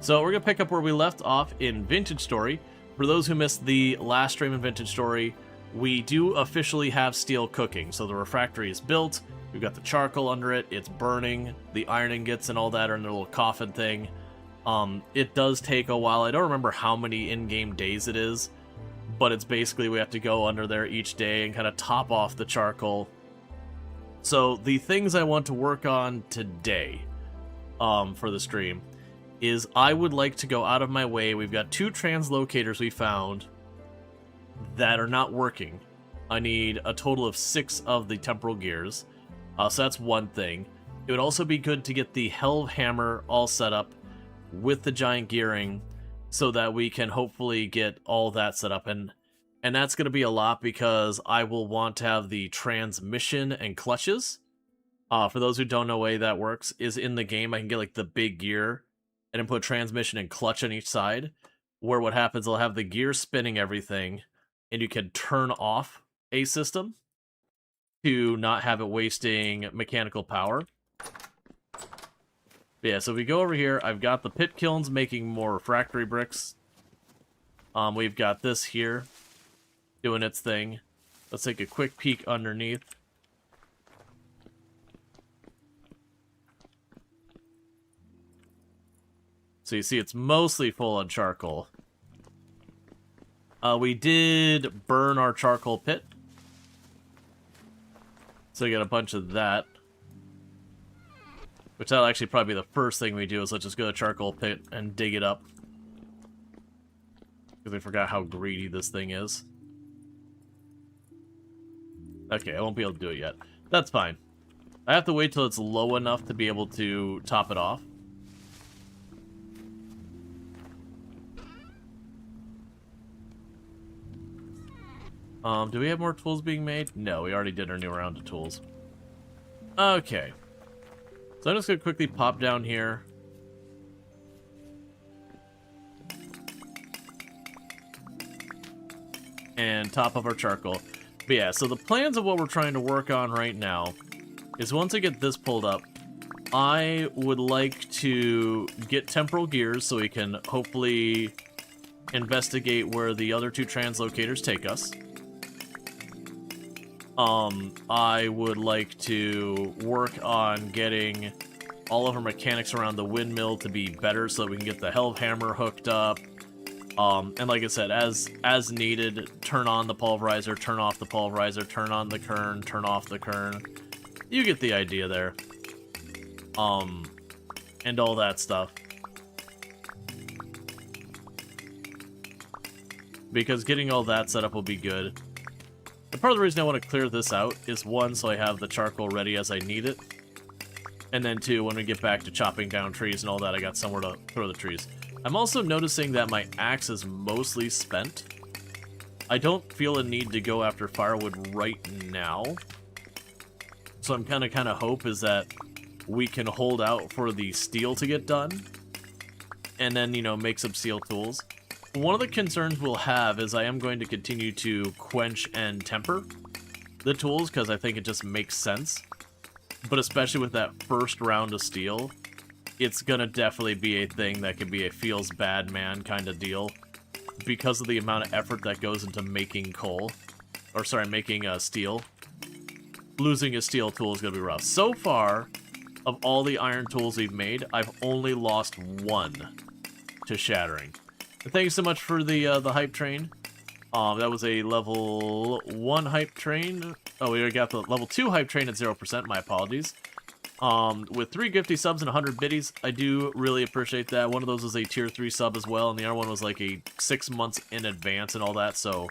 So we're going to pick up where we left off in Vintage Story. For those who missed the last stream in Vintage Story, we do officially have steel cooking. So the refractory is built, we've got the charcoal under it, it's burning, the iron ingots and all that are in their little coffin thing. It does take a while. I don't remember how many in-game days it is, but it's basically we have to go under there each day and kind of top off the charcoal. So the things I want to work on today for the stream is I would like to go out of my way. We've got 2 translocators we found that are not working. I need a total of 6 of the temporal gears. So that's one thing. It would also be good to get the Helve Hammer all set up with the giant gearing so that we can hopefully get all that set up. And that's going to be a lot because I will want to have the transmission and clutches. For those who don't know the way that works, is in the game I can get like the big gear and then put transmission and clutch on each side, where what happens, I'll have the gear spinning everything, and you can turn off a system to not have it wasting mechanical power. But yeah, so if we go over here, I've got the pit kilns making more refractory bricks. We've got this here doing its thing. Let's take a quick peek underneath. So you see it's mostly full on charcoal. We did burn our charcoal pit. So we got a bunch of that. Which that'll actually probably be the first thing we do, is let's just go to the charcoal pit and dig it up. Because we forgot how greedy this thing is. Okay, I won't be able to do it yet. That's fine. I have to wait till it's low enough to be able to top it off. Do we have more tools being made? No, we already did our new round of tools. Okay. So I'm just going to quickly pop down here. And top up our charcoal. But yeah, so the plans of what we're trying to work on right now is once I get this pulled up, I would like to get temporal gears so we can hopefully investigate where the other 2 translocators take us. I would like to work on getting all of our mechanics around the windmill to be better so that we can get the Helve Hammer hooked up. And like I said, as needed, turn on the pulverizer, turn off the pulverizer, turn on the kern, turn off the kern. You get the idea there. And all that stuff. Because getting all that set up will be good. And part of the reason I want to clear this out is 1, so I have the charcoal ready as I need it. And then 2, when we get back to chopping down trees and all that, I got somewhere to throw the trees. I'm also noticing that my axe is mostly spent. I don't feel a need to go after firewood right now. So I'm kind of hope is that we can hold out for the steel to get done. And then, you know, make some steel tools. One of the concerns we'll have is I am going to continue to quench and temper the tools, because I think it just makes sense. But especially with that first round of steel, it's gonna definitely be a thing that could be a feels bad man kind of deal, because of the amount of effort that goes into making coal, or sorry, making steel. Losing a steel tool is gonna be rough. So far, of all the iron tools we've made, I've only lost 1 to shattering. And thank you so much for the hype train. That was a level 1 hype train. Oh, we already got the level 2 hype train at 0%, my apologies. With 3 gifty subs and 100 biddies, I do really appreciate that. One of those was a tier 3 sub as well, and the other one was like a 6 months in advance and all that, so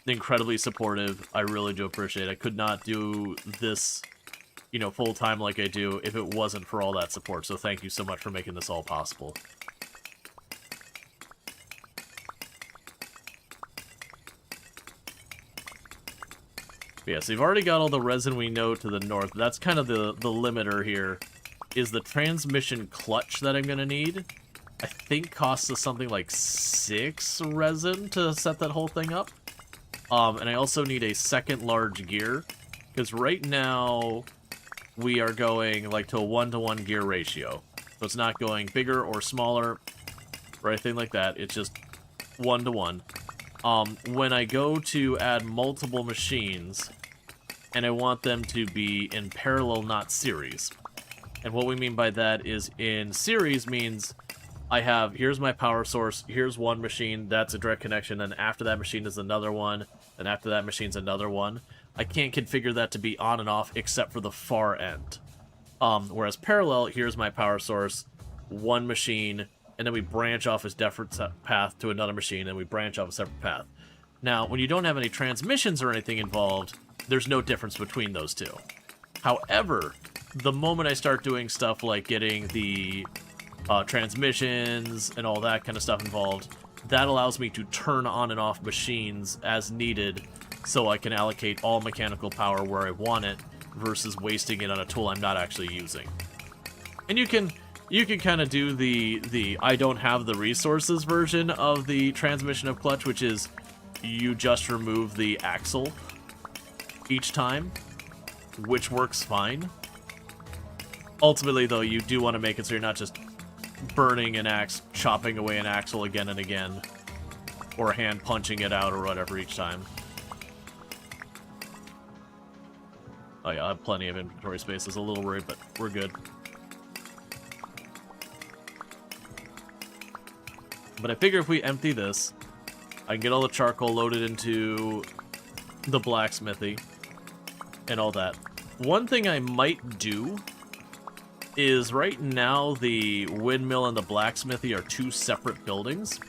incredibly supportive. I really do appreciate it. I could not do this, you know, full time like I do if it wasn't for all that support, so thank you so much for making this all possible. Yeah, so you've already got all the resin we know to the north. That's kind of the limiter here, is the transmission clutch that I'm going to need. I think costs us something like 6 resin to set that whole thing up. And I also need a second large gear, because right now we are going like to a 1-to-1 gear ratio. So it's not going bigger or smaller or anything like that. It's just 1-to-1. When I go to add multiple machines, and I want them to be in parallel, not series. And what we mean by that is in series means I have, here's my power source, here's one machine, that's a direct connection, and after that machine is another one, and after that machine's another one. I can't configure that to be on and off except for the far end. Whereas parallel, here's my power source, one machine, and then we branch off a separate path to another machine, and we branch off a separate path. Now, when you don't have any transmissions or anything involved, there's no difference between those two. However, the moment I start doing stuff like getting the transmissions and all that kind of stuff involved, that allows me to turn on and off machines as needed so I can allocate all mechanical power where I want it versus wasting it on a tool I'm not actually using. And you can kind of do the I don't have the resources version of the transmission of clutch, which is you just remove the axle each time, which works fine. Ultimately, though, you do want to make it so you're not just burning an axe, chopping away an axle again and again, or hand punching it out or whatever each time. Oh yeah, I have plenty of inventory space. It's a little worried, but we're good. But I figure if we empty this, I can get all the charcoal loaded into the blacksmithy and all that. One thing I might do is right now the windmill and the blacksmithy are two separate buildings.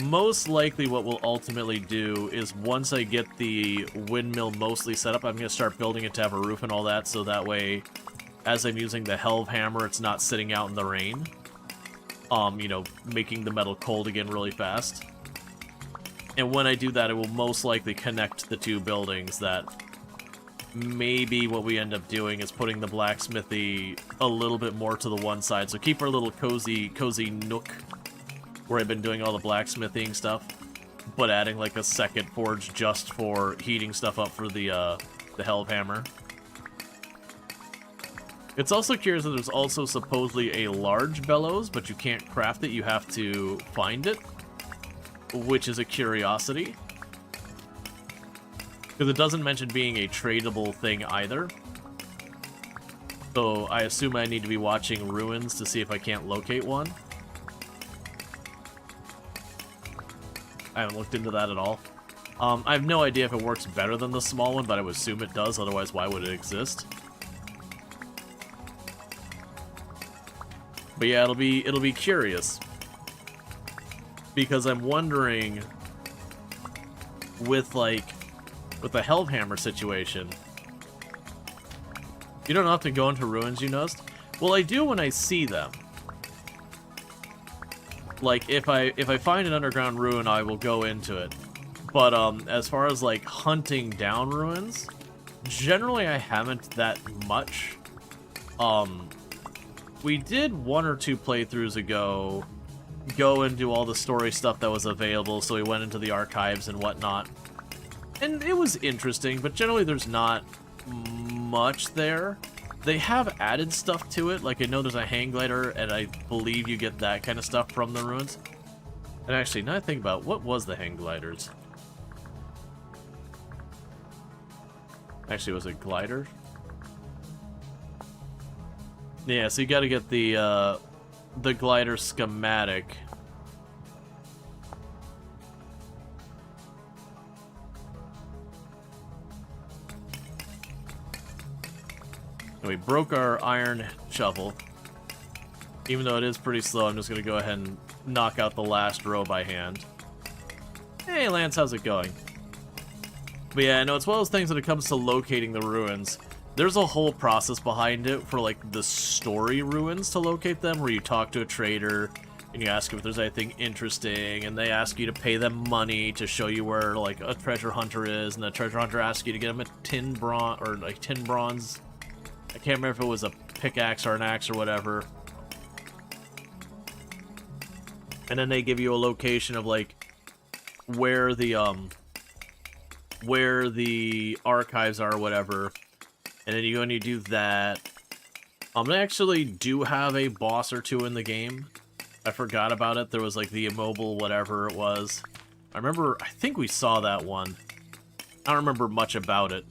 Most likely what we'll ultimately do is once I get the windmill mostly set up, I'm going to start building it to have a roof and all that, so that way as I'm using the helve hammer, it's not sitting out in the rain. You know, making the metal cold again really fast. And when I do that, it will most likely connect the two buildings. That maybe what we end up doing is putting the blacksmithy a little bit more to the one side. So keep our little cozy nook where I've been doing all the blacksmithing stuff, but adding like a second forge just for heating stuff up for the helve hammer. It's also curious that there's also supposedly a large bellows, but you can't craft it, you have to find it, which is a curiosity. Because it doesn't mention being a tradable thing either. So I assume I need to be watching ruins to see if I can't locate one. I haven't looked into that at all. I have no idea if it works better than the small one, but I would assume it does, otherwise why would it exist? But yeah, it'll be curious. Because I'm wondering with the helve hammer situation, you don't often go into ruins, you noticed? Well, I do when I see them. Like if I find an underground ruin, I will go into it. But as far as like hunting down ruins, generally I haven't that much. We did 1 or 2 playthroughs ago go and do all the story stuff that was available, so we went into the archives and whatnot. And it was interesting, but generally there's not much there. They have added stuff to it, like I know there's a hang glider, and I believe you get that kind of stuff from the ruins. And actually, now I think about it, what was the hang gliders? Actually, was it glider? Yeah, so you gotta get the glider schematic. And we broke our iron shovel. Even though it is pretty slow, I'm just gonna go ahead and knock out the last row by hand. Hey Lance, how's it going? But yeah, no, it's one of those things when it comes to locating the ruins. There's a whole process behind it for, like, the story ruins to locate them, where you talk to a trader, and you ask them if there's anything interesting, and they ask you to pay them money to show you where, like, a treasure hunter is, and the treasure hunter asks you to get them a tin bronze. I can't remember if it was a pickaxe or an axe or whatever. And then they give you a location of, like, where the archives are or whatever. And then you go and you do that, They actually do have a boss or two in the game. I forgot about it. There was like the immobile whatever it was. I think we saw that one. I don't remember much about it.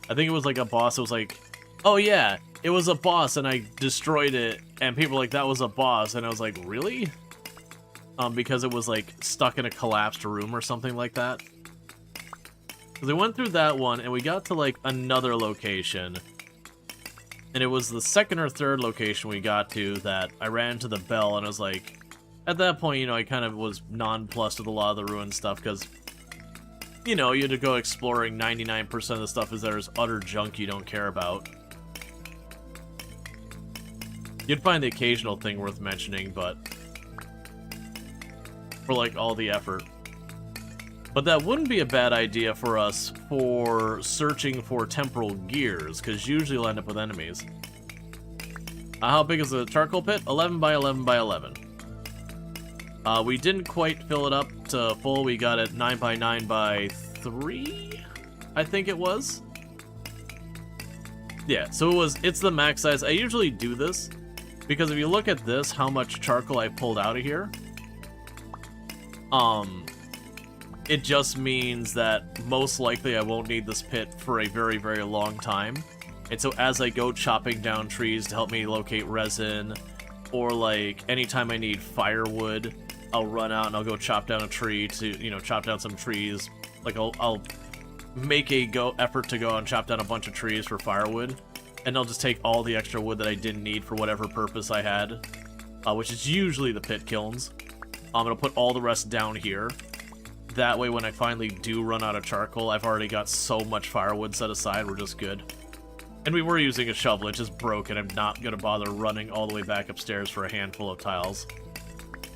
I think it was like a boss that was like, oh yeah, it was a boss and I destroyed it, and people were like, that was a boss, and I was like, really? Because it was like stuck in a collapsed room or something like that. Because we went through that one and we got to like another location, and it was the second or third location we got to that I ran into the bell, and I was like, at that point, you know, I kind of was nonplussed with a lot of the ruin stuff, because, you know, you had to go exploring. 99% of the stuff is there is utter junk you don't care about. You'd find the occasional thing worth mentioning, but for like all the effort. But that wouldn't be a bad idea for us for searching for temporal gears, because usually you'll end up with enemies. How big is the charcoal pit? 11 by 11 by 11. We didn't quite fill it up to full. We got it 9 by 9 by 3, I think it was. Yeah, so it's the max size. I usually do this because if you look at this, how much charcoal I pulled out of here, it just means that most likely I won't need this pit for a very, very long time. And so as I go chopping down trees to help me locate resin, or like anytime I need firewood, I'll run out and I'll go chop down a tree to, you know, chop down some trees. Like I'll make a effort to go and chop down a bunch of trees for firewood, and I'll just take all the extra wood that I didn't need for whatever purpose I had, which is usually the pit kilns. I'm gonna put all the rest down here. That way when I finally do run out of charcoal, I've already got so much firewood set aside, we're just good. And we were using a shovel, it just broke, and I'm not gonna bother running all the way back upstairs for a handful of tiles.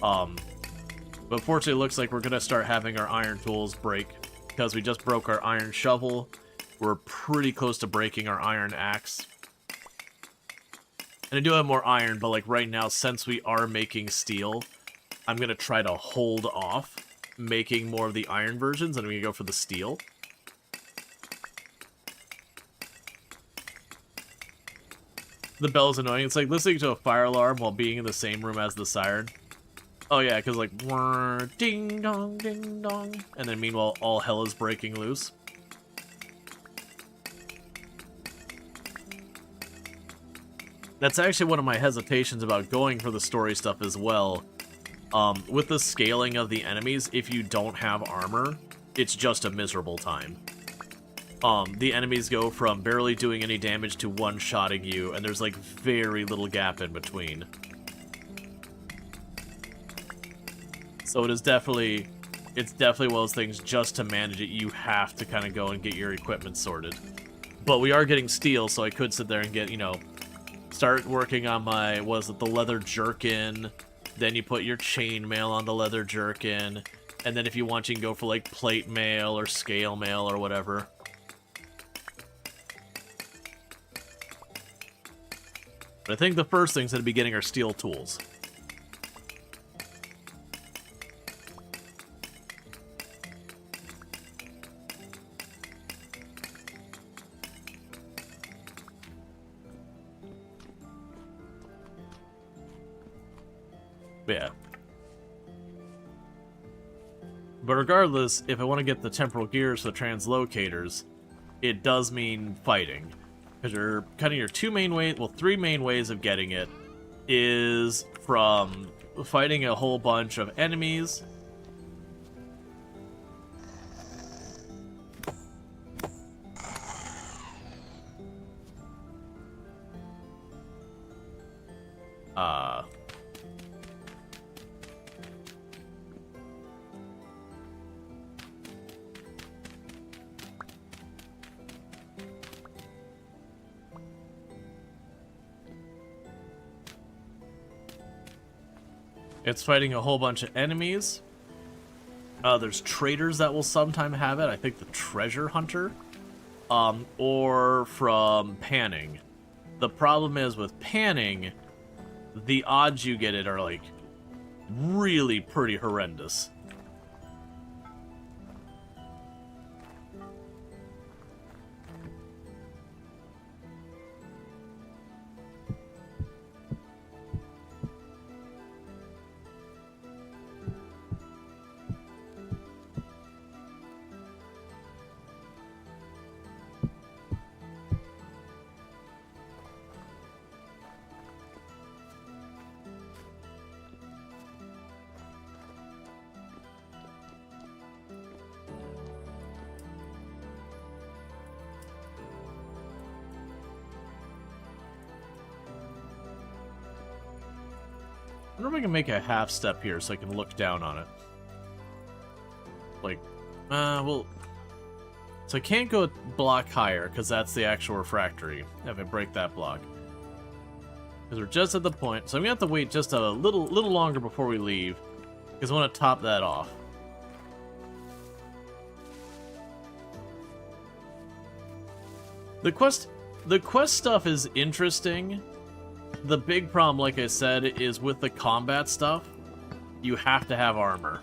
But fortunately it looks like we're gonna start having our iron tools break, because we just broke our iron shovel. We're pretty close to breaking our iron axe. And I do have more iron, but like right now, since we are making steel, I'm gonna try to hold off making more of the iron versions, and I'm gonna go for the steel. The bell's annoying. It's like listening to a fire alarm while being in the same room as the siren. Oh yeah, because like, ding dong, ding dong. And then meanwhile, all hell is breaking loose. That's actually one of my hesitations about going for the story stuff as well. With the scaling of the enemies, if you don't have armor, it's just a miserable time. The enemies go from barely doing any damage to one-shotting you, and there's like very little gap in between. So it's definitely one of those things, just to manage it, you have to kind of go and get your equipment sorted. But we are getting steel, so I could sit there and get, you know, start working on my, the leather jerkin. Then you put your chainmail on the leather jerkin. And then if you want, you can go for like plate mail or scale mail or whatever. But I think the first thing's going to be getting our steel tools. Yeah. But regardless, if I want to get the temporal gears for the translocators, it does mean fighting. Because you're kind of your three main ways of getting it is from fighting a whole bunch of enemies. It's fighting a whole bunch of enemies. There's traders that will sometime have it. I think the treasure hunter. Or from panning. The problem is with panning, the odds you get it are like really pretty horrendous. wonder if I can make a half step here so I can look down on it. Like, well... So I can't go a block higher, because that's the actual refractory. If I break that block. Because we're just at the point. So I'm going to have to wait just a little longer before we leave. Because I want to top that off. The quest stuff is interesting. The big problem, like I said, is with the combat stuff, you have to have armor.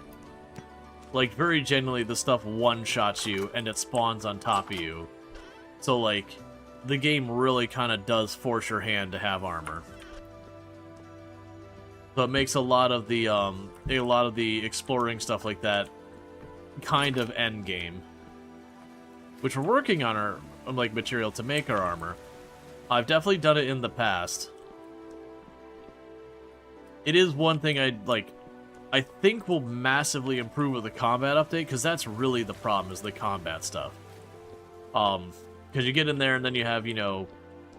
Like, very genuinely, the stuff one-shots you, and it spawns on top of you. So, like, the game really kind of does force your hand to have armor. So it makes a lot of the exploring stuff like that kind of endgame. Which we're working on our, like, material to make our armor. I've definitely done it in the past. It is one thing I think will massively improve with the combat update, because that's really the problem, is the combat stuff. Because you get in there and then you have, you know,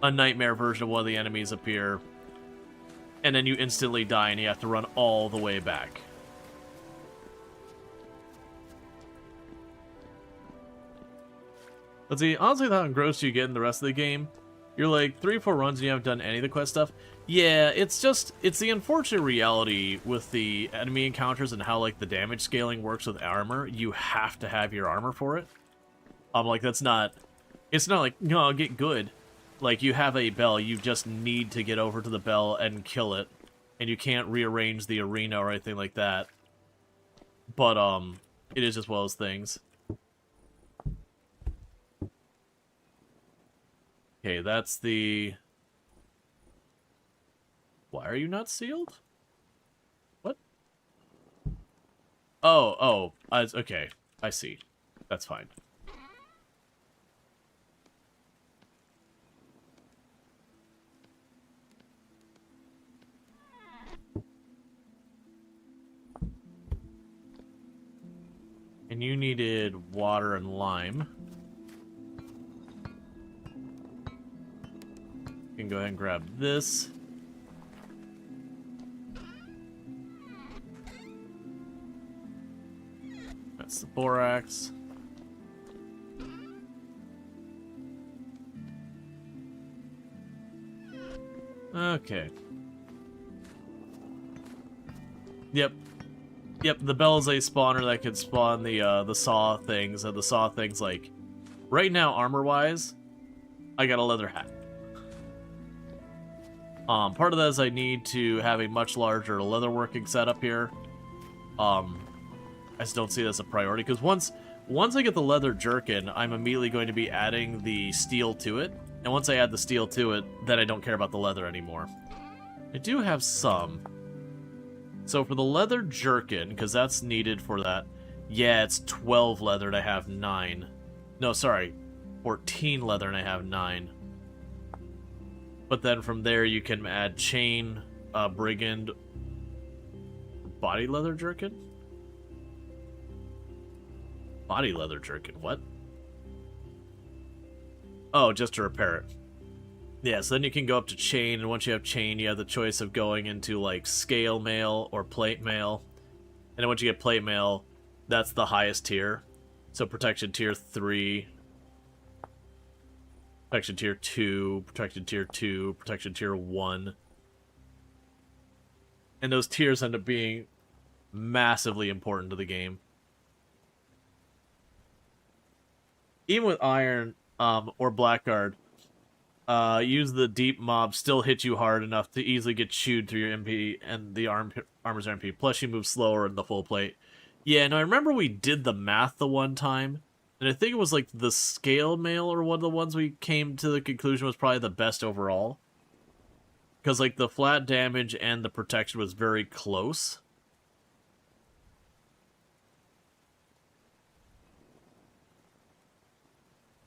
a nightmare version of one of the enemies appear, and then you instantly die and you have to run all the way back. But see, honestly, how engrossed you get in the rest of the game, you're like 3 or 4 runs and you haven't done any of the quest stuff. Yeah, it's the unfortunate reality with the enemy encounters and how, like, the damage scaling works with armor. You have to have your armor for it. Like, it's not like, no, get good. Like, you have a bell, you just need to get over to the bell and kill it. And you can't rearrange the arena or anything like that. But, it is just one of those things. Okay, that's the... Why are you not sealed? What? Oh, okay. I see. That's fine. And you needed water and lime. You can go ahead and grab this. That's the borax. Okay. Yep, the bell is a spawner that can spawn the saw things, and the saw things, like, right now, armor-wise, I got a leather hat. Part of that is I need to have a much larger leatherworking setup here. I just don't see it as a priority, because once I get the leather jerkin, I'm immediately going to be adding the steel to it, and once I add the steel to it, then I don't care about the leather anymore. I do have some. So for the leather jerkin, because that's needed for that, yeah, it's 12 leather and I have 9. No, sorry, 14 leather and I have 9. But then from there you can add chain, brigand, body leather jerkin? Body leather jerkin, what? Oh, just to repair it. Yeah, so then you can go up to chain, and once you have chain, you have the choice of going into, like, scale mail or plate mail. And then once you get plate mail, that's the highest tier. So protection tier 3, protection tier 2, protection tier 2, protection tier 1. And those tiers end up being massively important to the game. Even with iron or blackguard, use the deep mob still hit you hard enough to easily get chewed through your MP and the armor's MP. Plus you move slower in the full plate. Yeah, no, I remember we did the math the one time, and I think it was like the scale mail or one of the ones we came to the conclusion was probably the best overall. Because like the flat damage and the protection was very close.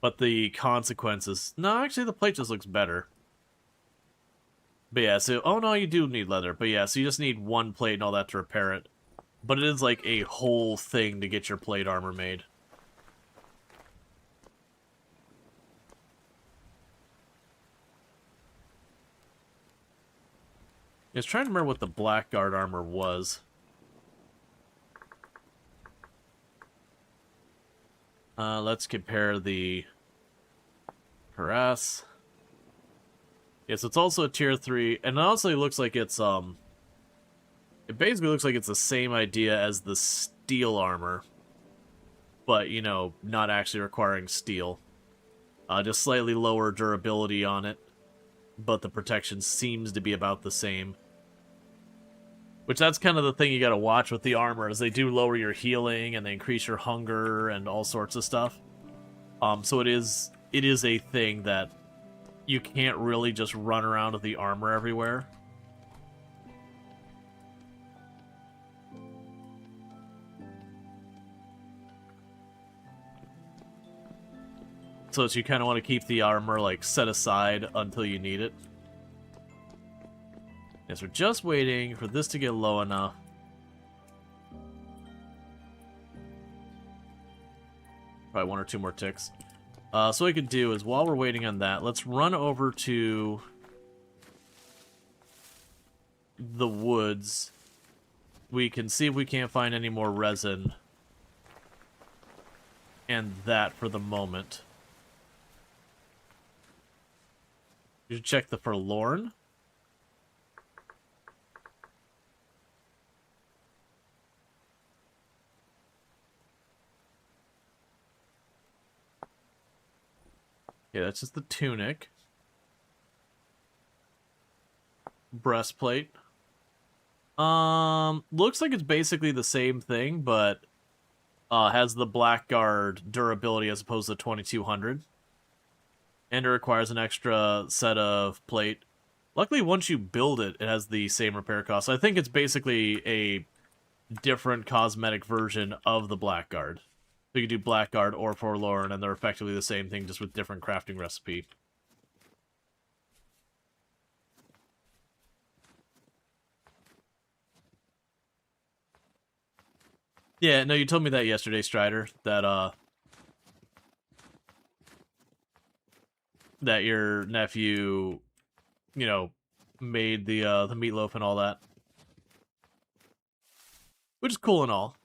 But the consequences... No, actually, the plate just looks better. But yeah, so... Oh, no, you do need leather. But yeah, so you just need one plate and all that to repair it. But it is like a whole thing to get your plate armor made. I was trying to remember what the Blackguard armor was. Let's compare the harass. Yes, it's also a tier 3, and it also looks like it's, it basically looks like it's the same idea as the steel armor, but, you know, not actually requiring steel. Just slightly lower durability on it, but the protection seems to be about the same. Which, that's kind of the thing you gotta watch with the armor, is they do lower your healing, and they increase your hunger, and all sorts of stuff. So it is a thing that you can't really just run around with the armor everywhere. So you kind of want to keep the armor, like, set aside until you need it. Yes, we're just waiting for this to get low enough. Probably 1 or 2 more ticks. So what we could do is, while we're waiting on that, let's run over to the woods. We can see if we can't find any more resin. And that for the moment. You should check the forlorn. Yeah, that's just the tunic. Breastplate. Looks like it's basically the same thing, but has the Blackguard durability as opposed to 2200. And it requires an extra set of plate. Luckily, once you build it, it has the same repair cost. So I think it's basically a different cosmetic version of the Blackguard. So you can do Blackguard or Forlorn, and they're effectively the same thing, just with different crafting recipe. Yeah, no, you told me that yesterday, Strider, that that your nephew, you know, made the meatloaf and all that. Which is cool and all.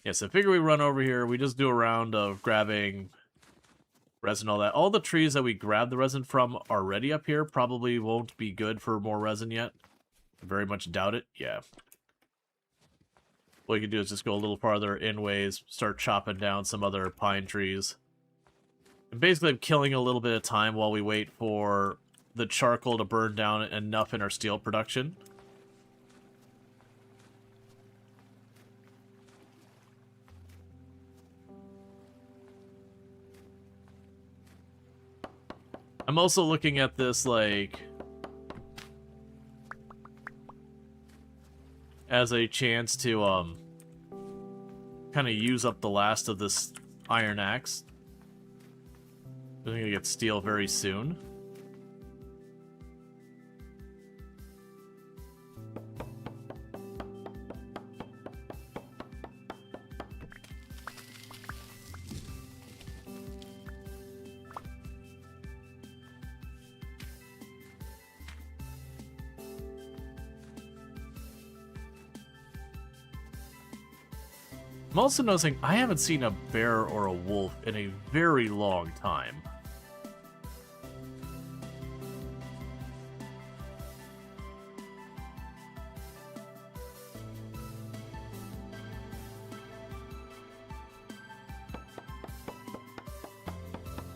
Yeah, so I figure we run over here, we just do a round of grabbing resin and all that. All the trees that we grabbed the resin from already up here probably won't be good for more resin yet. I very much doubt it, yeah. What you can do is just go a little farther inways, start chopping down some other pine trees. And basically I'm killing a little bit of time while we wait for the charcoal to burn down enough in our steel production. I'm also looking at this, like, as a chance to, kind of use up the last of this iron axe. I'm gonna get steel very soon. I'm also noticing I haven't seen a bear or a wolf in a very long time.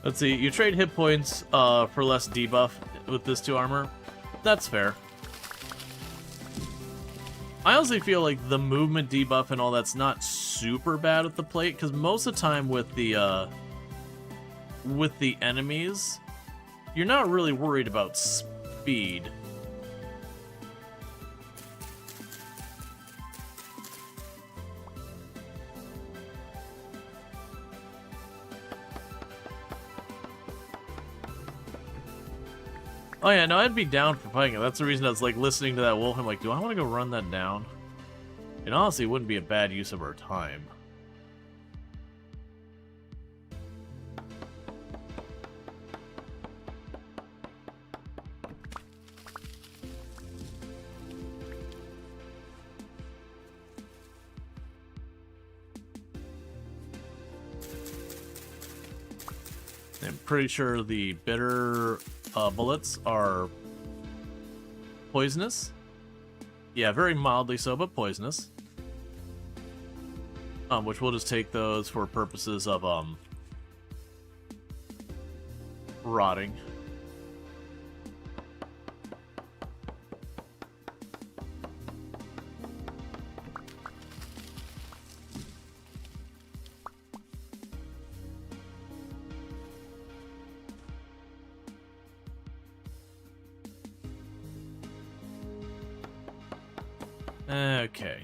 Let's see, you trade hit points for less debuff with this 2 armor. That's fair. I honestly feel like the movement debuff and all that's not super bad with the plate, because most of the time with the enemies, you're not really worried about speed. Oh yeah, no, I'd be down for fighting it. That's the reason I was, like, listening to that wolf. I'm like, do I want to go run that down? And honestly, it wouldn't be a bad use of our time. pretty sure the bitter bullets are poisonous. Yeah, very mildly so, but poisonous. Which we'll just take those for purposes of rotting. Okay.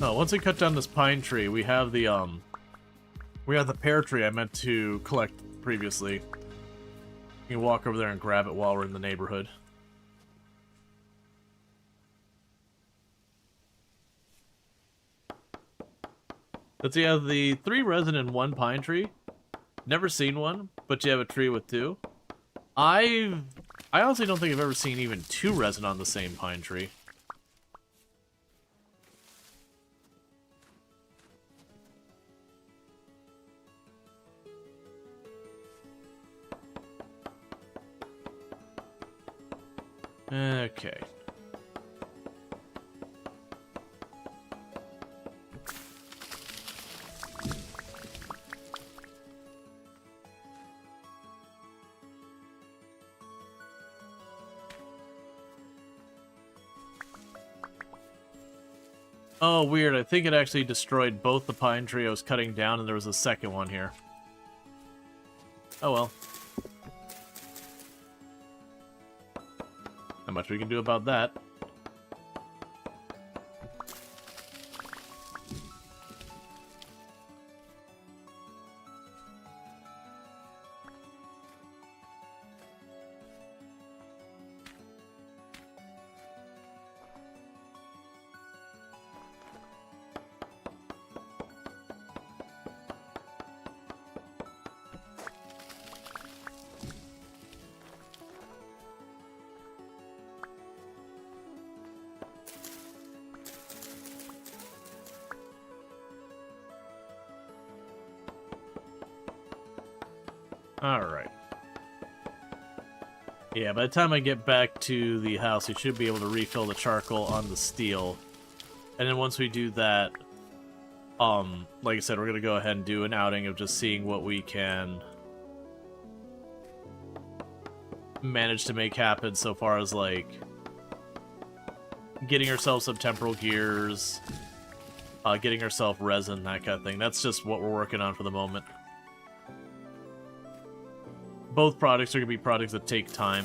Oh, once we cut down this pine tree, we have the pear tree I meant to collect previously. You can walk over there and grab it while we're in the neighborhood. Let's see, you have the 3 resin and 1 pine tree. Never seen one, but you have a tree with 2. I honestly don't think I've ever seen even 2 resin on the same pine tree. Okay. Oh, weird. I think it actually destroyed both the pine tree I was cutting down, and there was a second one here. Oh well. Not much we can do about that. Alright. Yeah, by the time I get back to the house, we should be able to refill the charcoal on the steel. And then once we do that, like I said, we're going to go ahead and do an outing of just seeing what we can manage to make happen so far as, like, getting ourselves some temporal gears, getting ourselves resin, that kind of thing. That's just what we're working on for the moment. Both products are going to be products that take time.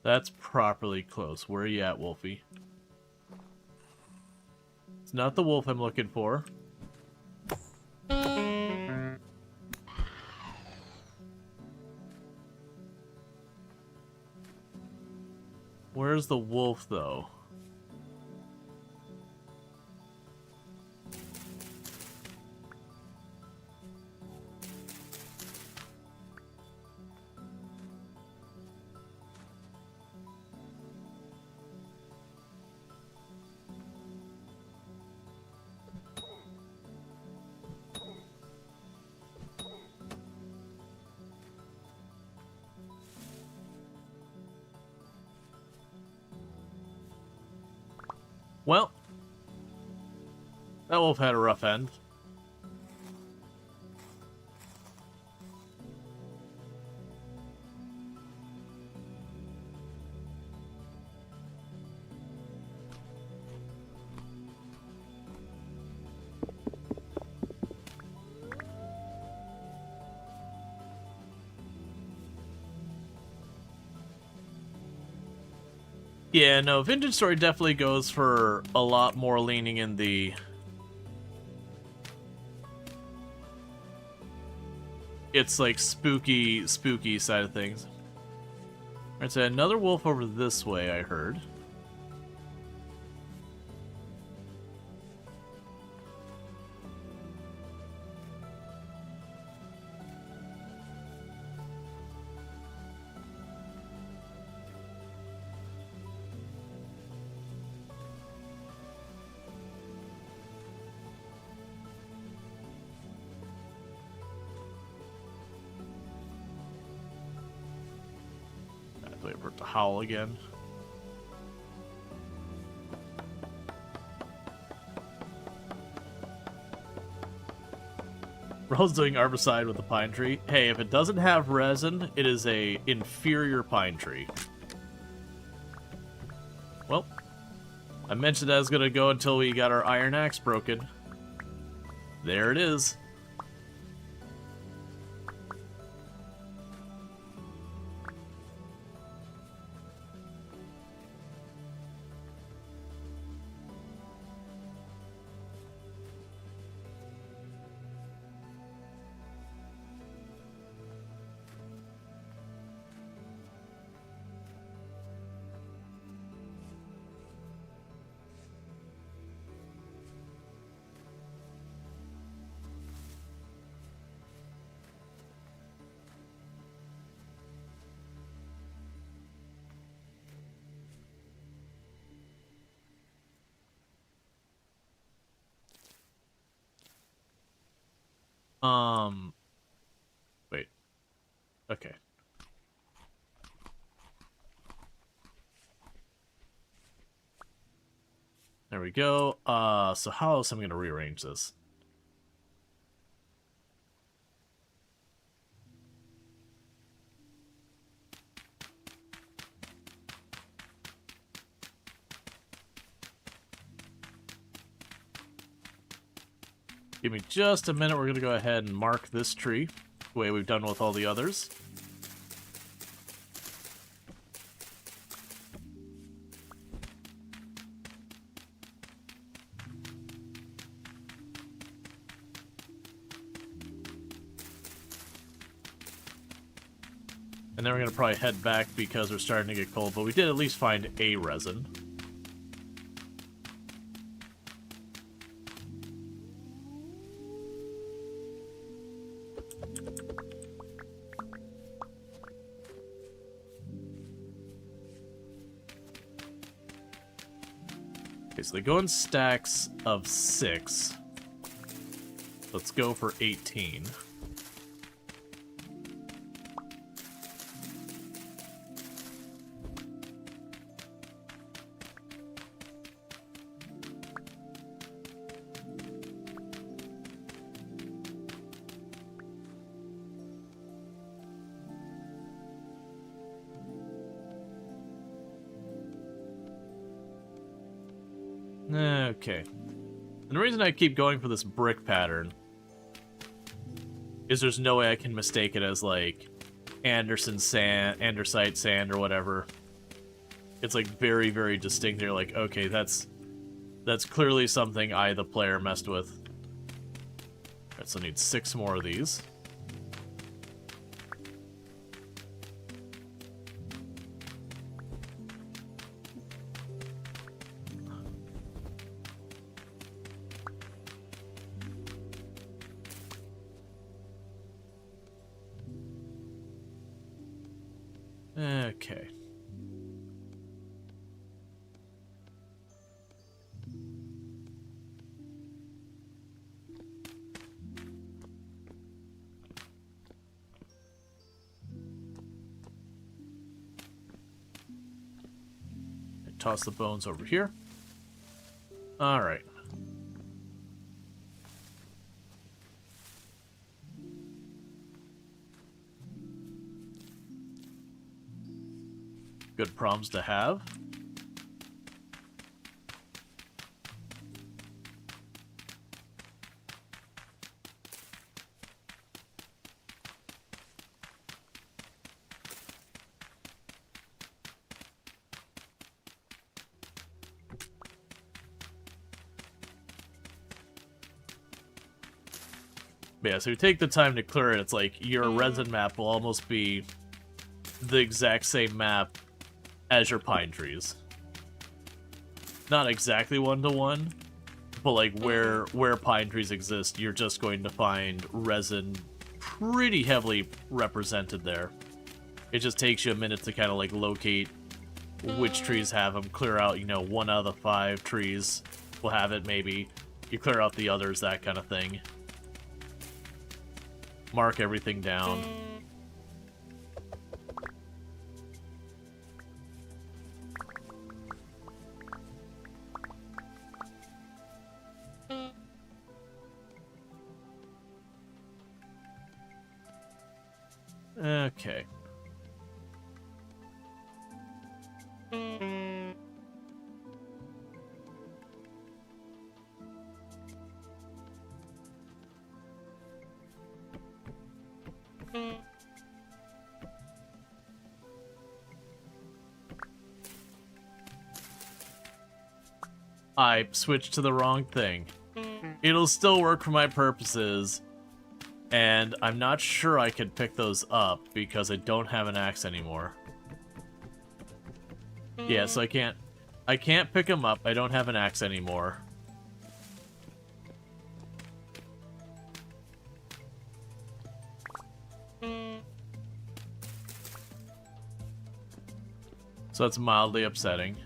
That's properly close. Where are you at, Wolfie? It's not the wolf I'm looking for. Where's the wolf, though? Well, that wolf had a rough end. Yeah, no, Vintage Story definitely goes for a lot more leaning in the it's like spooky side of things. Alright, so another wolf over this way, I heard. Wait for it to howl again. Rual's doing Arbicide with the pine tree. Hey, if it doesn't have resin, it is a inferior pine tree. Well, I mentioned I was gonna go until we got our iron axe broken. There it is. Wait. Okay. There we go. So how else am I gonna rearrange this? Give me just a minute. We're gonna go ahead and mark this tree, the way we've done with all the others. And then we're going to probably head back because we're starting to get cold, but we did at least find a resin. Okay, so they go in stacks of 6. Let's go for 18. Okay. And the reason I keep going for this brick pattern is there's no way I can mistake it as, like, Anderson sand, andesite sand, or whatever. It's, like, very, very distinct. You're like, okay, that's clearly something I, the player, messed with. Alright, so I need 6 more of these. Okay. Toss the bones over here. All right. Good problems to have. But yeah, so you take the time to clear it, it's like your resin map will almost be the exact same map as your pine trees. Not exactly one-to-one, but like where pine trees exist, you're just going to find resin pretty heavily represented there. It just takes you a minute to kind of like locate which trees have them, clear out, you know, 1 out of the 5 trees will have it maybe. You clear out the others, that kind of thing. Mark everything down. Okay. I switched to the wrong thing. It'll still work for my purposes, and I'm not sure I could pick those up because I don't have an axe anymore. Yeah, so I can't pick them up. I don't have an axe anymore. So that's mildly upsetting.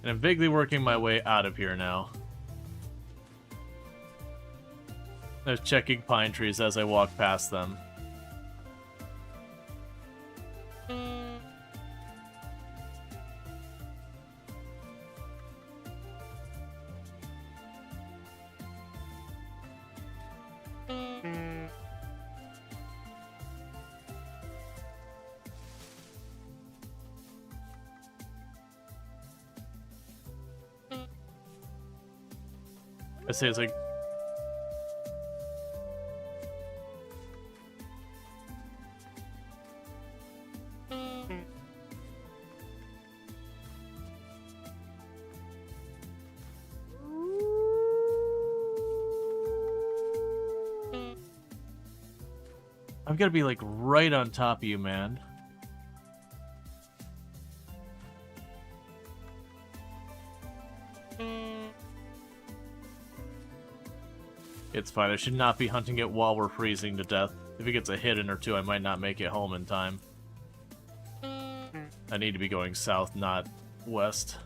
And I'm vaguely working my way out of here now. I was checking pine trees as I walk past them. I say it's like... I've got to be like right on top of you, man. It's fine. I should not be hunting it while we're freezing to death. If it gets a hit in or two, I might not make it home in time. I need to be going south, not west.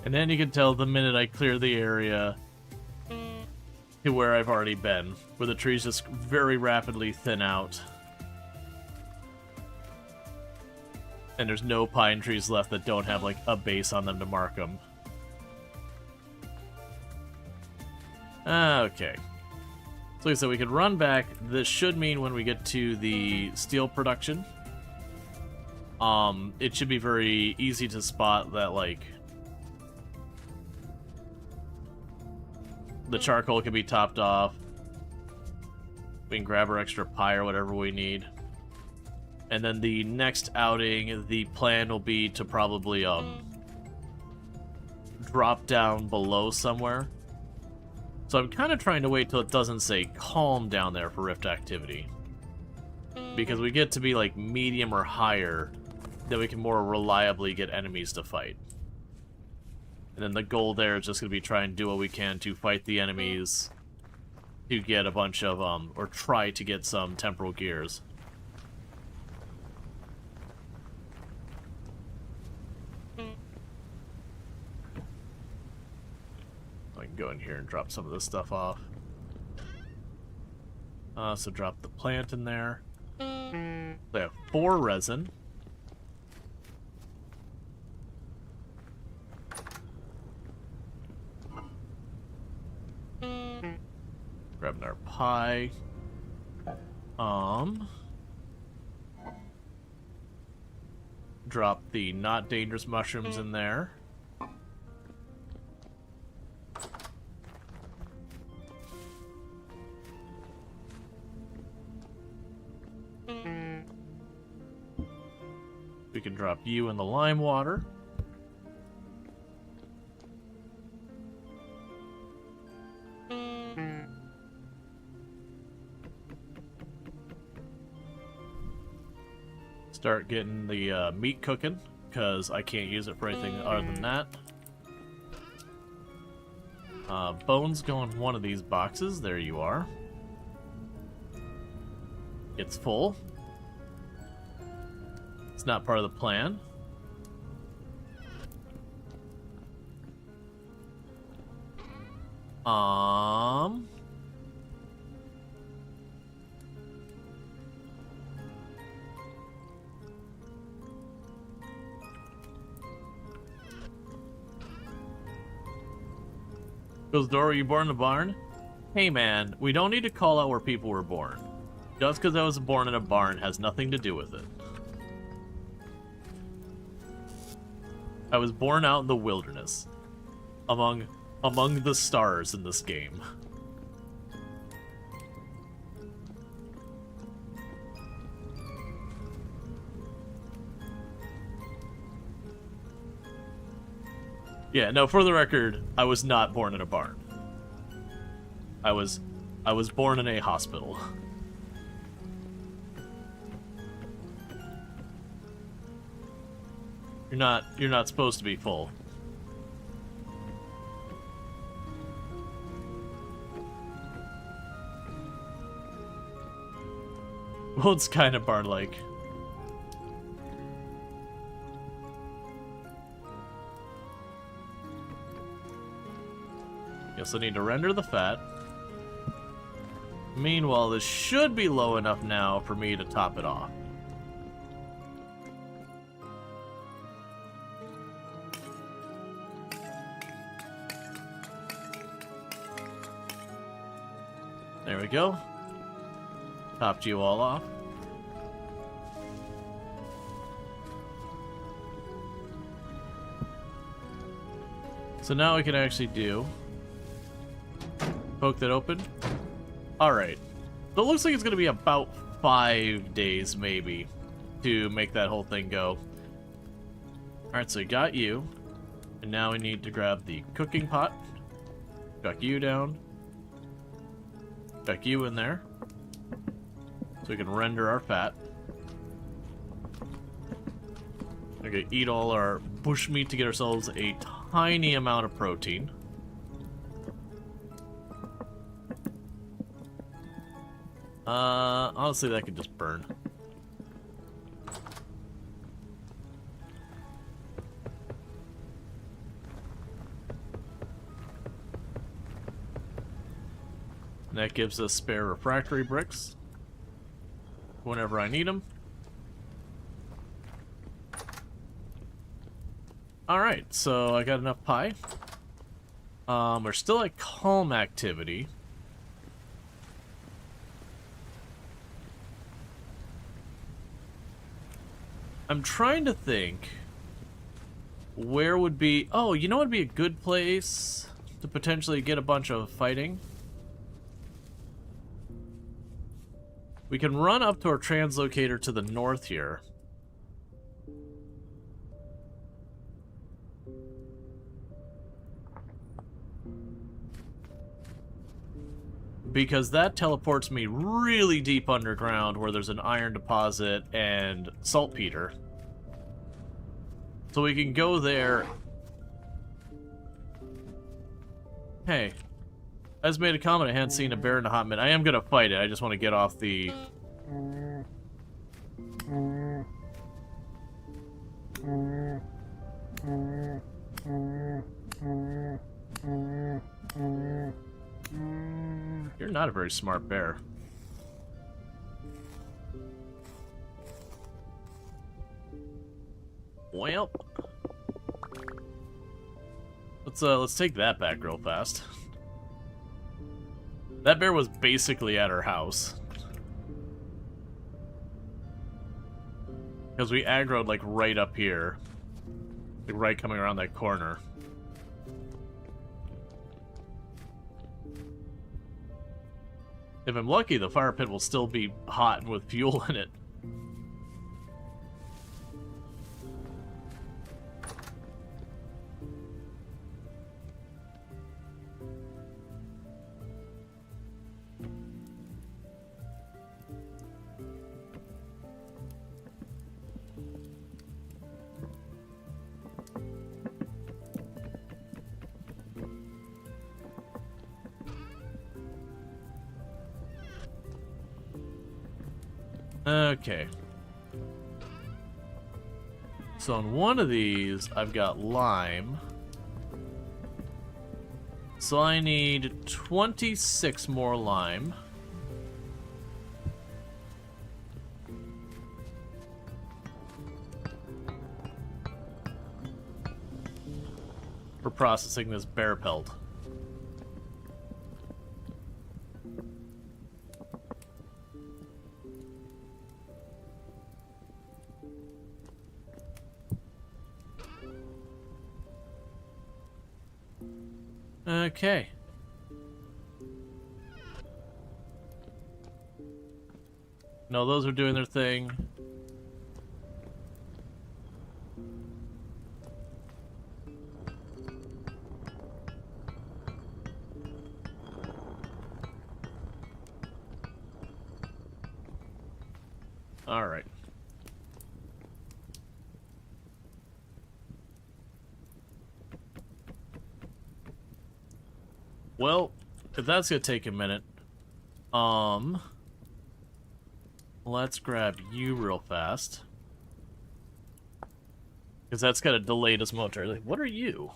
And then you can tell the minute I clear the area to where I've already been, where the trees just very rapidly thin out. And there's no pine trees left that don't have like a base on them to mark them. Okay. So like I said, we could run back. This should mean when we get to the steel production, it should be very easy to spot that like the charcoal can be topped off. We can grab our extra pie or whatever we need. And then the next outing, the plan will be to probably drop down below somewhere. So I'm kind of trying to wait till it doesn't say calm down there for rift activity. Because we get to be like medium or higher, then we can more reliably get enemies to fight. And then the goal there is just going to be try and do what we can to fight the enemies to get a bunch of, or try to get some temporal gears. I can go in here and drop some of this stuff off. So drop the plant in there. They have 4 resin. pie. Drop the not dangerous mushrooms in there. We can drop you in the lime water. Start getting the meat cooking, because I can't use it for anything other than that. Bones go in one of these boxes. There you are. It's full. It's not part of the plan. Goes Dora, were you born in a barn? Hey man, we don't need to call out where people were born. Just because I was born in a barn has nothing to do with it. I was born out in the wilderness, among the stars in this game. Yeah, no, for the record, I was not born in a barn. I was born in a hospital. You're not supposed to be full. Well, it's kind of barn-like. Guess I need to render the fat. Meanwhile, this should be low enough now for me to top it off. There we go. Topped you all off. So now we can actually do... Poke that open. Alright. So it looks like it's going to be about 5 days, maybe, to make that whole thing go. Alright, so we got you. And now we need to grab the cooking pot. Chuck you down. Chuck you in there. So we can render our fat. Okay, eat all our bushmeat to get ourselves a tiny amount of protein. Honestly, that could just burn. And that gives us spare refractory bricks whenever I need them. Alright, so I got enough pie. We're still at calm activity. I'm trying to think where would be... Oh, you know what would be a good place to potentially get a bunch of fighting? We can run up to our translocator to the north here. Because that teleports me really deep underground where there's an iron deposit and saltpeter. So we can go there. Hey. I just made a comment. I hadn't seen a bear in a hot minute. I am going to fight it. I just want to get off the... You're not a very smart bear. Well, let's take that back real fast. That bear was basically at her house. Because we aggroed, like, right up here. Like, right coming around that corner. If I'm lucky, the fire pit will still be hot and with fuel in it. Okay. So on one of these, I've got lime. So I need 26 more lime. For processing this bear pelt. Okay. No, those are doing their thing. All right. Well, if that's gonna take a minute, let's grab you real fast. Because that's got a delayed us momentarily. What are you?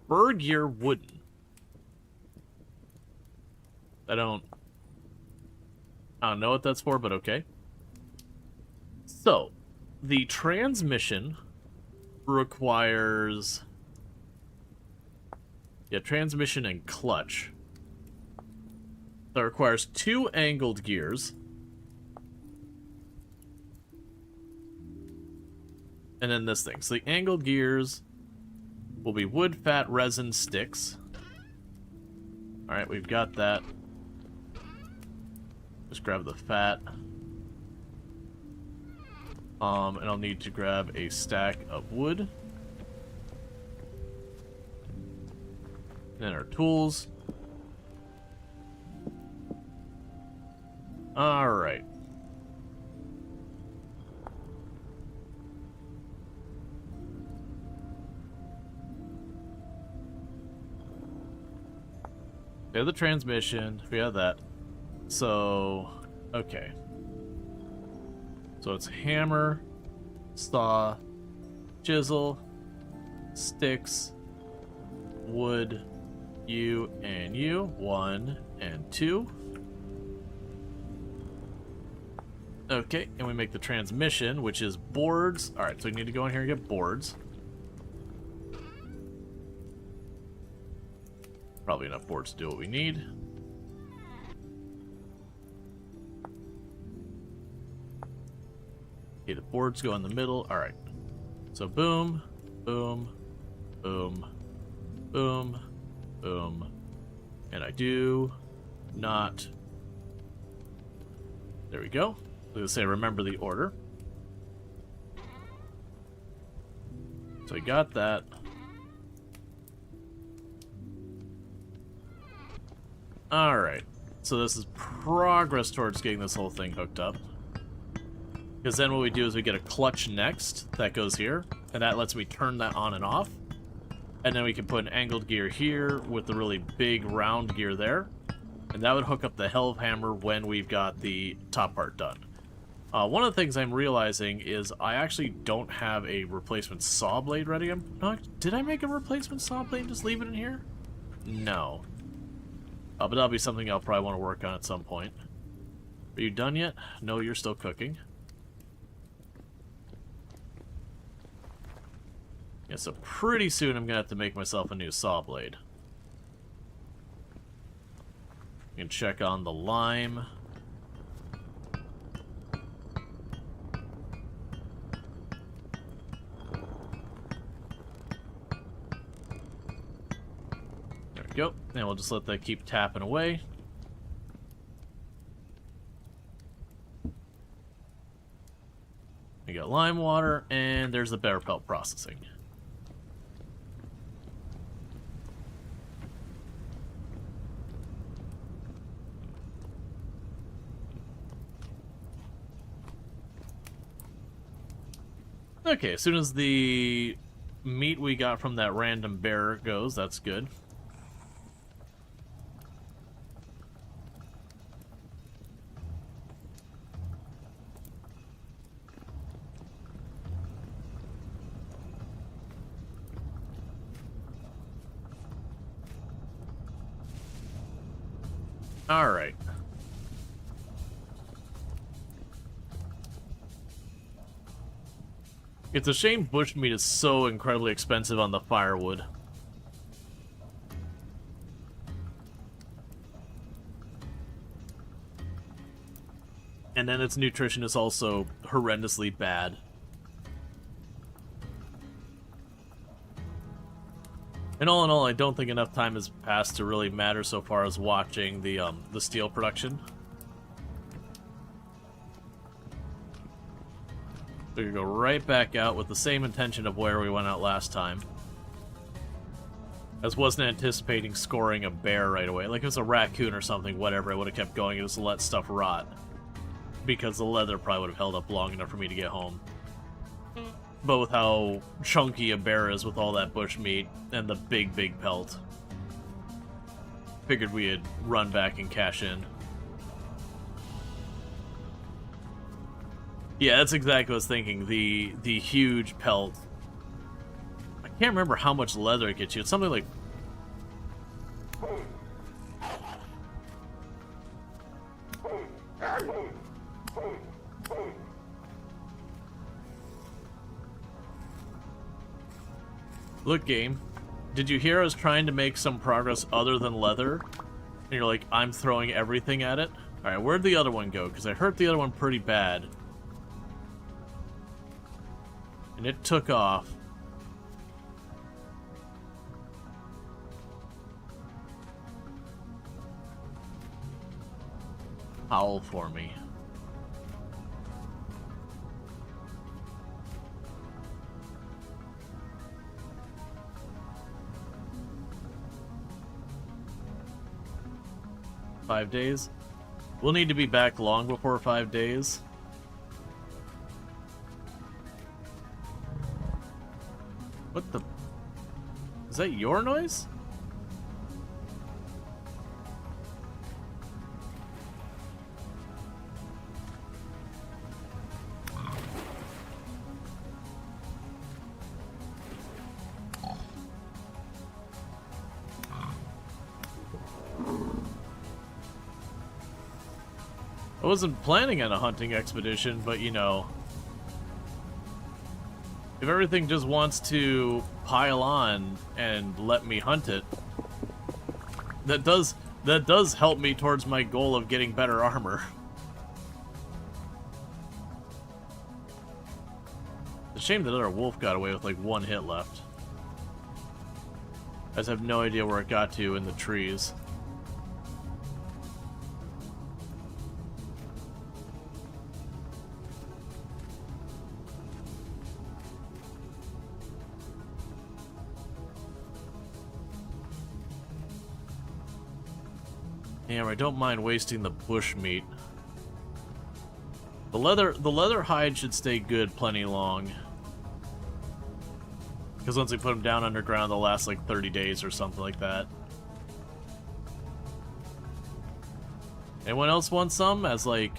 Bergear Wooden. I don't know what that's for, but okay. So, the transmission requires... Yeah, transmission and clutch. That requires 2 angled gears. And then this thing. So the angled gears will be wood, fat, resin, sticks. Alright, we've got that. Just grab the fat. And I'll need to grab a stack of wood. Then our tools. Alright. We have the transmission. We have that. So, okay. So it's hammer, saw, chisel, sticks, wood, you and you. 1 and 2. Okay, and we make the transmission, which is boards. Alright, so we need to go in here and get boards. Probably enough boards to do what we need. Okay, the boards go in the middle. Alright. So boom, boom, boom, boom, boom. And I do not... There we go. I'm going to say remember the order. So I got that. Alright. So this is progress towards getting this whole thing hooked up. Because then what we do is we get a clutch next that goes here, and that lets me turn that on and off. And then we can put an angled gear here with the really big round gear there. And that would hook up the hell hammer when we've got the top part done. One of the things I'm realizing is I actually don't have a replacement saw blade ready. Did I make a replacement saw blade and just leave it in here? No. But that'll be something I'll probably want to work on at some point. Are you done yet? No, you're still cooking. Yeah, so pretty soon I'm going to have to make myself a new saw blade. You can check on the lime. There we go. And we'll just let that keep tapping away. We got lime water, and there's the bear pelt processing. Okay, as soon as the meat we got from that random bear goes, that's good. Alright. It's a shame bushmeat is so incredibly expensive on the firewood. And then its nutrition is also horrendously bad. And all in all, I don't think enough time has passed to really matter so far as watching the steel production. We're gonna go right back out with the same intention of where we went out last time. I wasn't anticipating scoring a bear right away. Like if it was a raccoon or something, whatever, I would have kept going and just let stuff rot. Because the leather probably would have held up long enough for me to get home. But with how chunky a bear is with all that bush meat and the big pelt, figured we'd run back and cash in. Yeah, that's exactly what I was thinking. The huge pelt. I can't remember how much leather it gets you. It's something like... Look, game. Did you hear I was trying to make some progress other than leather? And you're like, I'm throwing everything at it? Alright, where'd the other one go? Because I hurt the other one pretty bad. And it took off. Howl for me. "5 days? We'll need to be back long before 5 days. What the... Is that your noise? I wasn't planning on a hunting expedition, but you know, if everything just wants to pile on and let me hunt it, that does help me towards my goal of getting better armor. It's a shame that other wolf got away with like 1 hit left. I just have no idea where it got to in the trees. Yeah, I don't mind wasting the bush meat. The leather hide should stay good plenty long. Because once we put them down underground, they'll last like 30 days or something like that. Anyone else want some? As like...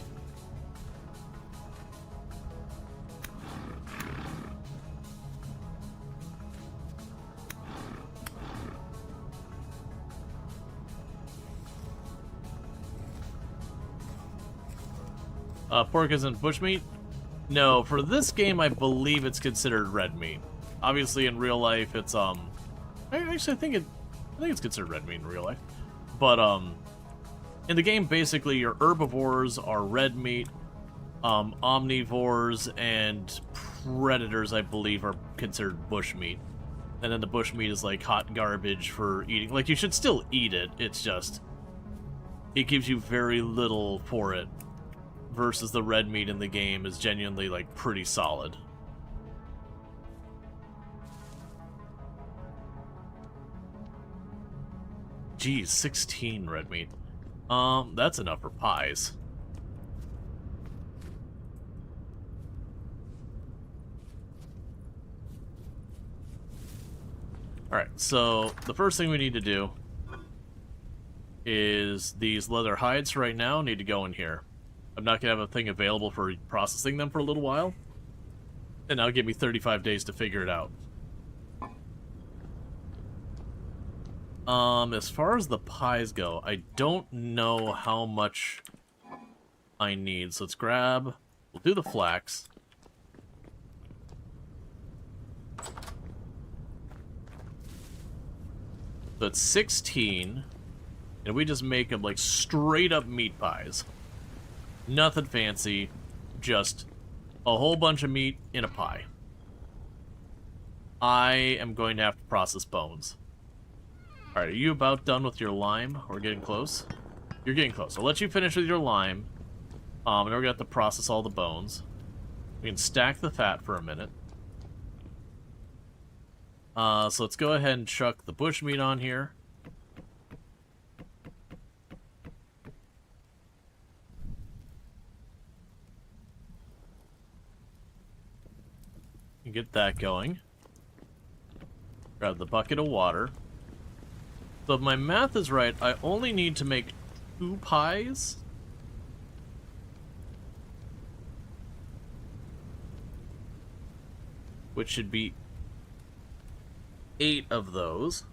pork isn't bushmeat? No, for this game I believe it's considered red meat. Obviously in real life it's actually I think it's considered red meat in real life. But In the game, basically, your herbivores are red meat, omnivores, and predators, I believe, are considered bush meat. And then the bush meat is like hot garbage for eating. Like, you should still eat it, it's just... it gives you very little for it, versus the red meat in the game is genuinely, like, pretty solid. Geez, 16 red meat. That's enough for pies. Alright, so the first thing we need to do is these leather hides right now need to go in here. I'm not going to have a thing available for processing them for a little while. And that'll give me 35 days to figure it out. As far as the pies go, I don't know how much I need. So let's grab... we'll do the flax. So it's 16. And we just make them like straight up meat pies. Nothing fancy. Just a whole bunch of meat in a pie. I am going to have to process bones. Alright, are you about done with your lime? We're getting close. You're getting close. I'll let you finish with your lime. And then we're going to have to process all the bones. We can stack the fat for a minute. So let's go ahead and chuck the bush meat on here. And get that going. Grab the bucket of water. So if my math is right, I only need to make 2 pies. Which should be 8 of those.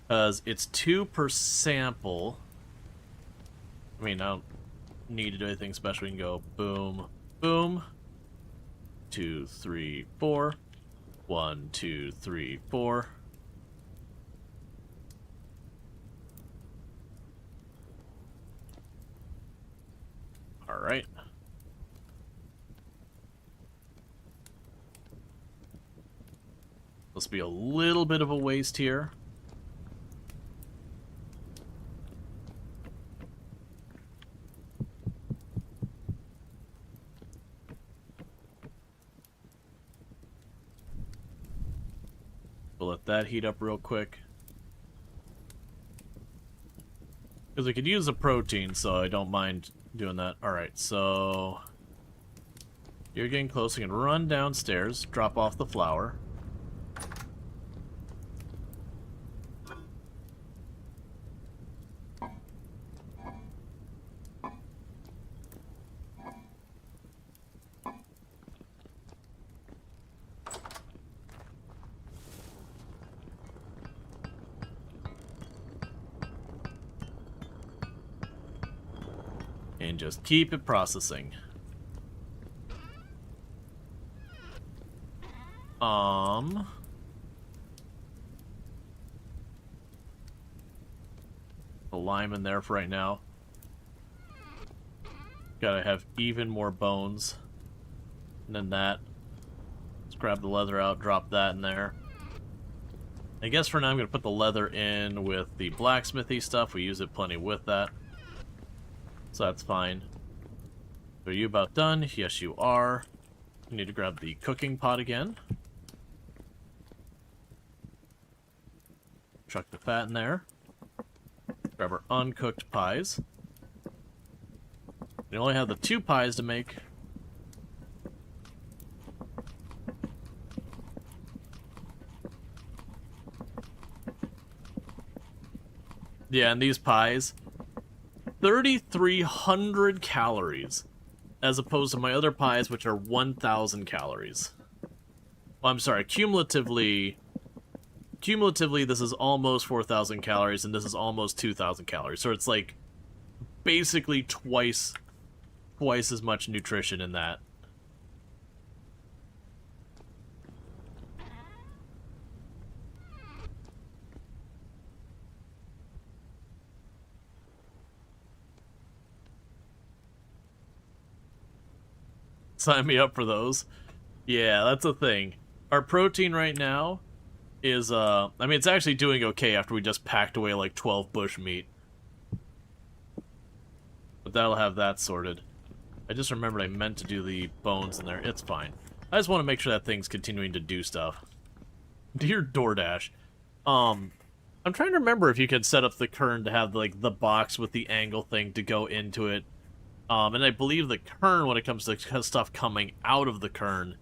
Because it's 2 per sample. I mean, I don't need to do anything special. We can go boom, boom. 2, 3, 4. 1, 2, 3, 4. Alright. Must be a little bit of a waste here. We'll let that heat up real quick. Because we could use a protein, so I don't mind doing that. Alright, so... you're getting close. You can run downstairs, drop off the flour. And just keep it processing. The lime in there for right now. Gotta have even more bones. And then that. Let's grab the leather out, drop that in there. I guess for now I'm gonna put the leather in with the blacksmithy stuff. We use it plenty with that. So that's fine. Are you about done? Yes, you are. We need to grab the cooking pot again. Chuck the fat in there. Grab our uncooked pies. We only have the 2 pies to make. Yeah, and these pies, 3,300 calories, as opposed to my other pies, which are 1,000 calories. Well, I'm sorry, cumulatively, this is almost 4,000 calories, and this is almost 2,000 calories. So it's like basically twice as much nutrition in that. Sign me up for those. Yeah, that's a thing. Our protein right now is, I mean, it's actually doing okay after we just packed away like 12 bush meat. But that'll have that sorted. I just remembered I meant to do the bones in there. It's fine. I just want to make sure that thing's continuing to do stuff. Dear DoorDash. I'm trying to remember if you could set up the kern to have, like, the box with the angle thing to go into it. And I believe the kern, when it comes to stuff coming out of the kern,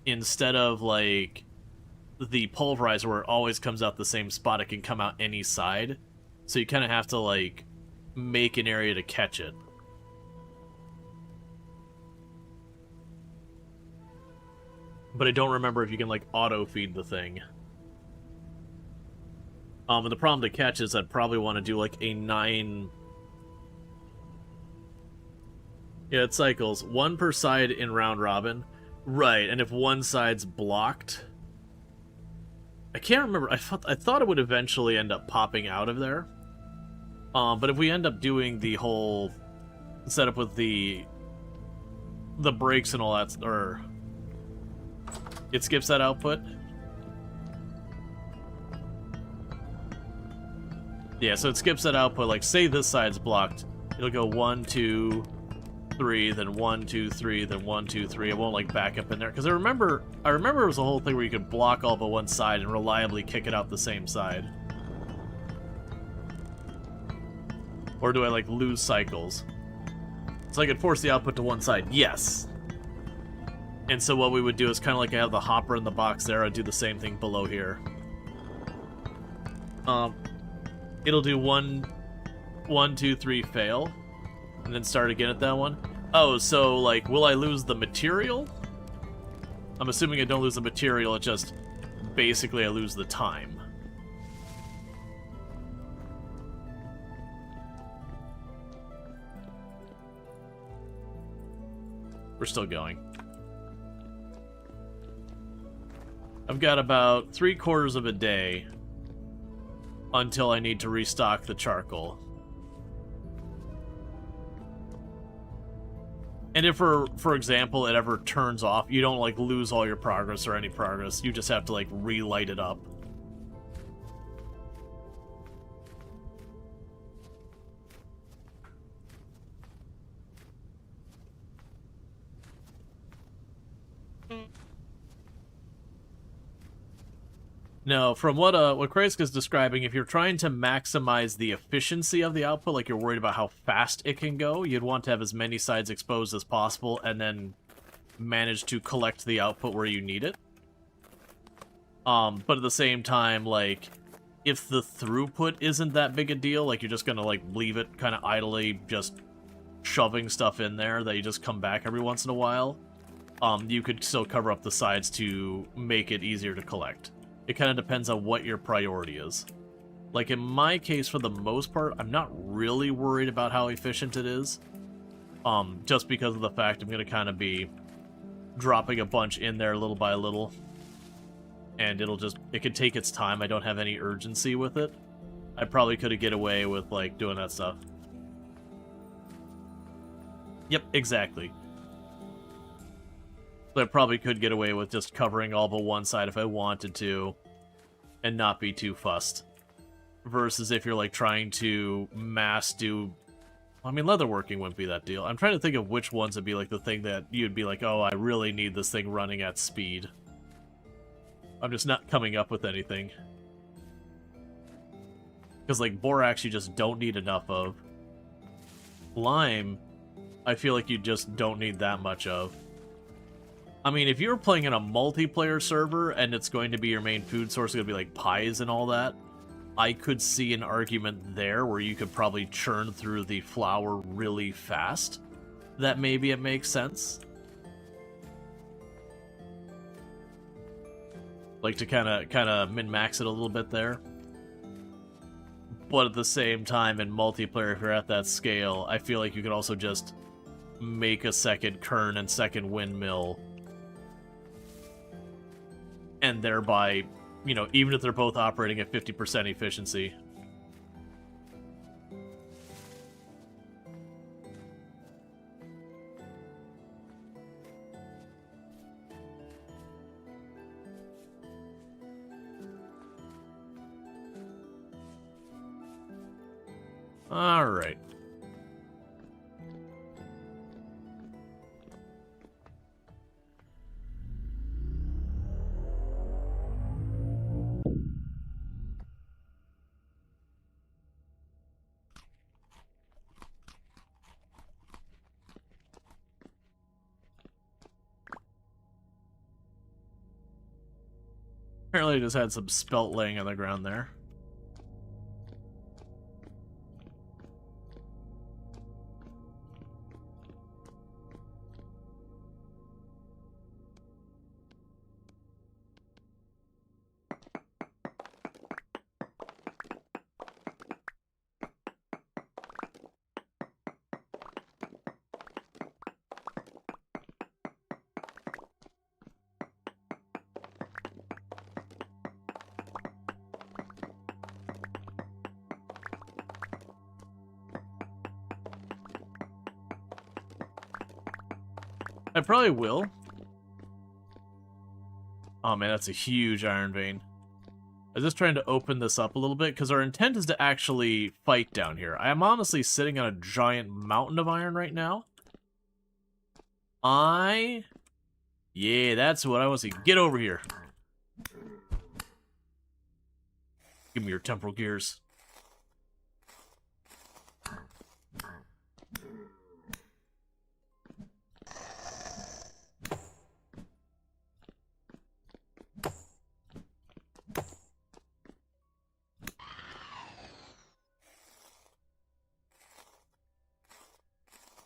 instead of, like, the pulverizer where it always comes out the same spot, it can come out any side. So you kind of have to, like, make an area to catch it. But I don't remember if you can, like, auto-feed the thing. And the problem to catch is I'd probably want to do, like, a 9... Yeah, it cycles. 1 per side in round robin. Right, and if one side's blocked... I can't remember. I thought it would eventually end up popping out of there. But if we end up doing the whole setup with the brakes and all that, or it skips that output. Yeah, so it skips that output. Like, say this side's blocked, it'll go 1, 2, 3, then 1, 2, 3, then 1, 2, 3. It won't, like, back up in there. Because I remember it was a whole thing where you could block all but one side and reliably kick it out the same side. Or do I, like, lose cycles? So I could force the output to one side. Yes! And so what we would do is kind of like I have the hopper in the box there, I'd do the same thing below here. It'll do 1, 2, 3, fail. And then start again at that one. Oh, so, like, will I lose the material? I'm assuming I don't lose the material, it just... basically I lose the time. We're still going. I've got about 3/4 of a day until I need to restock the charcoal. And if, for example, it ever turns off, you don't, like, lose all your progress or any progress. You just have to, like, relight it up. No, from what Kraisk is describing, if you're trying to maximize the efficiency of the output, like you're worried about how fast it can go, you'd want to have as many sides exposed as possible and then manage to collect the output where you need it. But at the same time, like, if the throughput isn't that big a deal, like you're just gonna, like, leave it kind of idly just shoving stuff in there that you just come back every once in a while, you could still cover up the sides to make it easier to collect. It kind of depends on what your priority is. Like, in my case, for the most part, I'm not really worried about how efficient it is. Just because of the fact I'm going to kind of be dropping a bunch in there little by little. And it could take its time. I don't have any urgency with it. I probably could get away with, like, doing that stuff. Yep, exactly. I probably could get away with just covering all but one side if I wanted to, and not be too fussed. Versus if you're, like, trying to mass do... I mean, leatherworking wouldn't be that deal. I'm trying to think of which ones would be, like, the thing that you'd be like, oh, I really need this thing running at speed. I'm just not coming up with anything. Because, like, borax you just don't need enough of. Lime, I feel like you just don't need that much of. I mean, if you're playing in a multiplayer server and it's going to be your main food source, it's going to be like pies and all that, I could see an argument there where you could probably churn through the flour really fast. That maybe it makes sense. Like to kind of min-max it a little bit there. But at the same time, in multiplayer, if you're at that scale, I feel like you could also just make a second kern and second windmill. And thereby, you know, even if they're both operating at 50% efficiency. Alright. Apparently just had some spelt laying on the ground there. I probably will. Oh man, that's a huge iron vein. I was just trying to open this up a little bit, because our intent is to actually fight down here. I am honestly sitting on a giant mountain of iron right now. Yeah, that's what I want to see. Get over here. Give me your temporal gears.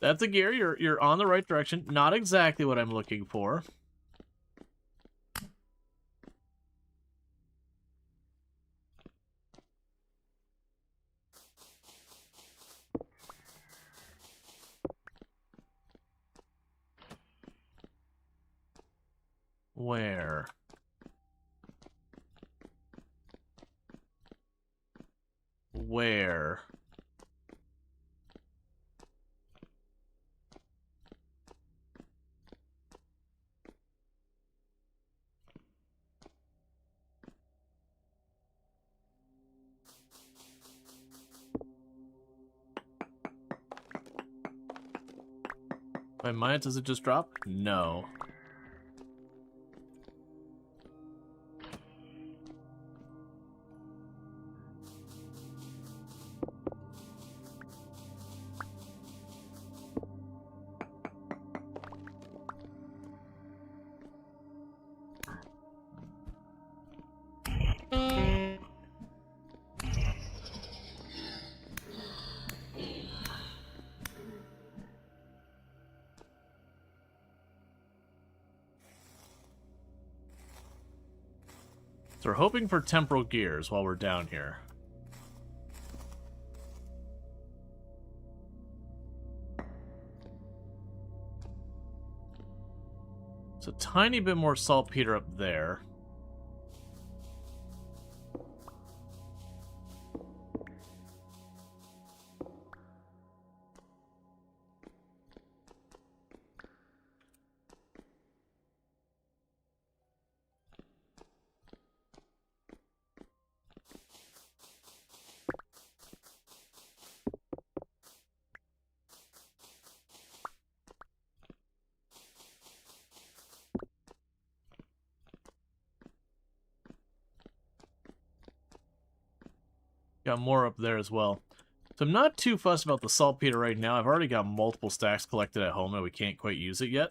That's a gear. You're on the right direction. Not exactly what I'm looking for. Where? Where? My mind, does it just drop? No. So we're hoping for temporal gears while we're down here. It's a tiny bit more saltpeter up there. Got more up there as well. So I'm not too fussed about the saltpeter right now. I've already got multiple stacks collected at home and we can't quite use it yet.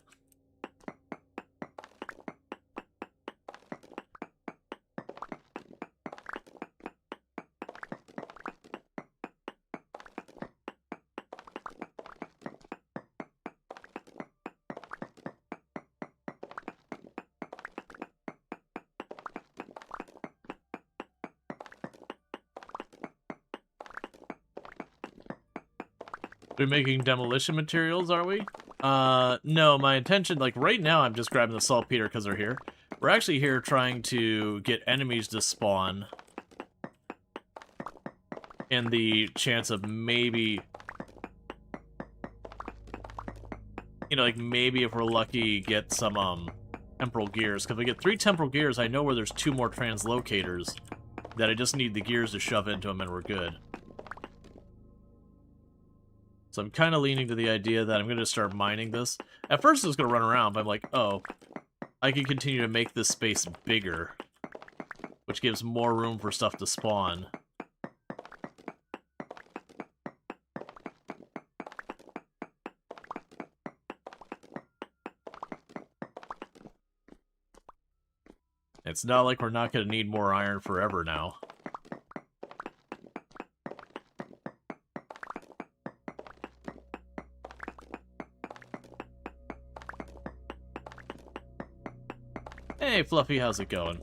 We're making demolition materials, are we? No, my intention, like, right now I'm just grabbing the saltpeter because they're here. We're actually here trying to get enemies to spawn. And the chance of maybe... You know, like, maybe if we're lucky, get some, temporal gears. Because if we get 3 temporal gears, I know where there's 2 more translocators that I just need the gears to shove into them and we're good. So I'm kind of leaning to the idea that I'm going to start mining this. At first I was going to run around, but I'm like, oh, I can continue to make this space bigger, which gives more room for stuff to spawn. It's not like we're not going to need more iron forever now. Hey, Fluffy, how's it going?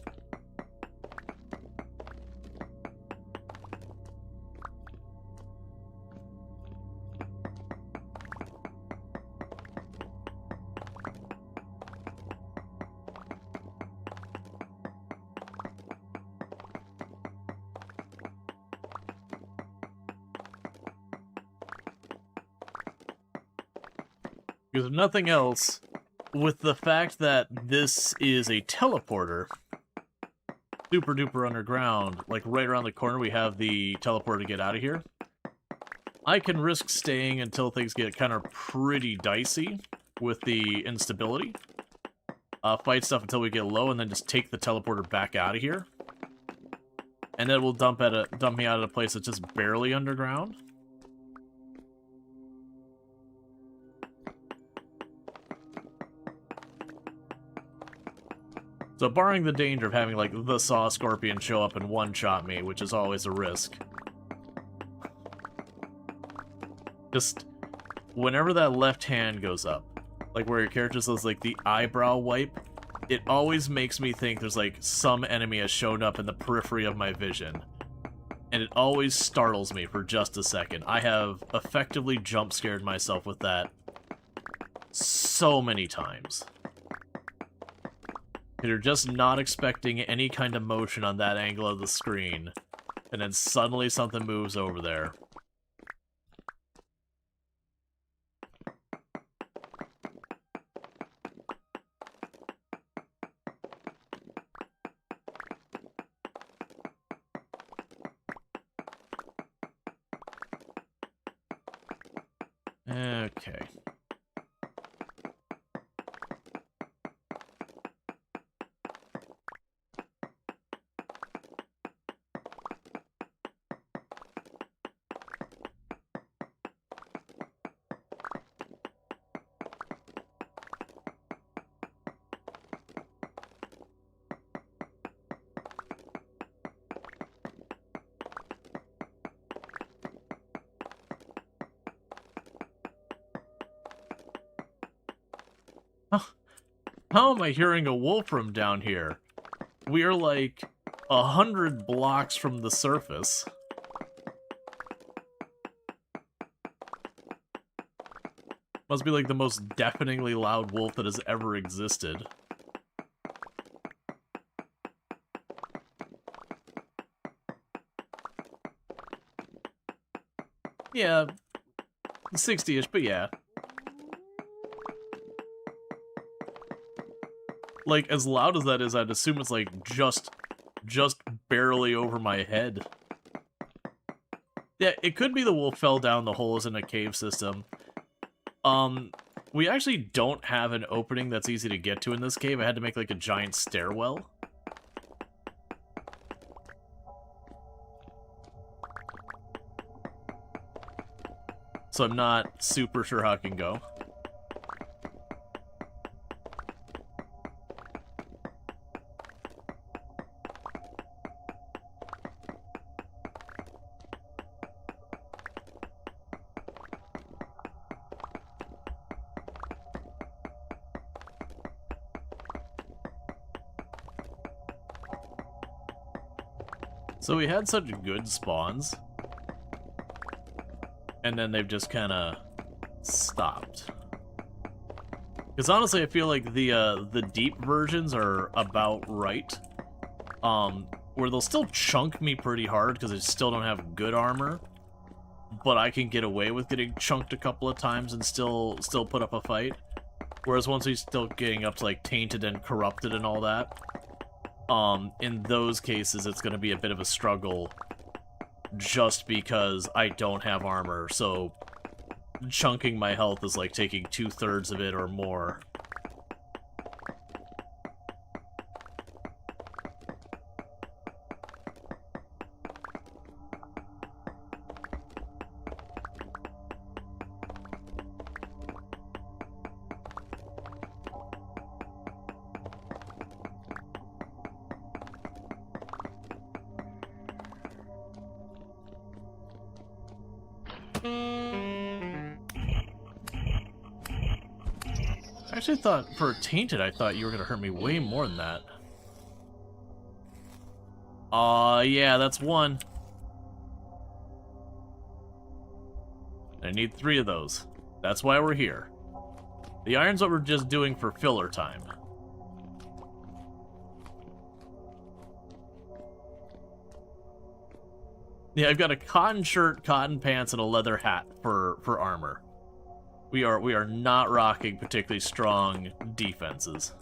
Because if nothing else, with the fact that this is a teleporter, super duper underground, like right around the corner we have the teleporter to get out of here, I can risk staying until things get kind of pretty dicey with the instability. Fight stuff until we get low, and then just take the teleporter back out of here. And then we'll dump me out at a place that's just barely underground. So barring the danger of having, like, the Saw Scorpion show up and one-shot me, which is always a risk. Just, whenever that left hand goes up, like where your character does, like, the eyebrow wipe, it always makes me think there's, like, some enemy has shown up in the periphery of my vision. And it always startles me for just a second. I have effectively jump-scared myself with that so many times. You're just not expecting any kind of motion on that angle of the screen, and then suddenly something moves over there. Okay. How am I hearing a wolf from down here? We are like 100 blocks from the surface. Must be like the most deafeningly loud wolf that has ever existed. Yeah, 60-ish, but yeah. Like, as loud as that is, I'd assume it's like just barely over my head. Yeah, it could be the wolf fell down the holes in a cave system. We actually don't have an opening that's easy to get to in this cave. I had to make like a giant stairwell. So I'm not super sure how it can go. So we had such good spawns, and then they've just kind of stopped. Because honestly, I feel like the deep versions are about right, where they'll still chunk me pretty hard because I still don't have good armor, but I can get away with getting chunked a couple of times and still put up a fight. Whereas once we still getting up to like tainted and corrupted and all that. In those cases, it's going to be a bit of a struggle just because I don't have armor, so chunking my health is like taking 2/3 of it or more. I actually thought, for Tainted, I thought you were going to hurt me way more than that. Yeah, that's one. I need 3 of those. That's why we're here. The iron's what we're just doing for filler time. Yeah, I've got a cotton shirt, cotton pants, and a leather hat for armor. We are not rocking particularly strong defenses.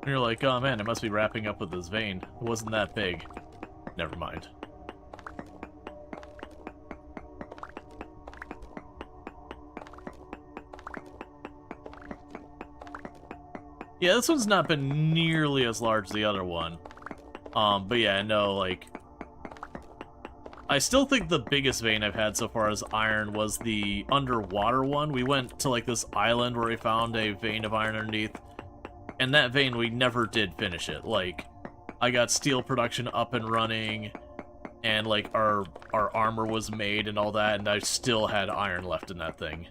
And you're like, oh man, it must be wrapping up with this vein. It wasn't that big. Never mind. Yeah, this one's not been nearly as large as the other one. But yeah, no, like... I still think the biggest vein I've had so far as iron was the underwater one. We went to, like, this island where we found a vein of iron underneath. And that vein, we never did finish it. Like, I got steel production up and running, and, like, our armor was made and all that, and I still had iron left in that thing.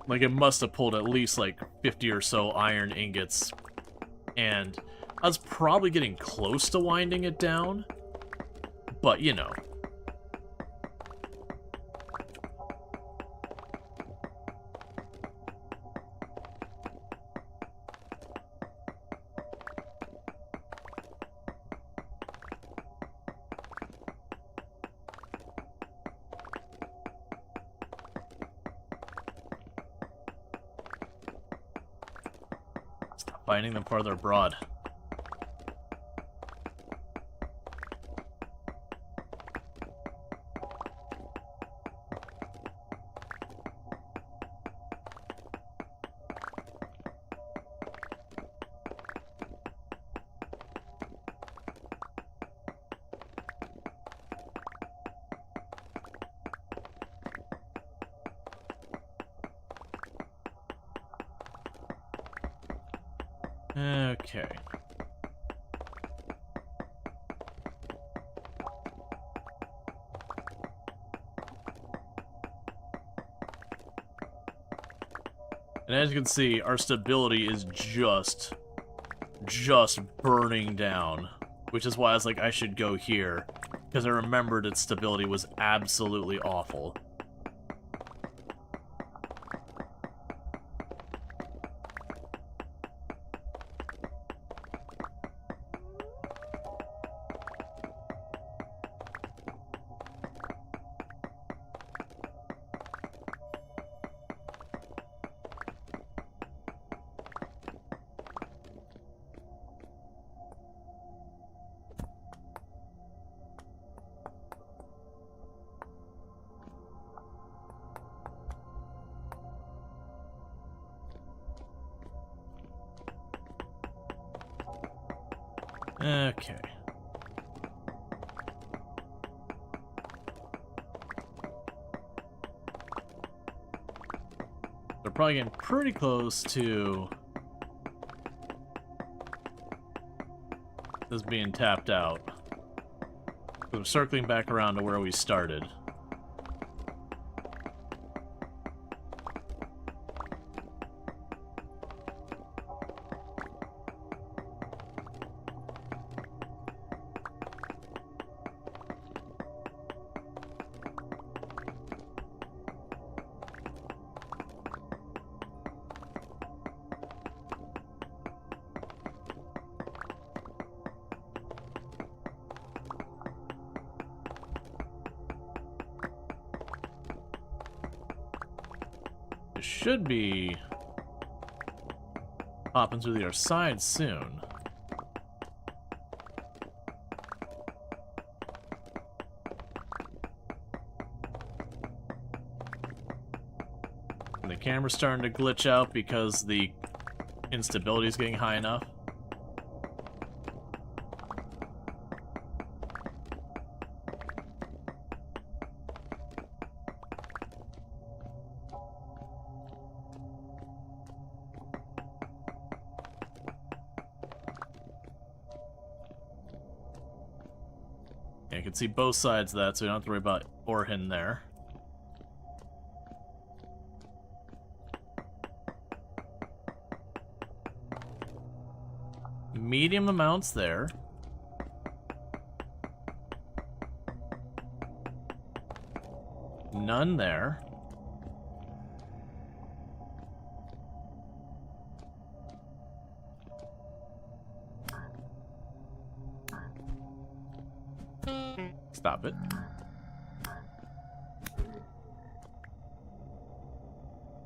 Like, it must have pulled at least, like, 50 or so iron ingots. And I was probably getting close to winding it down. But, you know. Finding them farther abroad. Okay. And as you can see, our stability is just burning down, which is why I was like, I should go here, because I remembered its stability was absolutely awful. Okay. They're probably getting pretty close to this being tapped out. So I'm circling back around to where we started. should be popping through the other side soon. And the camera's starting to glitch out because the instability is getting high enough. Yeah, you can see both sides of that, so you don't have to worry about ore hidden there. Medium amounts there. None there. Stop it.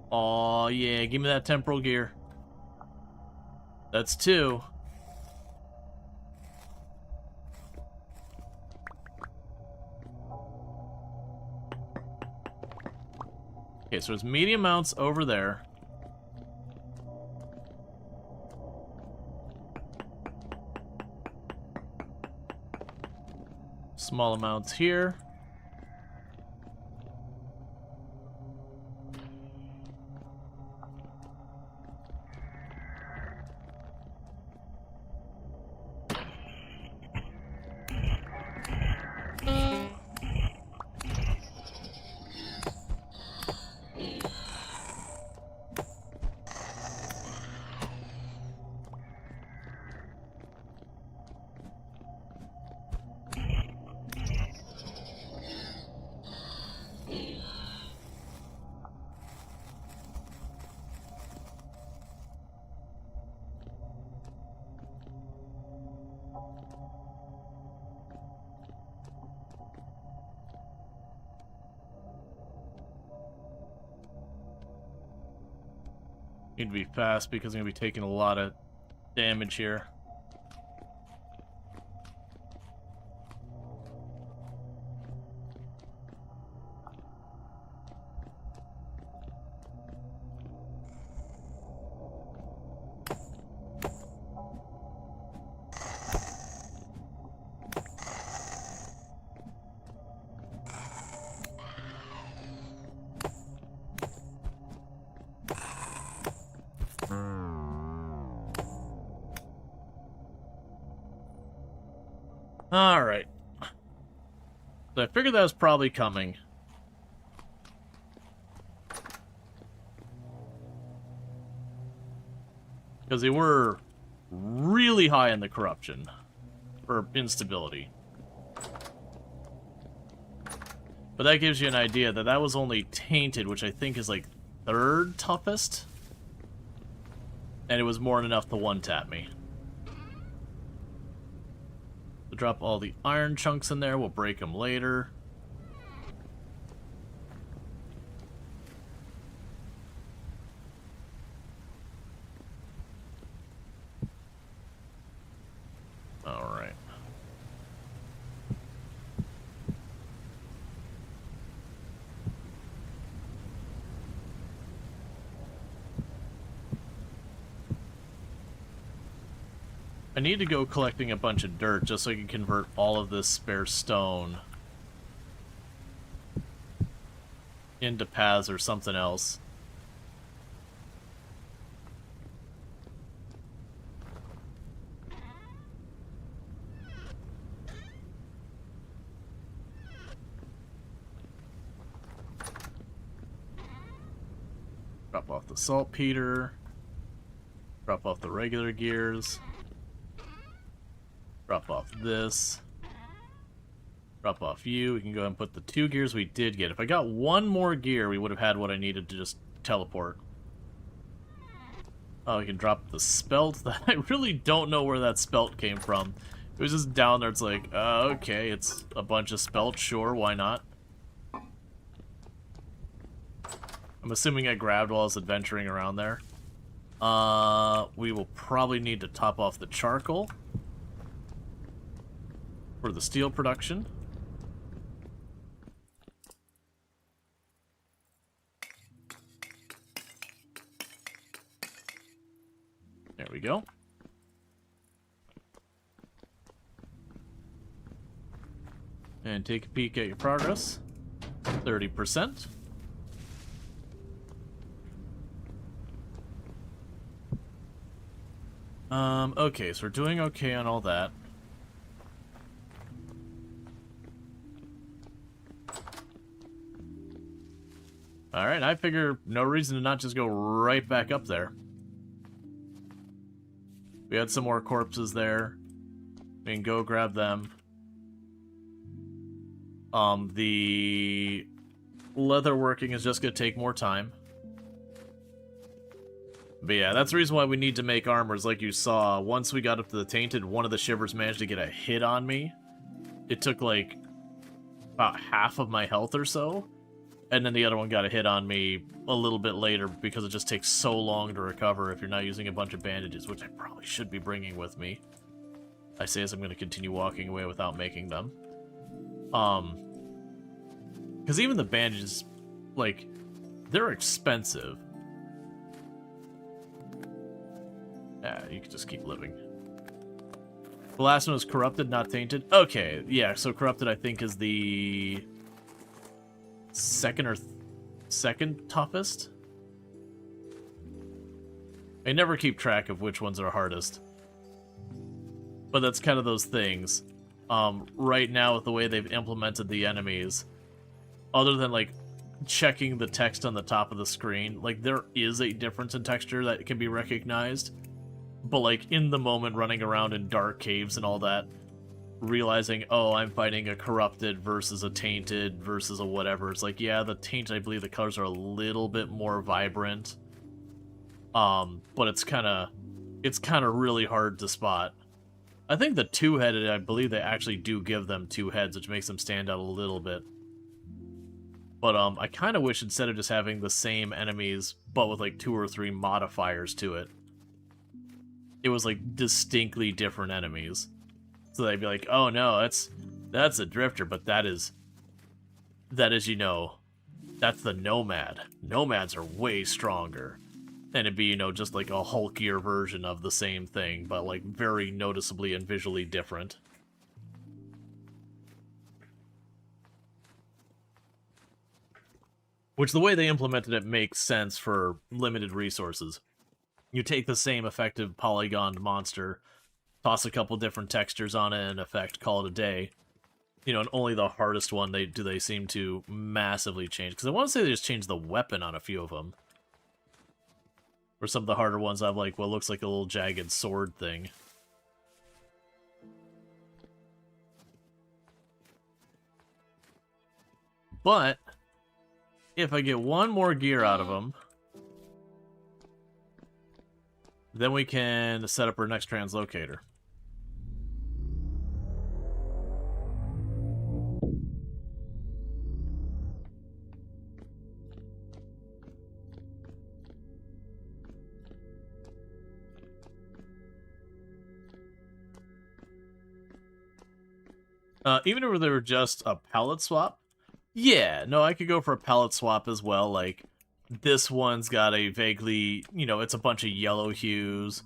Aw, yeah, give me that temporal gear. That's 2. Okay, so there's medium amounts over there. Small amounts here. Need to be fast because I'm going to be taking a lot of damage here. Alright. So I figured that was probably coming. Because they were really high in the corruption. Or instability. But that gives you an idea that that was only tainted, which I think is like 3rd toughest. And it was more than enough to one-tap me. We'll drop all the iron chunks in there, we'll break them later. Alright. I need to go collecting a bunch of dirt just so I can convert all of this spare stone into paths or something else. Drop off the saltpeter. Drop off the regular gears. Drop off this. Drop off you. We can go ahead and put the 2 gears we did get. If I got 1 more gear, we would have had what I needed to just teleport. Oh, we can drop the spelt. I really don't know where that spelt came from. It was just down there. It's like, okay, it's a bunch of spelt. Sure, why not? I I'm assuming I grabbed while I was adventuring around there. We will probably need to top off the charcoal for the steel production. There we go. And take a peek at your progress. 30%. Okay, so we're doing okay on all that. Alright, I figure no reason to not just go right back up there. We had some more corpses there. We can go grab them. The leather working is just going to take more time. But yeah, that's the reason why we need to make armors. Like you saw, once we got up to the Tainted, one of the Shivers managed to get a hit on me. It took like about half of my health or so. And then the other one got a hit on me a little bit later because it just takes so long to recover if you're not using a bunch of bandages, which I probably should be bringing with me. I say as I'm going to continue walking away without making them. Because even the bandages, like, they're expensive. Yeah, you can just keep living. The last one was Corrupted, not Tainted. Okay, yeah, so Corrupted I think is the second toughest? I never keep track of which ones are hardest. But that's kind of those things. Right now, with the way they've implemented the enemies, other than, like, checking the text on the top of the screen, like, there is a difference in texture that can be recognized. But, like, in the moment, running around in dark caves and all that, realizing, oh, I'm fighting a Corrupted versus a Tainted versus a whatever. It's like, yeah, the Tainted, I believe the colors are a little bit more vibrant. But it's kind of really hard to spot. I think the two-headed, I believe they actually do give them two heads, which makes them stand out a little bit. But, I kind of wish instead of just having the same enemies, but with, like, 2 or 3 modifiers to it, it was, like, distinctly different enemies. So they'd be like, oh, no, that's a Drifter, but that is, you know, that's the Nomad. Nomads are way stronger. And it'd be, you know, just like a hulkier version of the same thing, but, like, very noticeably and visually different. Which, the way they implemented it makes sense for limited resources. You take the same effective polygoned monster, toss a couple different textures on it and effect, call it a day. You know, and only the hardest one do they seem to massively change. Because I want to say they just changed the weapon on a few of them. Or some of the harder ones have, like, what looks like a little jagged sword thing. But if I get one more gear out of them, then we can set up our next translocator. Even if they were just a palette swap, yeah, no, I could go for a palette swap as well. Like, this one's got a vaguely, you know, it's a bunch of yellow hues.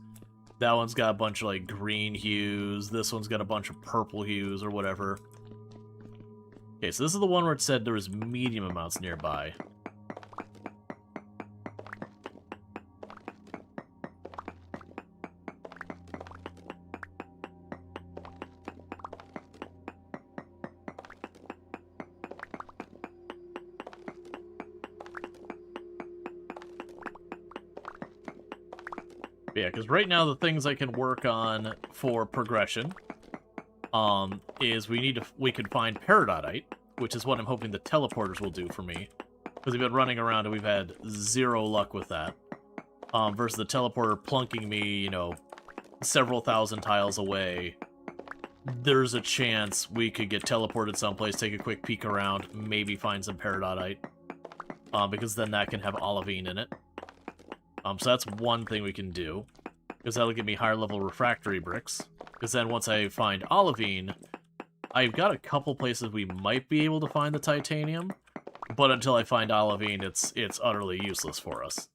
That one's got a bunch of, like, green hues. This one's got a bunch of purple hues or whatever. Okay, so this is the one where it said there was medium amounts nearby. Yeah, because right now the things I can work on for progression is we could find Peridotite, which is what I'm hoping the teleporters will do for me. Because we've been running around and we've had 0 luck with that. Versus the teleporter plunking me, you know, several thousand tiles away. There's a chance we could get teleported someplace, take a quick peek around, maybe find some Peridotite. because then that can have olivine in it. So that's one thing we can do, because that'll give me higher level refractory bricks. Because then once I find olivine, I've got a couple places we might be able to find the titanium, but until I find olivine, it's utterly useless for us.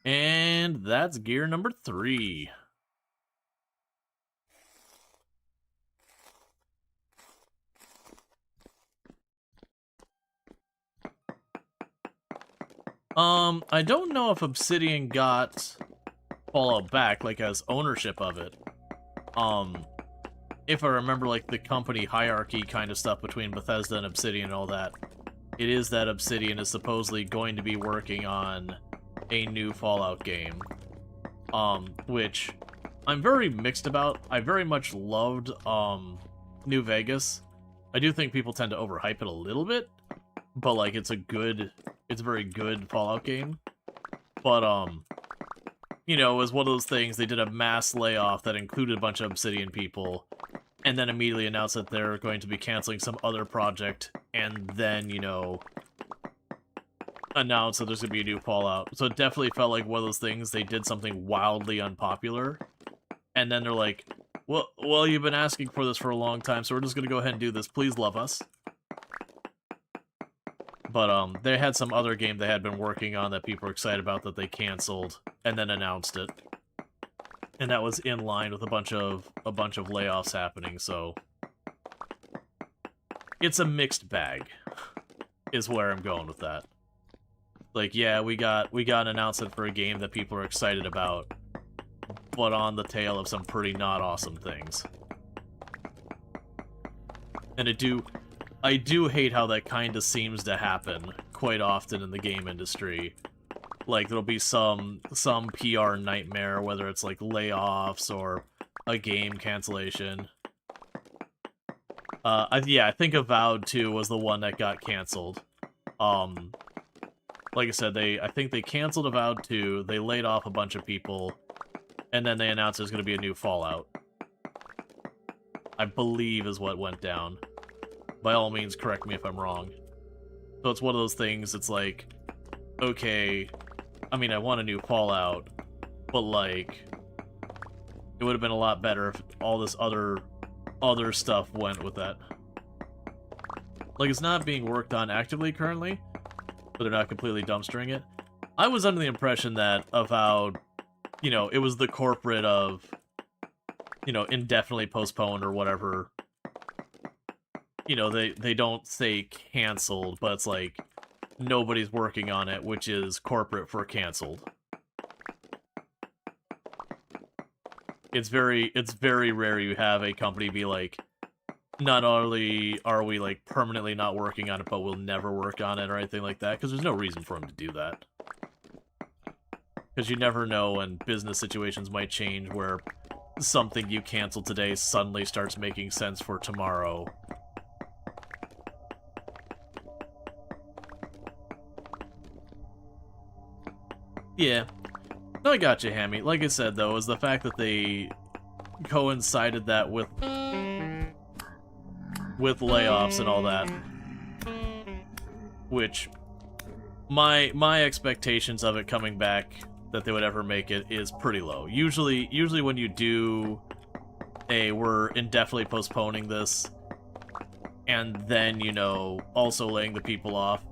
And that's gear number 3. I don't know if Obsidian got Fallout back, like, as ownership of it. If I remember, like, the company hierarchy kind of stuff between Bethesda and Obsidian and all that, it is that Obsidian is supposedly going to be working on a new Fallout game, which I'm very mixed about. I very much loved, New Vegas. I do think people tend to overhype it a little bit, but, like, it's a very good Fallout game. But, you know, it was one of those things, they did a mass layoff that included a bunch of Obsidian people, and then immediately announced that they're going to be canceling some other project, and then, you know, announced that there's going to be a new Fallout. So it definitely felt like one of those things, they did something wildly unpopular, and then they're like, well, you've been asking for this for a long time, so we're just going to go ahead and do this. Please love us. But, they had some other game they had been working on that people were excited about that they canceled, and then announced it. And that was in line with a bunch of layoffs happening, so it's a mixed bag, is where I'm going with that. Like, yeah, we got an announcement for a game that people are excited about, but on the tail of some pretty not awesome things. And I do hate how that kind of seems to happen quite often in the game industry. Like, there'll be some PR nightmare, whether it's, like, layoffs or a game cancellation. I think Avowed 2 was the one that got canceled. Like I said, I think they canceled Avowed 2, they laid off a bunch of people, and then they announced there's going to be a new Fallout. I believe is what went down. By all means, correct me if I'm wrong. So it's one of those things, it's like, okay, I mean, I want a new Fallout, but, like, it would have been a lot better if all this other stuff went with that. Like, it's not being worked on actively currently, but they're not completely dumpstering it. I was under the impression that Avowed, you know, it was the corporate of, you know, indefinitely postponed or whatever. You know, they don't say canceled, but it's like, nobody's working on it, which is corporate for canceled. It's very rare you have a company be like, not only are we, like, permanently not working on it, but we'll never work on it or anything like that, because there's no reason for them to do that. Because you never know when business situations might change where something you cancel today suddenly starts making sense for tomorrow. Yeah. No, I got you, Hammy. Like I said, though, is the fact that they coincided that with layoffs and all that. Which, my expectations of it coming back, that they would ever make it, is pretty low. Usually when you do we're indefinitely postponing this, and then, you know, also laying the people off,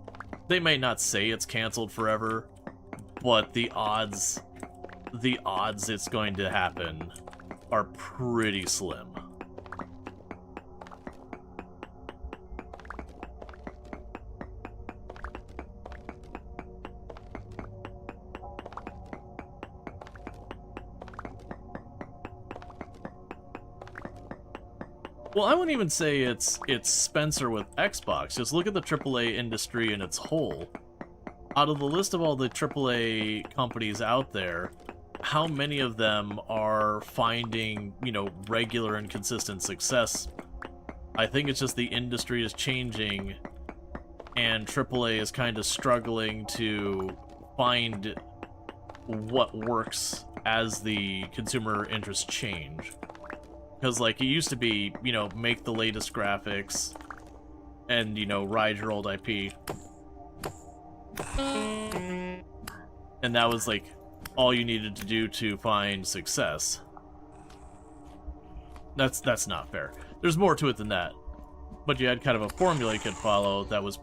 they may not say it's canceled forever, but the odds it's going to happen are pretty slim. Well, I wouldn't even say it's Spencer with Xbox. Just look at the AAA industry in its whole. Out of the list of all the AAA companies out there, how many of them are finding, you know, regular and consistent success? I think it's just the industry is changing, and AAA is kind of struggling to find what works as the consumer interests change. Because, like, it used to be, you know, make the latest graphics and, you know, ride your old IP. And that was, like, all you needed to do to find success. That's not fair. There's more to it than that. But you had kind of a formula you could follow that was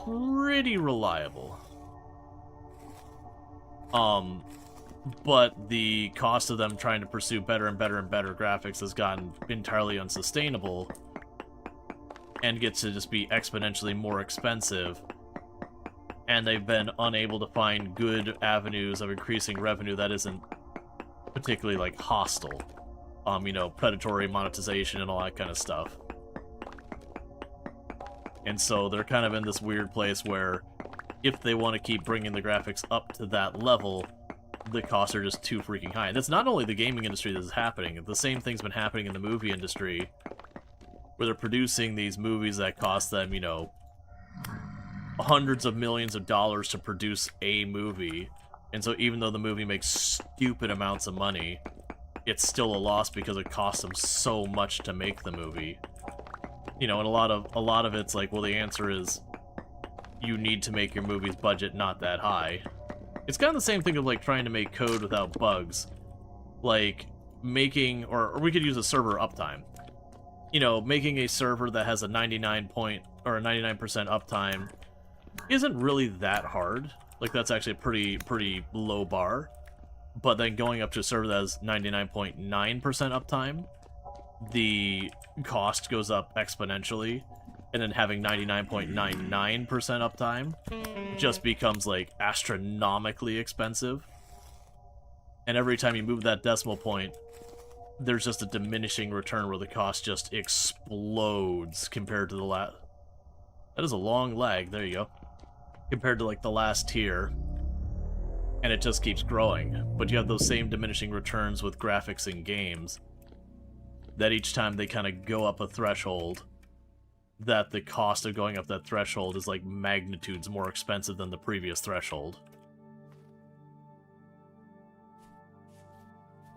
pretty reliable. But the cost of them trying to pursue better and better and better graphics has gotten entirely unsustainable and gets to just be exponentially more expensive. And they've been unable to find good avenues of increasing revenue that isn't particularly, like, hostile. You know, predatory monetization and all that kind of stuff. And so they're kind of in this weird place where if they want to keep bringing the graphics up to that level, the costs are just too freaking high. And it's not only the gaming industry that is happening. The same thing's been happening in the movie industry, where they're producing these movies that cost them, you know, hundreds of millions of dollars to produce a movie. And so even though the movie makes stupid amounts of money, it's still a loss because it costs them so much to make the movie. You know, and a lot of it's like, well, the answer is you need to make your movie's budget not that high. It's kind of the same thing of, like, trying to make code without bugs. Like, making, or we could use a server uptime. You know, making a server that has a 99% uptime isn't really that hard. Like, that's actually a pretty low bar. But then going up to a server that has 99.9% uptime, the cost goes up exponentially, and then having 99.99% uptime just becomes, like, astronomically expensive. And every time you move that decimal point, there's just a diminishing return where the cost just explodes compared to the last... That is a long lag, there you go. Compared to, like, the last tier. And it just keeps growing. But you have those same diminishing returns with graphics in games, that each time they kind of go up a threshold, that the cost of going up that threshold is like magnitudes more expensive than the previous threshold.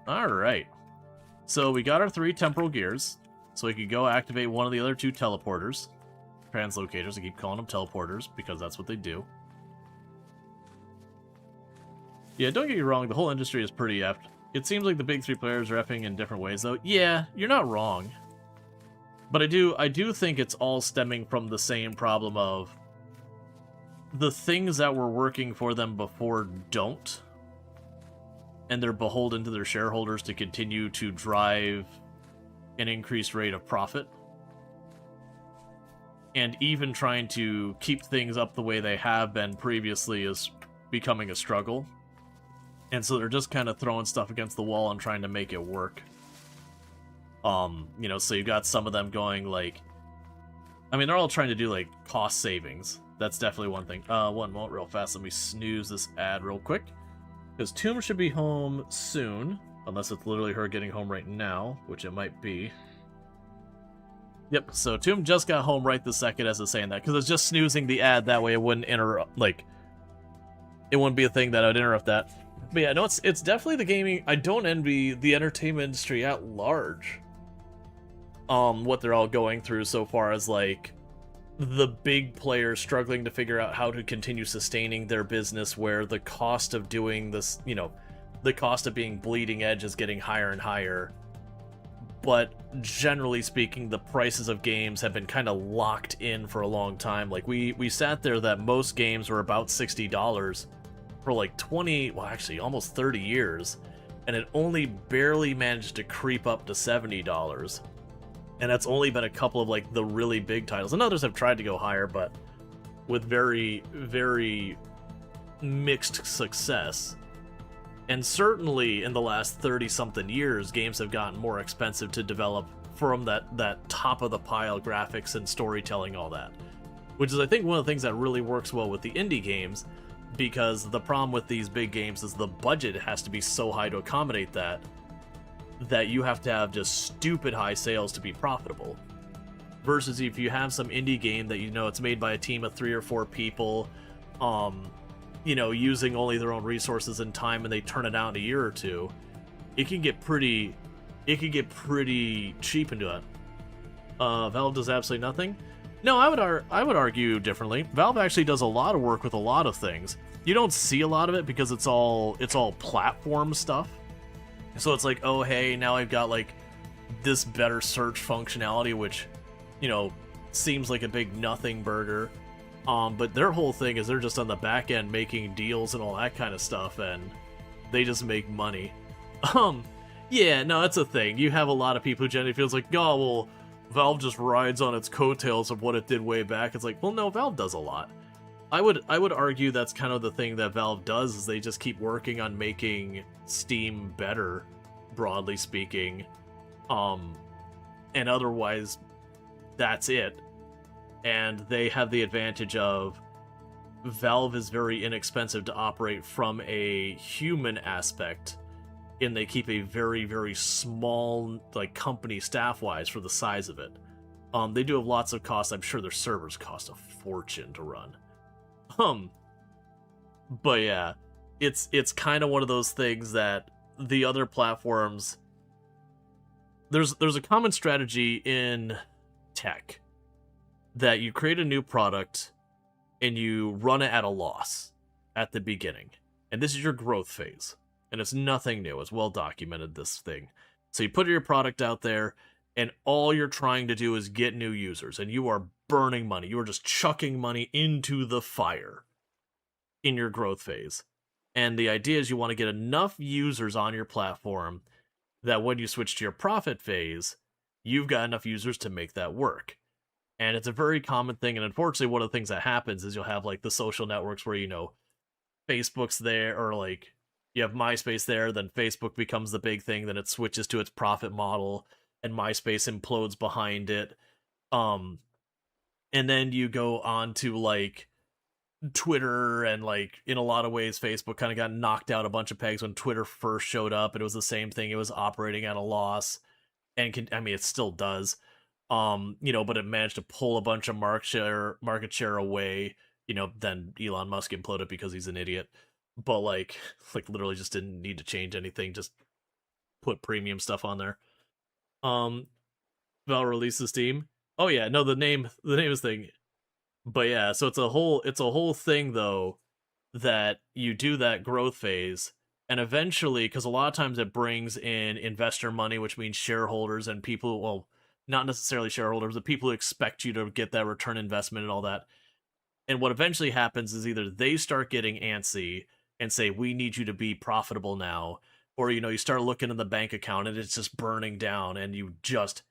Alright. So we got our 3 temporal gears, so we could go activate one of the other 2 teleporters. Translocators, I keep calling them teleporters, because that's what they do. Yeah, don't get me wrong, the whole industry is pretty effed. It seems like the big 3 players are effing in different ways, though. Yeah, you're not wrong. But I do think it's all stemming from the same problem of the things that were working for them before don't, and they're beholden to their shareholders to continue to drive an increased rate of profit. And even trying to keep things up the way they have been previously is becoming a struggle. And so they're just kind of throwing stuff against the wall and trying to make it work. You know, so you got some of them going, like... I mean, they're all trying to do, like, cost savings. That's definitely one thing. One moment real fast. Let me snooze this ad real quick. Because Tomb should be home soon. Unless it's literally her getting home right now, which it might be. Yep, so Tomb just got home right this second as it's saying that. Because it's just snoozing the ad, that way it wouldn't interrupt, like... It wouldn't be a thing that would interrupt that. But yeah, no, it's definitely the gaming... I don't envy the entertainment industry at large. What they're all going through so far as, like, the big players struggling to figure out how to continue sustaining their business, where the cost of doing this, you know, the cost of being bleeding edge is getting higher and higher. But generally speaking, the prices of games have been kind of locked in for a long time. Like, we sat there that most games were about $60 for like 20, well actually almost 30 years, and it only barely managed to creep up to $70. And that's only been a couple of, like, the really big titles. And others have tried to go higher, but with very, very mixed success. And certainly in the last 30-something years, games have gotten more expensive to develop from that top-of-the-pile graphics and storytelling, all that. Which is, I think, one of the things that really works well with the indie games, because the problem with these big games is the budget has to be so high to accommodate that you have to have just stupid high sales to be profitable. versus if you have some indie game that you know it's made by a team of 3 or 4 people, um, using only their own resources and time, and they turn it out in a year or two, it can get pretty, cheap into it. Valve does absolutely nothing. No, I would argue differently. Valve actually does a lot of work with a lot of things. You don't see a lot of it because it's all platform stuff. So it's like, oh hey, now I've got like this better search functionality, which, seems like a big nothing burger. But their whole thing is they're just on the back end making deals and all that kind of stuff, and they just make money. Yeah, no, that's a thing. You have a lot of people who generally feels like, oh, well, Valve just rides on its coattails of what it did way back. It's like, well, no, Valve does a lot. I would argue that's kind of the thing that Valve does, is they just keep working on making Steam better, broadly speaking. And otherwise, that's it. And they have the advantage of Valve is very inexpensive to operate from a human aspect, and they keep a very, very small like company staff-wise for the size of it. They do have lots of costs. I'm sure their servers cost a fortune to run. But yeah, it's kind of one of those things that the other platforms, there's a common strategy in tech that you create a new product and you run it at a loss at the beginning. And this is your growth phase. And it's nothing new. It's well documented, this thing. So you put your product out there, and all you're trying to do is get new users, and you are burning money. You are just chucking money into the fire in your growth phase. And the idea is you want to get enough users on your platform that when you switch to your profit phase, you've got enough users to make that work. And it's a very common thing, and unfortunately one of the things that happens is you'll have like the social networks where, Facebook's there, or like you have MySpace there, then Facebook becomes the big thing, then it switches to its profit model, and MySpace implodes behind it. Um, and then you go on to like Twitter, and like in a lot of ways, Facebook kind of got knocked out a bunch of pegs when Twitter first showed up. It was the same thing; it was operating at a loss, and I mean, it still does. But it managed to pull a bunch of market share away. Then Elon Musk imploded because he's an idiot. But like literally just didn't need to change anything, just put premium stuff on there. Um, Valve releases Steam. Oh yeah, no, the name is thing. But yeah, so it's a whole thing though, that you do that growth phase, and eventually, because a lot of times it brings in investor money, which means shareholders and people, well, not necessarily shareholders, but people who expect you to get that return investment and all that. And what eventually happens is either they start getting antsy and say, we need you to be profitable now, or you start looking in the bank account and it's just burning down, and you just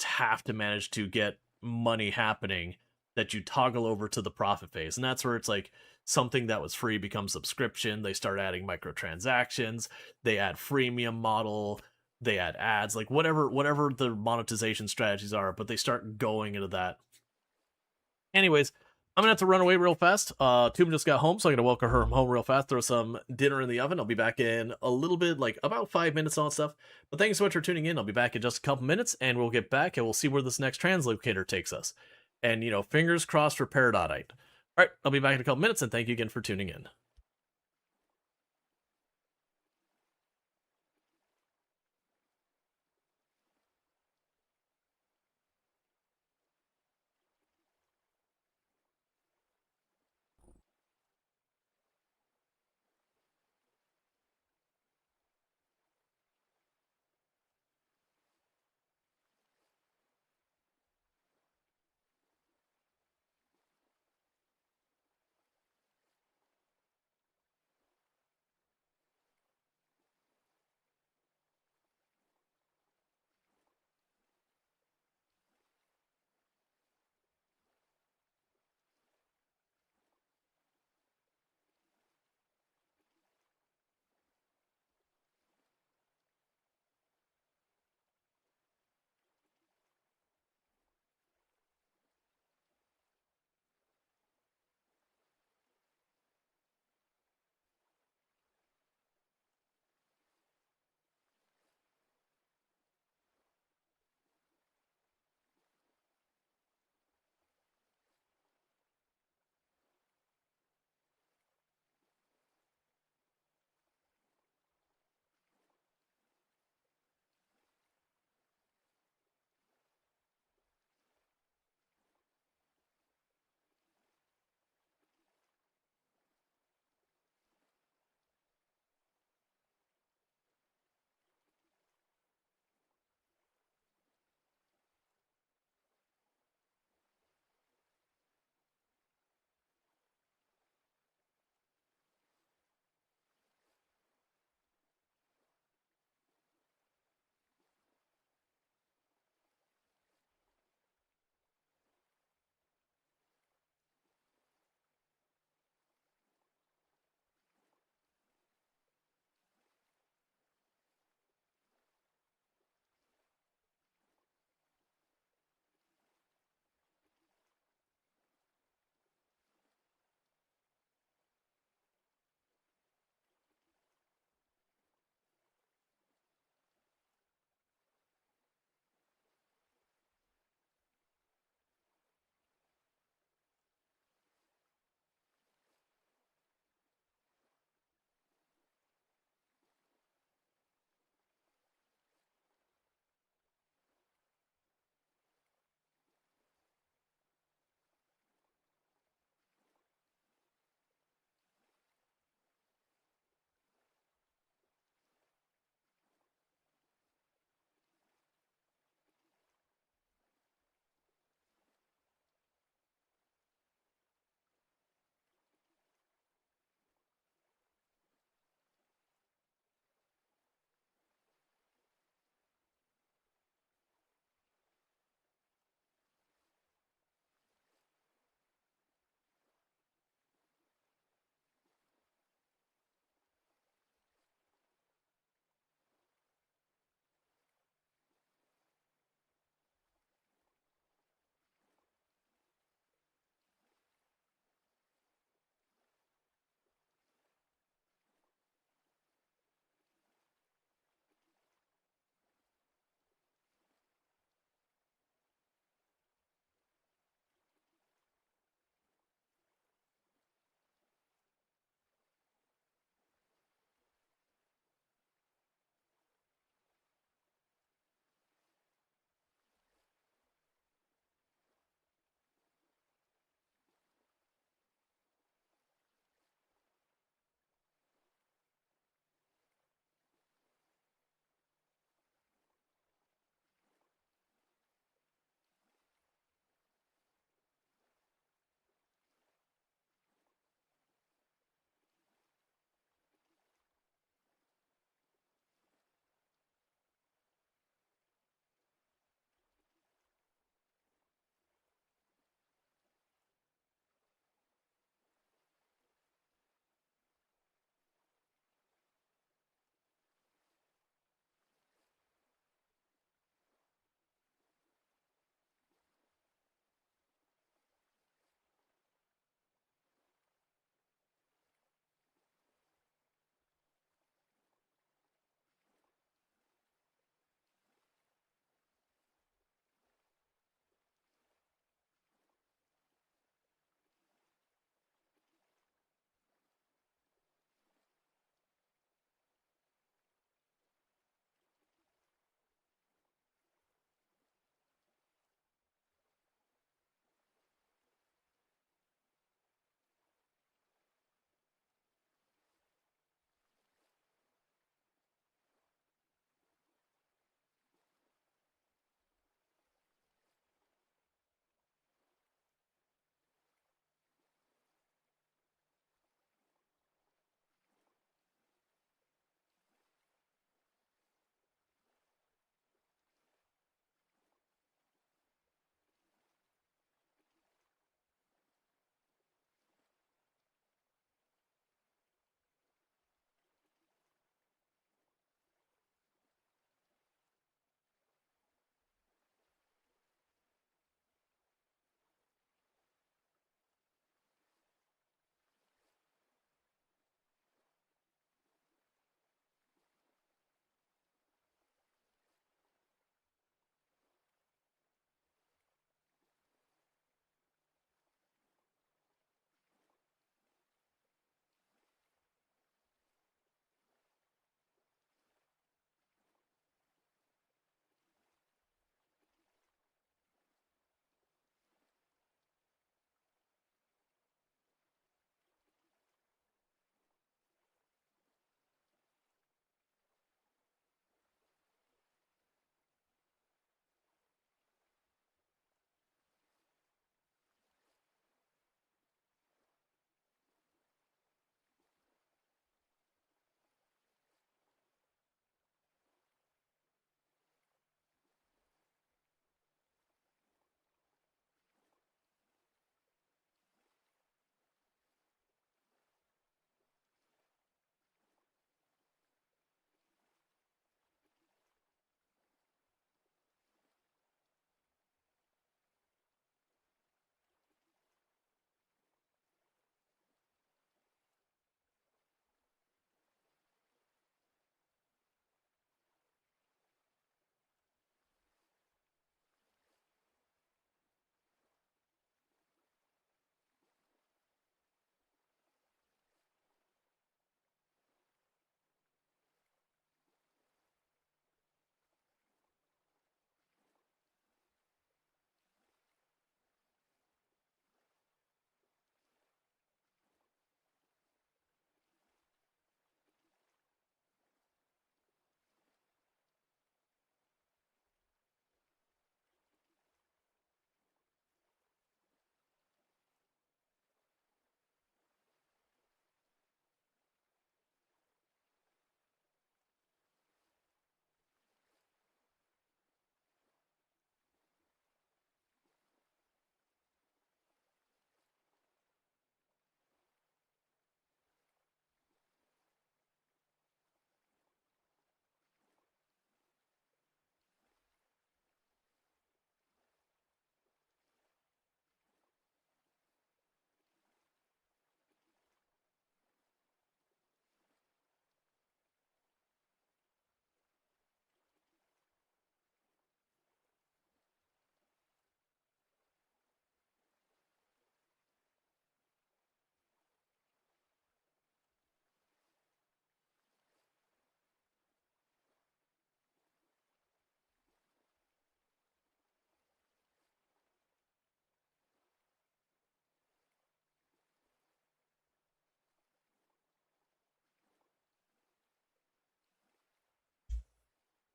have to manage to get money happening, that you toggle over to the profit phase. And that's where it's like something that was free becomes subscription. They start adding microtransactions, they add freemium model, they add ads, like whatever the monetization strategies are, but they start going into that. Anyways, I'm gonna have to run away real fast. Tuma just got home, so I'm gonna welcome her home real fast, throw some dinner in the oven. I'll be back in a little bit, like about 5 minutes on stuff. But thanks so much for tuning in. I'll be back in just a couple minutes, and we'll get back and we'll see where this next translocator takes us. And fingers crossed for Peridotite. All right, I'll be back in a couple minutes, and thank you again for tuning in.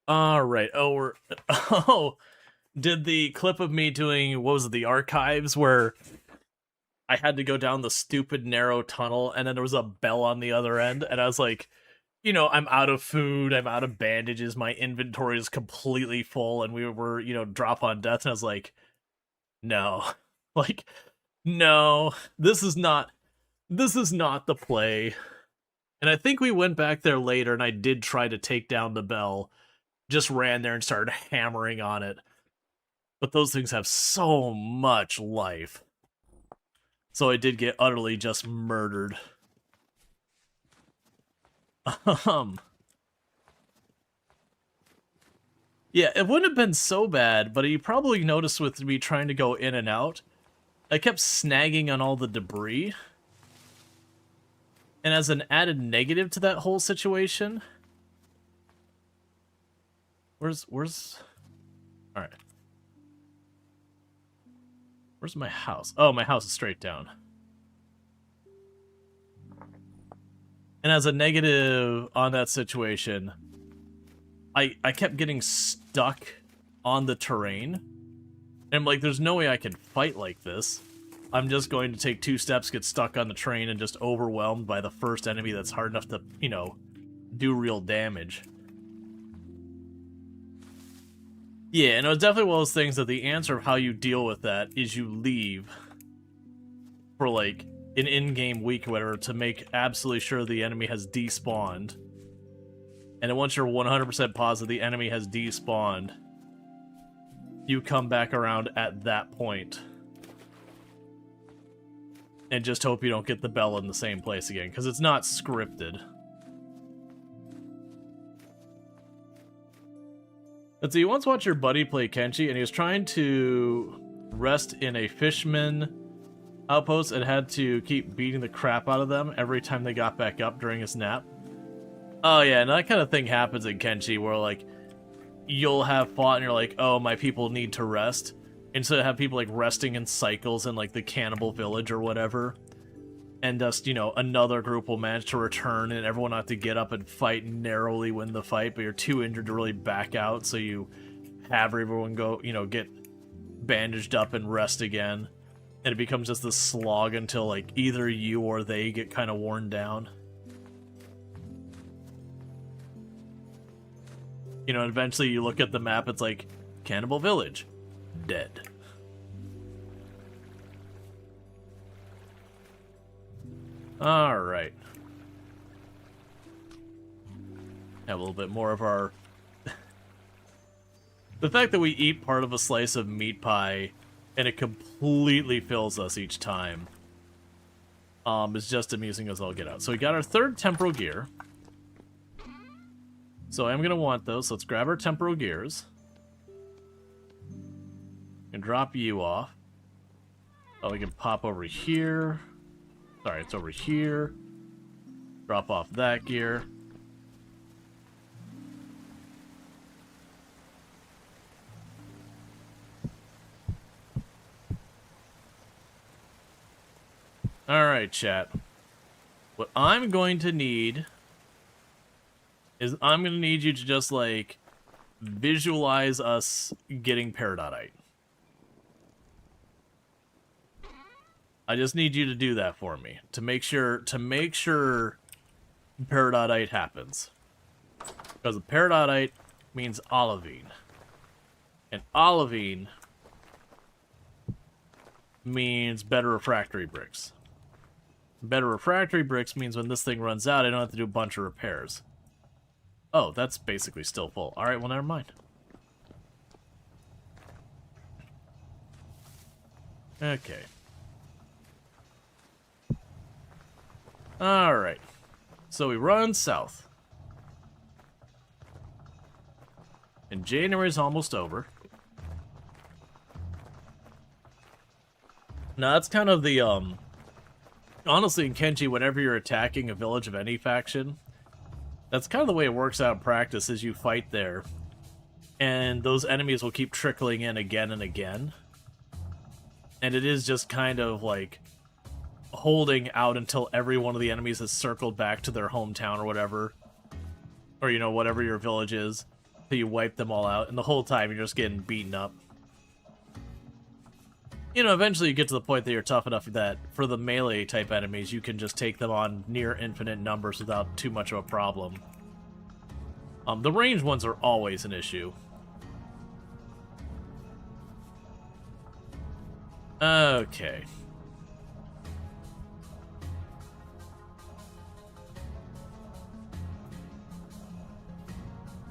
Alright, oh, we're... Oh, did the clip of me doing, what was it, the archives, where I had to go down the stupid narrow tunnel, and then there was a bell on the other end, and I was like, you know, I'm out of food, I'm out of bandages, my inventory is completely full, and we were, you know, drop on death, and I was like, no. Like, no, this is not the play. And I think we went back there later, and I did try to take down the bell, just ran there and started hammering on it. But those things have so much life. So I did get utterly just murdered. Yeah, it wouldn't have been so bad, but you probably noticed with me trying to go in and out, I kept snagging on all the debris. And as an added negative to that whole situation... Where's... Alright. Where's my house? Oh, my house is straight down. And as a negative on that situation, I kept getting stuck on the terrain. And I'm like, there's no way I can fight like this. I'm just going to take 2 steps, get stuck on the train, and just overwhelmed by the first enemy that's hard enough to, you know, do real damage. Yeah, and it was definitely one of those things that the answer of how you deal with that is you leave for, like, an in-game week or whatever to make absolutely sure the enemy has despawned. And then once you're 100% positive the enemy has despawned, you come back around at that point. And just hope you don't get the bell in the same place again, because it's not scripted. Let's see, you once watched your buddy play Kenshi, and he was trying to rest in a fisherman outpost and had to keep beating the crap out of them every time they got back up during his nap. Oh yeah, and that kind of thing happens in Kenshi, where like, you'll have fought and you're like, oh, my people need to rest. Instead of have people like resting in cycles in like the cannibal village or whatever. And just, you know, another group will manage to return and everyone will have to get up and fight and narrowly win the fight, but you're too injured to really back out, so you have everyone go, you know, get bandaged up and rest again. And it becomes just this slog until like either you or they get kind of worn down. You know, and eventually you look at the map, it's like, Cannibal Village, dead. Alright. Have a little bit more of our... The fact that we eat part of a slice of meat pie and it completely fills us each time is just amusing as all get out. So we got our 3rd temporal gear. So I'm going to want those. So let's grab our temporal gears. And drop you off. Oh, we can pop over here. Sorry, it's over here. Drop off that gear. Alright, chat. What I'm going to need is I'm going to need you to just, like, visualize us getting Peridotite. I just need you to do that for me to make sure Peridotite happens. Because Peridotite means olivine. And olivine means better refractory bricks. Better refractory bricks means when this thing runs out, I don't have to do a bunch of repairs. Oh, that's basically still full. Alright, well, never mind. Okay. Alright. So we run south. And January's almost over. Now, that's kind of the, honestly, in Kenshi, whenever you're attacking a village of any faction, that's kind of the way it works out in practice, is you fight there, and those enemies will keep trickling in again and again. And it is just kind of like holding out until every one of the enemies has circled back to their hometown or whatever. Or, you know, whatever your village is. till you wipe them all out, and the whole time you're just getting beaten up. You know, eventually you get to the point that you're tough enough that for the melee type enemies, you can just take them on near infinite numbers without too much of a problem. The ranged ones are always an issue. Okay.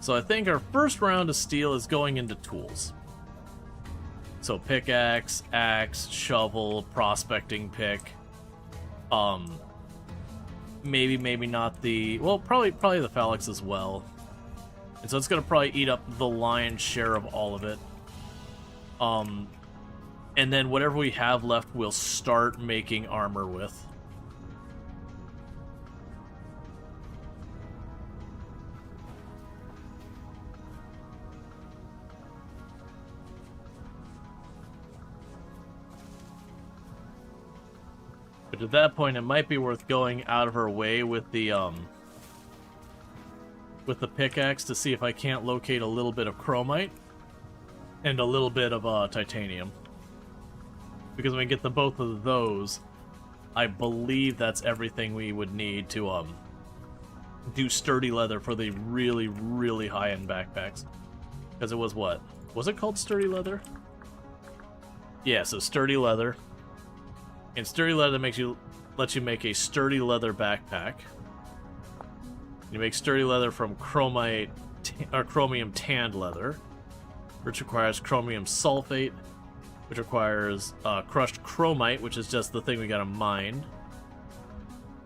So I think our first round of steel is going into tools. So pickaxe, axe, shovel, prospecting pick. Maybe not the... Well, probably the phalanx as well. And so it's going to probably eat up the lion's share of all of it. And then whatever we have left, we'll start making armor with. But at that point, it might be worth going out of our way with the pickaxe to see if I can't locate a little bit of chromite and a little bit of titanium. Because when we get the both of those, I believe that's everything we would need to do sturdy leather for the really, really high-end backpacks. Because it was what? Was it called sturdy leather? Yeah, so sturdy leather. And sturdy leather lets you make a sturdy leather backpack. You make sturdy leather from chromite or chromium tanned leather, which requires chromium sulfate, which requires crushed chromite, which is just the thing we gotta mine.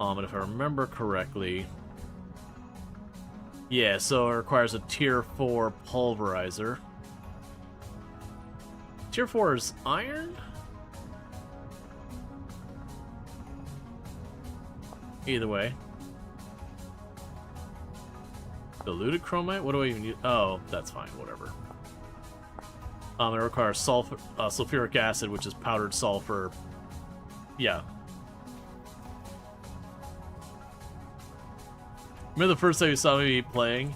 And if I remember correctly, yeah, so it requires a tier 4 pulverizer. Tier 4 is iron? Either way. Diluted chromite? What do I even use? Oh, that's fine, whatever. It requires sulfuric acid, which is powdered sulfur. Yeah. Remember the first time you saw me playing?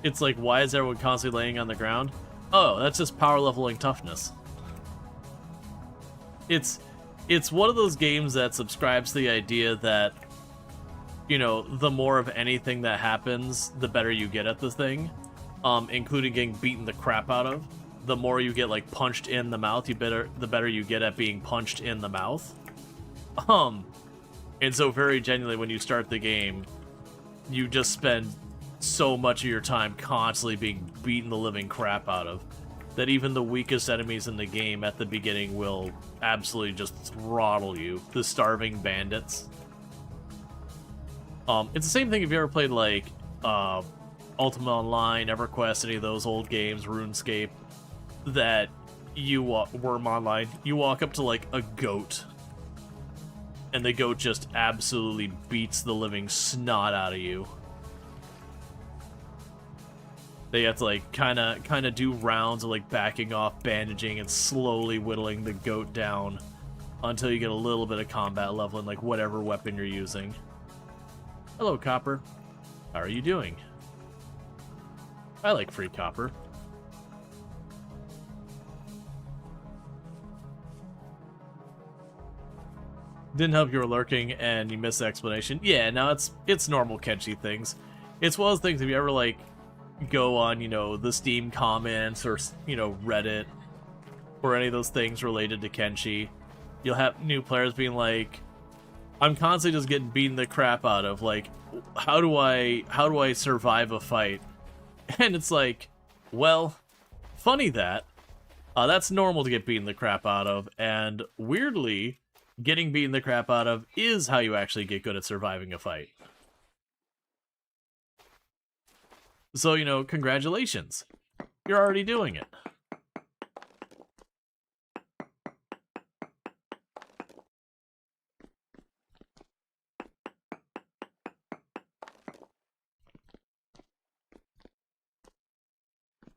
It's like, why is everyone constantly laying on the ground? Oh, that's just power leveling toughness. It's one of those games that subscribes to the idea that, you know, the more of anything that happens, the better you get at the thing, including getting beaten the crap out of. The more you get, like, punched in the mouth, the better you get at being punched in the mouth. And so very genuinely, when you start the game, you just spend so much of your time constantly being beaten the living crap out of, that even the weakest enemies in the game at the beginning will absolutely just throttle you. The starving bandits. It's the same thing if you ever played, like, Ultima Online, EverQuest, any of those old games, RuneScape, that Worm Online, you walk up to, like, a goat, and the goat just absolutely beats the living snot out of you. They have to, like, kind of do rounds of, like, backing off, bandaging, and slowly whittling the goat down until you get a little bit of combat level in, like, whatever weapon you're using. Hello, Copper. How are you doing? I like free copper. Didn't help you were lurking and you missed the explanation. Yeah, no, it's normal Kenshi things. It's one of those things, if you ever, like, go on, you know, the Steam comments or, you know, Reddit or any of those things related to Kenshi, you'll have new players being like, I'm constantly just getting beaten the crap out of, like, how do I survive a fight? And it's like, well, funny that's normal to get beaten the crap out of, and weirdly, getting beaten the crap out of is how you actually get good at surviving a fight. So, you know, congratulations. You're already doing it.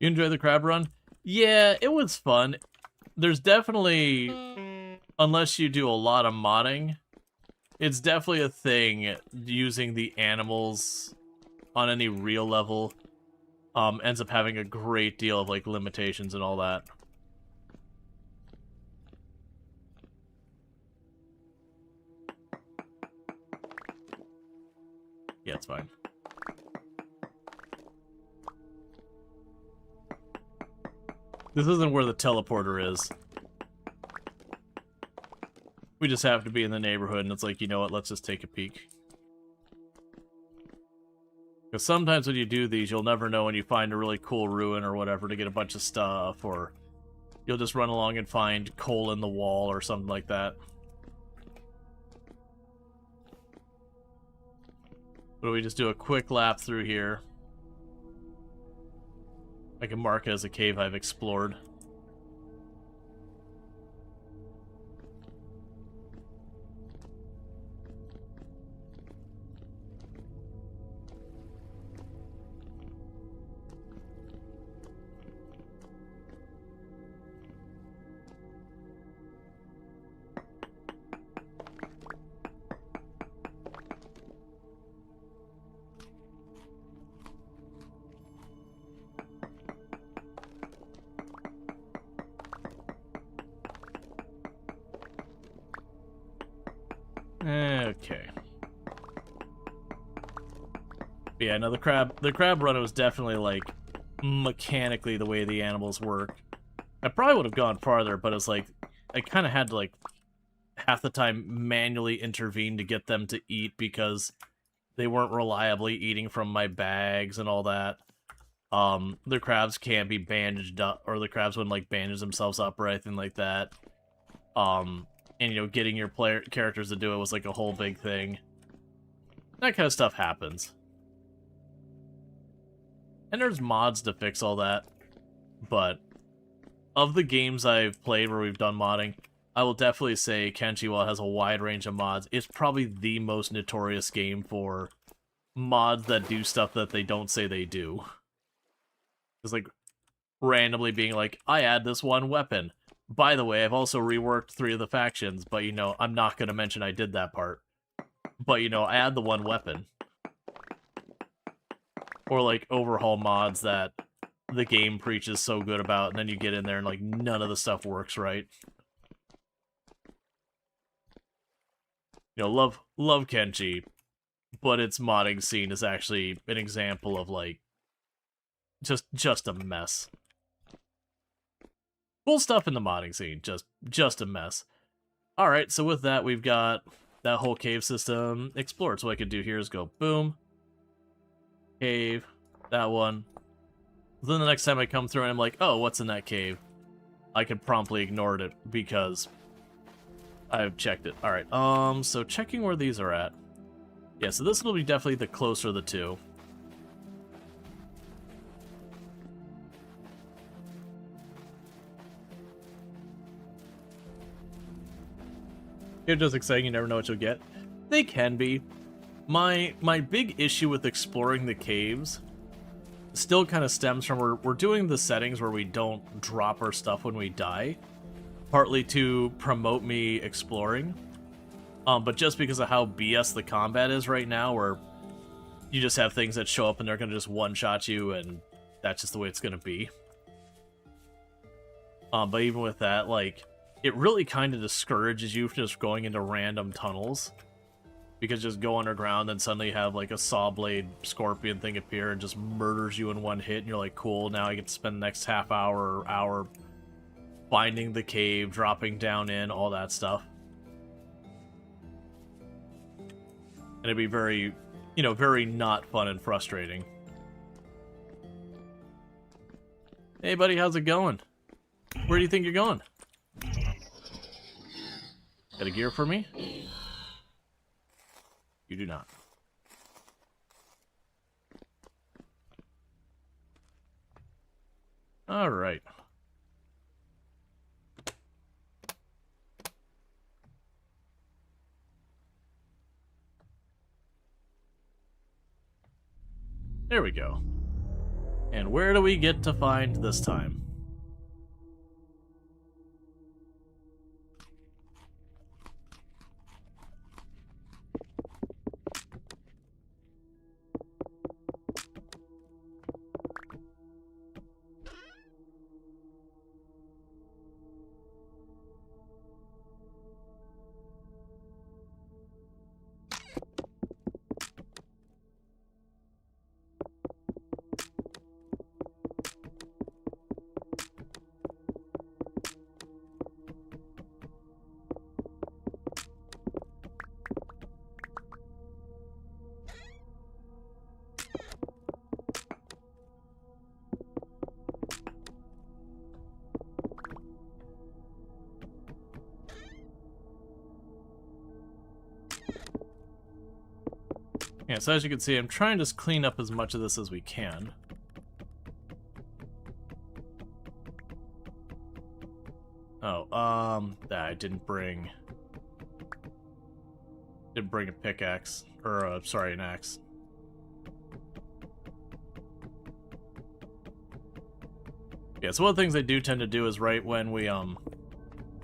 You enjoy the crab run? Yeah, it was fun. There's definitely, unless you do a lot of modding, it's definitely a thing using the animals on any real level. ends up having a great deal of, like, limitations and all that. Yeah, it's fine. This isn't where the teleporter is. We just have to be in the neighborhood, and it's like, you know what, let's just take a peek. Because sometimes when you do these, you'll never know when you find a really cool ruin or whatever to get a bunch of stuff, or you'll just run along and find coal in the wall or something like that. But we just do a quick lap through here. I can mark it as a cave I've explored. Okay. Yeah, no, the crab run was definitely, like, mechanically the way the animals work. I probably would have gone farther, but it's like, I kind of had to, like, half the time manually intervene to get them to eat because they weren't reliably eating from my bags and all that. The crabs can't be bandaged up, or the crabs wouldn't, like, bandage themselves up or anything like that. And, you know, getting your characters to do it was, like, a whole big thing. That kind of stuff happens. And there's mods to fix all that. But of the games I've played where we've done modding, I will definitely say Kenshi, while it has a wide range of mods, it's probably the most notorious game for mods that do stuff that they don't say they do. It's like randomly being like, I add this one weapon. By the way, I've also reworked 3 of the factions, but, you know, I'm not going to mention I did that part. But, you know, I add the one weapon. Or, like, overhaul mods that the game preaches so good about, and then you get in there and, like, none of the stuff works right. You know, love Kenshi, but its modding scene is actually an example of, like, just a mess. Cool stuff in the modding scene, just a mess. Alright, so with that, we've got that whole cave system explored. So what I could do here is go boom, cave, that one. Then the next time I come through and I'm like, oh, what's in that cave? I could promptly ignore it because I've checked it. Alright, so checking where these are at. Yeah, so this will be definitely the closer of the two. They're just exciting, you never know what you'll get. They can be. My big issue with exploring the caves still kind of stems from we're doing the settings where we don't drop our stuff when we die, partly to promote me exploring, but just because of how BS the combat is right now, where you just have things that show up and they're going to just one-shot you, and that's just the way it's going to be. But even with that, like, it really kind of discourages you from just going into random tunnels. Because just go underground, then suddenly you have, like, a saw blade scorpion thing appear and just murders you in one hit, and you're like, cool, now I get to spend the next half hour or hour finding the cave, dropping down in, all that stuff. And it'd be very, you know, very not fun and frustrating. Hey, buddy, how's it going? Where do you think you're going? Got a gear for me? You do not. All right. There we go. And where do we get to find this time? Yeah, so as you can see, I'm trying to just clean up as much of this as we can. Oh, I didn't bring a pickaxe, or, sorry, an axe. Yeah, so one of the things I do tend to do is right when we,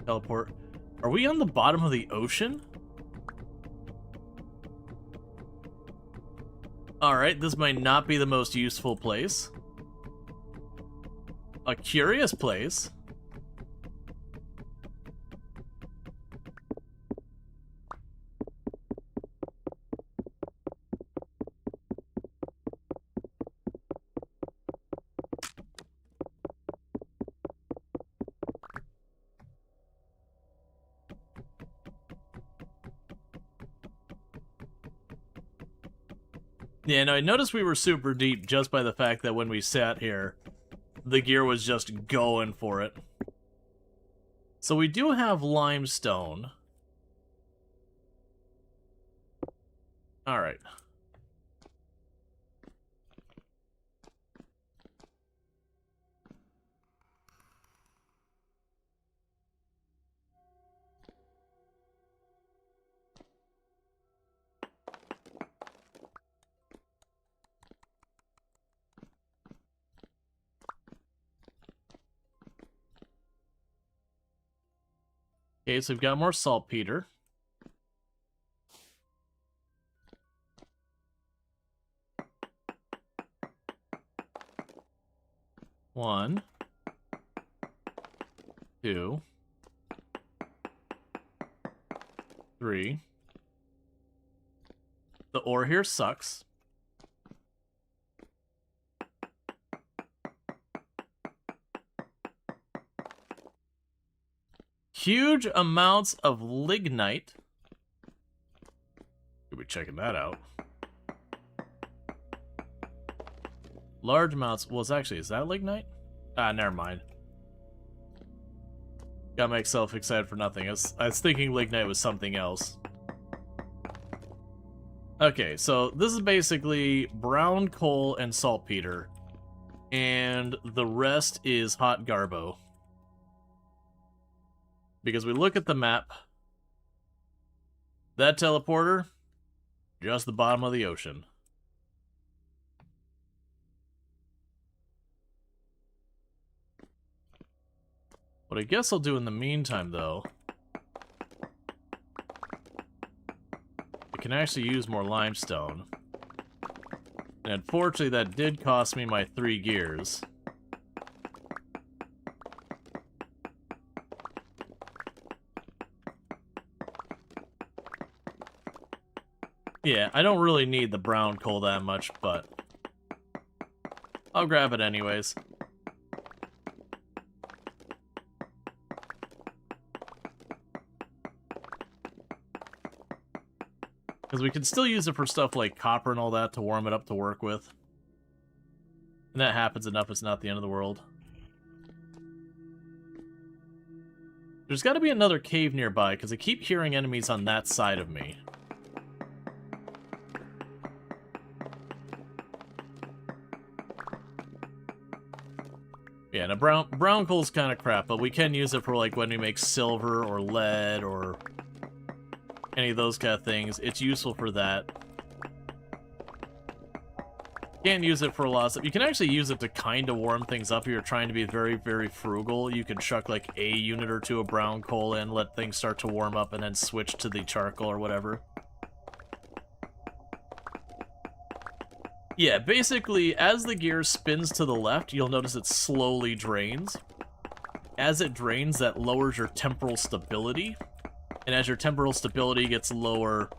teleport. Are we on the bottom of the ocean? Alright, this might not be the most useful place. A curious place. Yeah, no, I noticed we were super deep just by the fact that when we sat here, the gear was just going for it. So we do have limestone. Alright. Okay, so we've got more saltpeter. One. Two. Three. The ore here sucks. Huge amounts of lignite. We'll be checking that out. Large amounts. Well, actually, is that lignite? Ah, never mind. Got myself excited for nothing. I was thinking lignite was something else. Okay, so this is basically brown coal and saltpeter. And the rest is hot garbo. Because we look at the map, that teleporter, just the bottom of the ocean. What I guess I'll do in the meantime, though, I can actually use more limestone. And unfortunately, that did cost me my 3 gears. Yeah, I don't really need the brown coal that much, but I'll grab it anyways. Because we can still use it for stuff like copper and all that to warm it up to work with. And that happens enough, it's not the end of the world. There's got to be another cave nearby, because I keep hearing enemies on that side of me. Yeah, now brown coal's kind of crap, but we can use it for like when we make silver or lead or any of those kind of things. It's useful for that. Can't use it for a lot of stuff. You can actually use it to kind of warm things up if you're trying to be very, very frugal. You can chuck like a unit or two of brown coal in, let things start to warm up, and then switch to the charcoal or whatever. Yeah, basically, as the gear spins to the left, you'll notice it slowly drains. As it drains, that lowers your temporal stability. And as your temporal stability gets lower,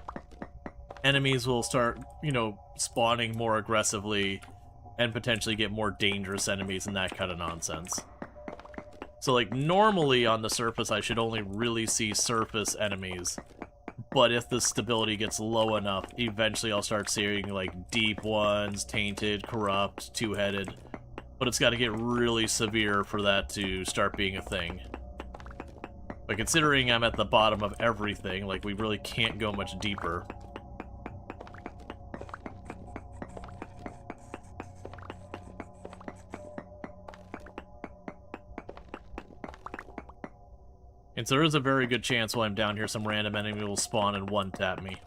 enemies will start, you know, spawning more aggressively and potentially get more dangerous enemies and that kind of nonsense. So, like, normally on the surface, I should only really see surface enemies. But if the stability gets low enough, eventually I'll start seeing, like, deep ones, tainted, corrupt, two-headed. But it's got to get really severe for that to start being a thing. But considering I'm at the bottom of everything, like, we really can't go much deeper. And so there is a very good chance while I'm down here some random enemy will spawn and one-tap me.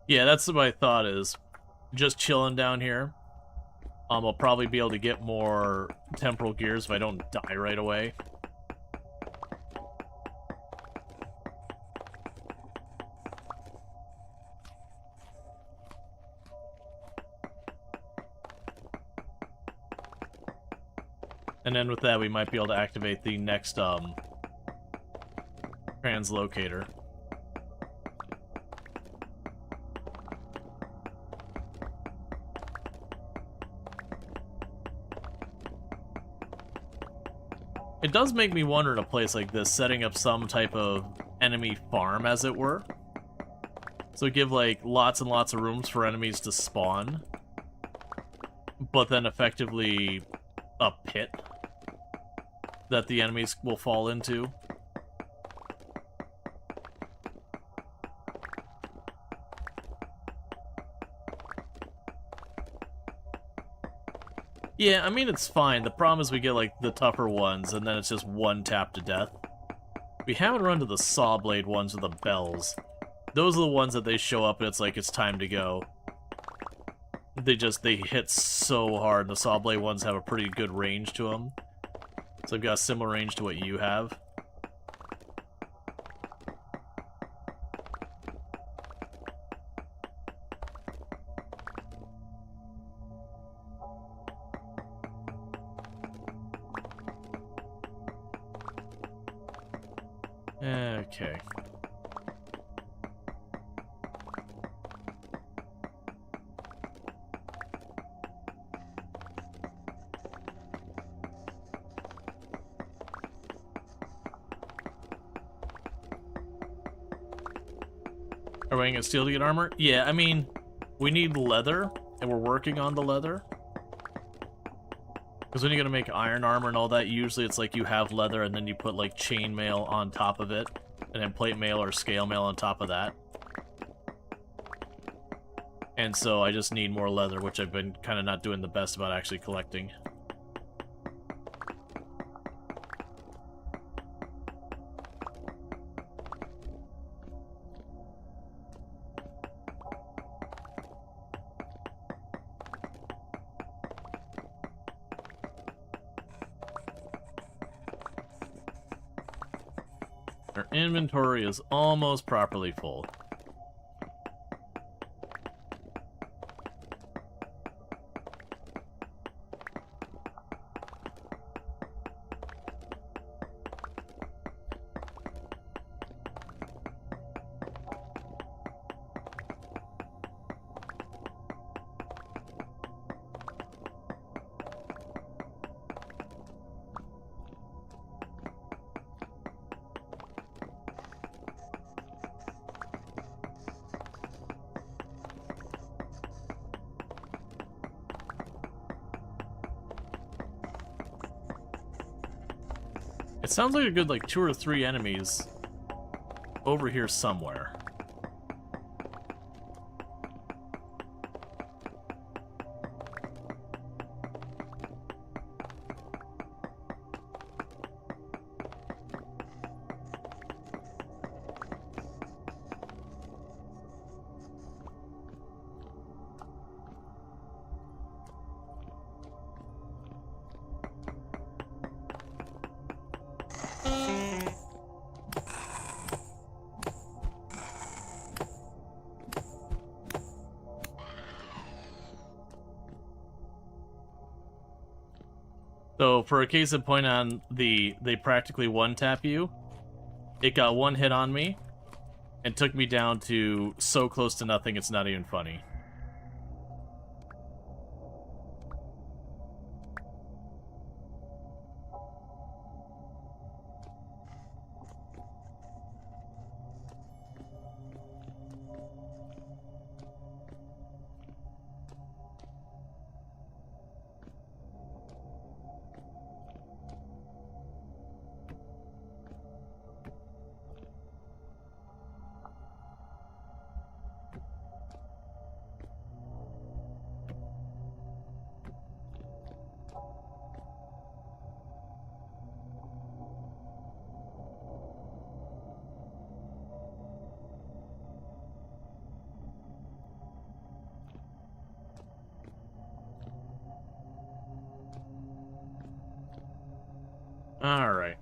Yeah, that's what my thought is. Just chilling down here. I'll probably be able to get more temporal gears if I don't die right away. And then with that, we might be able to activate the next, Translocator. It does make me wonder in a place like this, setting up some type of enemy farm, as it were. So give, like, lots and lots of rooms for enemies to spawn. But then effectively a pit that the enemies will fall into. Yeah, I mean, it's fine. The problem is we get, like, the tougher ones, and then it's just one tap to death. We haven't run to the saw blade ones with the bells. Those are the ones that they show up and it's like, it's time to go. They hit so hard, and the saw blade ones have a pretty good range to them. So they've got a similar range to what you have. Okay. Are we gonna get steel to get armor? Yeah, I mean, we need leather, and we're working on the leather. Because when you're gonna make iron armor and all that, usually it's like you have leather and then you put like chainmail on top of it, and then plate mail or scale mail on top of that. And so I just need more leather, which I've been kind of not doing the best about actually collecting. Our inventory is almost properly full. It sounds like a good, like, 2 or 3 enemies over here somewhere. So, for a case in point on they practically one-tap you, it got one hit on me, and took me down to so close to nothing it's not even funny. Alright.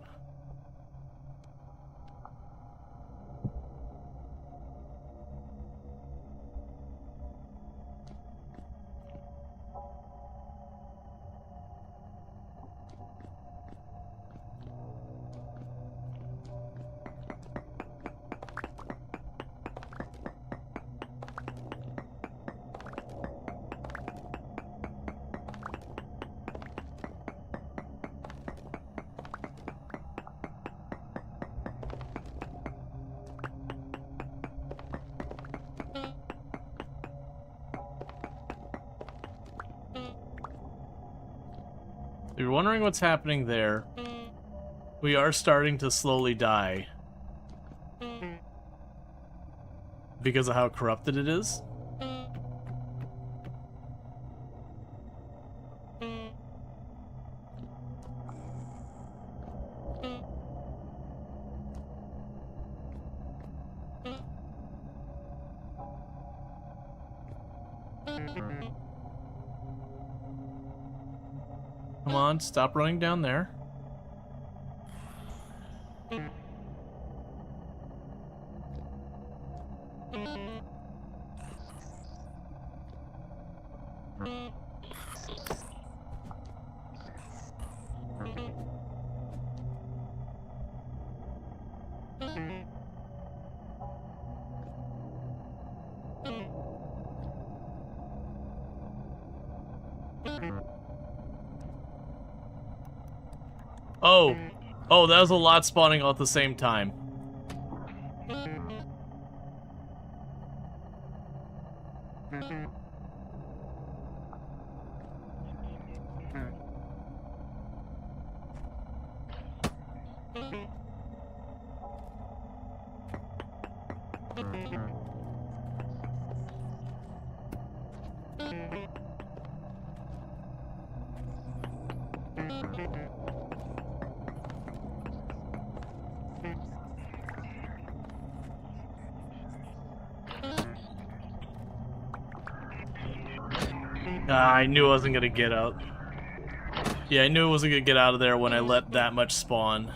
If you're wondering what's happening there, we are starting to slowly die because of how corrupted it is. Come on, stop running down there. Oh, that was a lot spawning all at the same time. I knew I wasn't gonna get out. Yeah, I knew I wasn't gonna get out of there when I let that much spawn.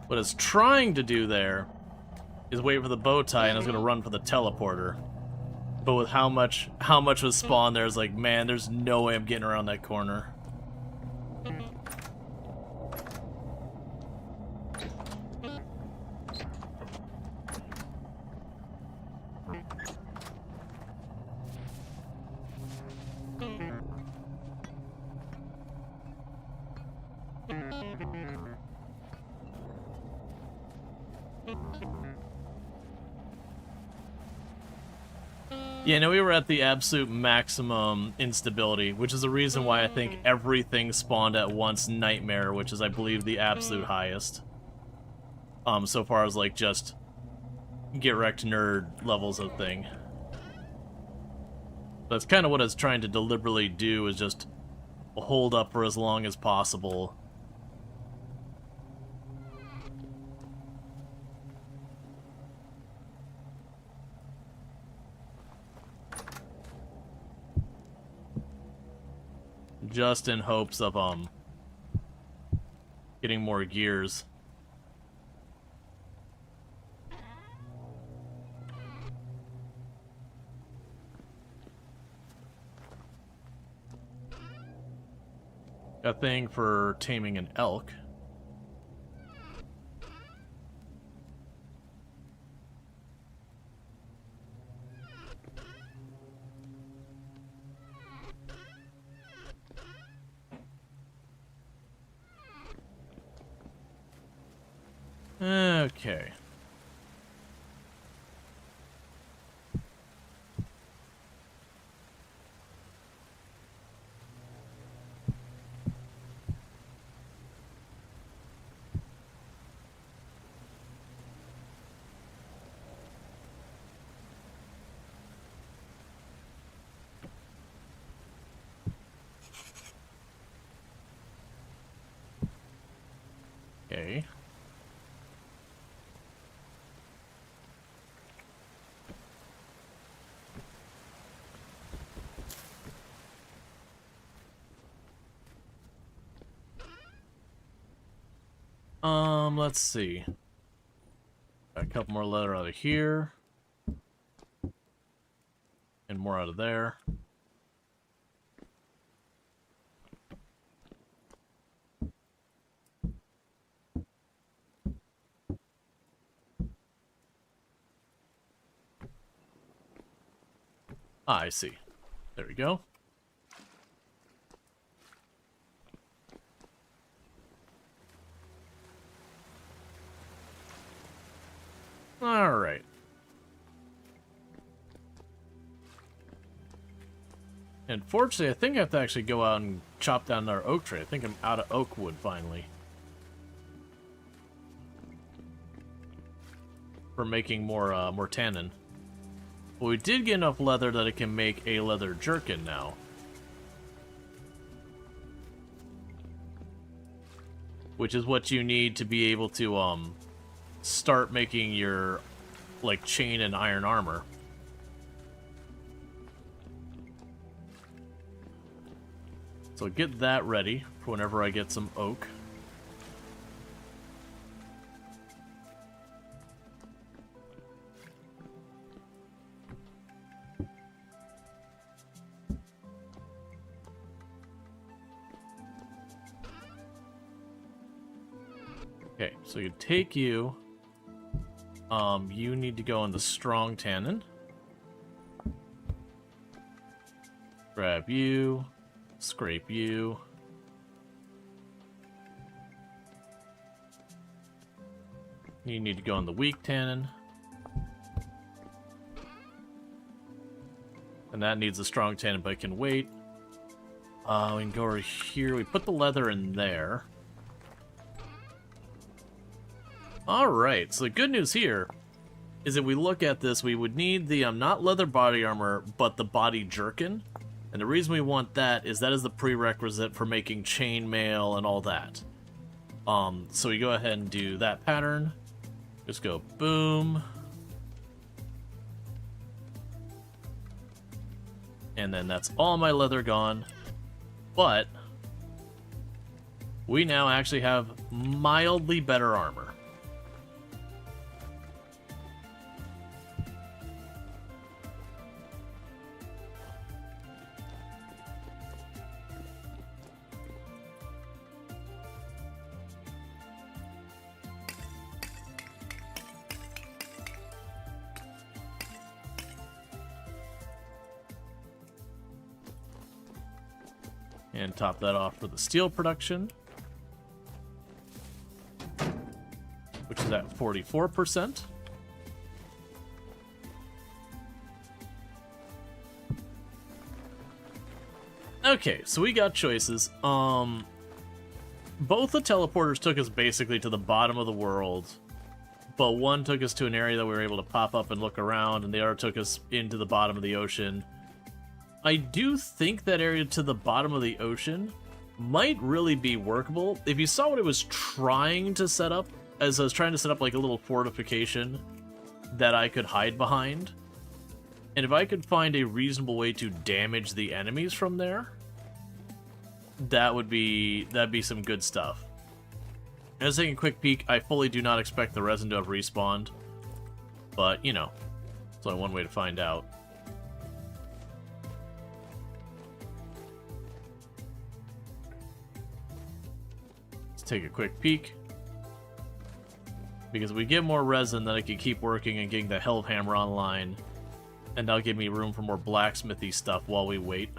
What it's trying to do there is wait for the bow tie, and I was gonna run for the teleporter. But with how much was spawned there, it's like, man, there's no way I'm getting around that corner. Yeah, no, we were at the absolute maximum instability, which is the reason why I think everything spawned at once Nightmare, which is, I believe, the absolute highest. So far as, like, just get wrecked nerd levels of thing. That's kind of what I was trying to deliberately do, is just hold up for as long as possible. Just in hopes of, getting more gears. A thing for taming an elk. Okay. Okay. Let's see. Got a couple more leather out of here. And more out of there. Ah, I see. There we go. Alright. And fortunately, I think I have to actually go out and chop down our oak tree. I think I'm out of oak wood finally. For making more tannin. But we did get enough leather that it can make a leather jerkin now. Which is what you need to be able to start making your like chain and iron armor. So get that ready for whenever I get some oak. Okay, so you take you. You need to go in the strong tannin. Grab you. Scrape you. You need to go in the weak tannin. And that needs a strong tannin, but it can wait. We can go over here. We put the leather in there. Alright, so the good news here is that we look at this, we would need the, not leather body armor, but the body jerkin. And the reason we want that is the prerequisite for making chainmail and all that. So we go ahead and do that pattern. Just go boom. And then that's all my leather gone. But we now actually have mildly better armor. And top that off for the steel production, which is at 44%. Okay, so we got choices. Both the teleporters took us basically to the bottom of the world, but one took us to an area that we were able to pop up and look around, and the other took us into the bottom of the ocean. I do think that area to the bottom of the ocean might really be workable. If you saw what it was trying to set up, as I was trying to set up like a little fortification that I could hide behind, and if I could find a reasonable way to damage the enemies from there, that'd be some good stuff. As taking a quick peek, I fully do not expect the resin to have respawned, but you know, it's only one way to find out. Take a quick peek, because if we get more resin, then I can keep working and getting the Hellhammer online, and that'll give me room for more blacksmithy stuff while we wait.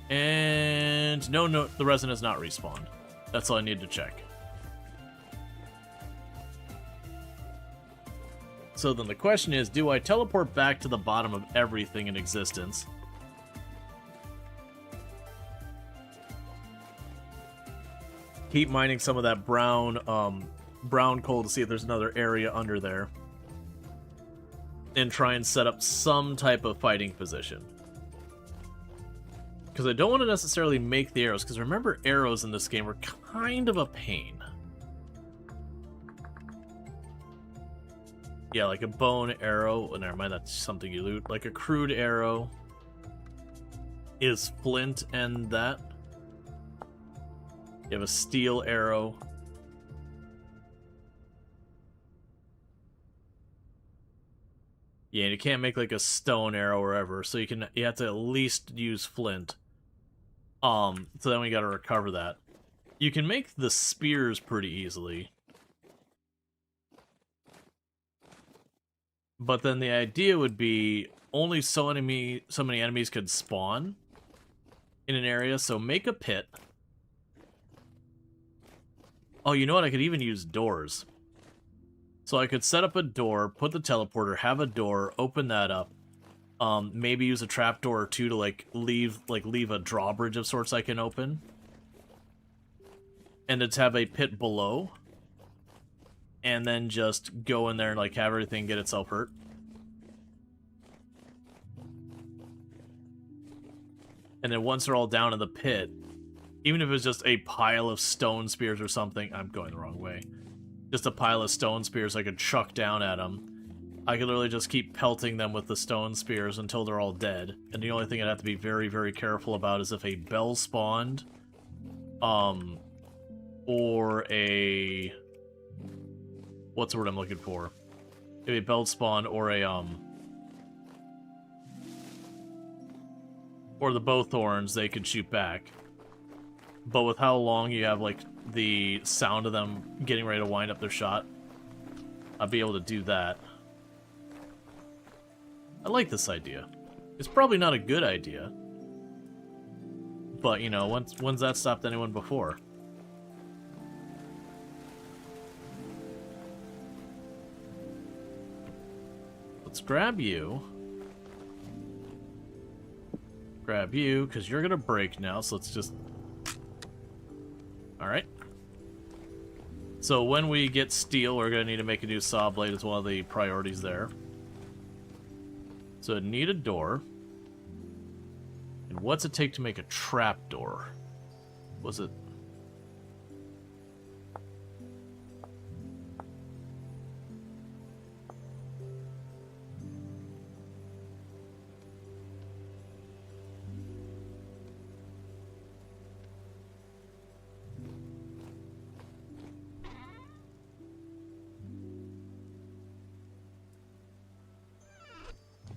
And no, the resin has not respawned. That's all I need to check. So then the question is, do I teleport back to the bottom of everything in existence? Keep mining some of that brown coal to see if there's another area under there. And try and set up some type of fighting position. Because I don't want to necessarily make the arrows, because remember, arrows in this game are kind of a pain. Yeah, like a bone arrow. Oh, never mind, that's something you loot. Like a crude arrow is flint and that. You have a steel arrow. Yeah, and you can't make like a stone arrow or whatever, so you have to at least use flint. So then we gotta recover that. You can make the spears pretty easily. But then the idea would be only so many enemies could spawn in an area, so make a pit. Oh, you know what? I could even use doors. So I could set up a door, put the teleporter, have a door, open that up. Maybe use a trapdoor or two to leave a drawbridge of sorts I can open. And it's have a pit below. And then just go in there and have everything get itself hurt. And then once they're all down in the pit, even if it's just a pile of stone spears or something, I'm going the wrong way. Just a pile of stone spears I could chuck down at them. I could literally just keep pelting them with the stone spears until they're all dead. And the only thing I'd have to be very, very careful about is if a bell spawned, or a... what's the word I'm looking for? If a bell spawned or a, or the bowthorns, they could shoot back. But with how long you have, the sound of them getting ready to wind up their shot, I'd be able to do that. I like this idea. It's probably not a good idea. But, you know, when's that stopped anyone before? Let's grab you. Grab you, because you're going to break now, so let's just... Alright. So when we get steel, we're going to need to make a new saw blade as one of the priorities there. So I need a door. And what's it take to make a trapdoor? Was it...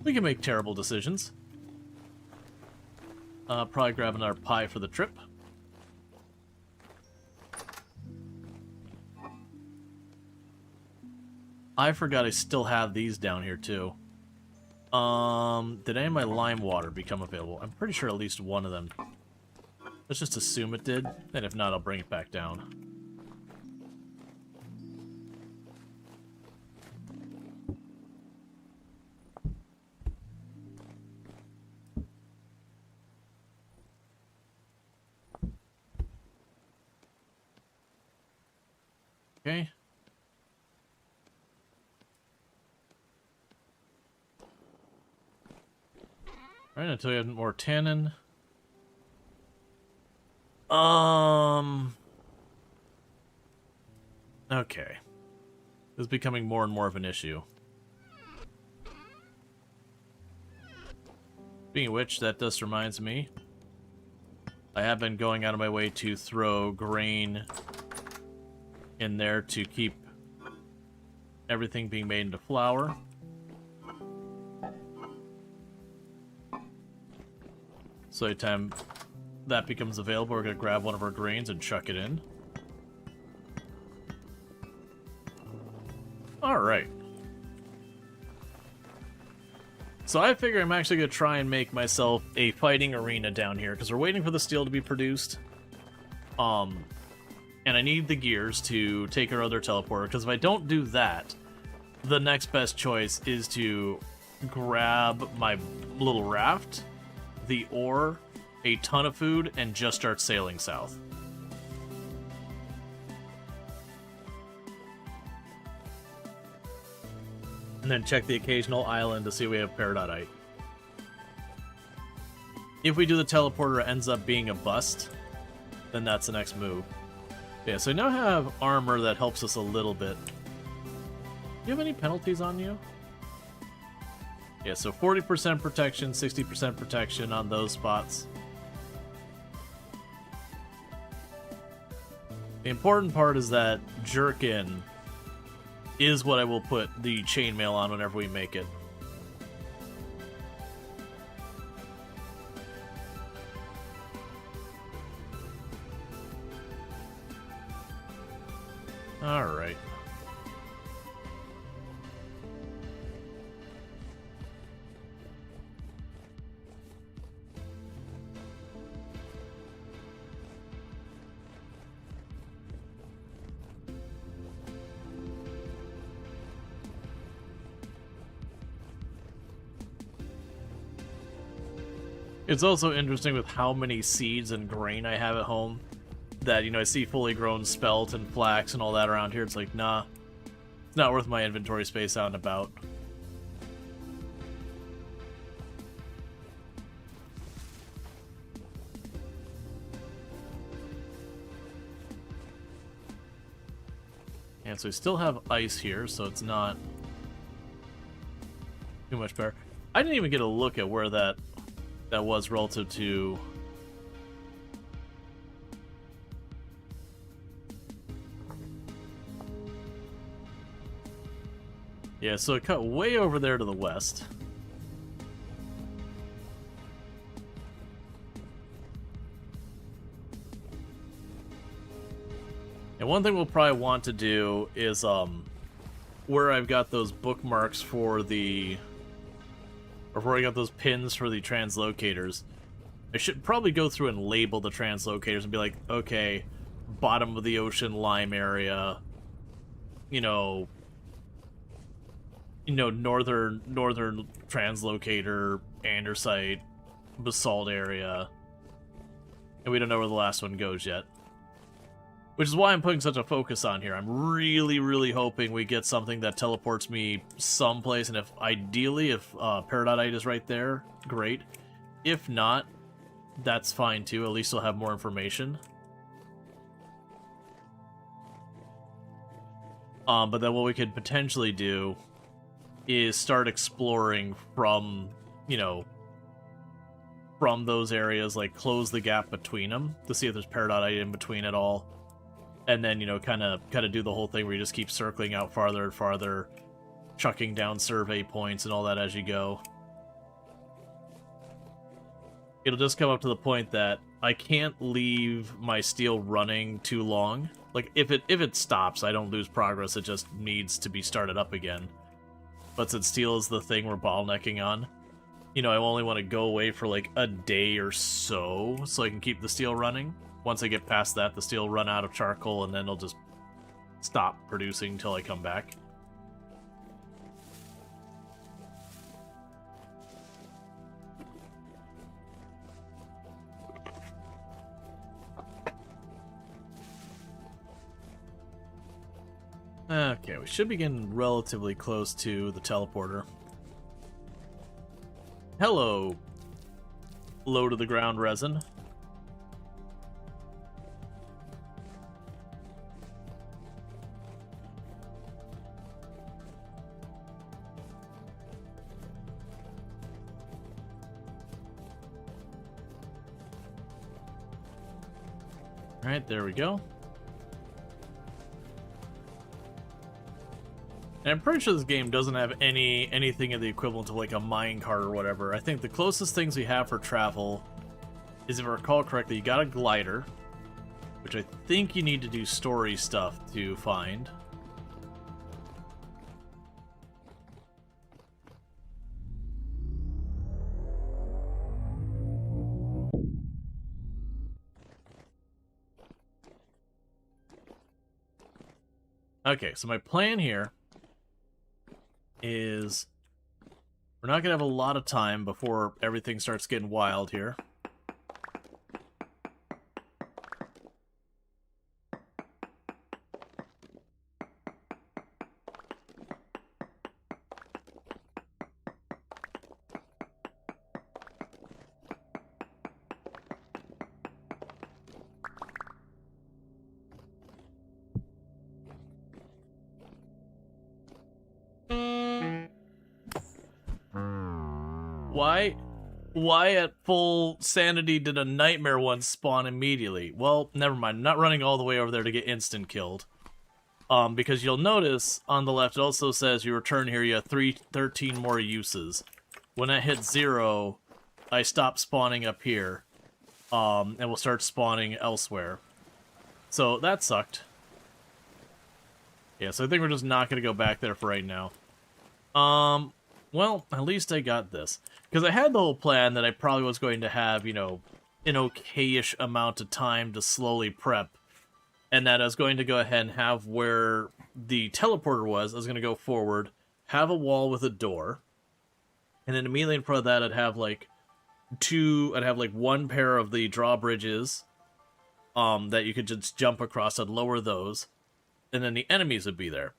We can make terrible decisions. Probably grab another pie for the trip. I forgot I still have these down here too. Did any of my lime water become available? I'm pretty sure at least one of them. Let's just assume it did, and if not, I'll bring it back down. Okay. Alright, until we have more tannin. Okay. This is becoming more and more of an issue. Speaking of which, that just reminds me. I have been going out of my way to throw grain in there to keep everything being made into flour. So anytime that becomes available, we're going to grab one of our grains and chuck it in. Alright. So I figure I'm actually going to try and make myself a fighting arena down here, because we're waiting for the steel to be produced. And I need the gears to take our other teleporter, because if I don't do that, the next best choice is to grab my little raft, the ore, a ton of food, and just start sailing south. And then check the occasional island to see if we have peridotite. If we do the teleporter, it ends up being a bust, then that's the next move. Yeah, so I now have armor that helps us a little bit. Do you have any penalties on you? Yeah, so 40% protection, 60% protection on those spots. The important part is that jerkin is what I will put the chainmail on whenever we make it. Alright. It's also interesting with how many seeds and grain I have at home that, you know, I see fully grown spelt and flax and all that around here. It's like, nah, it's not worth my inventory space out and about. And so we still have ice here, so it's not too much better. I didn't even get a look at where that was relative to... Yeah, so it cut way over there to the west. And one thing we'll probably want to do is, where I've got those bookmarks for the... or where I got those pins for the translocators, I should probably go through and label the translocators and be like, okay, bottom of the ocean lime area, you know, northern translocator, andesite, basalt area, and we don't know where the last one goes yet. Which is why I'm putting such a focus on here. I'm really, really hoping we get something that teleports me someplace, and if ideally, if Peridotite is right there, great. If not, that's fine too. At least we'll have more information. But then what we could potentially do is start exploring from, you know, from those areas, like close the gap between them to see if there's Peridotite in between at all. And then, you know, kind of do the whole thing where you just keep circling out farther and farther, chucking down survey points and all that as you go. It'll just come up to the point that I can't leave my steel running too long. Like, if it stops, I don't lose progress, it just needs to be started up again. But since steel is the thing we're bottlenecking on, you know, I only want to go away for like a day or so I can keep the steel running. Once I get past that, the steel will run out of charcoal, and then it'll just stop producing until I come back. Okay, we should be getting relatively close to the teleporter. Hello, low to the ground resin. Alright, there we go. And I'm pretty sure this game doesn't have anything of the equivalent of like a minecart or whatever. I think the closest things we have for travel is, if I recall correctly, you got a glider, which I think you need to do story stuff to find. Okay, so my plan here is we're not going to have a lot of time before everything starts getting wild here. Why? Why at full sanity did a nightmare one spawn immediately? Well, never mind. I'm not running all the way over there to get instant killed. Because you'll notice on the left it also says you return here, you have 13 more uses. When I hit 0, I stop spawning up here. And we'll start spawning elsewhere. So that sucked. Yeah, so I think we're just not going to go back there for right now. Well, at least I got this. Because I had the whole plan that I probably was going to have, you know, an okay-ish amount of time to slowly prep. And that I was going to go ahead and have where the teleporter was, I was going to go forward, have a wall with a door. And then immediately in front of that, I'd have like one pair of the drawbridges that you could just jump across. I'd lower those. And then the enemies would be there.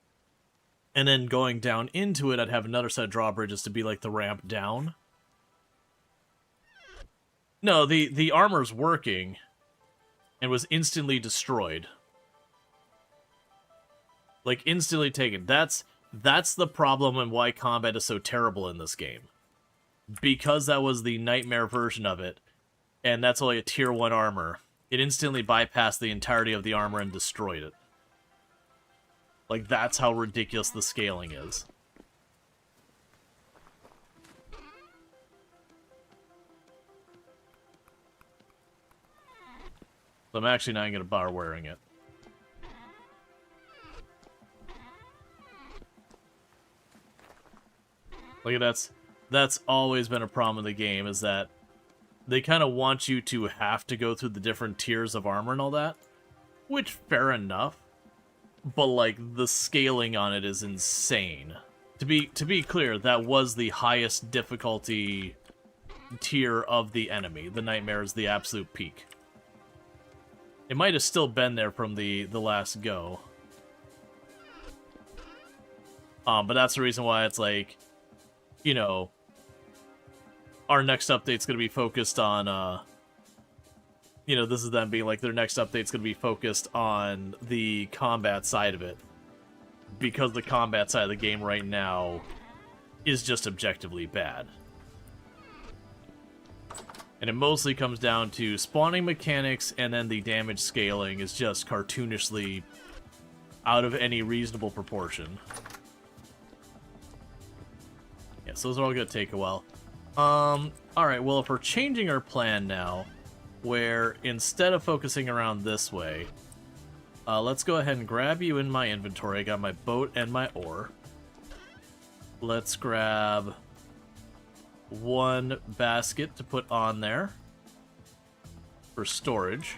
And then going down into it, I'd have another set of drawbridges to be like the ramp down. No, the armor's working and was instantly destroyed. Like, instantly taken. That's the problem and why combat is so terrible in this game. Because that was the nightmare version of it, and that's only a tier 1 armor, it instantly bypassed the entirety of the armor and destroyed it. Like, that's how ridiculous the scaling is. So I'm actually not going to bother wearing it. Like, that's always been a problem in the game, is that they kind of want you to have to go through the different tiers of armor and all that. Which, fair enough. But, like, the scaling on it is insane. To be clear, that was the highest difficulty tier of the enemy. The Nightmare is the absolute peak. It might have still been there from the last go. But that's the reason why it's like, you know, our next update's going to be focused on, you know, this is them being like, their next update's going to be focused on the combat side of it. Because the combat side of the game right now is just objectively bad. And it mostly comes down to spawning mechanics, and then the damage scaling is just cartoonishly out of any reasonable proportion. Yeah, so those are all going to take a while. Alright, well, if we're changing our plan now, where instead of focusing around this way, let's go ahead and grab you in my inventory. I got my boat and my ore. Let's grab one basket to put on there for storage.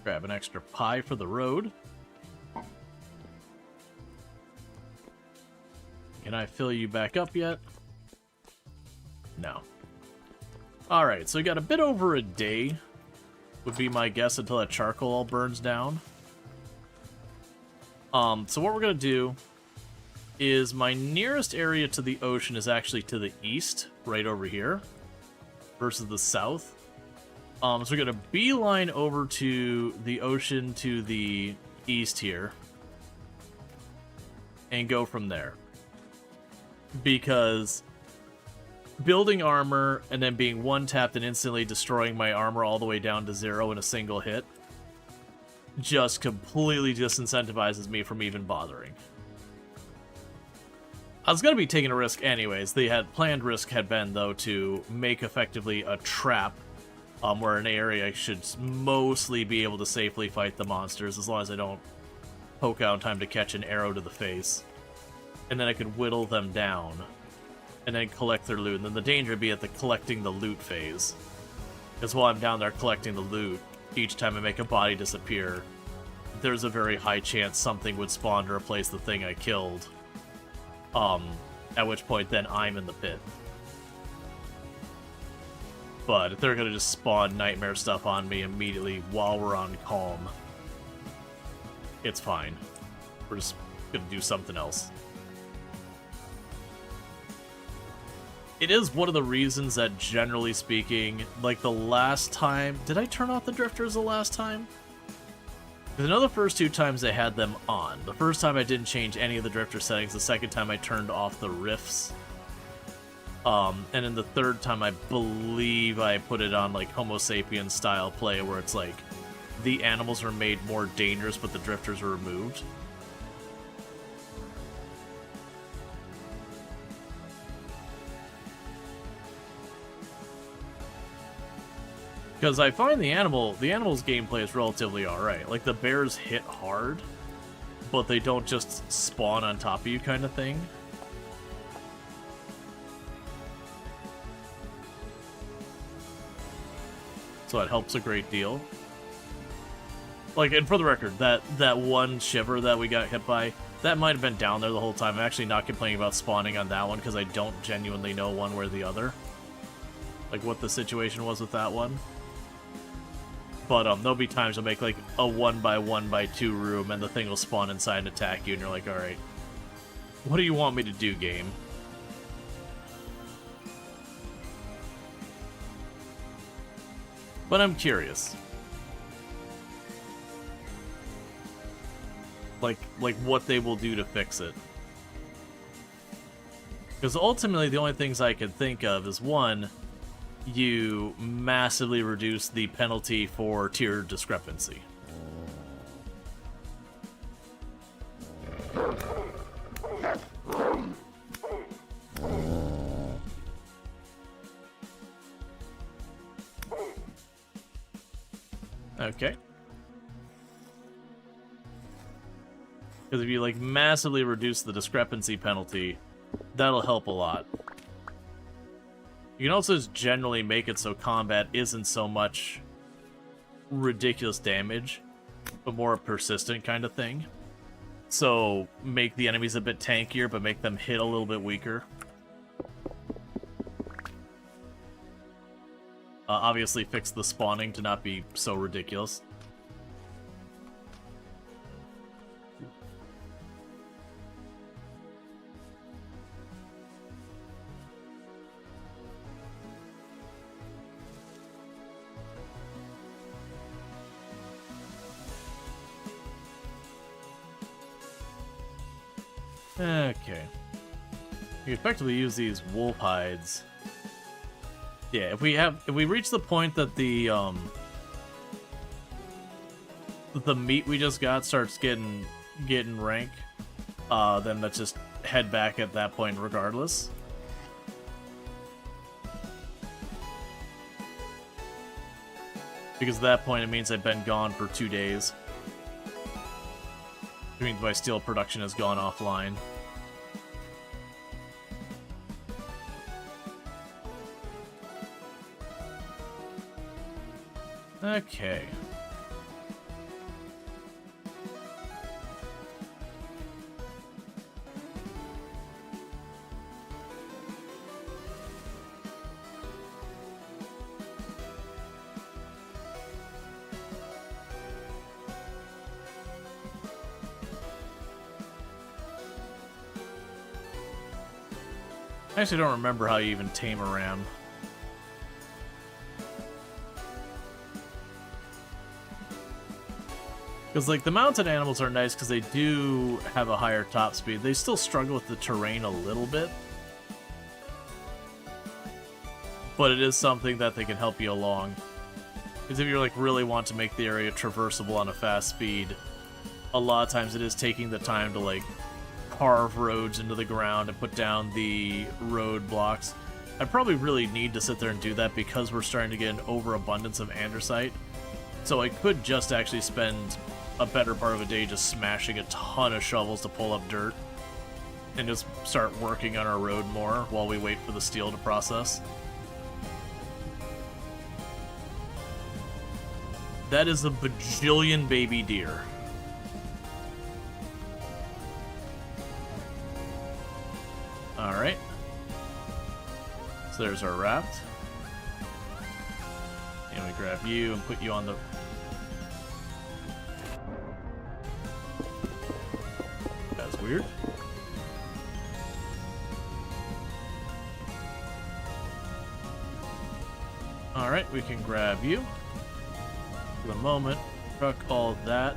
Grab an extra pie for the road. Can I fill you back up yet? No. Alright, so we got a bit over a day, would be my guess, until that charcoal all burns down. So what we're going to do is my nearest area to the ocean is actually to the east, right over here, versus the south. So we're going to beeline over to the ocean to the east here, and go from there. Because building armor and then being one-tapped and instantly destroying my armor all the way down to 0 in a single hit just completely disincentivizes me from even bothering. I was going to be taking a risk anyways. The planned risk had been, though, to make effectively a trap where an area I should mostly be able to safely fight the monsters, as long as I don't poke out in time to catch an arrow to the face. And then I could whittle them down, and then collect their loot. And then the danger would be at the collecting the loot phase. Because while I'm down there collecting the loot, each time I make a body disappear, there's a very high chance something would spawn to replace the thing I killed. At which point then I'm in the pit. But if they're going to just spawn nightmare stuff on me immediately while we're on calm, it's fine. We're just going to do something else. It is one of the reasons that, generally speaking, like the last time... Did I turn off the drifters the last time? I know the first 2 times I had them on. The first time I didn't change any of the drifter settings. The second time I turned off the rifts. And then the third time I believe I put it on like Homo sapien style play where it's like the animals are made more dangerous but the drifters are removed. Because I find the animals' gameplay is relatively alright. Like, the bears hit hard, but they don't just spawn on top of you kind of thing. So it helps a great deal. Like, and for the record, that one shiver that we got hit by, that might have been down there the whole time. I'm actually not complaining about spawning on that one, because I don't genuinely know one way or the other. Like, what the situation was with that one. But there'll be times I'll make like a 1x1x2 room and the thing will spawn inside and attack you and you're like, alright, what do you want me to do, game? But I'm curious. Like what they will do to fix it. Because ultimately the only things I can think of is, one, you massively reduce the penalty for tier discrepancy. Okay. Because if you like massively reduce the discrepancy penalty, that'll help a lot. You can also just generally make it so combat isn't so much ridiculous damage, but more a persistent kind of thing. So make the enemies a bit tankier, but make them hit a little bit weaker. Obviously fix the spawning to not be so ridiculous. Okay. You effectively use these wolf hides. Yeah, if we reach the point that the meat we just got starts getting rank, then let's just head back at that point regardless. Because at that point it means I've been gone for 2 days. It means my steel production has gone offline. Okay. I actually don't remember how you even tame a ram. Because, like, the mounted animals are nice because they do have a higher top speed. They still struggle with the terrain a little bit. But it is something that they can help you along. Because if you, like, really want to make the area traversable on a fast speed, a lot of times it is taking the time to, like, carve roads into the ground and put down the road blocks. I probably really need to sit there and do that because we're starting to get an overabundance of andesite. So I could just actually spend a better part of a day just smashing a ton of shovels to pull up dirt and just start working on our road more while we wait for the steel to process. That is a bajillion baby deer. Alright. So there's our raft. And we grab you and put you on the... That's weird. Alright, we can grab you. For the moment, truck all that.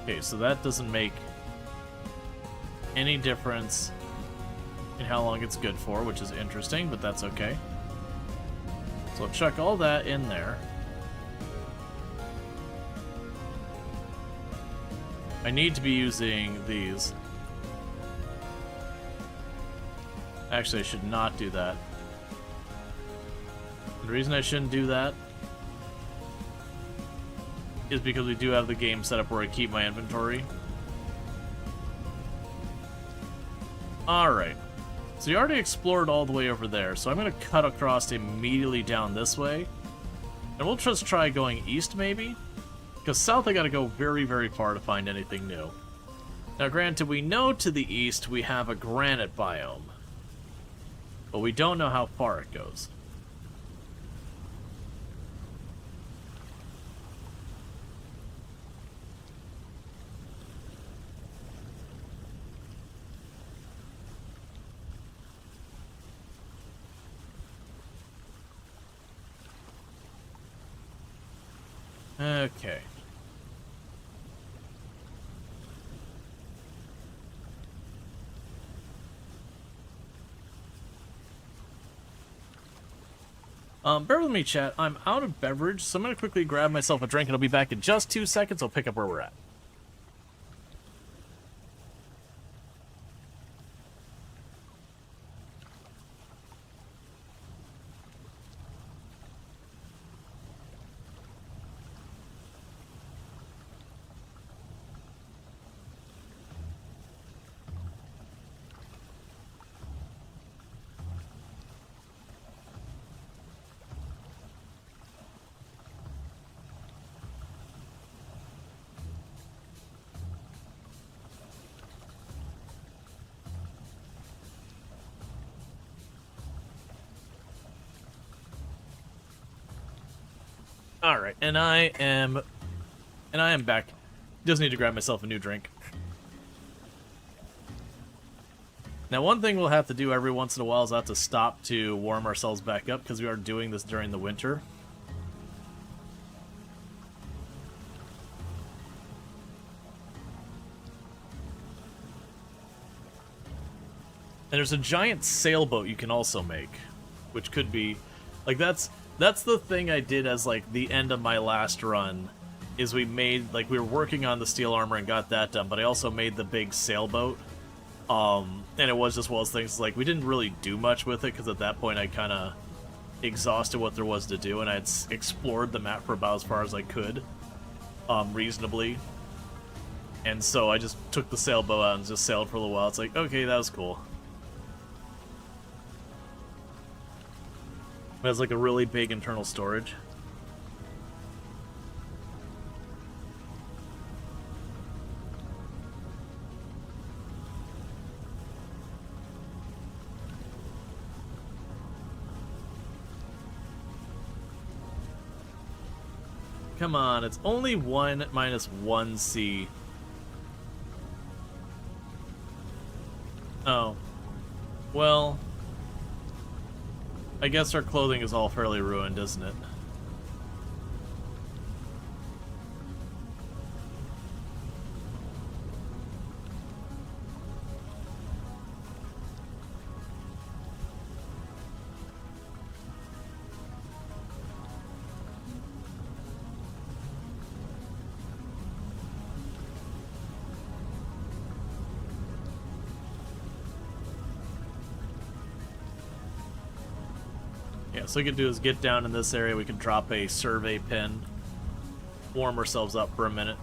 Okay, so that doesn't make any difference in how long it's good for, which is interesting, but that's okay. So I'll chuck all that in there. I need to be using these. Actually, I should not do that. The reason I shouldn't do that is because we do have the game set up where I keep my inventory. Alright. So you already explored all the way over there, so I'm going to cut across immediately down this way. And we'll just try going east, maybe? Because south I gotta go very, very far to find anything new. Now granted, we know to the east we have a granite biome. But we don't know how far it goes. Okay. Bear with me, chat. I'm out of beverage, so I'm going to quickly grab myself a drink, and I'll be back in just 2 seconds. I'll pick up where we're at. Alright, and I am back. Just need to grab myself a new drink. Now, one thing we'll have to do every once in a while is have to stop to warm ourselves back up, because we are doing this during the winter. And there's a giant sailboat you can also make, which could be, like, that's the thing I did as, like, the end of my last run, is we made, like, we were working on the steel armor and got that done, but I also made the big sailboat, and it was just one of those things, like, we didn't really do much with it, because at that point I kind of exhausted what there was to do, and I had explored the map for about as far as I could, reasonably, and so I just took the sailboat out and just sailed for a little while. It's like, okay, that was cool. It has like a really big internal storage. Come on, it's only 1 minus 1C. Oh. Well, I guess our clothing is all fairly ruined, isn't it? So we can do is get down in this area, we can drop a survey pin, warm ourselves up for a minute.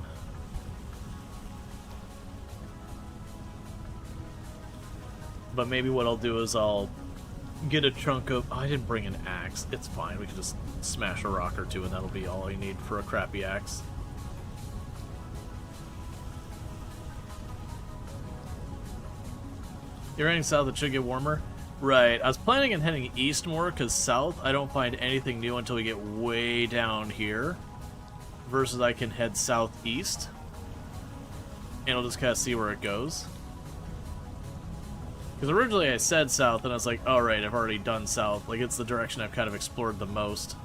But maybe what I'll do is I'll get a chunk of... Oh, I didn't bring an axe. It's fine, we can just smash a rock or two and that'll be all I need for a crappy axe. You're heading south, it should get warmer. Right, I was planning on heading east more, because south I don't find anything new until we get way down here. Versus I can head southeast. And I'll just kind of see where it goes. Because originally I said south, and I was like, oh right, I've already done south. Like, it's the direction I've kind of explored the most.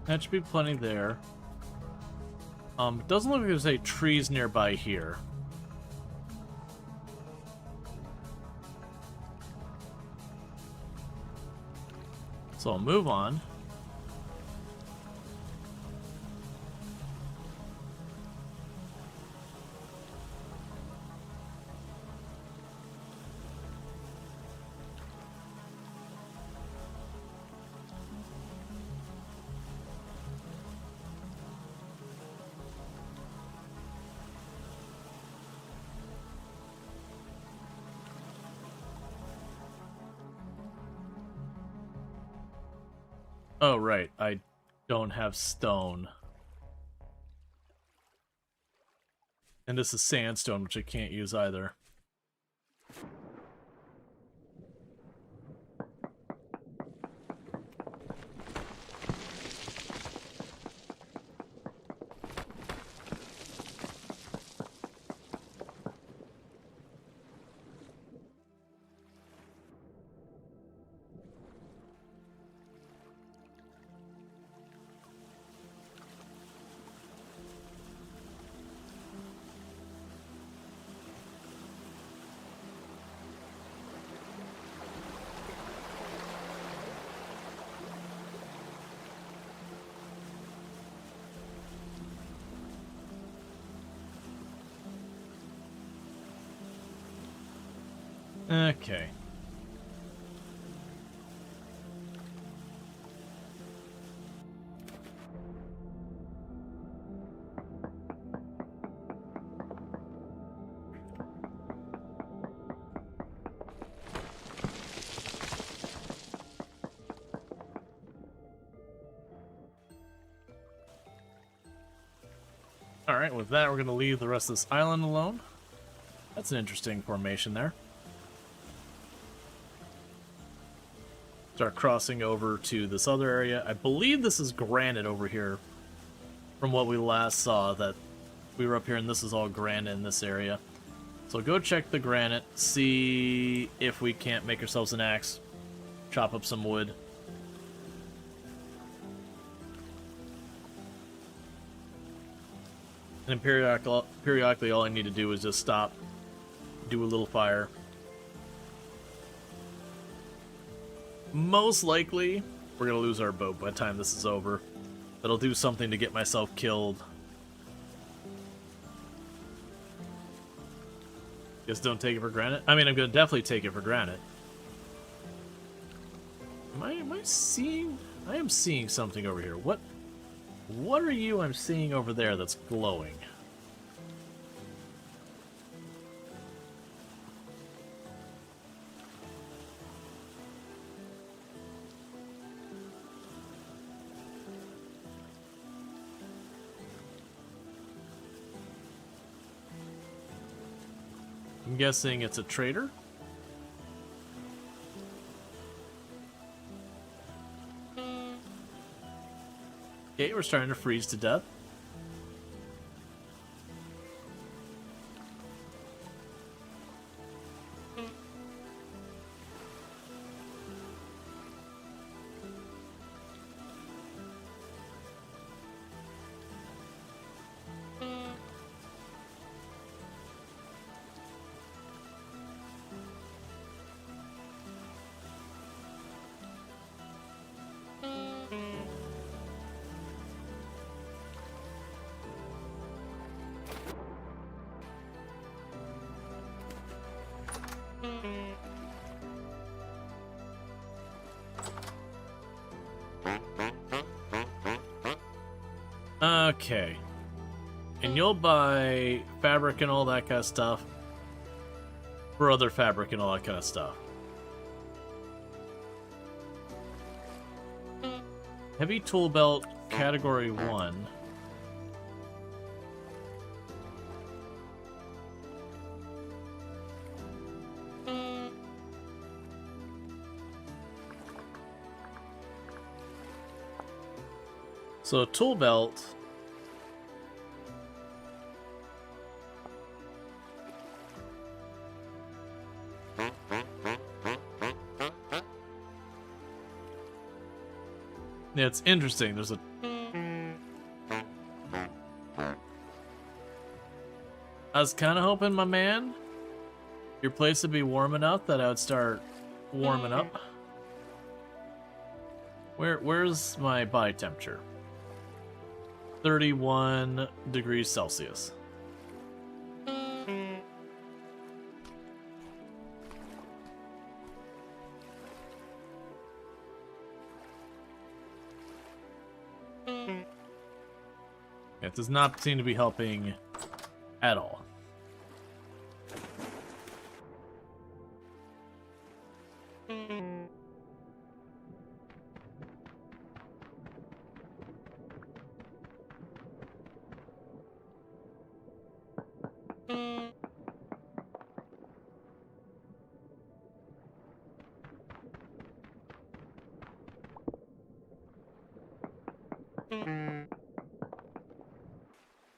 That should be plenty there. It doesn't look like there's any trees nearby here. So I'll move on. Oh, right. I don't have stone. And this is sandstone, which I can't use either. Okay. Alright, with that, we're going to leave the rest of this island alone. That's an interesting formation there. Start crossing over to this other area. I believe this is granite over here from what we last saw, that we were up here and this is all granite in this area. So go check the granite, see if we can't make ourselves an axe, chop up some wood. And then periodically all I need to do is just stop, do a little fire. Most likely, we're going to lose our boat by the time this is over. But I'll do something to get myself killed. Just don't take it for granted. I mean, I'm going to definitely take it for granted. Am I seeing... I am seeing something over here. What are you I'm seeing over there that's glowing? I'm guessing it's a trader. Okay, we're starting to freeze to death. Okay. And you'll buy fabric and all that kind of stuff for other fabric and all that kind of stuff. Heavy tool belt, category 1. So tool belt. Yeah, it's interesting. There's a I was kind of hoping, my man, your place would be warm enough that I would start warming up. Where's my body temperature? 31 degrees Celsius. It does not seem to be helping at all.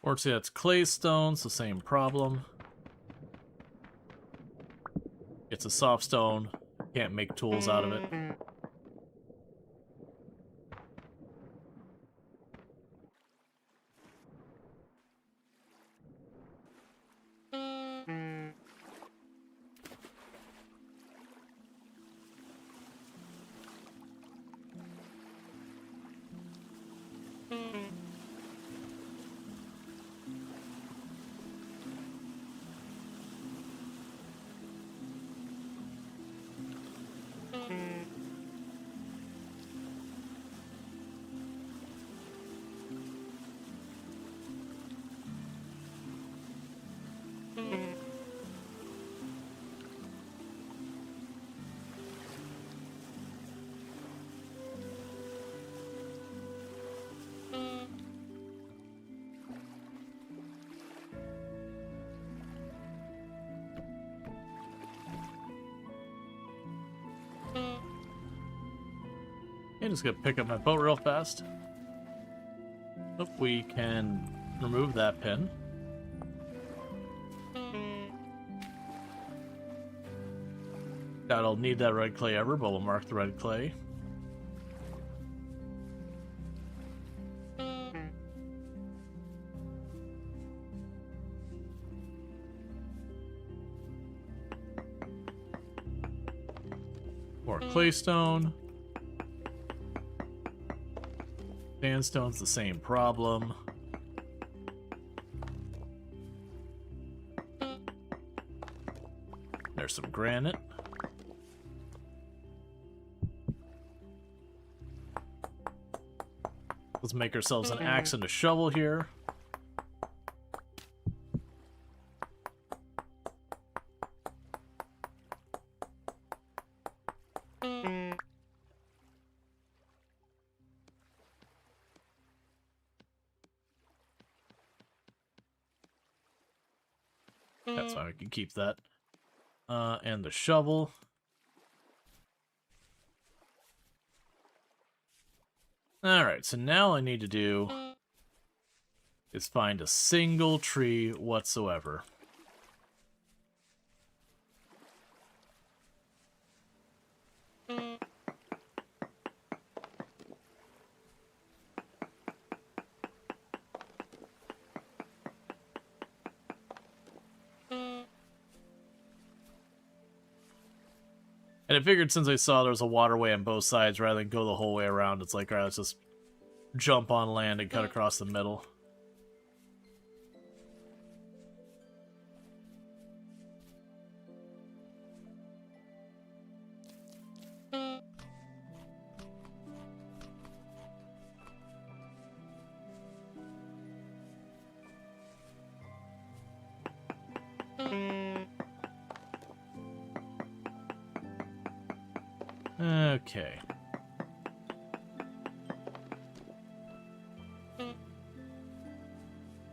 Fortunately, that's clay stones, the same problem. It's a soft stone, can't make tools out of it. I'm just gonna pick up my boat real fast. Hope we can remove that pin. Doubt I'll need that red clay ever, but we'll mark the red clay. More claystone. Sandstone's the same problem. There's some granite. Let's make ourselves an axe and a shovel here. That's fine, we can keep that. And the shovel. Alright, so now all I need to do is find a single tree whatsoever. And I figured since I saw there was a waterway on both sides, rather than go the whole way around, it's like, alright, let's just jump on land and cut across the middle. Okay.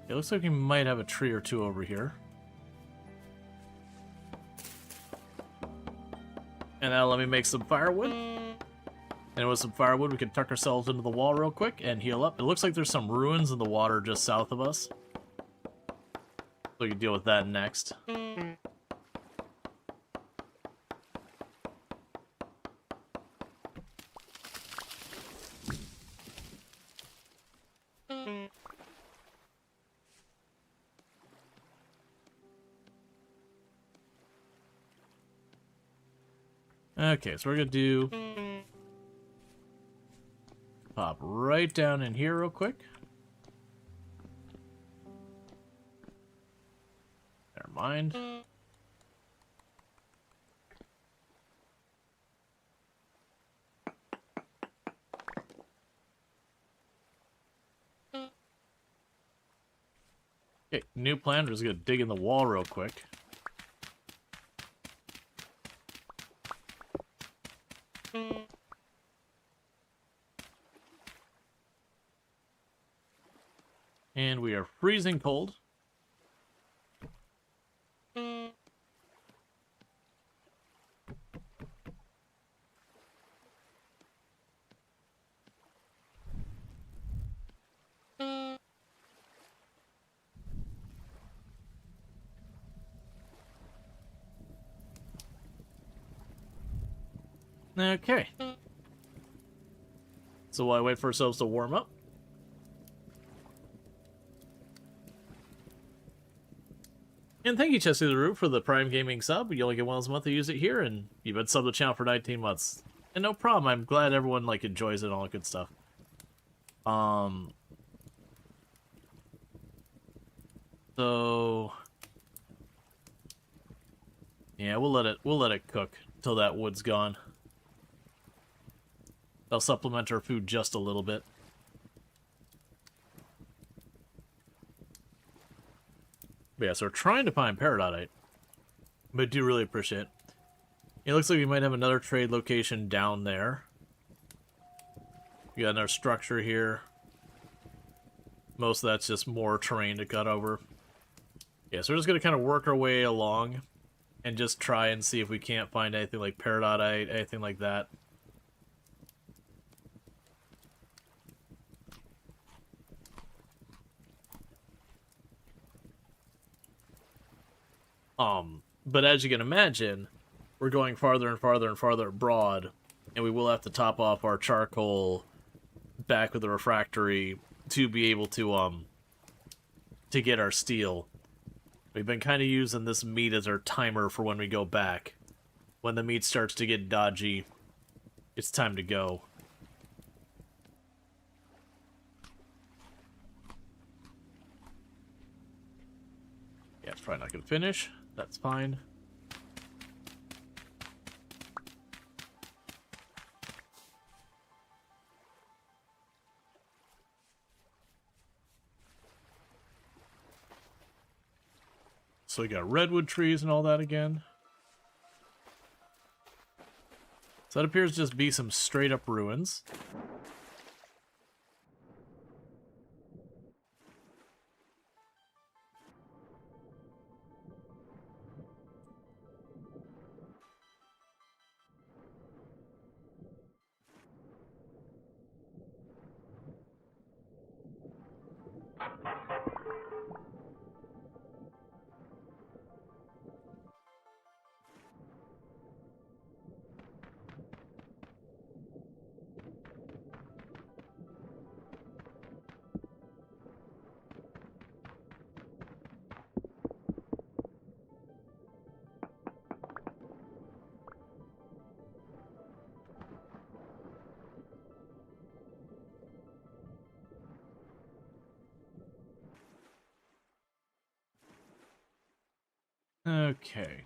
It looks like we might have a tree or two over here. And that'll let me make some firewood. And with some firewood, we can tuck ourselves into the wall real quick and heal up. It looks like there's some ruins in the water just south of us. So we can deal with that next. Okay, so we're gonna do... Pop right down in here real quick. Never mind. Okay, new plan. We're just gonna dig in the wall real quick. And we are freezing cold. Okay. So while I wait for ourselves to warm up. And thank you, Chessie the Root, for the Prime Gaming sub. You only get one once a month to use it here, and you've been subbed the channel for 19 months. And no problem, I'm glad everyone like enjoys it and all that good stuff. So yeah, we'll let it cook till that wood's gone. I'll supplement our food just a little bit. But yeah, so we're trying to find peridotite, but I do really appreciate it. It looks like we might have another trade location down there. We got another structure here. Most of that's just more terrain to cut over. Yeah, so we're just going to kind of work our way along and just try and see if we can't find anything like peridotite, anything like that. But as you can imagine, we're going farther and farther and farther abroad, and we will have to top off our charcoal back with the refractory to be able to get our steel. We've been kind of using this meat as our timer for when we go back. When the meat starts to get dodgy, it's time to go. Yeah, it's probably not going to finish. That's fine. So we got redwood trees and all that again. So that appears to just be some straight up ruins. Okay.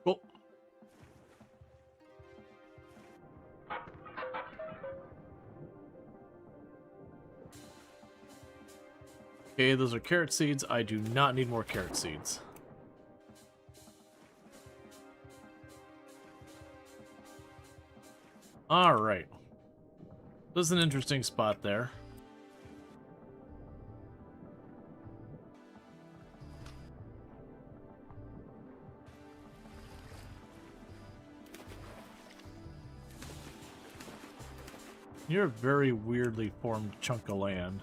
Cool. Okay, those are carrot seeds. I do not need more carrot seeds. Alright. This is an interesting spot there. You're a very weirdly formed chunk of land.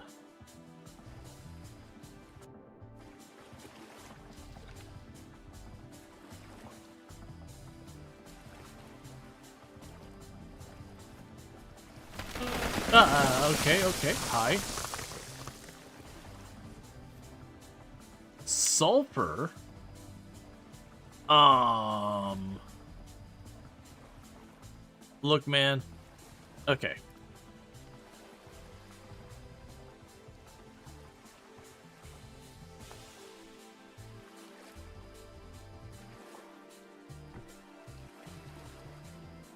Okay. Hi. Sulfur? Look, man. Okay.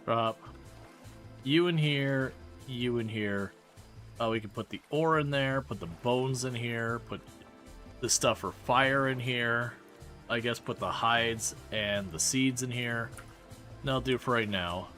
Drop. You in here, you in here. Oh, we can put the ore in there, put the bones in here, put the stuff for fire in here. I guess put the hides and the seeds in here. That'll do for right now.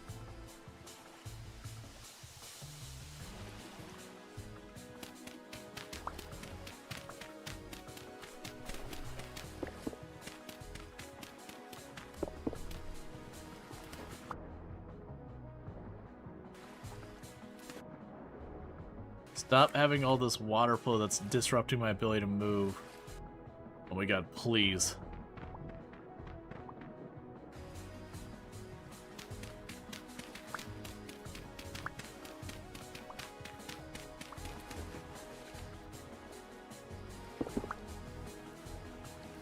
Stop having all this water flow that's disrupting my ability to move. Oh my god, please.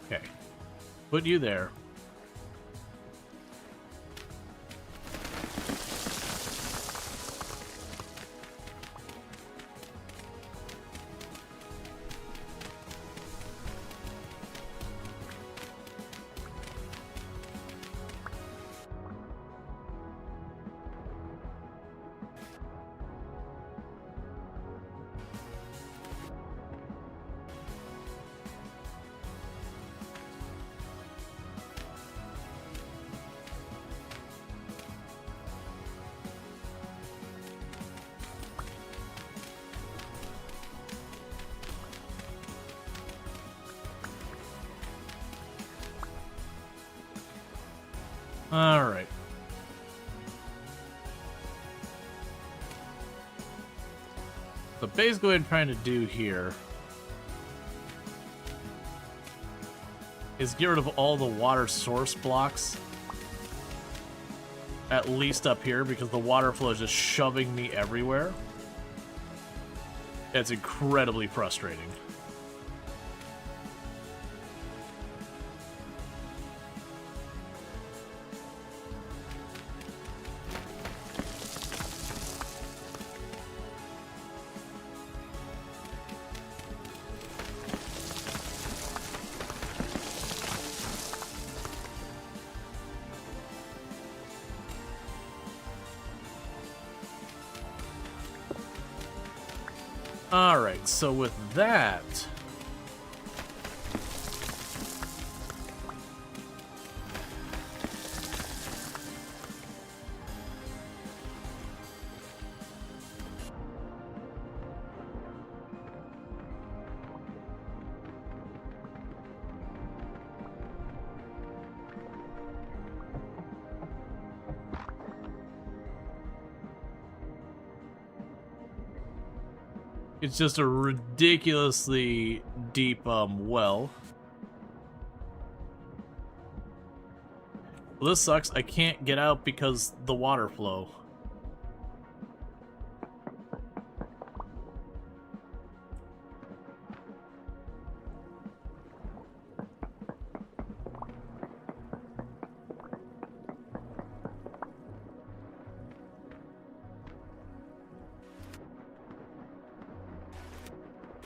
Okay. Put you there. Alright. So basically what I'm trying to do here is get rid of all the water source blocks. At least up here, because the water flow is just shoving me everywhere. It's incredibly frustrating. Alright, so with that... It's just a ridiculously deep, well. Well, this sucks. I can't get out because the water flow.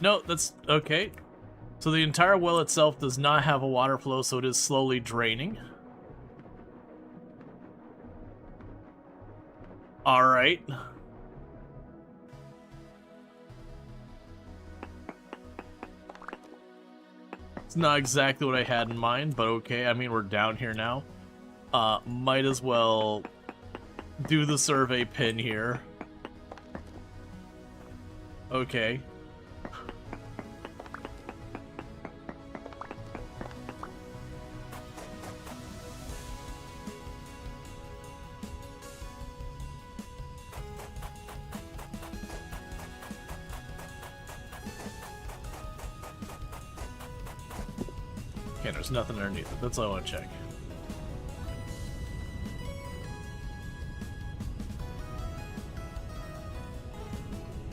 No, that's okay. So the entire well itself does not have a water flow, so it is slowly draining. Alright. It's not exactly what I had in mind, but okay. I mean, we're down here now. Might as well do the survey pin here. Okay. And there's nothing underneath it. That's all I want to check.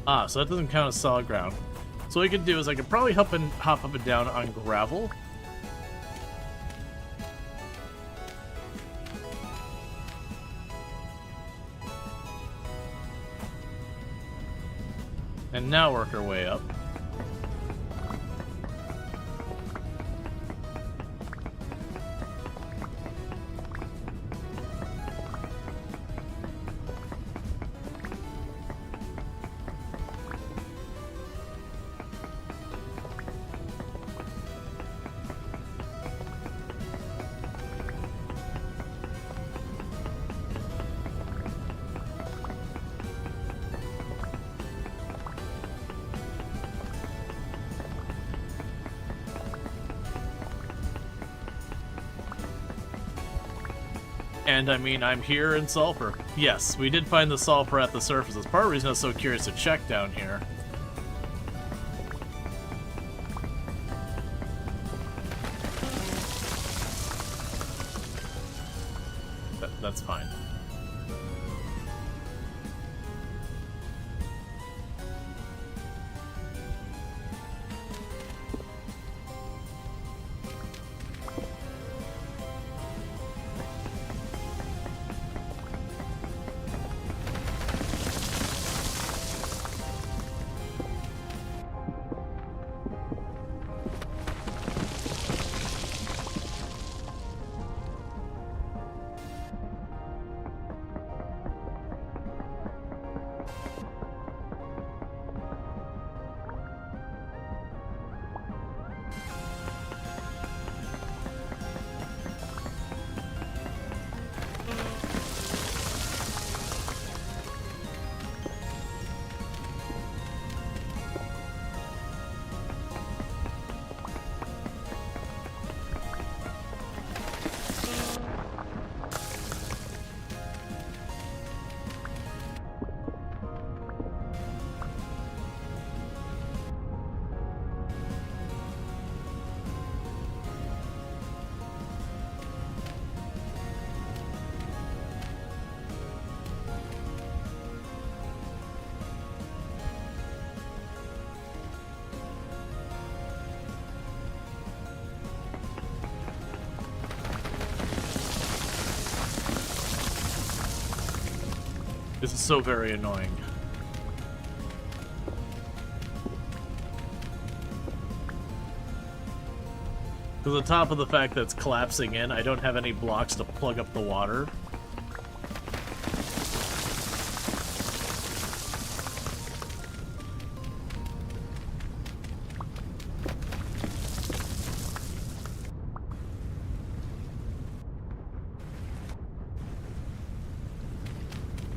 Ah, so that doesn't count as solid ground. So what I could do is I could probably hop up and down on gravel. And now work our way up. And I mean, I'm here in sulfur. Yes, we did find the sulfur at the surface. That's part of the reason I was so curious to check down here. That's fine. This is so very annoying. Because on top of the fact that it's collapsing in, I don't have any blocks to plug up the water.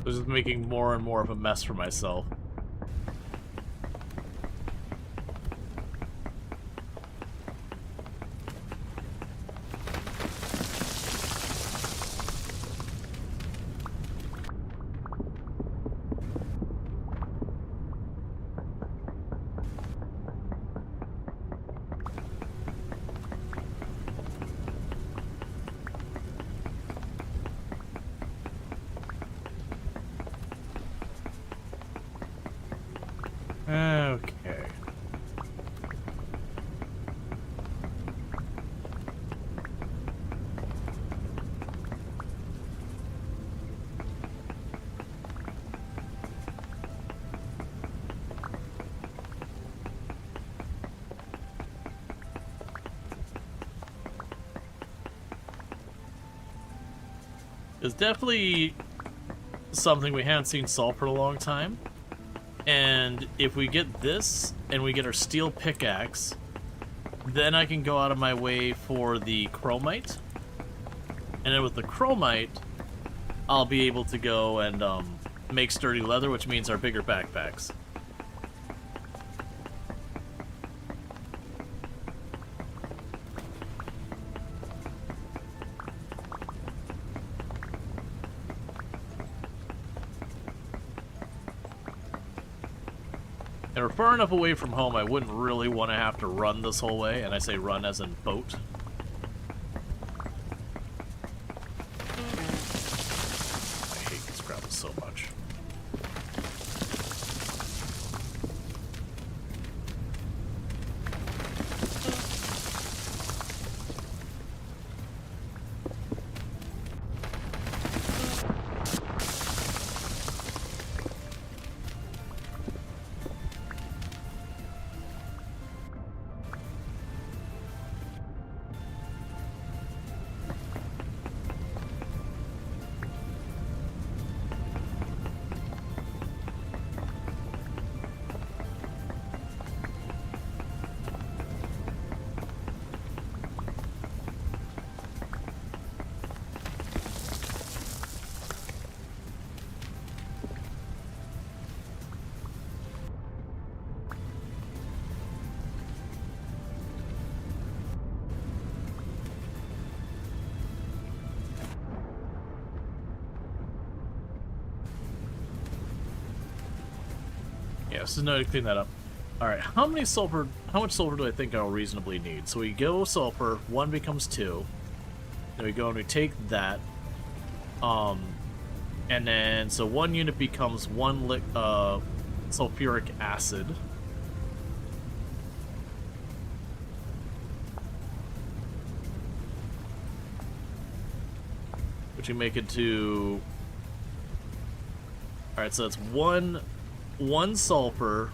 This is making more and more of a mess for myself. Okay. It's definitely something we haven't seen solve for a long time. And if we get this, and we get our steel pickaxe, then I can go out of my way for the chromite. And then with the chromite, I'll be able to go and make sturdy leather, which means our bigger backpacks. And we're far enough away from home, I wouldn't really want to have to run this whole way, and I say run as in boat. Yeah, so no to clean that up. Alright, how much sulfur do I think I'll reasonably need? So we go sulfur, 1 becomes 2. Then we go and we take that. And then, so 1 unit becomes 1 sulfuric acid. Which we make it to... Alright, so it's one sulfur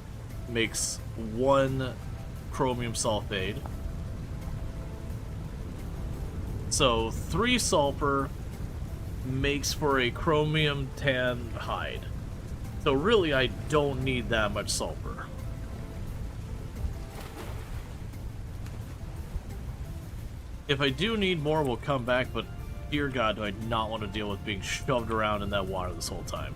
makes 1 chromium sulfate. So 3 sulfur makes for a chromium tan hide. So really, I don't need that much sulfur. If I do need more, we'll come back, but dear God, do I not want to deal with being shoved around in that water this whole time.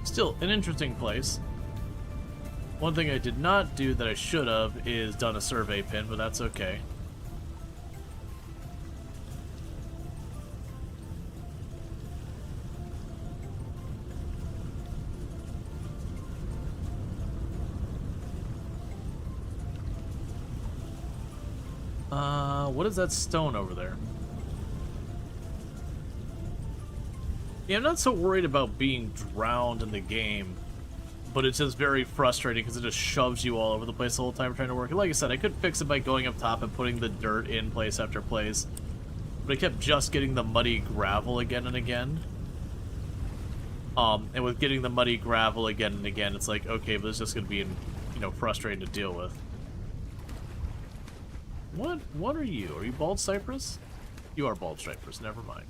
Still, an interesting place. One thing I did not do that I should have is done a survey pin, but that's okay. What is that stone over there? Yeah, I'm not so worried about being drowned in the game, but it's just very frustrating because it just shoves you all over the place the whole time trying to work. Like I said, I could fix it by going up top and putting the dirt in place after place, but I kept just getting the muddy gravel again and again. And with getting the muddy gravel again and again, it's like, okay, but it's just going to be, you know, frustrating to deal with. What are you? Are you bald cypress? You are bald cypress, never mind.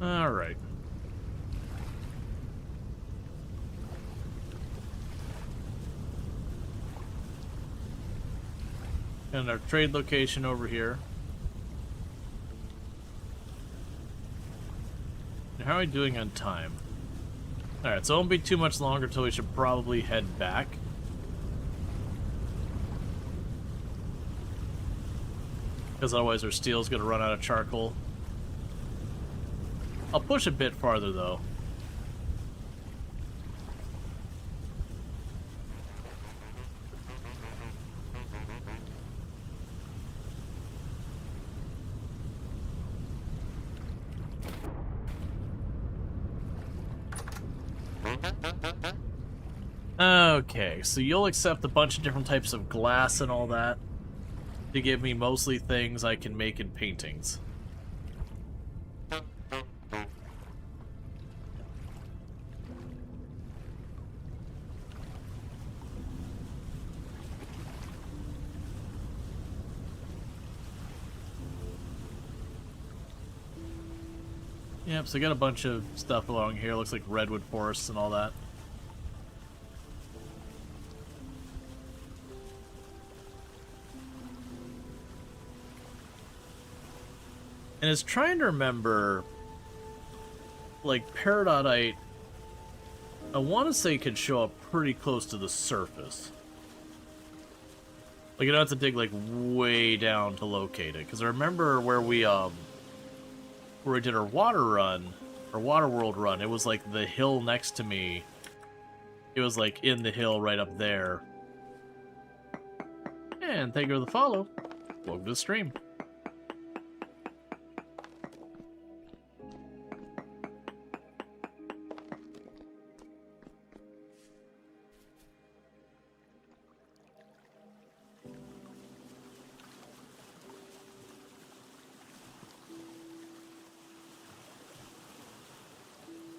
Alright. And our trade location over here. And how are we doing on time? Alright, so it won't be too much longer until we should probably head back. Because otherwise our steel's going to run out of charcoal. I'll push a bit farther, though. Okay, so you'll accept a bunch of different types of glass and all that to give me mostly things I can make in paintings. Yep, so I got a bunch of stuff along here. Looks like redwood forests and all that. And it's trying to remember, like, peridotite, I want to say can show up pretty close to the surface. Like, you don't have to dig, like, way down to locate it. Because I remember where we did our water run, our water world run, it was like the hill next to me. It was like in the hill right up there. And thank you for the follow. Welcome to the stream.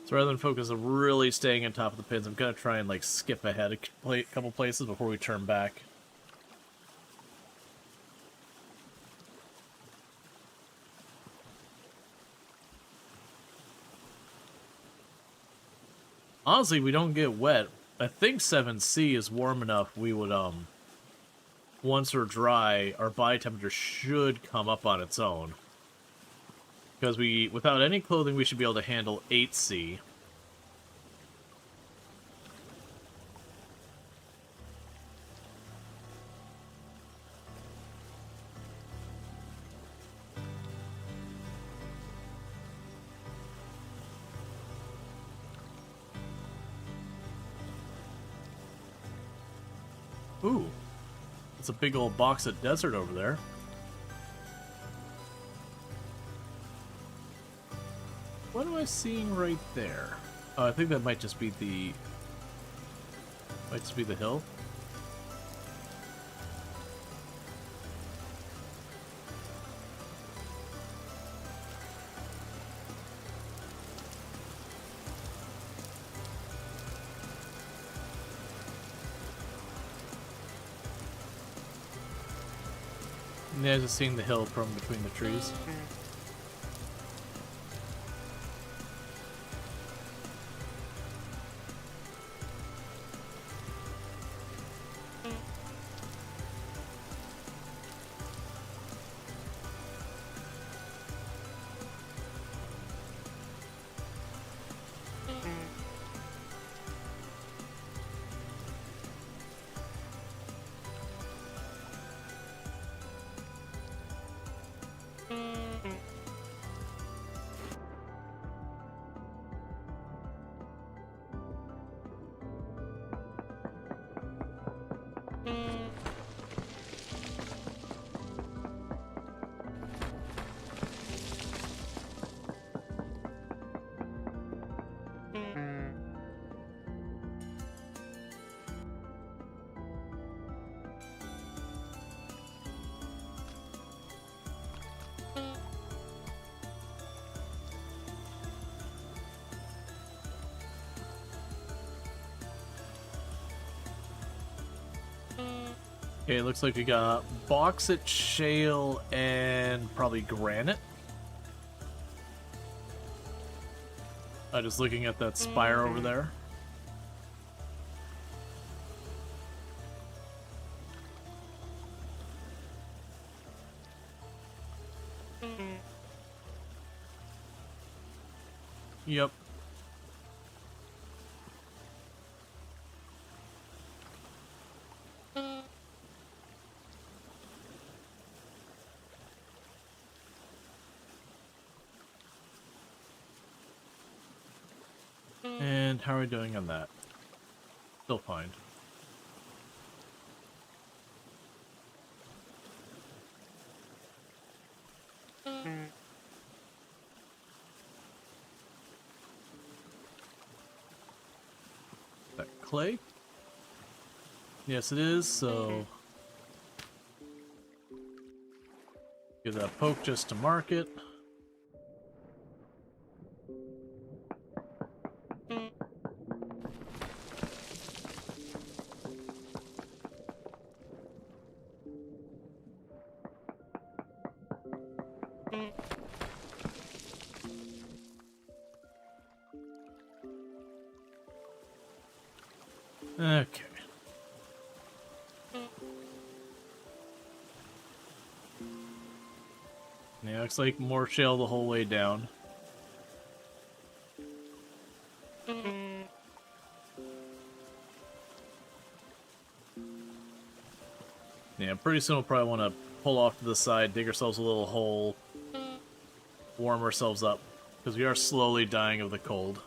So rather than focus on really staying on top of the pins, I'm going to try and like skip ahead a couple places before we turn back. Honestly, we don't get wet. I think 7C is warm enough we would, once we're dry, our body temperature should come up on its own. Because without any clothing, we should be able to handle 8C. Ooh, it's a big old box of desert over there. What am I seeing right there? Oh, I think that might just be the... hill. Yeah, just seeing the hill from between the trees. Okay, it looks like we got bauxite, shale, and probably granite. Just looking at that spire over there. Yep. And how are we doing on that? Still fine. That clay? Yes, it is, so... give that poke just to mark it. Okay. Yeah, looks like more shale the whole way down. Yeah, pretty soon we'll probably want to pull off to the side, dig ourselves a little hole, warm ourselves up, because we are slowly dying of the cold.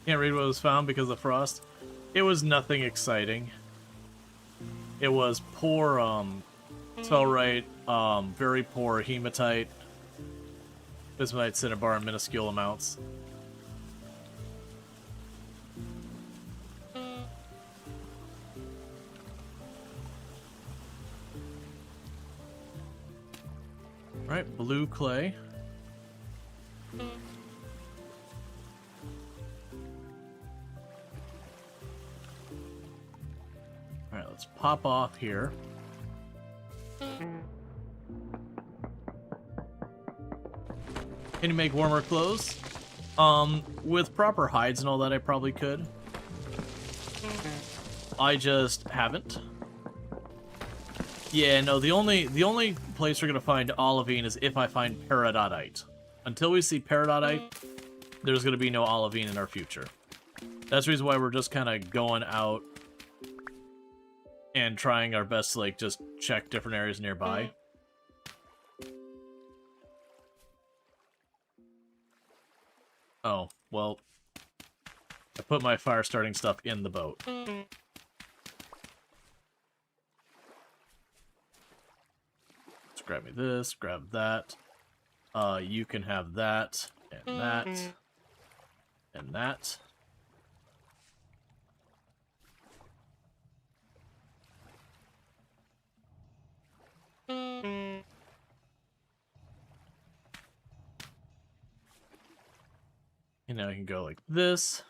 Can't read what was found because of frost. It was nothing exciting. It was poor, spellrite, very poor hematite, bismuthite, cinnabar in minuscule amounts. Alright, blue clay. Alright, let's pop off here. Can you make warmer clothes? With proper hides and all that, I probably could. I just haven't. Yeah, no, the only place we're gonna find olivine is if I find peridotite. Until we see peridotite, there's gonna be no olivine in our future. That's the reason why we're just kind of going out and trying our best to, like, just check different areas nearby. Oh, well, I put my fire starting stuff in the boat. Let's grab me this, grab that. You can have that, and that, and that. And now I can go like this.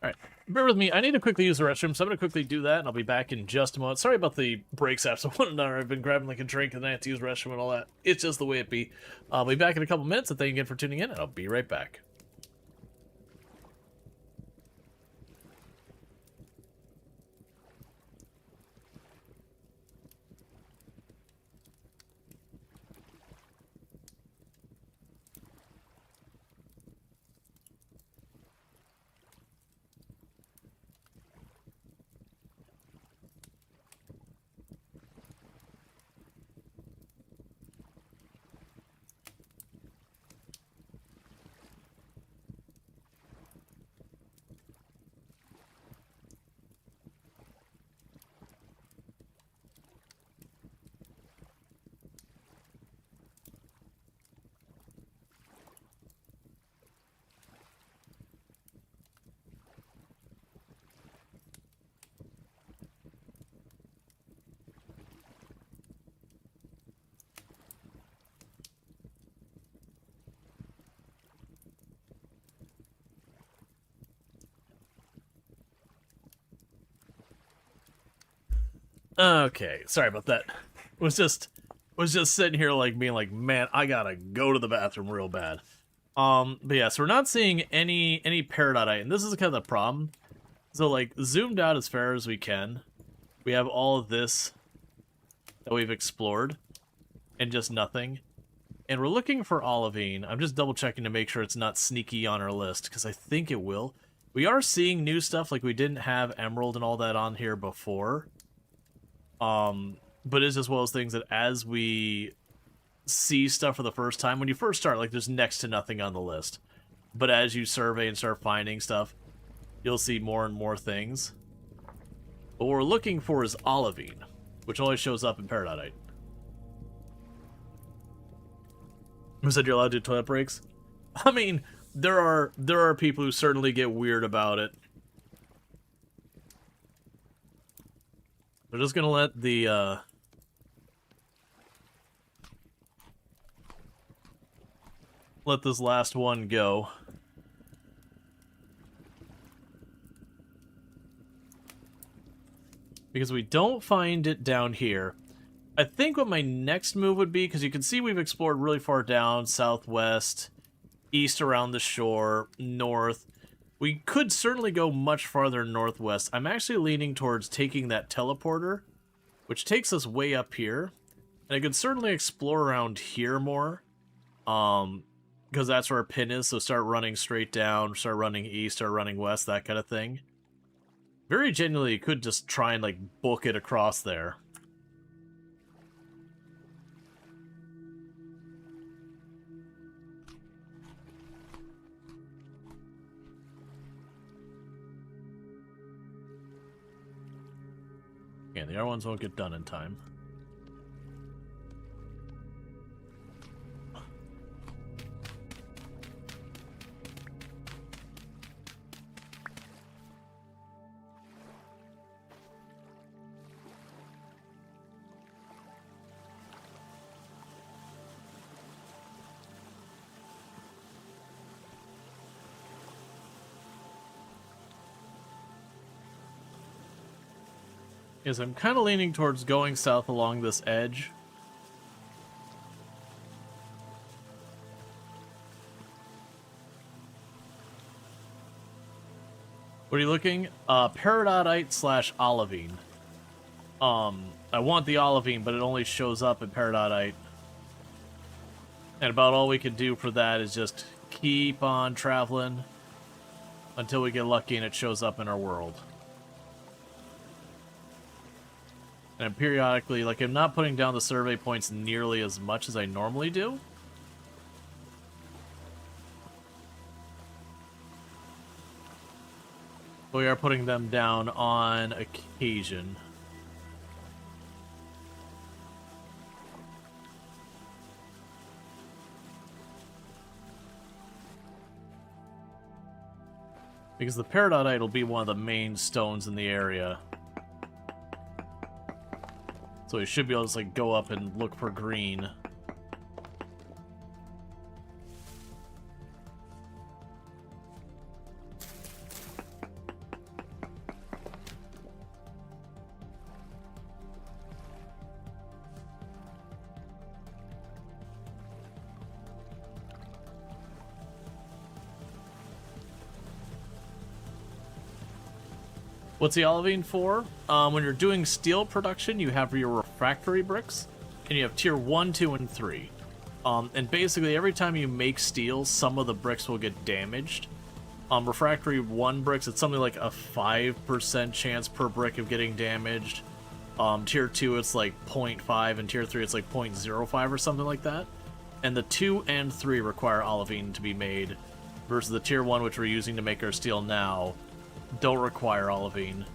Alright, bear with me. I need to quickly use the restroom, so I'm going to quickly do that, and I'll be back in just a moment. Sorry about the breaks after one another. I've been grabbing like a drink, and then I have to use the restroom and all that. It's just the way it be. I'll be back in a couple minutes, and thank you again for tuning in, and I'll be right back. Okay, sorry about that. Was just sitting here like being like, man, I gotta go to the bathroom real bad. But yeah, so we're not seeing any peridotite, and this is kind of the problem. So like zoomed out as far as we can, we have all of this that we've explored, and just nothing. And we're looking for olivine. I'm just double checking to make sure it's not sneaky on our list, because I think it will. We are seeing new stuff, like we didn't have emerald and all that on here before. But it's as well as things that as we see stuff for the first time, when you first start, like there's next to nothing on the list. But as you survey and start finding stuff, you'll see more and more things. But what we're looking for is olivine, which only shows up in peridotite. Who said you're allowed to do toilet breaks? I mean, there are people who certainly get weird about it. We're just gonna let the let this last one go. Because we don't find it down here. I think what my next move would be, because you can see we've explored really far down, southwest, east around the shore, north. We could certainly go much farther northwest. I'm actually leaning towards taking that teleporter, which takes us way up here. And I could certainly explore around here more, because that's where our pin is, so start running straight down, start running east, start running west, that kind of thing. Very genuinely, you could just try and, like, book it across there. Yeah, the other ones won't get done in time. is I'm kind of leaning towards going south along this edge. What are you looking? Peridotite / olivine. I want the olivine, but it only shows up in peridotite. And about all we can do for that is just keep on traveling until we get lucky and it shows up in our world. And periodically, like, I'm not putting down the survey points nearly as much as I normally do. But we are putting them down on occasion. Because the peridotite will be one of the main stones in the area. So we should be able to, like, go up and look for green. What's the olivine for? When you're doing steel production, you have your refractory bricks, and you have tier 1, 2, and 3. And basically, every time you make steel, some of the bricks will get damaged. Refractory 1 bricks, it's something like a 5% chance per brick of getting damaged. Tier 2, it's like 0.5, and tier 3, it's like 0.05 or something like that. And the 2 and 3 require olivine to be made, versus the tier 1, which we're using to make our steel now, don't require olivine.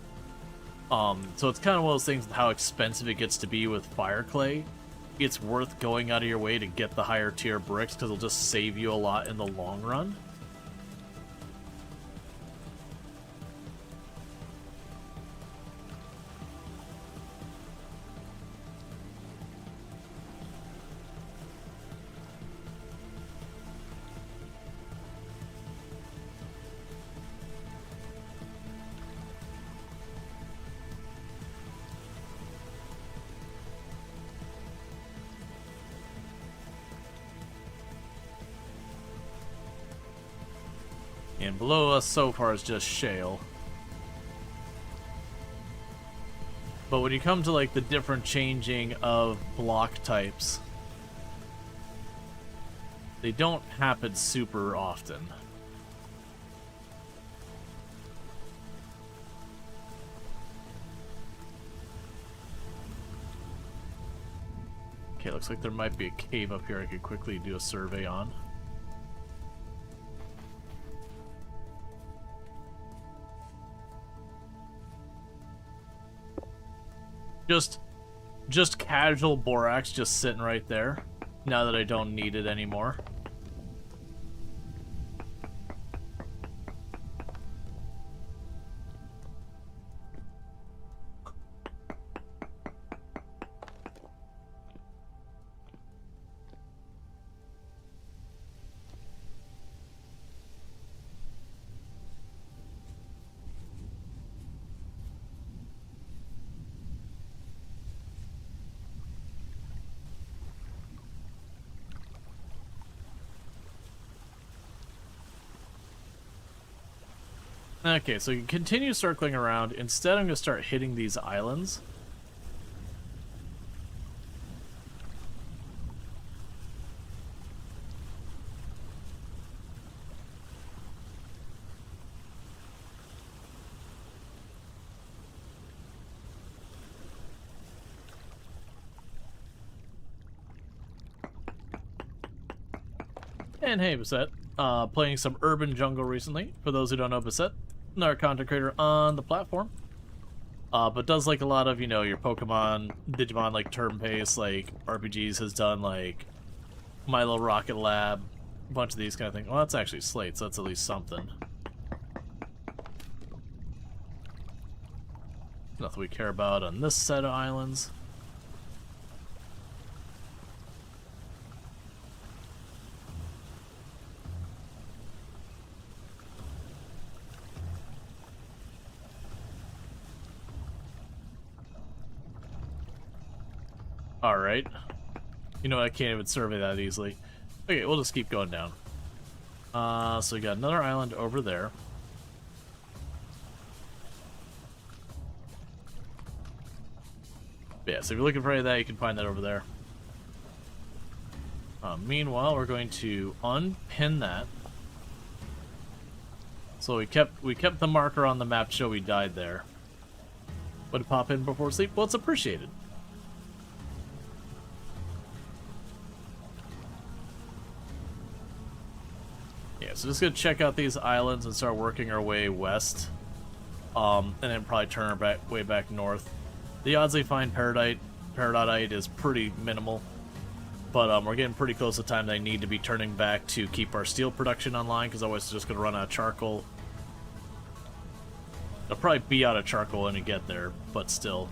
So it's kind of one of those things with how expensive it gets to be with fire clay. It's worth going out of your way to get the higher tier bricks because it'll just save you a lot in the long run. And below us so far is just shale. But when you come to, like, the different changing of block types, they don't happen super often. Okay, looks like there might be a cave up here I could quickly do a survey on. Just casual borax just sitting right there, now that I don't need it anymore. Okay, so you can continue circling around. Instead, I'm going to start hitting these islands. And hey, Bassett. Playing some Urban Jungle recently. For those who don't know Bassett, another content creator on the platform. But does, like, a lot of, you know, your Pokemon, Digimon, like, turn-based, like, RPGs, has done, like, My Little Rocket Lab, a bunch of these kind of things. Well, that's actually Slate, so that's at least something. Nothing we care about on this set of islands. Alright. You know, I can't even survey that easily. Okay, we'll just keep going down. So we got another island over there. Yeah, so if you're looking for any of that, you can find that over there. Meanwhile, we're going to unpin that. So we kept the marker on the map to show we died there. Would it pop in before sleep? Well, it's appreciated. Yeah, so just gonna check out these islands and start working our way west. And then probably turn our way back north. The odds we find peridotite is pretty minimal. But we're getting pretty close to the time that I need to be turning back to keep our steel production online, because otherwise it's just going to run out of charcoal. I'll probably be out of charcoal when we get there, but still.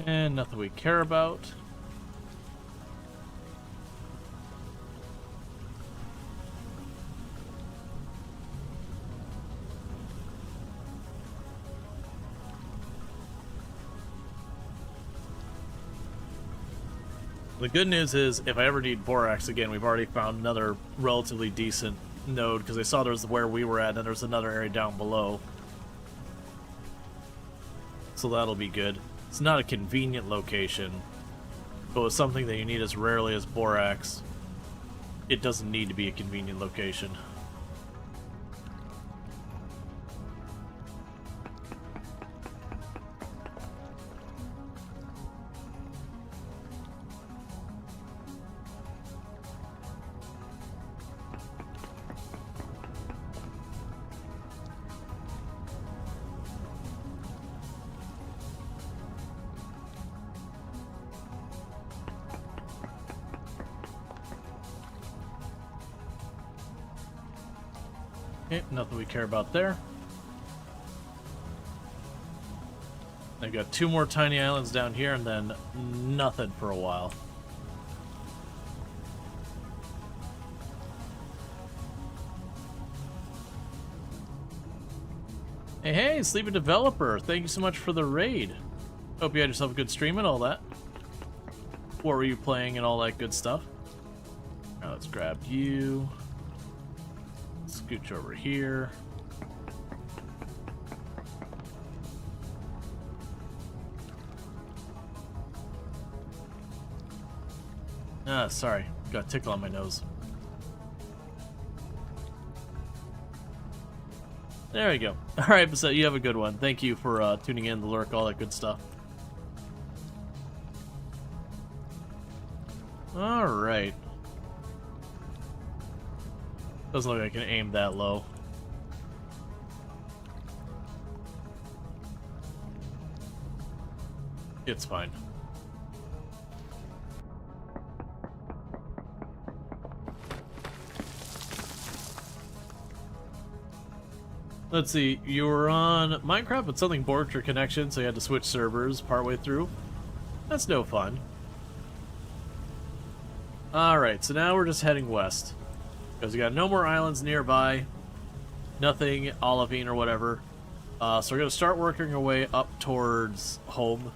And nothing we care about. The good news is, if I ever need borax again, we've already found another relatively decent node, because I saw there was where we were at, and there's another area down below. So that'll be good. It's not a convenient location, but with something that you need as rarely as borax, it doesn't need to be a convenient location. Okay, nothing we care about there. I've got 2 more tiny islands down here, and then nothing for a while. Hey, Sleepy Developer, thank you so much for the raid. Hope you had yourself a good stream and all that. What were you playing and all that good stuff? Now let's grab you. Scooch over here. Ah, sorry. Got a tickle on my nose. There we go. Alright, so you have a good one. Thank you for tuning in, the lurk, all that good stuff. Alright. Doesn't look like I can aim that low. It's fine. Let's see, you were on Minecraft but something borked your connection, so you had to switch servers partway through. That's no fun. Alright, so now we're just heading west. Because we got no more islands nearby. Nothing olivine or whatever. So we're going to start working our way up towards home.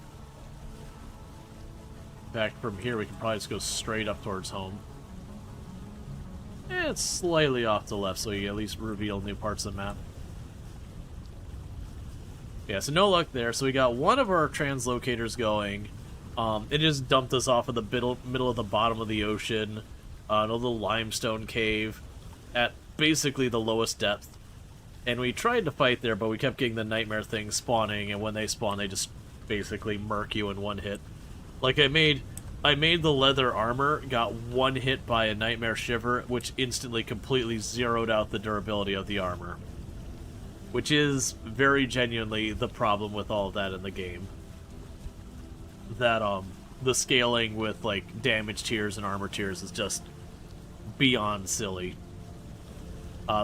In fact, from here we can probably just go straight up towards home. And it's slightly off to the left, so you at least reveal new parts of the map. Yeah, so no luck there. So we got one of our translocators going. It just dumped us off of the middle of the bottom of the ocean. A little limestone cave at basically the lowest depth. And we tried to fight there, but we kept getting the nightmare things spawning, and when they spawn, they just basically murk you in one hit. Like, I made I made the leather armor, got one hit by a Nightmare Shiver, which instantly completely zeroed out the durability of the armor. Which is very genuinely the problem with all of that in the game. That, the scaling with, like, damage tiers and armor tiers is just beyond silly.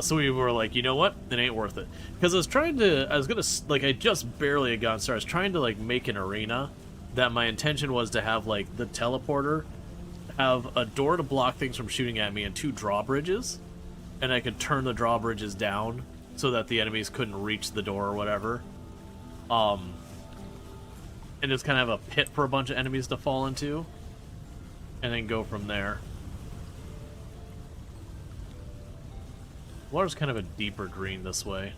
So we were like, you know what? It ain't worth it. Because I just barely had gotten started. I was trying to, like, make an arena that my intention was to have, like, the teleporter have a door to block things from shooting at me and 2 drawbridges, and I could turn the drawbridges down so that the enemies couldn't reach the door or whatever. And just kind of have a pit for a bunch of enemies to fall into, and then go from there. Water's kind of a deeper green this way.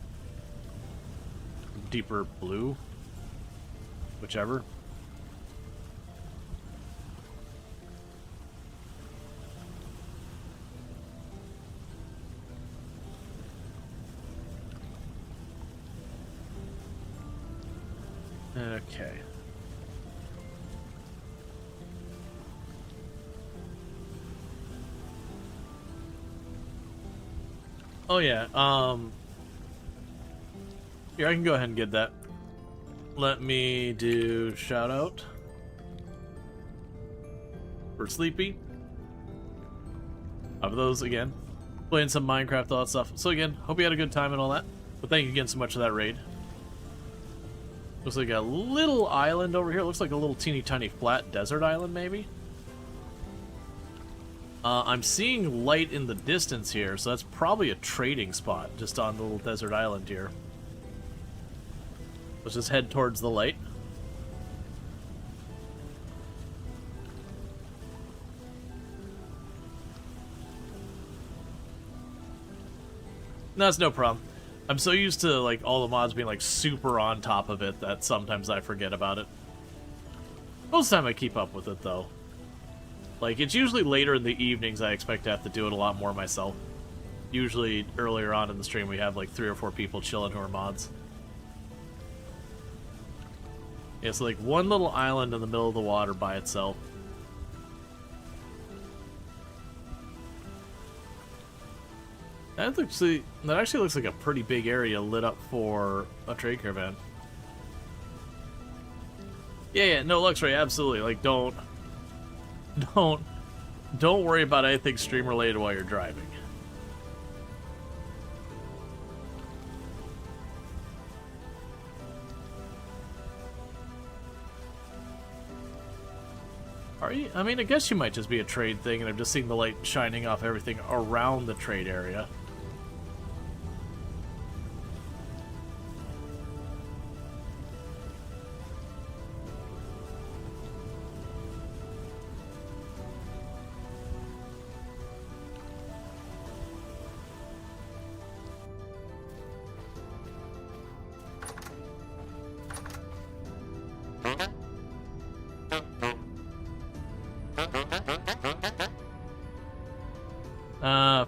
Deeper blue. Whichever. Okay. Oh yeah, here, I can go ahead and get that. Let me do shout out for Sleepy. Of those again. Playing some Minecraft, all that stuff. So again, hope you had a good time and all that. But thank you again so much for that raid. Looks like a little island over here. Looks like a little teeny tiny flat desert island, maybe. I'm seeing light in the distance here, so that's probably a trading spot just on the little desert island here. Let's just head towards the light. That's no problem. I'm so used to, like, all the mods being, like, super on top of it that sometimes I forget about it. Most of the time I keep up with it, though. Like, it's usually later in the evenings I expect to have to do it a lot more myself. Usually, earlier on in the stream, we have, like, 3 or 4 people chilling who are mods. Yeah, so, like, one little island in the middle of the water by itself. That actually looks like a pretty big area lit up for a trade caravan. Yeah, no, Luxray, absolutely. Like, don't worry about anything stream related while you're driving. Are you? I mean, I guess you might just be a trade thing, and I'm just seeing the light shining off everything around the trade area.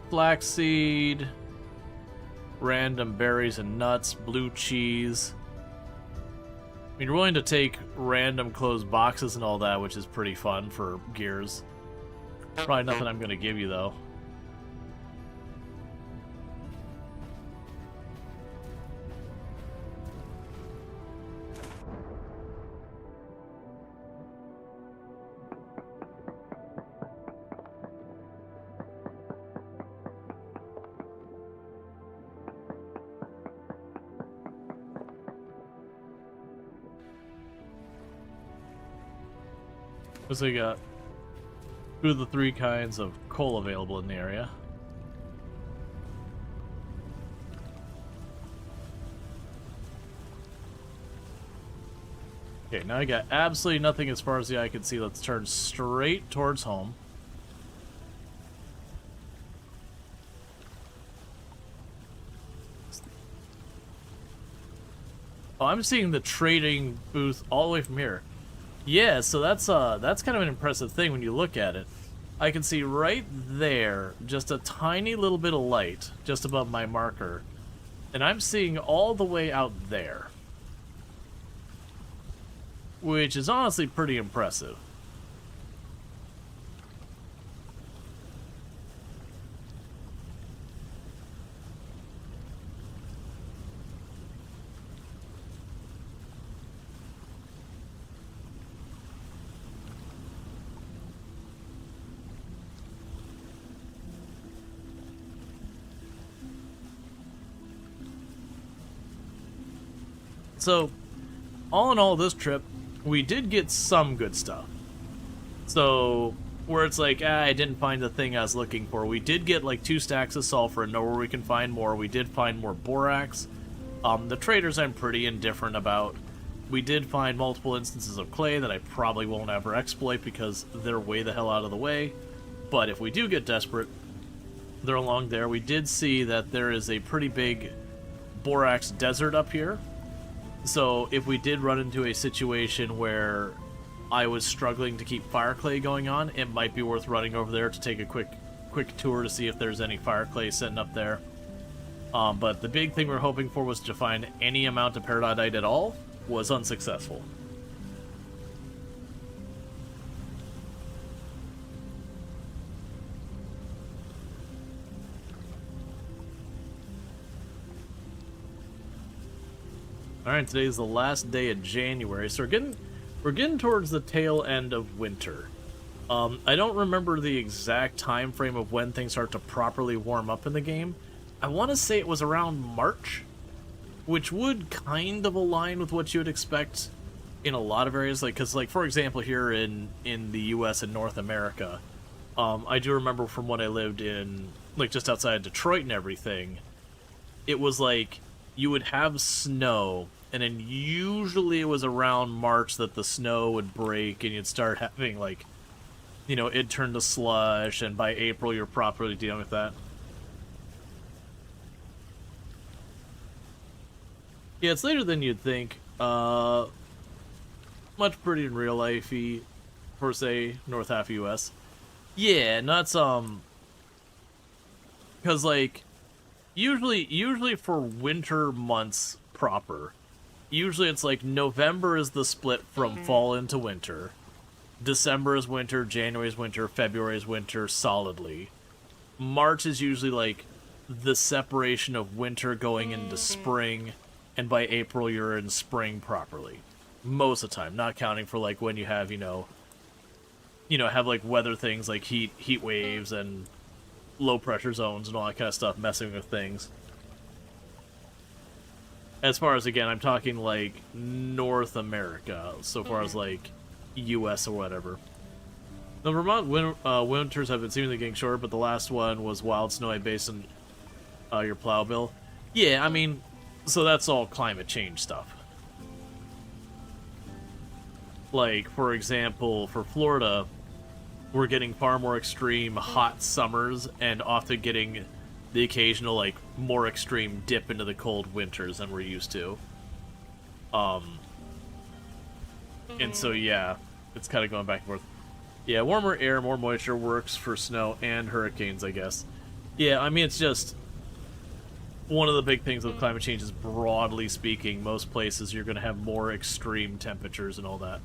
Flaxseed, random berries and nuts, blue cheese. I mean, you're willing to take random closed boxes and all that, which is pretty fun for gears. Probably nothing I'm going to give you, though. So you got 2 of the 3 kinds of coal available in the area. Okay, now I got absolutely nothing as far as the eye can see. Let's turn straight towards home. Oh, I'm seeing the trading booth all the way from here. Yeah, so that's kind of an impressive thing when you look at it. I can see right there just a tiny little bit of light just above my marker, and I'm seeing all the way out there, which is honestly pretty impressive. So, all in all, this trip, we did get some good stuff. So, where it's like, I didn't find the thing I was looking for. We did get like 2 stacks of sulfur and know where we can find more. We did find more borax. The traders I'm pretty indifferent about. We did find multiple instances of clay that I probably won't ever exploit because they're way the hell out of the way. But if we do get desperate, they're along there. We did see that there is a pretty big borax desert up here. So if we did run into a situation where I was struggling to keep fire clay going on, it might be worth running over there to take a quick tour to see if there's any fire clay sitting up there. But the big thing we're hoping for was to find any amount of peridotite at all. Was unsuccessful. Alright, today is the last day of January, so we're getting towards the tail end of winter. I don't remember the exact time frame of when things start to properly warm up in the game. I want to say it was around March, which would kind of align with what you would expect in a lot of areas. Like, because, like, for example, here in the U.S. and North America, I do remember from when I lived in, like, just outside of Detroit and everything, it was like you would have snow, and then usually it was around March that the snow would break and you'd start having, like, you know, it'd turn to slush, and by April you're properly dealing with that. Yeah, it's later than you'd think. Much prettier in real life-y for, say, north half U.S. Yeah, not because, like, usually for winter months proper, usually it's like November is the split from fall into winter. December is winter, January is winter, February is winter solidly. March is usually like the separation of winter going into spring, and by April you're in spring properly. Most of the time, not counting for like when you have, you know, have like weather things like heat waves and low pressure zones and all that kind of stuff messing with things. As far as, again, I'm talking like North America, so far as like US or whatever. The Vermont winters have been seemingly getting shorter, but the last one was wild snow I based on your plow bill. Yeah, I mean, so that's all climate change stuff. Like, for example, for Florida, we're getting far more extreme hot summers and often getting the occasional, like, more extreme dip into the cold winters than we're used to. And so, yeah, it's kind of going back and forth. Yeah, warmer air, more moisture works for snow and hurricanes, I guess. Yeah, I mean, it's just one of the big things with climate change is, broadly speaking, most places you're going to have more extreme temperatures and all that.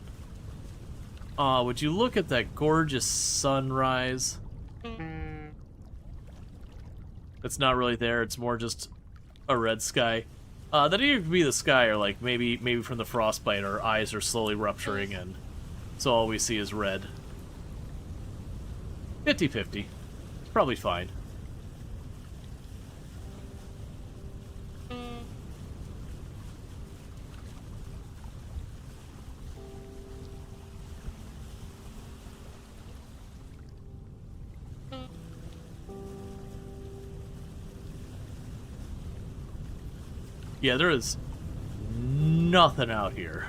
Would you look at that gorgeous sunrise? It's not really there, it's more just a red sky. That either could be the sky, or like maybe from the frostbite our eyes are slowly rupturing and so all we see is red. 50-50. Probably fine. Yeah, there is nothing out here.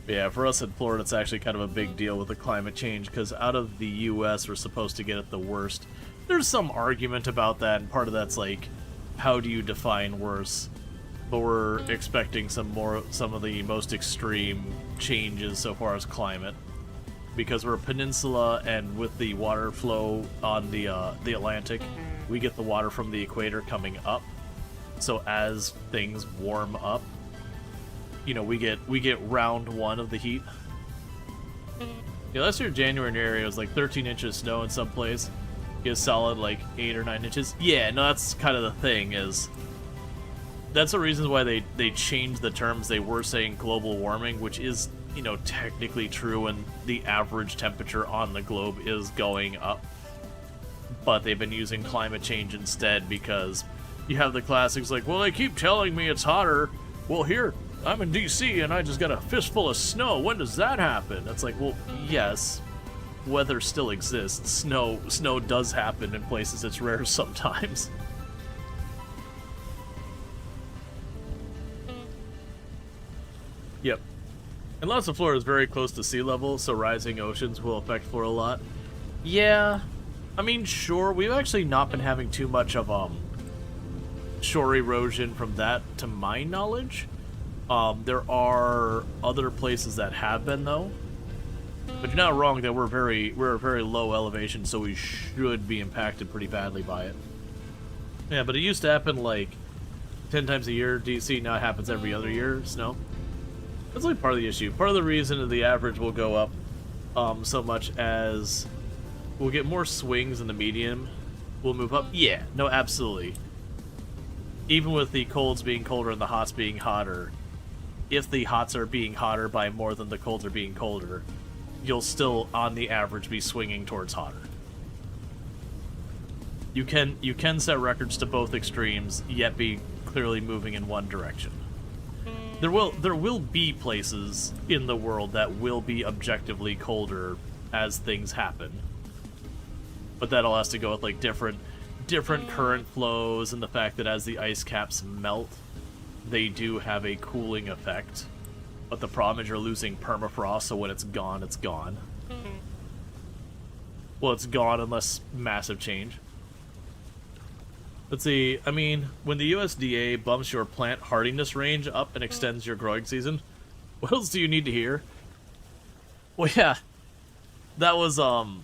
Yeah, for us in Florida, it's actually kind of a big deal with the climate change, because out of the U.S., we're supposed to get it the worst. There's some argument about that, and part of that's like, how do you define worse? But we're expecting some of the most extreme changes so far as climate. Because we're a peninsula, and with the water flow on the Atlantic, we get the water from the equator coming up. So as things warm up, you know, we get round one of the heat. Yeah, last year January in your area was like 13 inches of snow in some place. Get a solid like 8 or 9 inches. Yeah, no, that's kind of the thing, is that's the reason why they changed the terms. They were saying global warming, which is you know, technically true, and the average temperature on the globe is going up. But they've been using climate change instead because you have the classics like, well, they keep telling me it's hotter. Well, here, I'm in DC and I just got a fistful of snow. When does that happen? It's like, well, yes, weather still exists. Snow does happen in places. It's rare sometimes. Yep. And lots of Florida is very close to sea level, so rising oceans will affect Florida a lot. Yeah, I mean, sure, we've actually not been having too much of shore erosion from that, to my knowledge. There are other places that have been, though. But you're not wrong that we're a very low elevation, so we should be impacted pretty badly by it. Yeah, but it used to happen like 10 times a year. DC now it happens every other year. Snow. That's like part of the issue. Part of the reason the average will go up so much as we'll get more swings in the medium. We'll move up. Yeah, no, absolutely. Even with the colds being colder and the hots being hotter, if the hots are being hotter by more than the colds are being colder, you'll still, on the average, be swinging towards hotter. You can set records to both extremes, yet be clearly moving in one direction. There will be places in the world that will be objectively colder as things happen, but that all has to go with like different current flows and the fact that as the ice caps melt, they do have a cooling effect. But the problem is you're losing permafrost, so when it's gone, it's gone. Well, it's gone unless massive change. Let's see, I mean, when the USDA bumps your plant hardiness range up and extends your growing season, what else do you need to hear? Well, yeah, that was like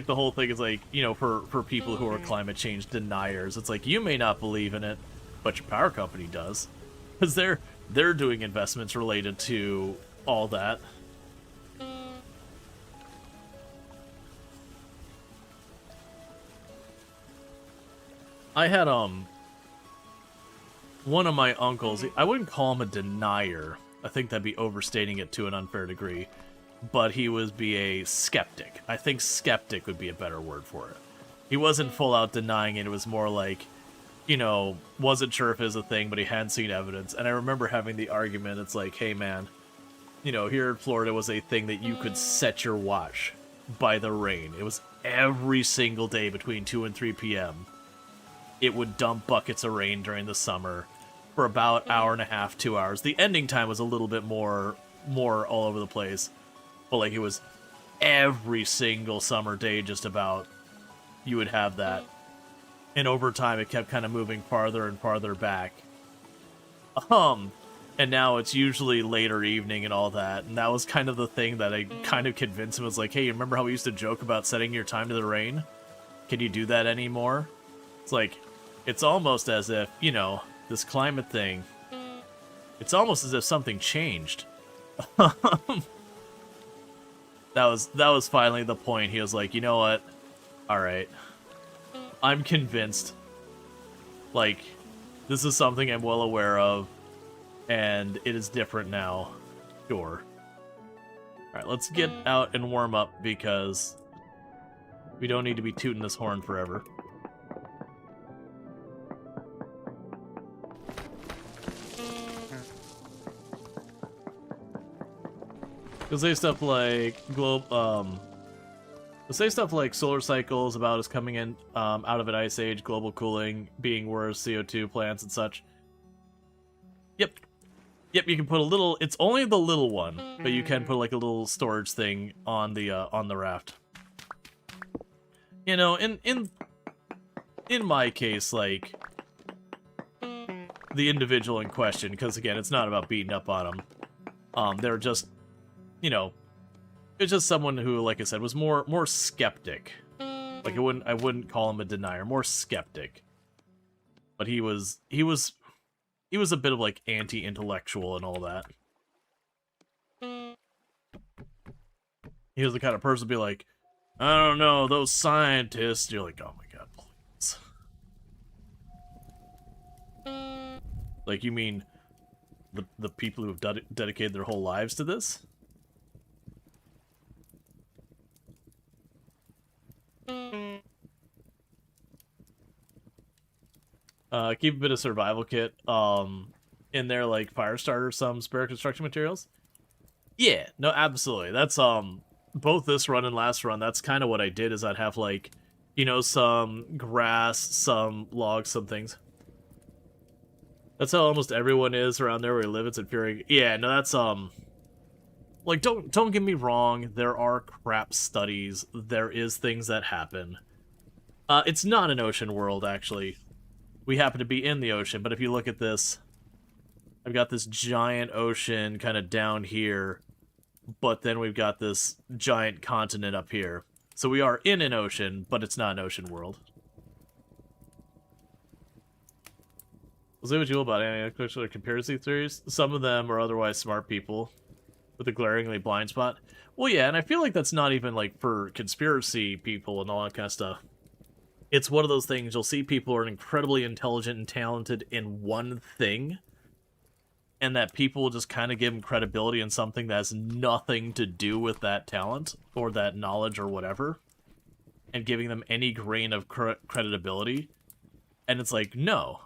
the whole thing is like, you know, for people who are climate change deniers, it's like, you may not believe in it, but your power company does. Because they're doing investments related to all that. I had, one of my uncles, I wouldn't call him a denier. I think that'd be overstating it to an unfair degree. But he would be a skeptic. I think skeptic would be a better word for it. He wasn't full out denying it. It was more like, you know, wasn't sure if it was a thing, but he hadn't seen evidence. And I remember having the argument, it's like, hey man, you know, here in Florida was a thing that you could set your watch by the rain. It was every single day between 2 and 3 p.m. It would dump buckets of rain during the summer for about an hour and a half, 2 hours. The ending time was a little bit more all over the place. But like it was every single summer day just about, you would have that. And over time it kept kind of moving farther and farther back. And now it's usually later evening and all that. And that was kind of the thing that I kind of convinced him. Was like, hey, you remember how we used to joke about setting your time to the rain? Can you do that anymore? It's like, it's almost as if, you know, this climate thing, it's almost as if something changed. That was finally the point. He was like, you know what? Alright. I'm convinced. Like, this is something I'm well aware of. And it is different now. Sure. Alright, let's get out and warm up because we don't need to be tooting this horn forever. They'll say stuff like they'll say stuff like solar cycles about us coming in out of an ice age, global cooling being worse, CO2 plants and such. Yep, you can put a little. It's only the little one, but you can put like a little storage thing on the raft. You know, in my case, like the individual in question, because again, it's not about beating up on them. They're just, you know, it's just someone who, like I said, was more skeptic. Like I wouldn't call him a denier, more skeptic. But he was a bit of like anti-intellectual and all that. He was the kind of person to be like, I don't know, those scientists. You're like, oh my god, please. Like, you mean the people who have dedicated their whole lives to this. Keep a bit of survival kit in there, like fire starter, some spare construction materials. Yeah, no, absolutely. That's both this run and last run. That's kind of what I did. Is I'd have like, you know, some grass, some logs, some things. That's how almost everyone is around there where we live. It's infuriating. Yeah, no, that's like don't get me wrong. There are crap studies. There is things that happen. It's not an ocean world actually. We happen to be in the ocean, but if you look at this, I've got this giant ocean kind of down here, but then we've got this giant continent up here. So we are in an ocean, but it's not an ocean world. I'll say what you will about analytical or conspiracy theories. Some of them are otherwise smart people with a glaringly blind spot. Well, yeah, and I feel like that's not even like for conspiracy people and all that kind of stuff. It's one of those things, you'll see people who are incredibly intelligent and talented in one thing, and that people will just kind of give them credibility in something that has nothing to do with that talent, or that knowledge, or whatever, and giving them any grain of credibility. And it's like, no.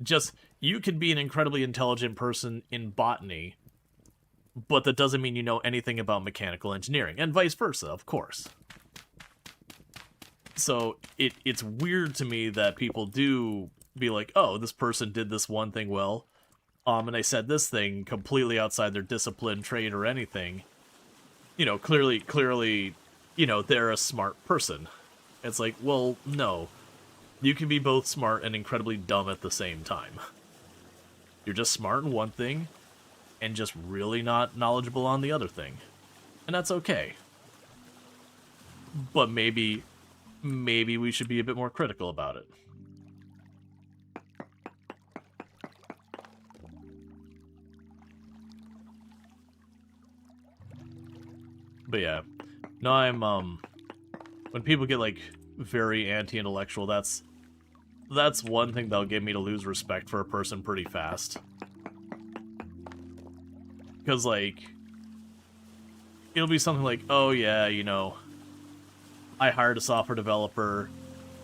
Just, you could be an incredibly intelligent person in botany, but that doesn't mean you know anything about mechanical engineering, and vice versa, of course. So it's weird to me that people do be like, oh, this person did this one thing well, and they said this thing completely outside their discipline, trade, or anything. You know, clearly, you know, they're a smart person. It's like, well, no. You can be both smart and incredibly dumb at the same time. You're just smart in one thing, and just really not knowledgeable on the other thing. And that's okay. But maybe we should be a bit more critical about it. But yeah, no, I'm, when people get, like, very anti-intellectual, that's one thing that'll get me to lose respect for a person pretty fast. Because, like, it'll be something like, oh yeah, you know, I hired a software developer,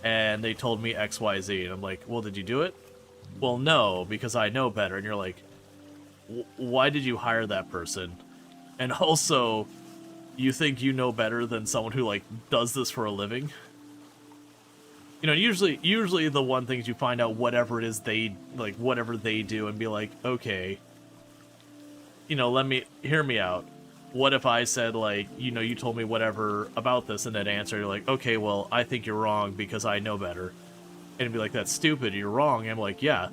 and they told me X, Y, Z, and I'm like, well, did you do it? Well, no, because I know better. And you're like, why did you hire that person? And also, you think you know better than someone who, like, does this for a living? You know, usually the one thing is you find out whatever it is they, like, whatever they do, and be like, okay, you know, hear me out. What if I said, like, you know, you told me whatever about this, and then answer, you're like, okay, well, I think you're wrong because I know better. And it'd be like, that's stupid, you're wrong. And I'm like, yeah,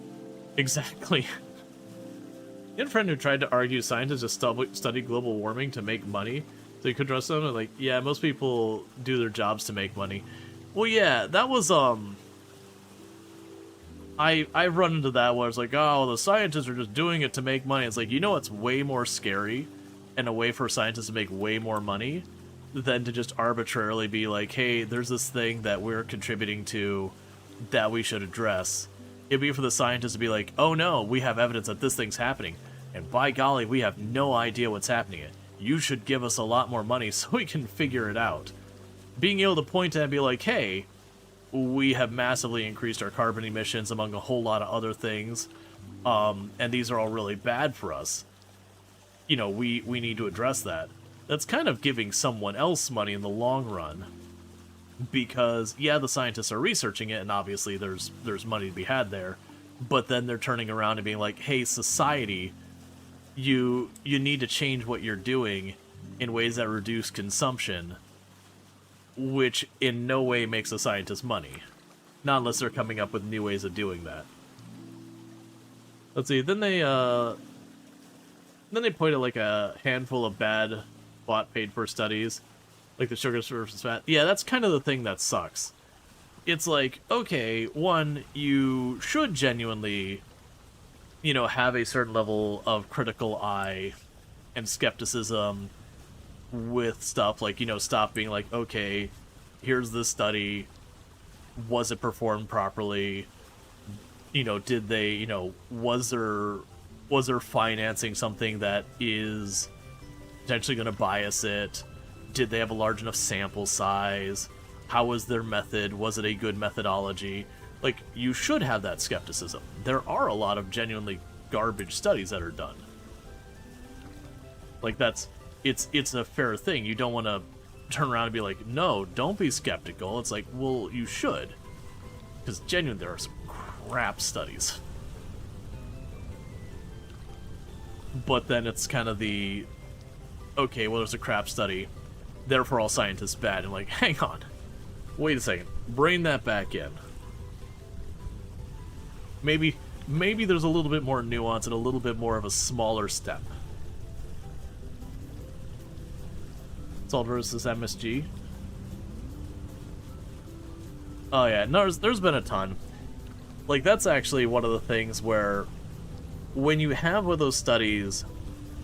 exactly. You had a friend who tried to argue scientists just study global warming to make money, so you could trust them? Like, yeah, most people do their jobs to make money. Well, yeah, that was, I've run into that where it's like, oh, the scientists are just doing it to make money. It's like, you know what's way more scary and a way for scientists to make way more money than to just arbitrarily be like, hey, there's this thing that we're contributing to that we should address. It'd be for the scientists to be like, oh no, we have evidence that this thing's happening, and by golly, we have no idea what's happening yet. You should give us a lot more money so we can figure it out. Being able to point to and be like, hey, we have massively increased our carbon emissions among a whole lot of other things, and these are all really bad for us. You know, we need to address that. That's kind of giving someone else money in the long run. Because, yeah, the scientists are researching it, and obviously there's money to be had there. But then they're turning around and being like, hey, society, you need to change what you're doing in ways that reduce consumption, which in no way makes the scientists money. Not unless they're coming up with new ways of doing that. Let's see, then they pointed like a handful of bad bot paid for studies, like the sugar versus fat. Yeah, that's kind of the thing that sucks. It's like, okay, one, you should genuinely, you know, have a certain level of critical eye and skepticism with stuff, like, you know, stop being like, okay, here's this study, was it performed properly, you know, did they, you know, was there Was there financing something that is potentially going to bias it? Did they have a large enough sample size? How was their method? Was it a good methodology? Like, you should have that skepticism. There are a lot of genuinely garbage studies that are done. Like, it's a fair thing. You don't want to turn around and be like, no, don't be skeptical. It's like, well, you should. Because genuinely, there are some crap studies. But then it's kind of the, okay, well, there's a crap study, therefore all scientists bad. And like, hang on, wait a second, bring that back in. Maybe there's a little bit more nuance and a little bit more of a smaller step. Salt versus MSG. Oh yeah, no, there's been a ton. Like, that's actually one of the things where, when you have one of those studies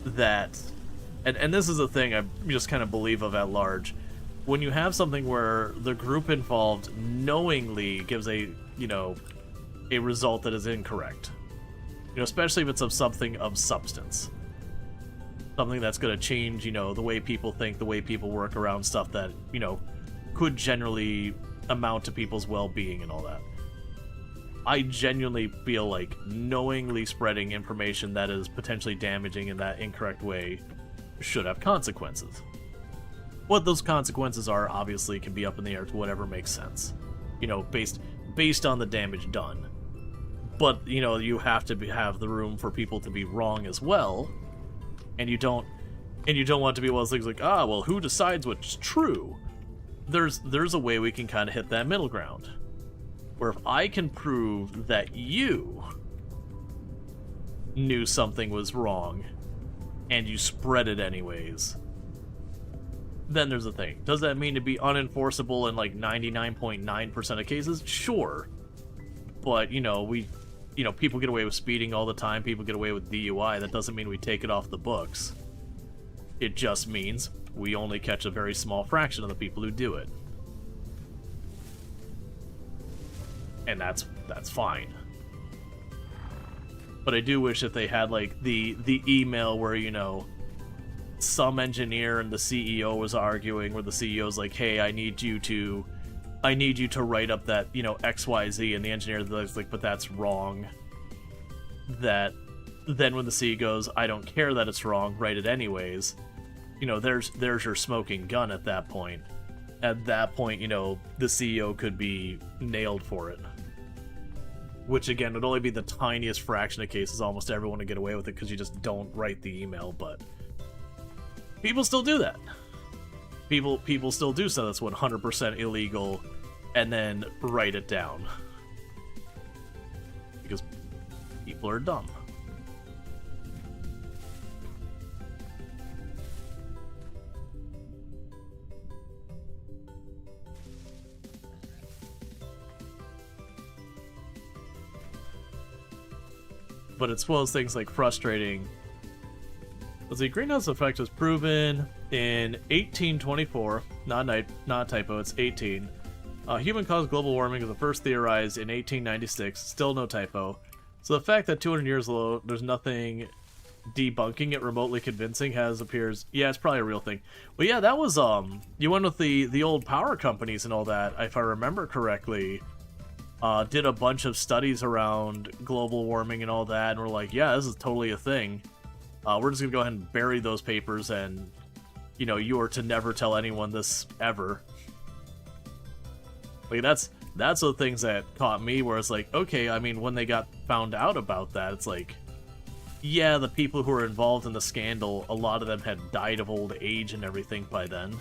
that, and this is a thing I just kind of believe of at large, when you have something where the group involved knowingly gives a result that is incorrect, especially if it's of something of substance, something that's going to change, the way people think, the way people work around stuff that, could generally amount to people's well-being and all that. I genuinely feel like knowingly spreading information that is potentially damaging in that incorrect way should have consequences. What those consequences are, obviously, can be up in the air to whatever makes sense, based on the damage done. But you have to have the room for people to be wrong as well, and you don't want to be one of those things like, well, who decides what's true? There's a way we can kind of hit that middle ground, where if I can prove that you knew something was wrong and you spread it anyways, then there's a thing. Does that mean to be unenforceable in like 99.9% of cases? Sure. But, people get away with speeding all the time, people get away with DUI. That doesn't mean we take it off the books. It just means we only catch a very small fraction of the people who do it. And that's fine. But I do wish that they had like the email where, some engineer and the CEO was arguing, where the CEO's like, hey, I need you to write up that, XYZ, and the engineer is like, but that's wrong. That then when the CEO goes, I don't care that it's wrong, write it anyways. There's your smoking gun at that point. At that point, the CEO could be nailed for it. Which, again, would only be the tiniest fraction of cases. Almost everyone would get away with it because you just don't write the email, but people still do that. People still do stuff that's 100% illegal and then write it down. Because people are dumb. But it's one of those things like frustrating. The greenhouse effect was proven in 1824, not a typo, it's 18. Human-caused global warming was the first theorized in 1896, still no typo. So the fact that 200 years ago there's nothing debunking it remotely convincing appears, yeah, it's probably a real thing. But yeah, that was, you went with the old power companies and all that, if I remember correctly. Did a bunch of studies around global warming and all that, and we're like, yeah, this is totally a thing. We're just gonna go ahead and bury those papers, and you are to never tell anyone this ever. Like, that's the things that caught me, where it's like, okay, I mean, when they got found out about that, it's like, yeah, the people who were involved in the scandal, a lot of them had died of old age and everything by then.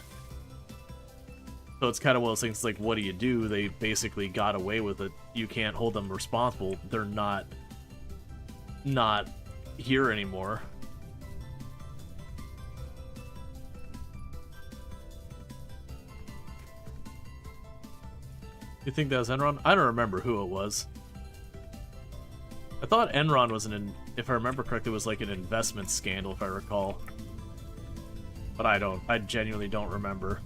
So it's kind of one of those things like, what do? They basically got away with it. You can't hold them responsible. They're not here anymore. You think that was Enron? I don't remember who it was. I thought Enron was if I remember correctly, it was like an investment scandal, if I recall. But I genuinely don't remember.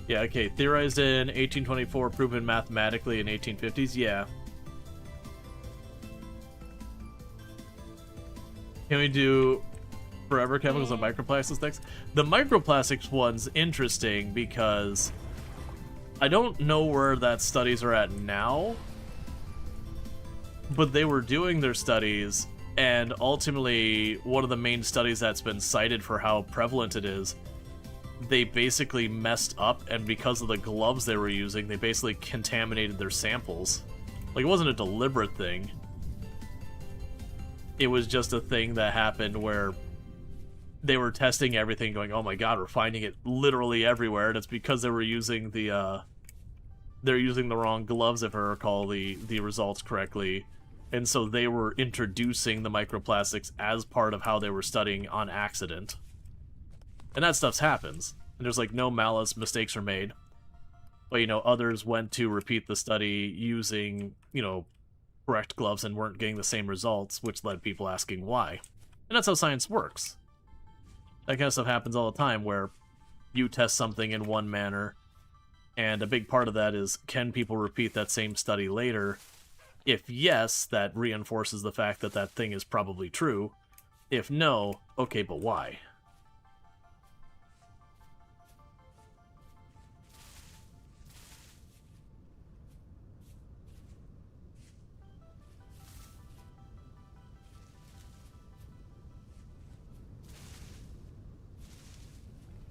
Yeah, okay, theorized in 1824, proven mathematically in 1850s, yeah. Can we do forever chemicals and microplastics next? The microplastics one's interesting because I don't know where that studies are at now, but they were doing their studies, and ultimately one of the main studies that's been cited for how prevalent it is, they basically messed up, and because of the gloves they were using, they basically contaminated their samples. Like, it wasn't a deliberate thing. It was just a thing that happened where they were testing everything going, oh my god, we're finding it literally everywhere, and it's because they were using they're using the wrong gloves, if I recall the results correctly. And so they were introducing the microplastics as part of how they were studying on accident. And that stuff happens. And there's like no malice, mistakes are made. But, you know, others went to repeat the study using, you know, correct gloves and weren't getting the same results, which led people asking why. And that's how science works. That kind of stuff happens all the time, where you test something in one manner, and a big part of that is, can people repeat that same study later? If yes, that reinforces the fact that that thing is probably true. If no, okay, but why?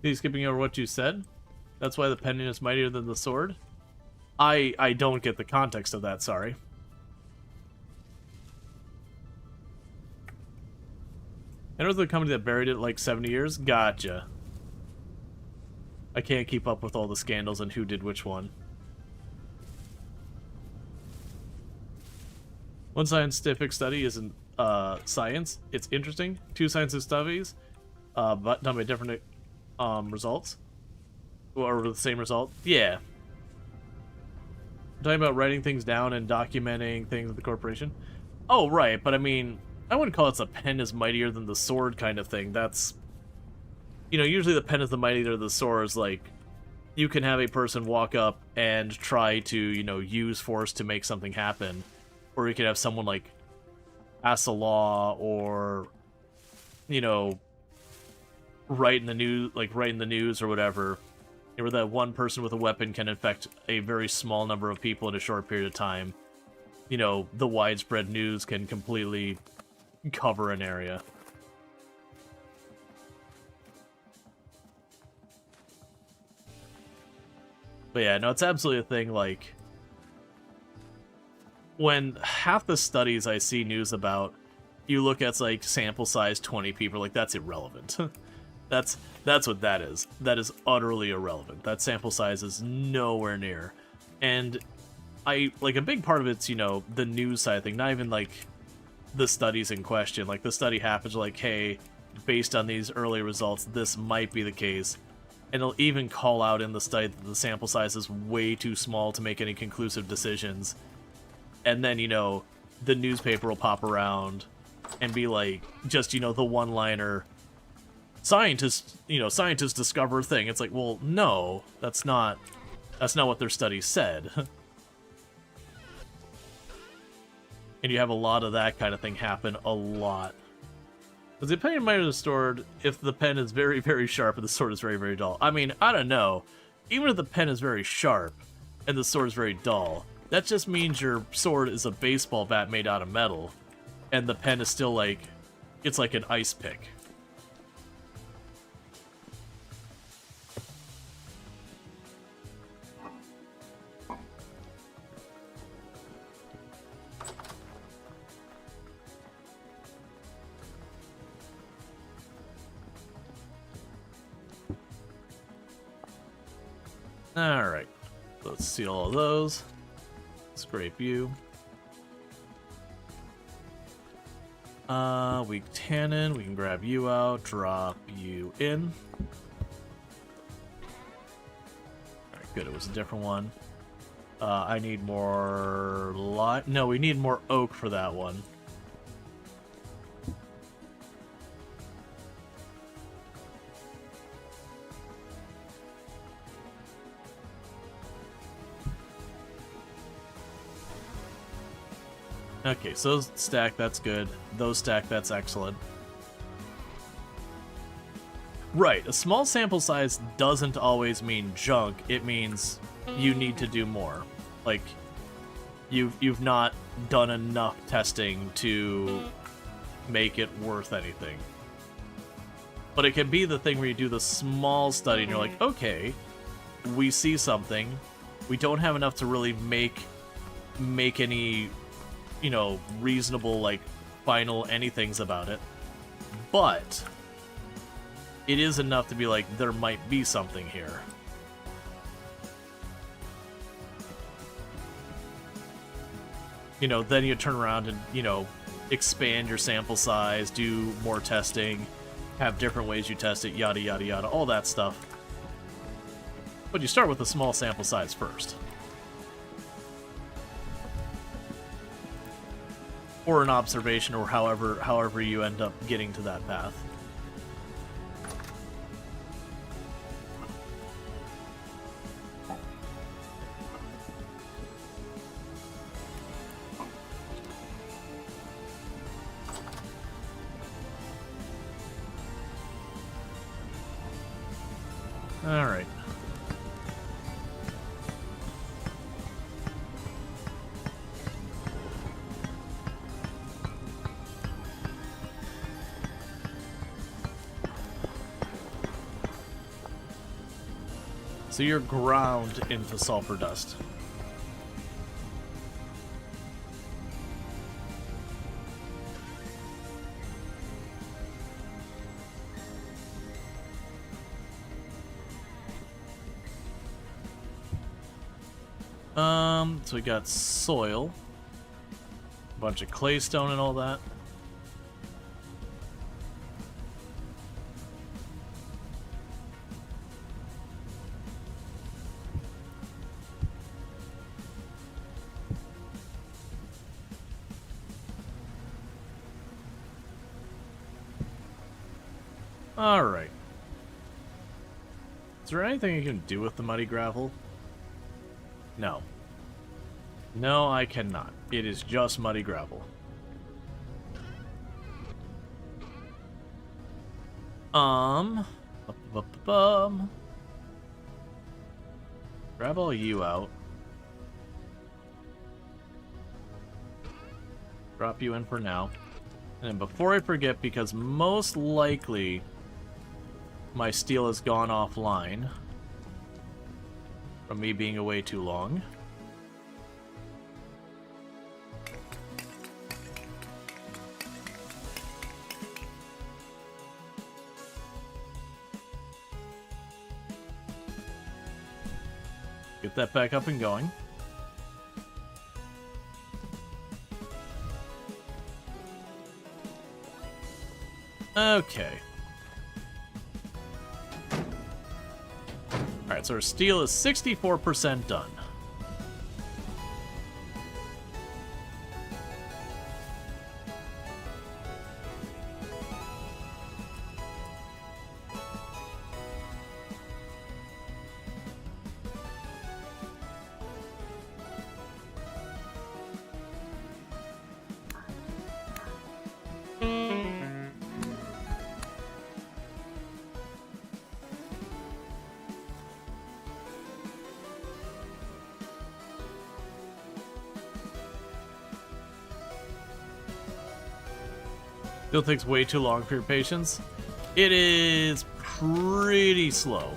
He's skipping over what you said? That's why the pendant is mightier than the sword? I don't get the context of that, sorry. And it was the company that buried it like 70 years? Gotcha. I can't keep up with all the scandals and who did which one. One scientific study isn't science. It's interesting. Two scientific studies, but done by different results. Or the same result. Yeah. I'm talking about writing things down and documenting things with the corporation. Oh, right, but I mean, I wouldn't call it the pen is mightier than the sword kind of thing. That's, you know, usually the pen is the mightier than the sword is like, you can have a person walk up and try to, you know, use force to make something happen. Or you could have someone like pass a law or, you know, write in the news or whatever, where that one person with a weapon can infect a very small number of people in a short period of time. You know, the widespread news can completely cover an area. But yeah, no, it's absolutely a thing, like, when half the studies I see news about, you look at, like, sample size 20 people, like, that's irrelevant. That's what that is. That is utterly irrelevant. That sample size is nowhere near. And like, a big part of it's, you know, the news side thing, not even, like, the studies in question. Like, the study happens, like, hey, based on these early results, this might be the case. And it'll even call out in the study that the sample size is way too small to make any conclusive decisions. And then, you know, the newspaper will pop around and be like, just, you know, the one-liner, scientists discover a thing. It's like, well, no, that's not what their study said. And you have a lot of that kind of thing happen a lot. Because the opinion might have stored if the pen is very, very sharp and the sword is very, very dull. I mean, I don't know. Even if the pen is very sharp and the sword is very dull, that just means your sword is a baseball bat made out of metal. And the pen is still like, it's like an ice pick. Alright, let's see all of those. Scrape you. Weak tannin, we can grab you out, drop you in. Alright, good, it was a different one. I need more no, we need more oak for that one. Okay, so those stack, that's good. Those stack, that's excellent. Right, a small sample size doesn't always mean junk. It means you need to do more. Like, you've not done enough testing to make it worth anything. But it can be the thing where you do the small study and you're like, okay, we see something. We don't have enough to really make any, you know, reasonable, like, final anythings about it. But it is enough to be like, there might be something here. You know, then you turn around and, you know, expand your sample size, do more testing, have different ways you test it, yada, yada, yada, all that stuff. But you start with a small sample size first. Or an observation, or however you end up getting to that path. All right. So you're ground into sulfur dust. So we got soil, a bunch of claystone and all that. All right. Is there anything you can do with the muddy gravel? No. No, I cannot. It is just muddy gravel. Grab all you out. Drop you in for now. And then before I forget, because most likely my steel has gone offline from me being away too long. Get that back up and going. Okay. Alright, so our steel is 64% done. Still takes way too long for your patience. It is pretty slow.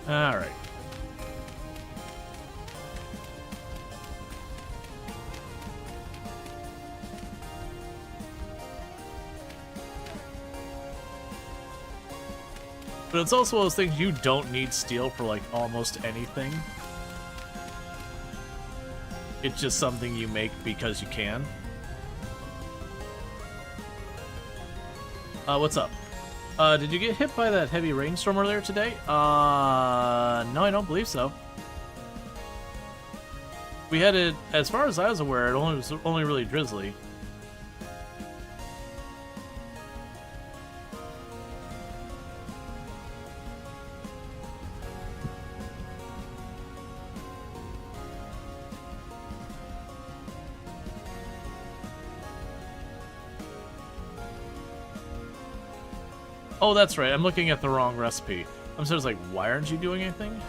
All right. But it's also one of those things you don't need steel for, like, almost anything. It's just something you make because you can. What's up? Did you get hit by that heavy rainstorm earlier today? No, I don't believe so. We had it, as far as I was aware, it was only really drizzly. Oh, that's right. I'm looking at the wrong recipe. I'm sort of like, why aren't you doing anything?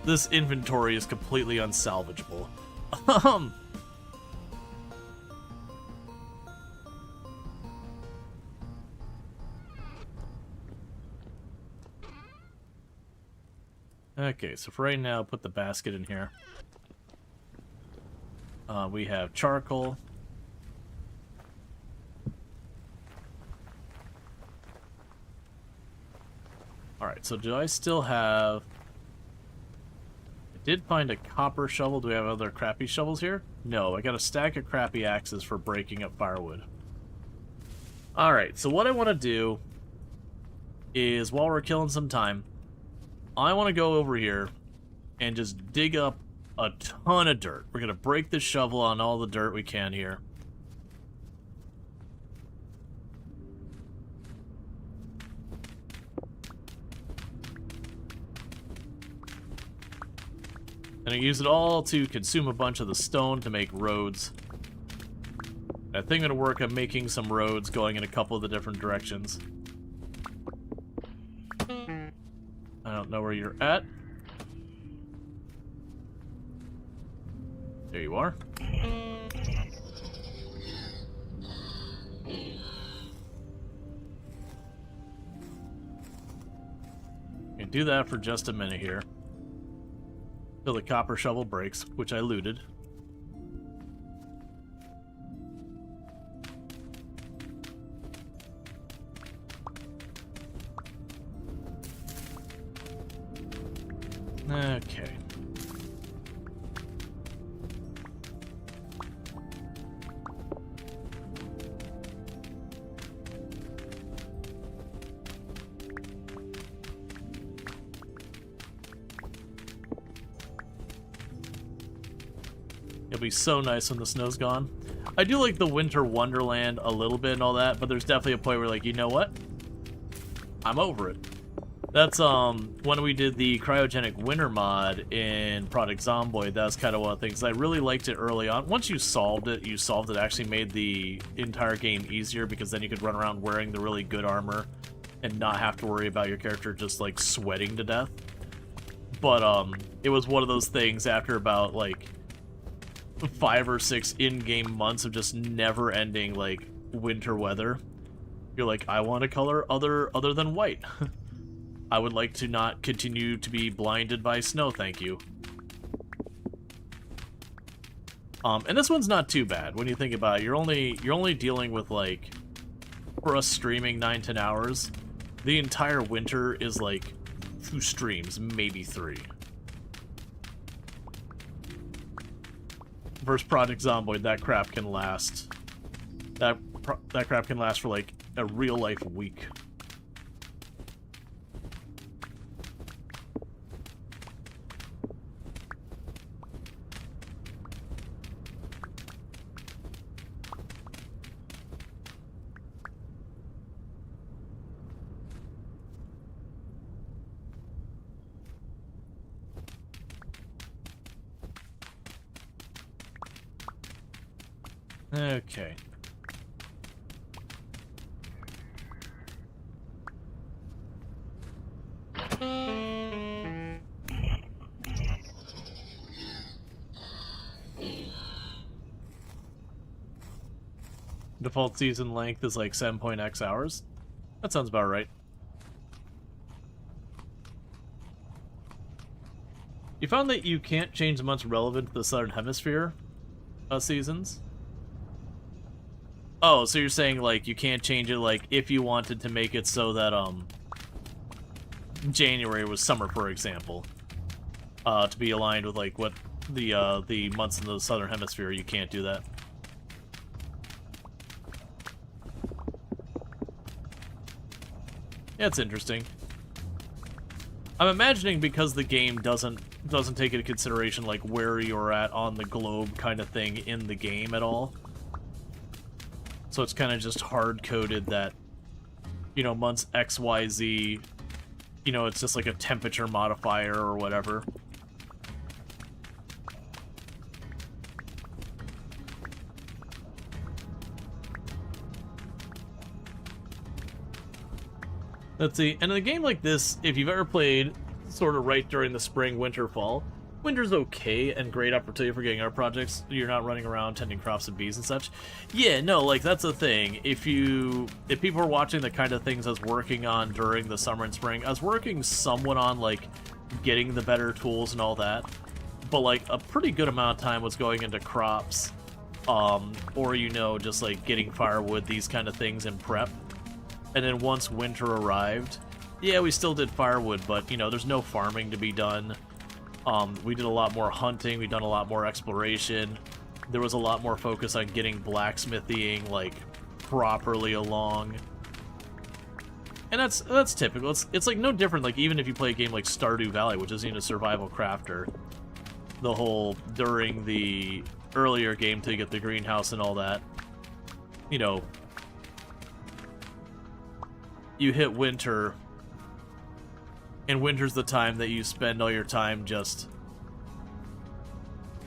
This inventory is completely unsalvageable. Okay, so for right now, put the basket in here. We have charcoal. Alright, so do I still have... I did find a copper shovel. Do we have other crappy shovels here? No, I got a stack of crappy axes for breaking up firewood. Alright, so what I want to do is, while we're killing some time, I want to go over here and just dig up a ton of dirt. We're going to break the shovel on all the dirt we can here. And I use it all to consume a bunch of the stone to make roads. And I think I'm going to work on making some roads going in a couple of the different directions. I don't know where you're at. There you are. And do that for just a minute here. Till the copper shovel breaks, which I looted. Okay. It'll be so nice when the snow's gone. I do like the winter wonderland a little bit and all that, but there's definitely a point where, like, you know what? I'm over it. That's, when we did the cryogenic winter mod in Project Zomboid, that was kind of one of the things. I really liked it early on. Once you solved it, actually made the entire game easier, because then you could run around wearing the really good armor and not have to worry about your character just, like, sweating to death. But, it was one of those things after about, like, 5 or 6 in-game months of just never-ending, like, winter weather. You're like, I want a color other than white. I would like to not continue to be blinded by snow, thank you. And this one's not too bad when you think about it. You're only dealing with, like, for us streaming 9-10 hours, the entire winter is like 2 streams, maybe 3. Versus Project Zomboid, that crap can last. That crap can last for like a real life week. Okay. The default season length is like 7.x hours. That sounds about right. You found that you can't change the months relevant to the Southern Hemisphere seasons? Oh, so you're saying, like, you can't change it, like, if you wanted to make it so that, January was summer, for example. To be aligned with, like, what the months in the Southern Hemisphere, you can't do that. Yeah, it's interesting. I'm imagining because the game doesn't take into consideration, like, where you're at on the globe kind of thing in the game at all. So it's kind of just hard-coded that, you know, months X, Y, Z, you know, it's just like a temperature modifier or whatever. Let's see, and in a game like this, if you've ever played sort of right during the spring, winter, fall, winter's okay and great opportunity for getting art projects. You're not running around tending crops and bees and such. Yeah, no, like, that's the thing. If people are watching the kind of things I was working on during the summer and spring, I was working somewhat on, like, getting the better tools and all that. But, like, a pretty good amount of time was going into crops, or, you know, just, like, getting firewood, these kind of things in prep. And then once winter arrived, yeah, we still did firewood, but, you know, there's no farming to be done. We did a lot more hunting, we've done a lot more exploration. There was a lot more focus on getting blacksmithing, like, properly along. And that's typical. It's like no different, like, even if you play a game like Stardew Valley, which isn't even a survival crafter. The whole, during the earlier game to get the greenhouse and all that, you know, you hit winter, and winter's the time that you spend all your time just...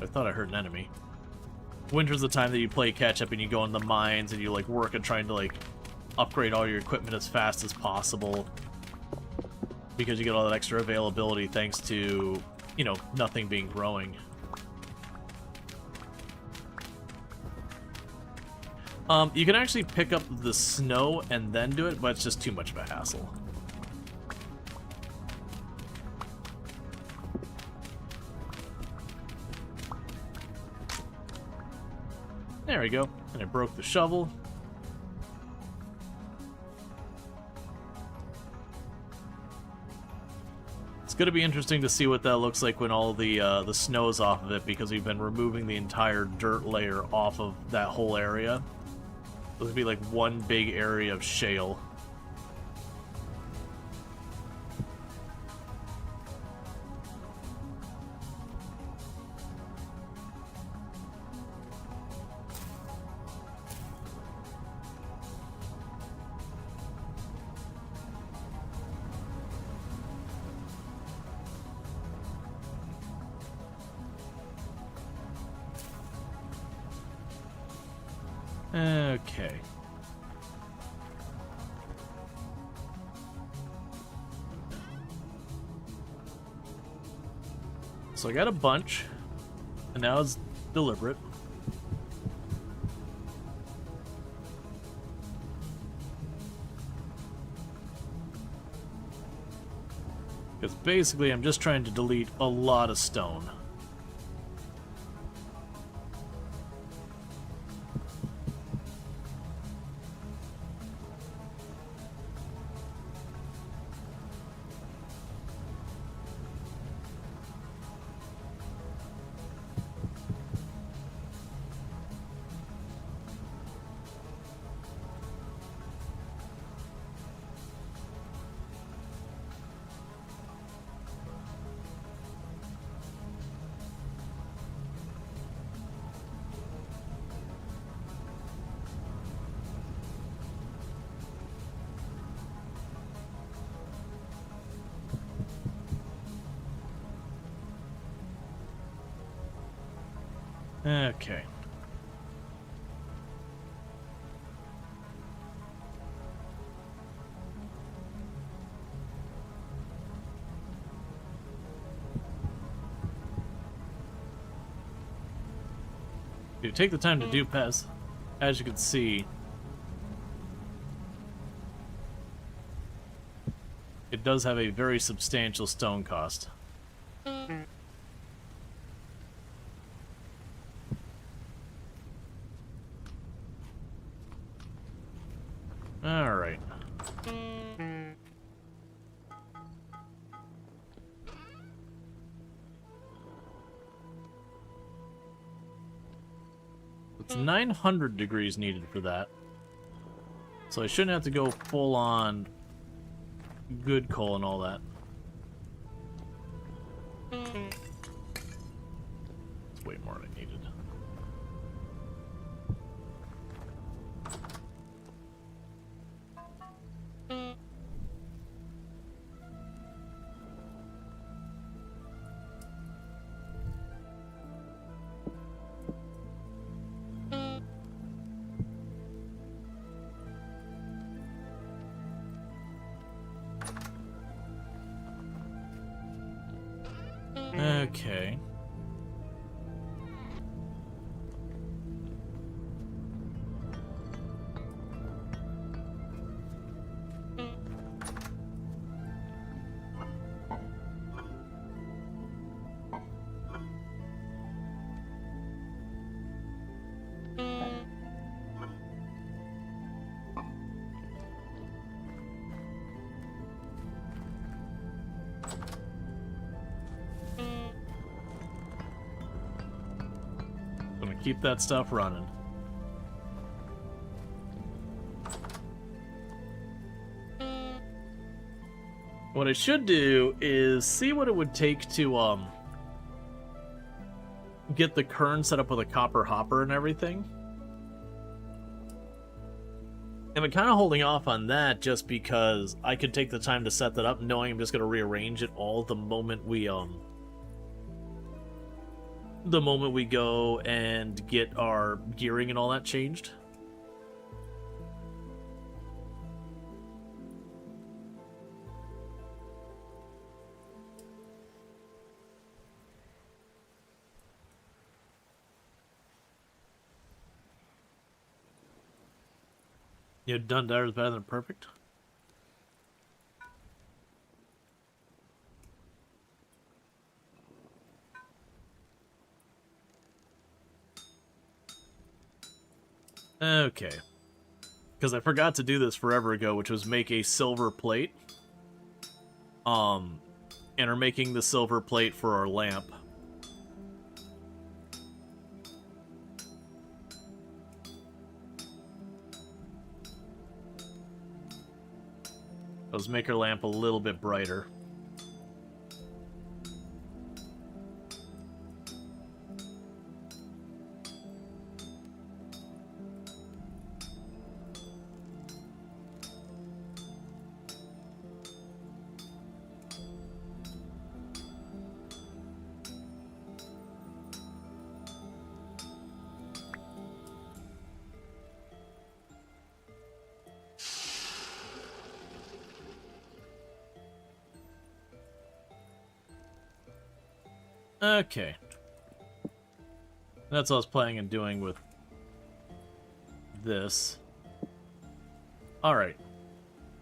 I thought I heard an enemy. Winter's the time that you play catch-up and you go in the mines and you, like, work at trying to, like, upgrade all your equipment as fast as possible. Because you get all that extra availability thanks to, you know, nothing being growing. You can actually pick up the snow and then do it, but it's just too much of a hassle. There we go. And I broke the shovel. It's going to be interesting to see what that looks like when all the snow's off of it, because we've been removing the entire dirt layer off of that whole area. It would be like one big area of shale. Okay. So I got a bunch, and now it's deliberate. Because basically I'm just trying to delete a lot of stone. Okay. You take the time to do Pez. As you can see, it does have a very substantial stone cost. Alright. It's 900 degrees needed for that. So I shouldn't have to go full on good coal and all that. It's way more than I needed. Okay. Keep that stuff running. What I should do is see what it would take to get the kern set up with a copper hopper and everything. And I'm kind of holding off on that just because I could take the time to set that up knowing I'm just going to rearrange it all the moment we go and get our gearing and all that changed. You know, done better is better than perfect. Okay. Because I forgot to do this forever ago, which was make a silver plate. And are making the silver plate for our lamp. Let's make our lamp a little bit brighter. Okay. That's what I was planning on doing with this. Alright.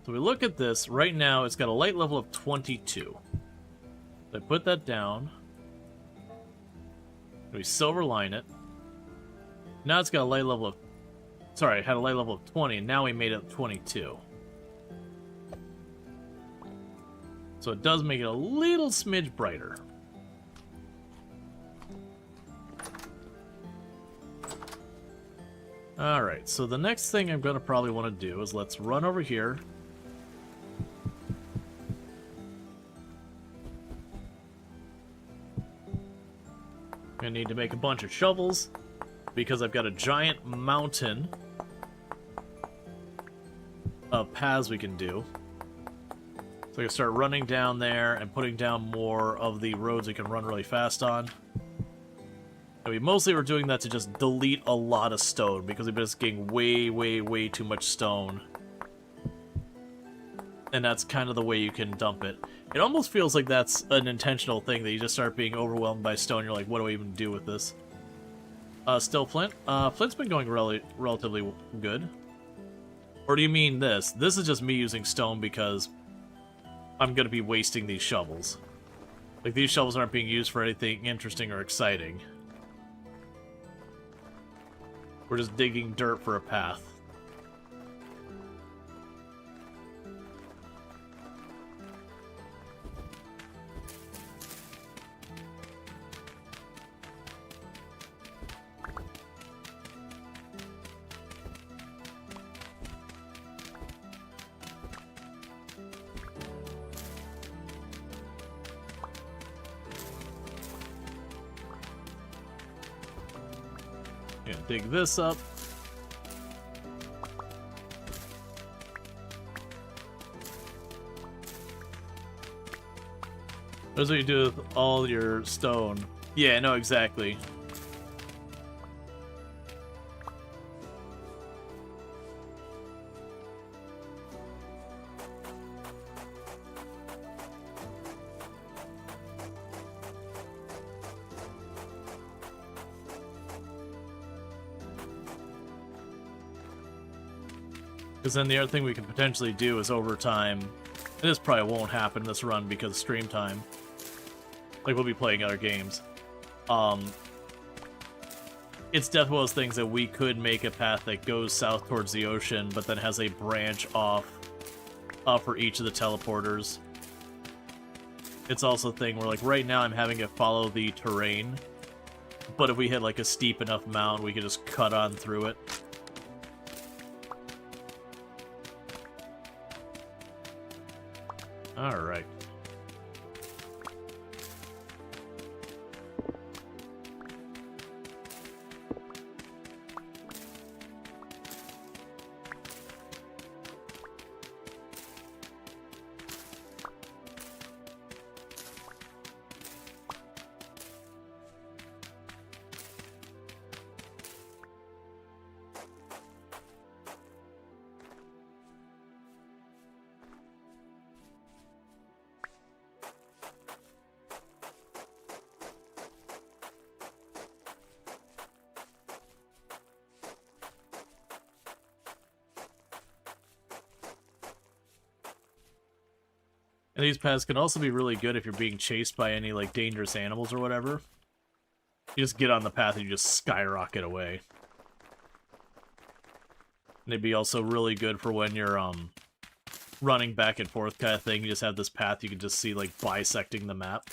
So we look at this. Right now, it's got a light level of 22. So I put that down. We silver line it. Now it's got a light level of... Sorry, it had a light level of 20, and now we made it 22. So it does make it a little smidge brighter. Alright, so the next thing I'm going to probably want to do is let's run over here. I'm going to need to make a bunch of shovels because I've got a giant mountain of paths we can do. So I can start running down there and putting down more of the roads we can run really fast on. And we mostly were doing that to just delete a lot of stone, because we've been just getting way too much stone. And that's kind of the way you can dump it. It almost feels like that's an intentional thing, that you just start being overwhelmed by stone, you're like, what do I even do with this? Still Flint? Flint's been going relatively good. Or do you mean this? This is just me using stone because I'm going to be wasting these shovels. Like, these shovels aren't being used for anything interesting or exciting. We're just digging dirt for a path. Gonna dig this up. That's what you do with all your stone. Yeah, no, exactly. Because then the other thing we could potentially do is over time, and this probably won't happen this run because of stream time. Like, we'll be playing other games. It's definitely one of those things that we could make a path that goes south towards the ocean, but then has a branch off for each of the teleporters. It's also a thing where, like, right now I'm having it follow the terrain, but if we hit, like, a steep enough mountain, we could just cut on through it. Alright. And these paths can also be really good if you're being chased by any, like, dangerous animals or whatever. You just get on the path and you just skyrocket away. And they'd be also really good for when you're, running back and forth kind of thing. You just have this path you can just see, like, bisecting the map.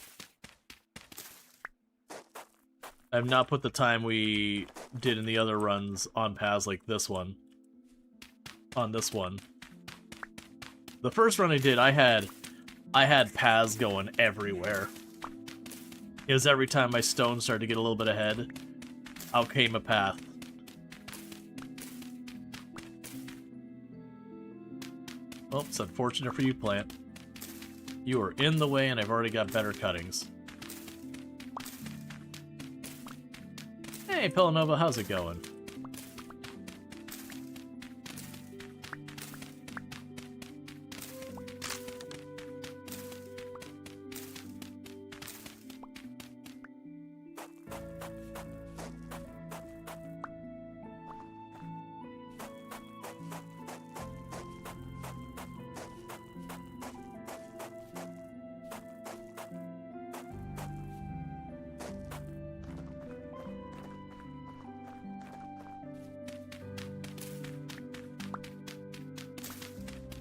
I have not put the time we did in the other runs on paths like this one. On this one. The first run I did, I had paths going everywhere. It was every time my stone started to get a little bit ahead, out came a path. Oh, it's unfortunate for you, plant. You are in the way and I've already got better cuttings. Hey, Pillanova, how's it going?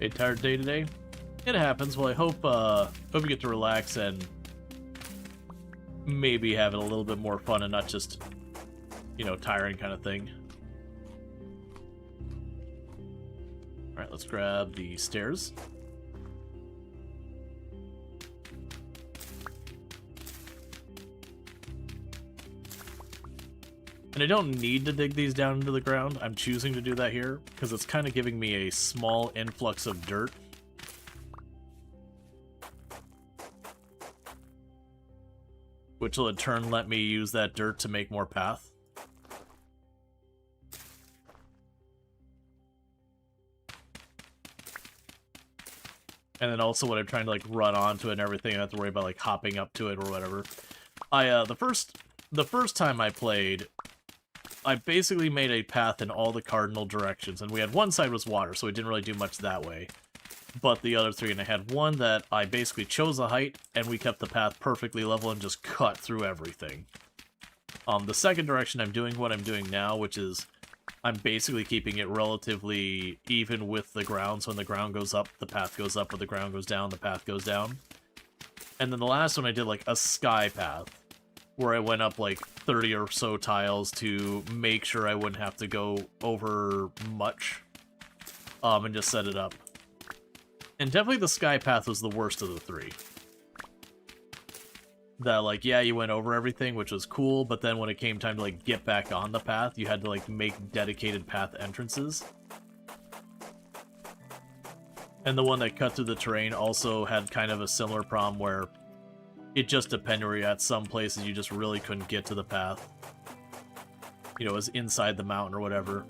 A tired day today? It happens. Well, I hope you get to relax and maybe have a little bit more fun and not just, you know, tiring kind of thing. Alright, let's grab the stairs. And I don't need to dig these down into the ground. I'm choosing to do that here because it's kind of giving me a small influx of dirt. Which will in turn let me use that dirt to make more path. And then also when I'm trying to like run onto it and everything, I don't have to worry about like hopping up to it or whatever. The first time I played, I basically made a path in all the cardinal directions, and we had one side was water, so we didn't really do much that way. but the other 3, and I had one that I basically chose a height, and we kept the path perfectly level and just cut through everything. The second direction I'm doing what I'm doing now, which is I'm basically keeping it relatively even with the ground, so when the ground goes up, the path goes up, when the ground goes down, the path goes down. And then the last one I did like a sky path, where I went up like 30 or so tiles to make sure I wouldn't have to go over much, and just set it up. And definitely the sky path was the worst of the 3. That, like, yeah, you went over everything, which was cool, but then when it came time to, like, get back on the path, you had to, like, make dedicated path entrances. And the one that cut through the terrain also had kind of a similar problem where it just depended where you're at. Some places you just really couldn't get to the path. You know, it was inside the mountain or whatever.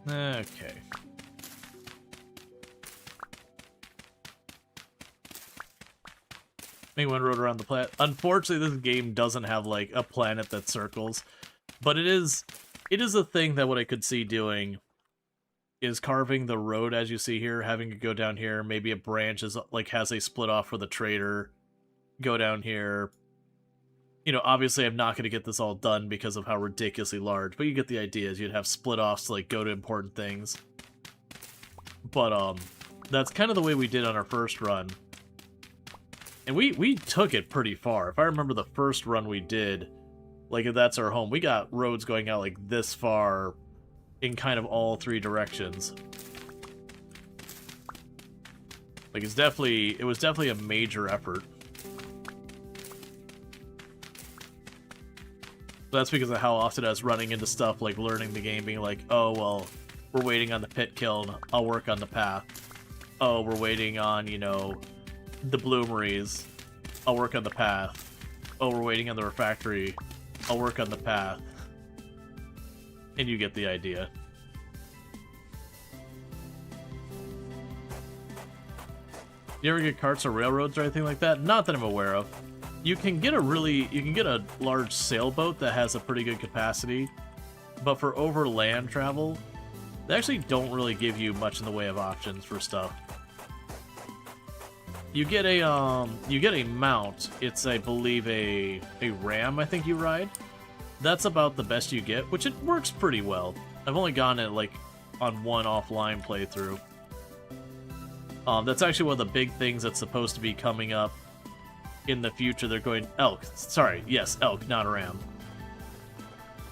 Okay. Anyone rode around the planet. Unfortunately, this game doesn't have, like, a planet that circles. But it is a thing that what I could see doing is carving the road, as you see here, having it go down here. Maybe a branch is, like, has a split off for the trader. Go down here. You know, obviously I'm not going to get this all done because of how ridiculously large, but you get the idea. Is you'd have split-offs to, like, go to important things. But, that's kind of the way we did on our first run. And we took it pretty far. If I remember the first run we did, like, if that's our home, we got roads going out, like, this far in kind of all 3 directions. Like, it was definitely a major effort. That's because of how often I was running into stuff like learning the game, being like, oh, well, we're waiting on the pit kiln, I'll work on the path. Oh, we're waiting on, you know, the bloomeries, I'll work on the path. Oh, we're waiting on the refractory, I'll work on the path. And you get the idea. You ever get carts or railroads or anything like that? Not that I'm aware of. You can get a large sailboat that has a pretty good capacity, but for overland travel, they actually don't really give you much in the way of options for stuff. You get a mount. It's, I believe, a ram, I think you ride. That's about the best you get, which it works pretty well. I've only gone it, like, on one offline playthrough. That's actually one of the big things that's supposed to be coming up in the future. They're going elk. Sorry, yes, elk, not a ram.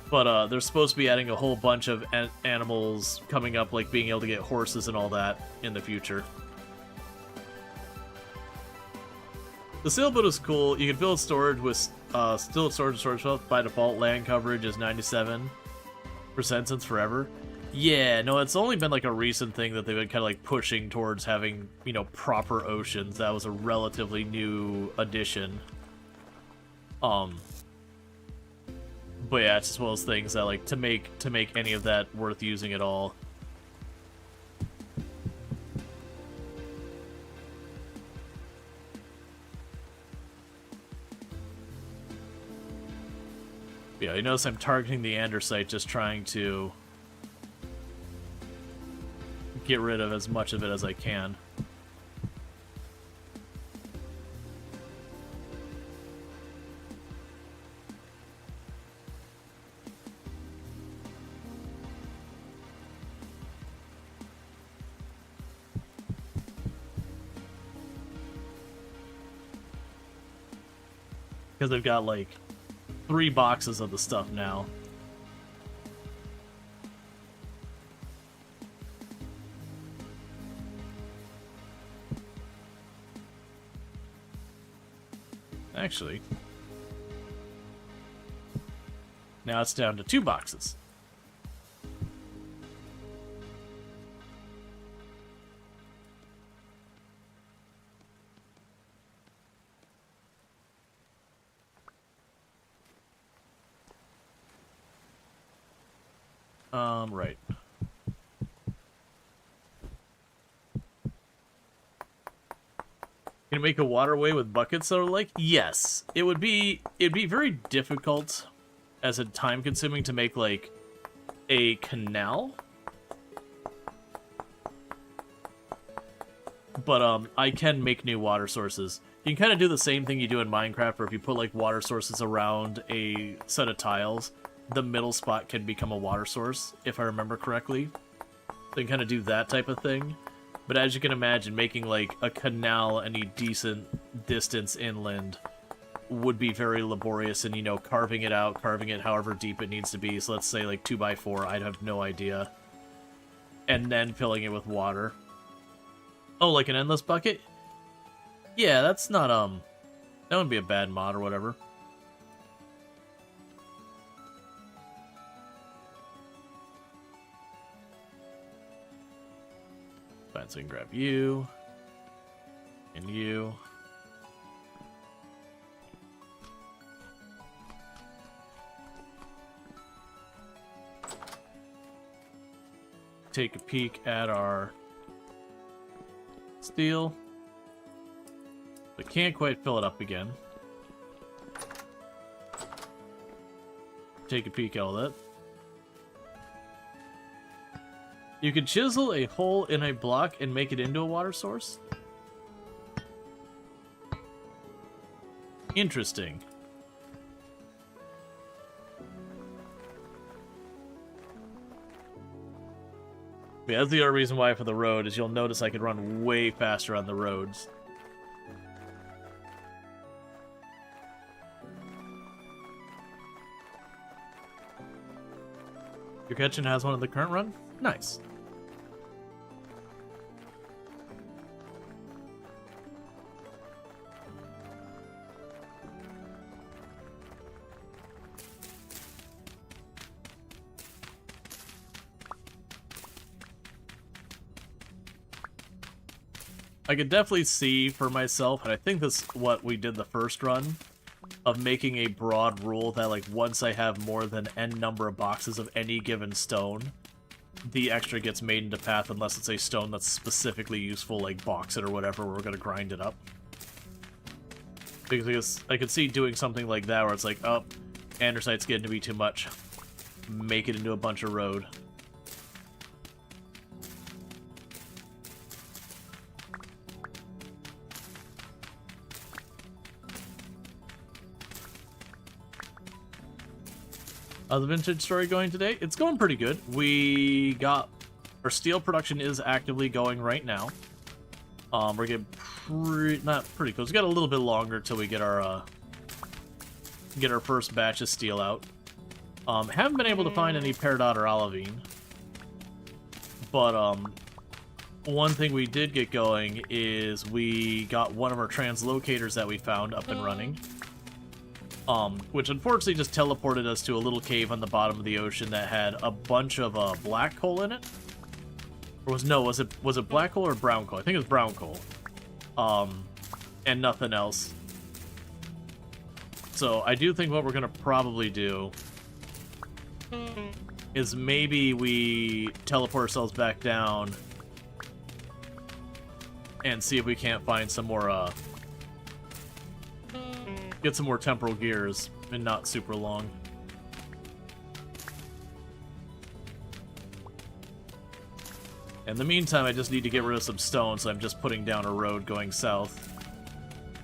But they're supposed to be adding a whole bunch of animals coming up, like being able to get horses and all that in the future. The sailboat is cool. You can build storage with still storage by default. Land coverage is 97% since forever. Yeah, no, it's only been like a recent thing that they've been kind of like pushing towards having, you know, proper oceans. That was a relatively new addition. But yeah, it's just one of those things that, like, to make any of that worth using at all. Yeah, you notice I'm targeting the andesite, just trying to get rid of as much of it as I can. Because I've got like 3 boxes of the stuff now. Actually, now it's down to 2 boxes. Right. Can you make a waterway with buckets that are like? Yes. It'd be very difficult as a time consuming to make like a canal. But I can make new water sources. You can kind of do the same thing you do in Minecraft, where if you put like water sources around a set of tiles, the middle spot can become a water source, if I remember correctly. So you can kind of do that type of thing. But as you can imagine, making like a canal any decent distance inland would be very laborious, and, you know, carving it out, carving it however deep it needs to be. So let's say like 2x4, I'd have no idea. And then filling it with water. Oh, like an endless bucket? Yeah, that's not, that wouldn't be a bad mod or whatever. Fine, so we can grab you. And you. Take a peek at our steel. But can't quite fill it up again. Take a peek at all that. You could chisel a hole in a block and make it into a water source? Interesting. Yeah, that's the other reason why for the road, is you'll notice I could run way faster on the roads. Your kitchen has one in the current run? Nice. I could definitely see for myself, and I think this is what we did the first run, of making a broad rule that, like, once I have more than n number of boxes of any given stone, the extra gets made into path unless it's a stone that's specifically useful, like bauxite or whatever, we're gonna grind it up. Because I could see doing something like that where it's like, oh, andesite's getting to be too much. Make it into a bunch of road. How's the vintage story going today? It's going pretty good. We got... Our steel production is actively going right now. We're getting not pretty close. We got a little bit longer till we get our first batch of steel out. Haven't been able to find any peridot or olivine. But, one thing we did get going is we got one of our translocators that we found up and running. Which unfortunately just teleported us to a little cave on the bottom of the ocean that had a bunch of black coal in it. Or was it black coal or brown coal? I think it was brown coal. And nothing else. So I do think what we're gonna probably do is maybe we teleport ourselves back down and see if we can't find some more get some more temporal gears, and not super long. In the meantime, I just need to get rid of some stone, so I'm just putting down a road going south,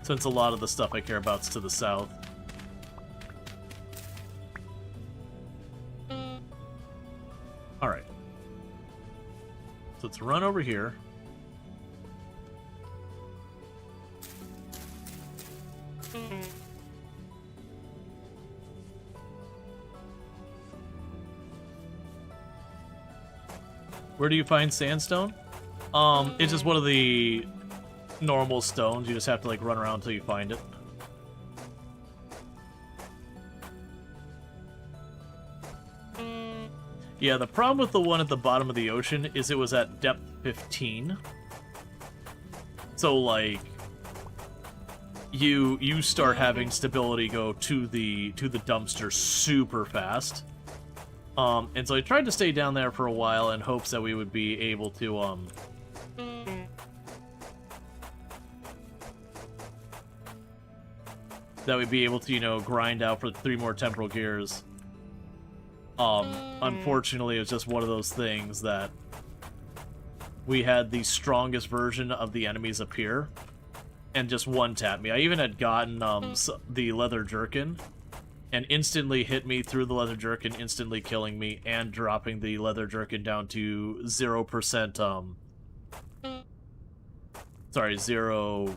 since a lot of the stuff I care about is to the south. Alright. So let's run over here. Where do you find sandstone? It's just one of the normal stones. You just have to, like, run around until you find it. Yeah, the problem with the one at the bottom of the ocean is it was at depth 15. So, like, you start having stability go to the dumpster super fast. And so I tried to stay down there for a while in hopes that we would be able to, that we'd be able to, you know, grind out for 3 more temporal gears. Unfortunately, it was just one of those things that we had the strongest version of the enemies appear and just one-tap me. I even had gotten the leather jerkin and instantly hit me through the leather jerkin, instantly killing me and dropping the leather jerkin down to 0%, sorry, 0...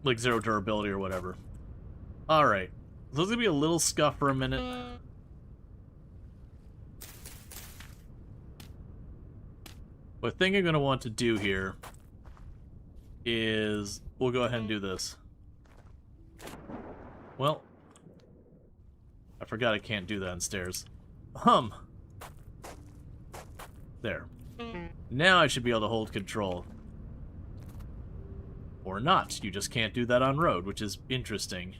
like 0 durability or whatever. Alright. So there's gonna be a little scuff for a minute. What I think I'm gonna want to do here is we'll go ahead and do this. Well, I forgot I can't do that on stairs. There. Now I should be able to hold control. Or not. You just can't do that on road, which is interesting.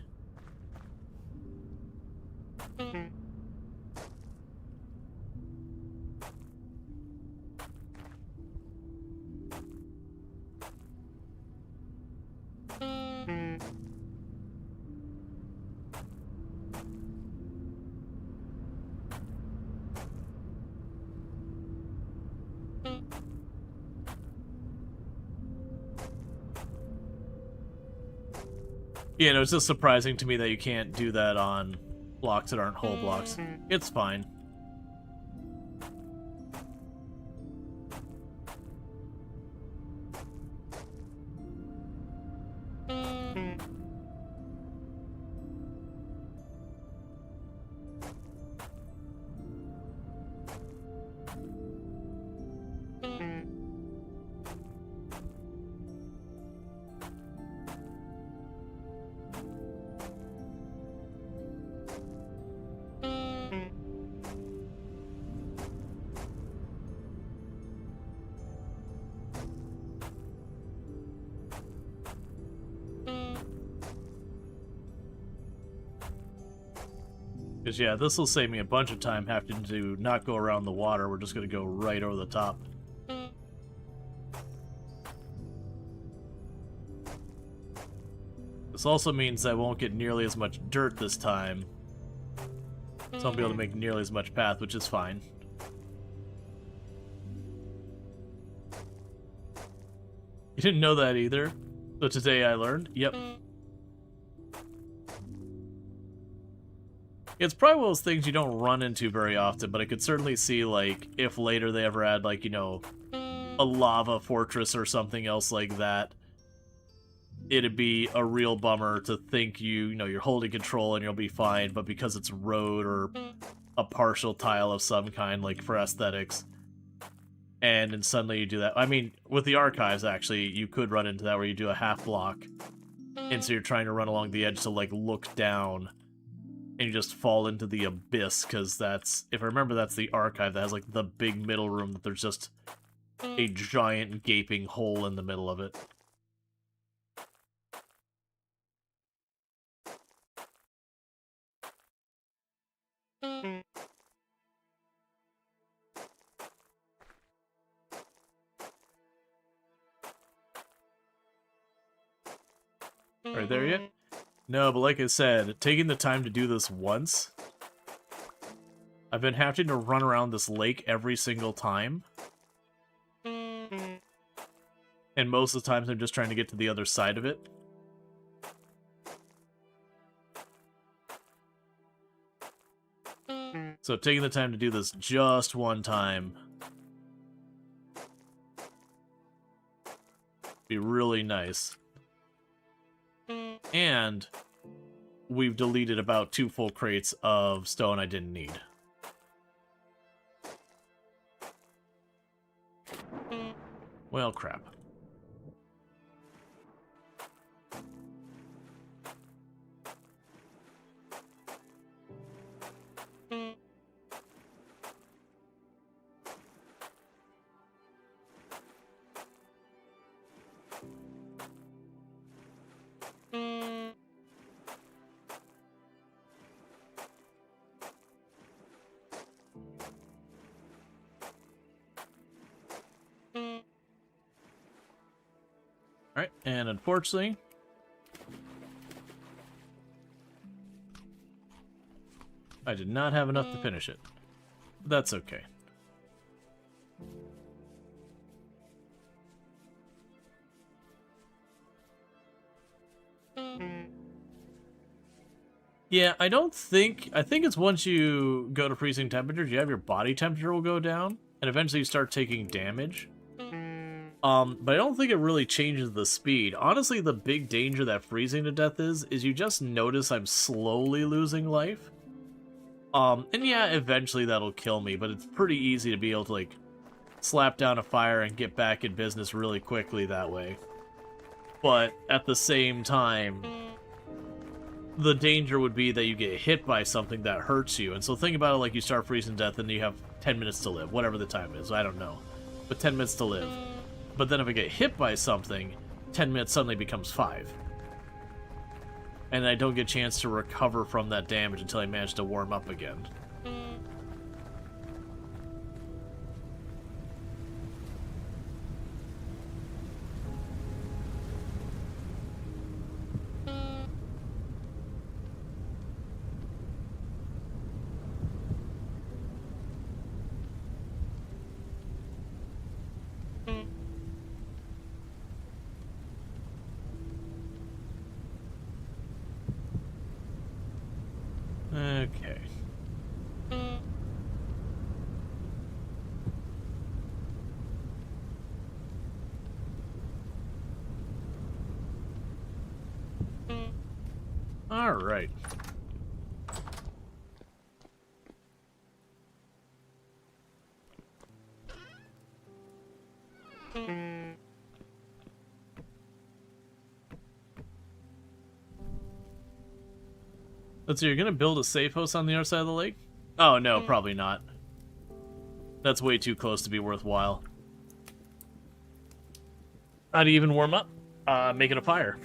Yeah, no, it's just surprising to me that you can't do that on blocks that aren't whole blocks. It's fine. Because, yeah, this will save me a bunch of time having to not go around the water. We're just going to go right over the top. This also means I won't get nearly as much dirt this time. So I'll be able to make nearly as much path, which is fine. You didn't know that either? So today I learned? Yep. It's probably one of those things you don't run into very often, but I could certainly see, like, if later they ever add, like, you know, a lava fortress or something else like that, it'd be a real bummer to think you know, you're holding control and you'll be fine, but because it's road or a partial tile of some kind, like, for aesthetics, and then suddenly you do that. I mean, with the archives, actually, you could run into that where you do a half block, and so you're trying to run along the edge to, like, look down, and you just fall into the abyss, because that's, if I remember, that's the archive that has, like, the big middle room that there's just a giant gaping hole in the middle of it. Are you there yet? No, but like I said, taking the time to do this once, I've been having to run around this lake every single time. And most of the times I'm just trying to get to the other side of it. So taking the time to do this just one time be really nice. And we've deleted about 2 full crates of stone I didn't need. Well, crap. Alright, and unfortunately, I did not have enough to finish it. That's okay. Yeah, I think it's once you go to freezing temperatures, you have your body temperature will go down, and eventually you start taking damage. But I don't think it really changes the speed. Honestly, the big danger that freezing to death is you just notice I'm slowly losing life. And yeah, eventually that'll kill me, but it's pretty easy to be able to, like, slap down a fire and get back in business really quickly that way. But at the same time, the danger would be that you get hit by something that hurts you. And so think about it like you start freezing to death and you have 10 minutes to live, whatever the time is, I don't know. But 10 minutes to live. But then if I get hit by something, 10 minutes suddenly becomes 5. And I don't get a chance to recover from that damage until I manage to warm up again. Okay. All right. Let's see, you're gonna build a safe house on the other side of the lake? Oh, no, probably not. That's way too close to be worthwhile. How do you even warm up? Making a fire.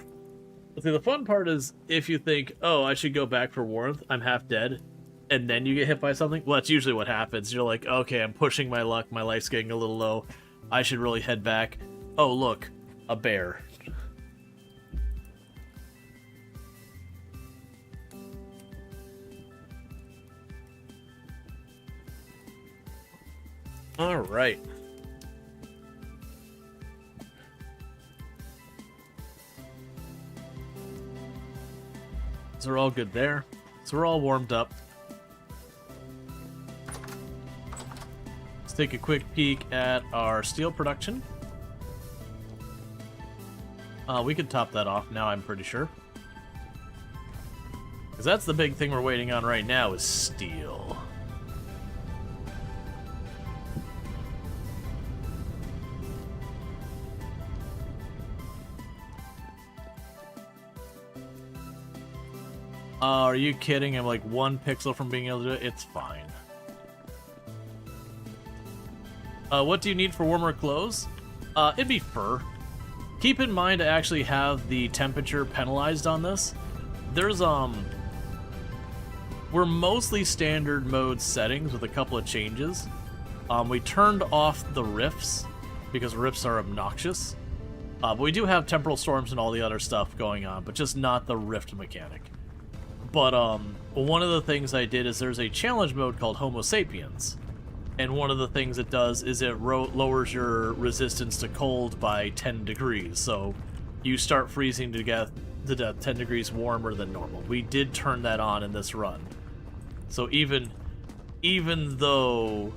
But see, the fun part is if you think, oh, I should go back for warmth, I'm half dead, and then you get hit by something, well, that's usually what happens. You're like, okay, I'm pushing my luck, my life's getting a little low, I should really head back. Oh, look, a bear. All right. So we're all good there. So we're all warmed up. Let's take a quick peek at our steel production. We could top that off now, I'm pretty sure. Because that's the big thing we're waiting on right now is steel. Are you kidding? I'm like 1 pixel from being able to do it. It's fine. What do you need for warmer clothes? It'd be fur. Keep in mind to actually have the temperature penalized on this. There's, we're mostly standard mode settings with a couple of changes. We turned off the rifts because rifts are obnoxious. But we do have temporal storms and all the other stuff going on, but just not the rift mechanic. But one of the things I did is there's a challenge mode called Homo sapiens. And one of the things it does is it lowers your resistance to cold by 10 degrees. So you start freezing to death 10 degrees warmer than normal. We did turn that on in this run. So even though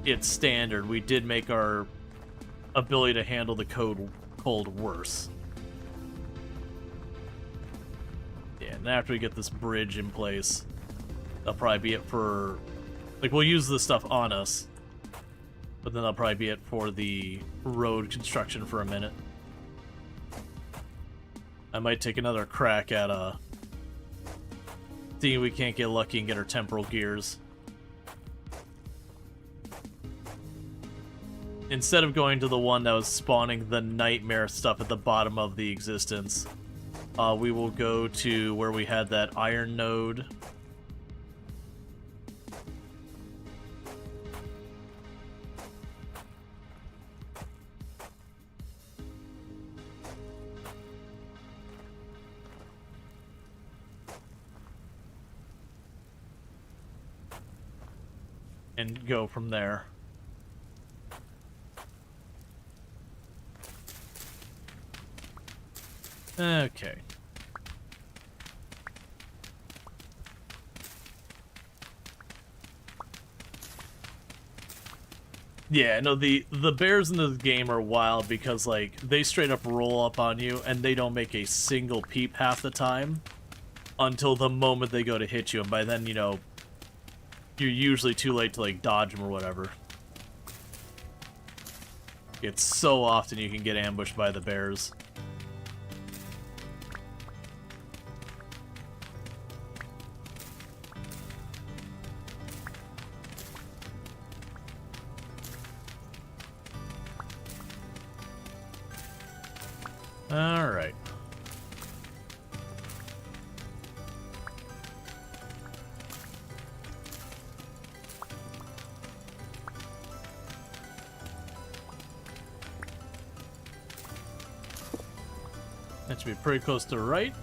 it's standard, we did make our ability to handle the cold worse. Yeah, and after we get this bridge in place, that'll probably be it for... Like, we'll use this stuff on us, but then that'll probably be it for the road construction for a minute. I might take another crack at, seeing if we can't get lucky and get our temporal gears. Instead of going to the one that was spawning the nightmare stuff at the bottom of the existence, we will go to where we had that iron node. and go from there. Okay. Yeah, no, the bears in this game are wild because, like, they straight up roll up on you and they don't make a single peep half the time until the moment they go to hit you, and by then, you know, you're usually too late to, like, dodge them or whatever. It's so often you can get ambushed by the bears. Alright. That should be pretty close to the right.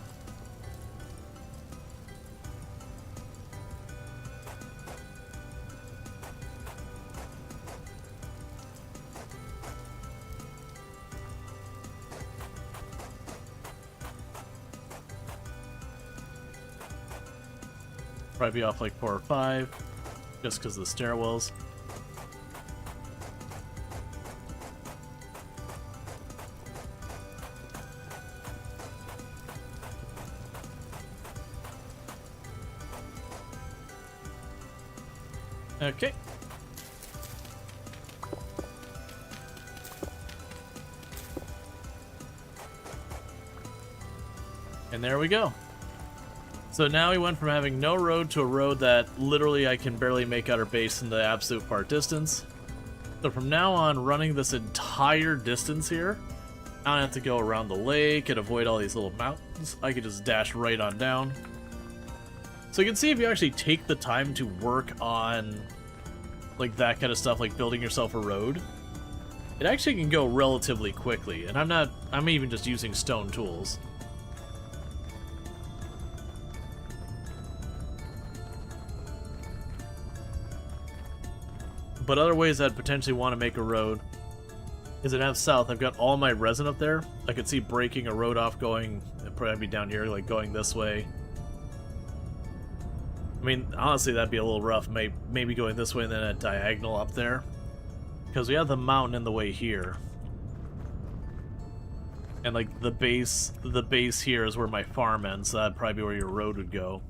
Probably be off like 4 or 5, just because of the stairwells. Okay. And there we go. So now we went from having no road to a road that literally I can barely make out our base in the absolute far distance. So from now on, running this entire distance here, I don't have to go around the lake and avoid all these little mountains. I can just dash right on down. So you can see if you actually take the time to work on like that kind of stuff, like building yourself a road, it actually can go relatively quickly. And I'm even just using stone tools. But other ways I'd potentially want to make a road is it has south. I've got all my resin up there. I could see breaking a road off going, it'd probably be down here, like going this way. I mean, honestly, that'd be a little rough. Maybe going this way and then a diagonal up there. Because we have the mountain in the way here. And like the base here is where my farm ends, so that'd probably be where your road would go.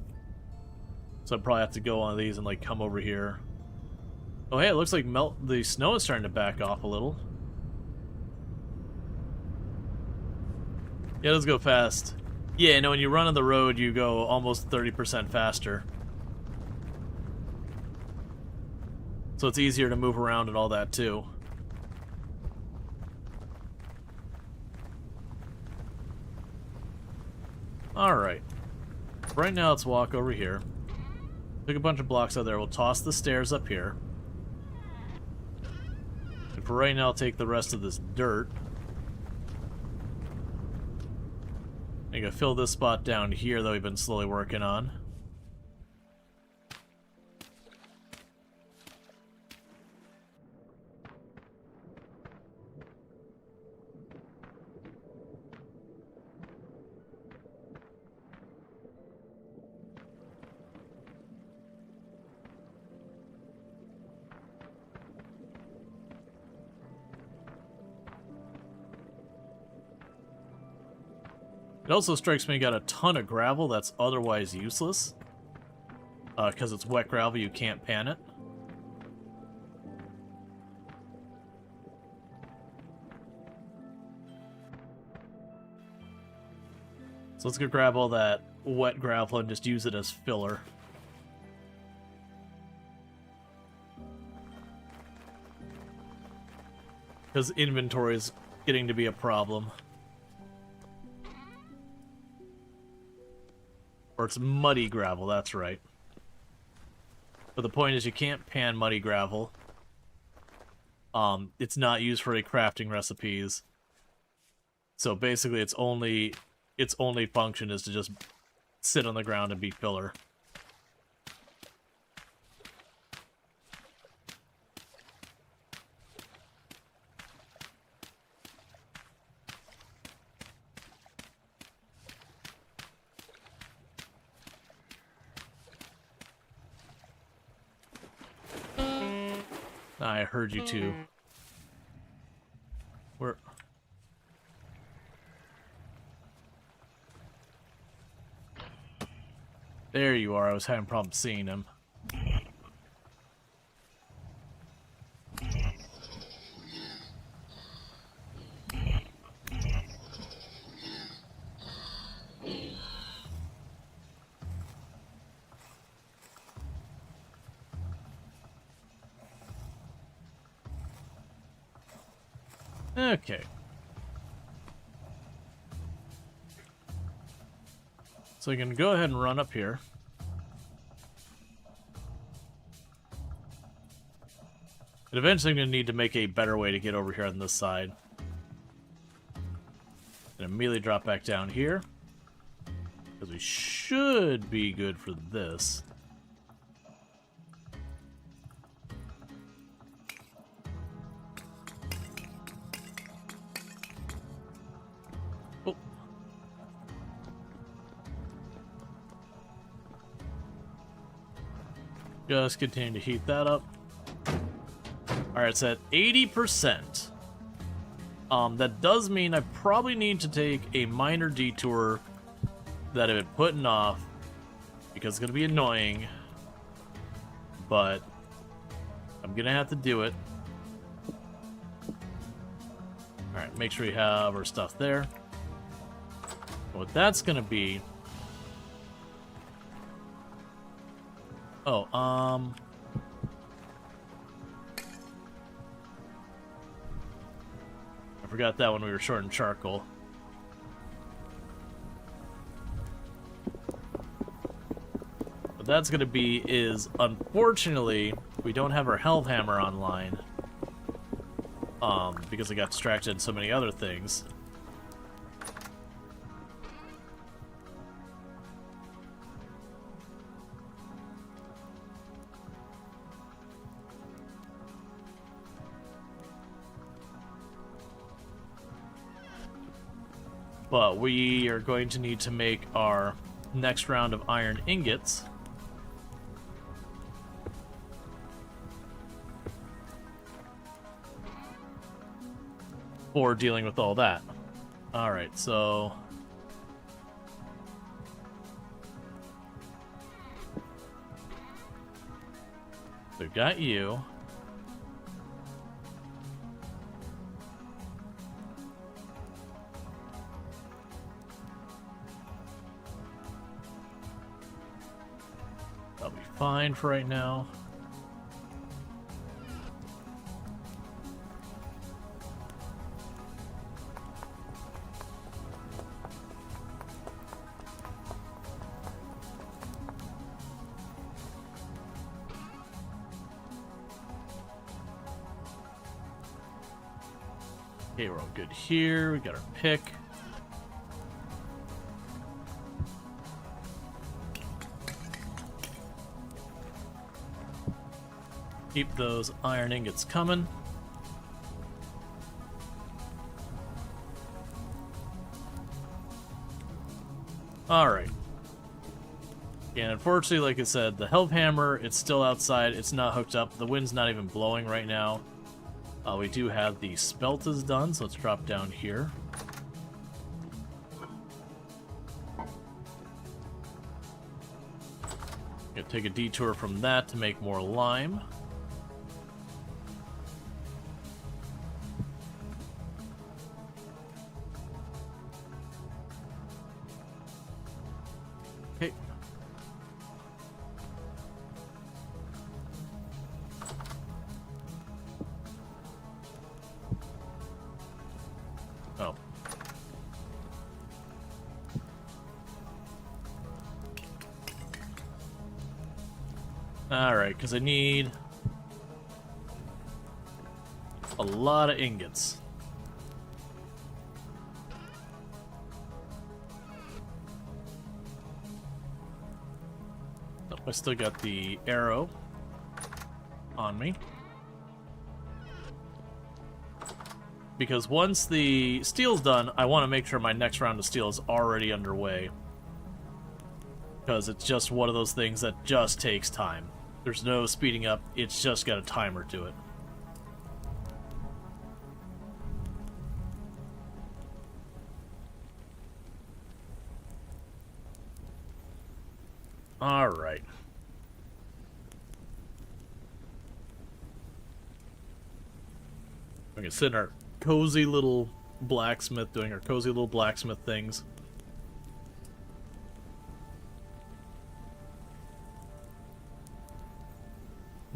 So I'd probably have to go on these and like come over here. Oh hey, it looks like the snow is starting to back off a little. Yeah, let's go fast. Yeah, no, when you run on the road, you go almost 30% faster. So it's easier to move around and all that too. Alright. Right now, let's walk over here. Pick a bunch of blocks out there. We'll toss the stairs up here. And for right now, I'll take the rest of this dirt. I'm gonna fill this spot down here that we've been slowly working on. It also strikes me you got a ton of gravel that's otherwise useless. Because it's wet gravel, you can't pan it. So let's go grab all that wet gravel and just use it as filler. Because inventory is getting to be a problem. Or it's muddy gravel, that's right. But the point is you can't pan muddy gravel. It's not used for any crafting recipes. So basically its only function is to just sit on the ground and be filler. I heard you too. Where? There you are. I was having problems seeing him. Okay. So you can go ahead and run up here. And eventually I'm going to need to make a better way to get over here on this side. And immediately drop back down here. Because we should be good for this. Oh. Just continue to heat that up. Alright, it's at 80%. That does mean I probably need to take a minor detour that I've been putting off because it's going to be annoying, but I'm going to have to do it. Alright, make sure we have our stuff there. What that's going to be... Oh, I forgot that when we were short in charcoal. What that's going to be is, unfortunately, we don't have our Hellhammer online. Because I got distracted in so many other things. But we are going to need to make our next round of iron ingots. For dealing with all that. Alright, so... We've got you. That'll be fine for right now. Okay, we're all good here. We got our pick. Keep those iron ingots coming. Alright. And unfortunately, like I said, the Hellhammer, it's still outside. It's not hooked up. The wind's not even blowing right now. We do have the Speltas done, so let's drop down here. Gonna take a detour from that to make more lime. Okay. Oh. Alright, because I need a lot of ingots. Oh, I still got the arrow on me. Because once the steel's done, I want to make sure my next round of steel is already underway. Because it's just one of those things that just takes time. There's no speeding up, it's just got a timer to it. Alright. We can sit in our cozy little blacksmith doing our cozy little blacksmith things.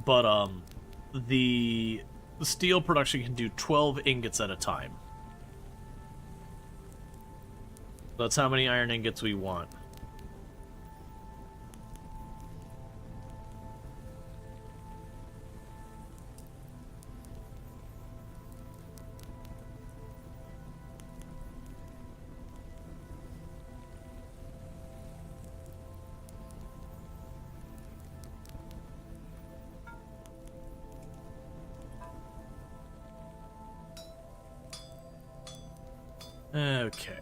But, the steel production can do 12 ingots at a time. That's how many iron ingots we want. Okay.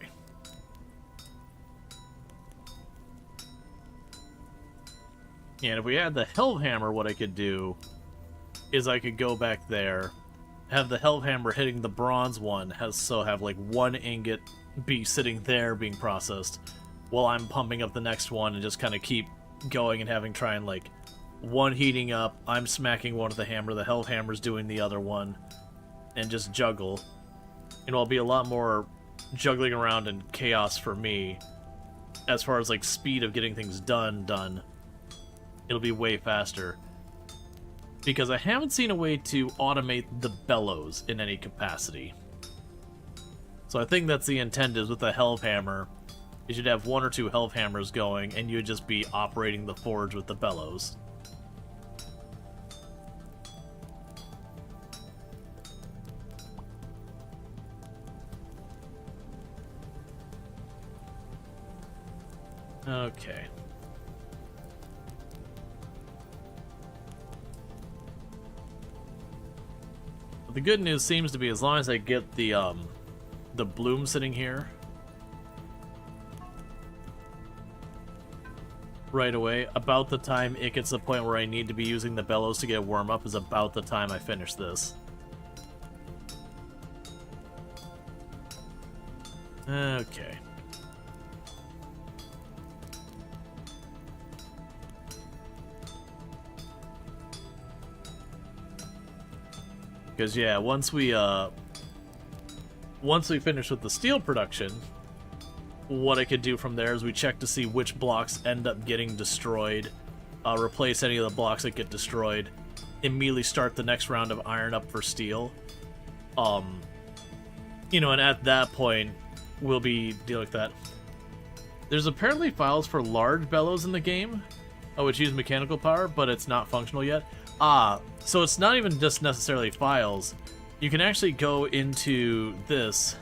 And if we had the Hellhammer, what I could do is I could go back there, have the Hellhammer hitting the bronze one, have like 1 ingot be sitting there being processed, while I'm pumping up the next one and just kind of keep going and having try and like 1 heating up, I'm smacking one with the hammer, the Hellhammer's doing the other one, and just juggle. And it'll be a lot more juggling around and chaos for me as far as like speed of getting things done. It'll be way faster because I haven't seen a way to automate the bellows in any capacity. So I think that's the intent is with the Hellhammer, you should have 1 or 2 Hellhammers going and you'd just be operating the forge with the bellows. Okay. But the good news seems to be as long as I get the bloom sitting here right away, about the time it gets to the point where I need to be using the bellows to get a warm up is about the time I finish this. Okay. Because yeah, once we finish with the steel production, what I could do from there is we check to see which blocks end up getting destroyed, replace any of the blocks that get destroyed, immediately start the next round of iron up for steel. You know, and at that point, we'll be dealing with that. There's apparently files for large bellows in the game, which use mechanical power, but it's not functional yet. So it's not even just necessarily files. You can actually go into this.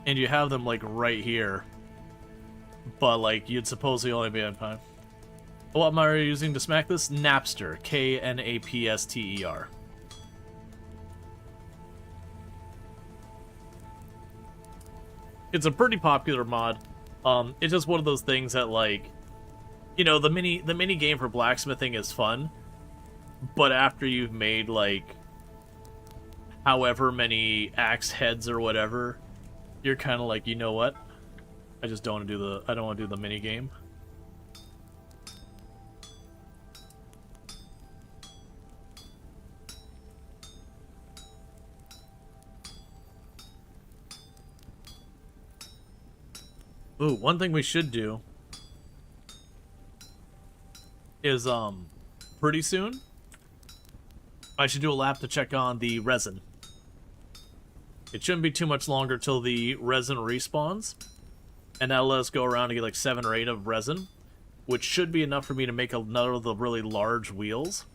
And you have them, like, right here. But, like, you'd supposedly only be on time. What am I using to smack this? Napster. Knapster. It's a pretty popular mod. It's just one of those things that, like, you know, the mini game for blacksmithing is fun, but after you've made like however many axe heads or whatever, you're kind of like, you know what? I just don't want to do I don't want to do the mini game. Ooh, one thing we should do is, pretty soon, I should do a lap to check on the resin. It shouldn't be too much longer till the resin respawns, and that'll let us go around and get like 7 or 8 of resin, which should be enough for me to make another of the really large wheels.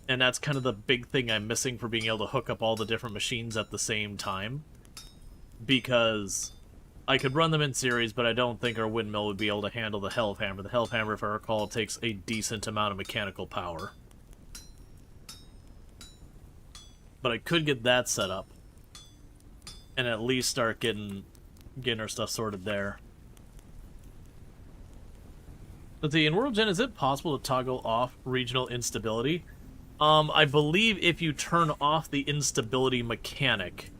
And that's kind of the big thing I'm missing for being able to hook up all the different machines at the same time, because I could run them in series, but I don't think our windmill would be able to handle the Hellhammer. The Hellhammer, if I recall, takes a decent amount of mechanical power. But I could get that set up, and at least start getting our stuff sorted there. Let's see, in World Gen, is it possible to toggle off regional instability? I believe if you turn off the instability mechanic,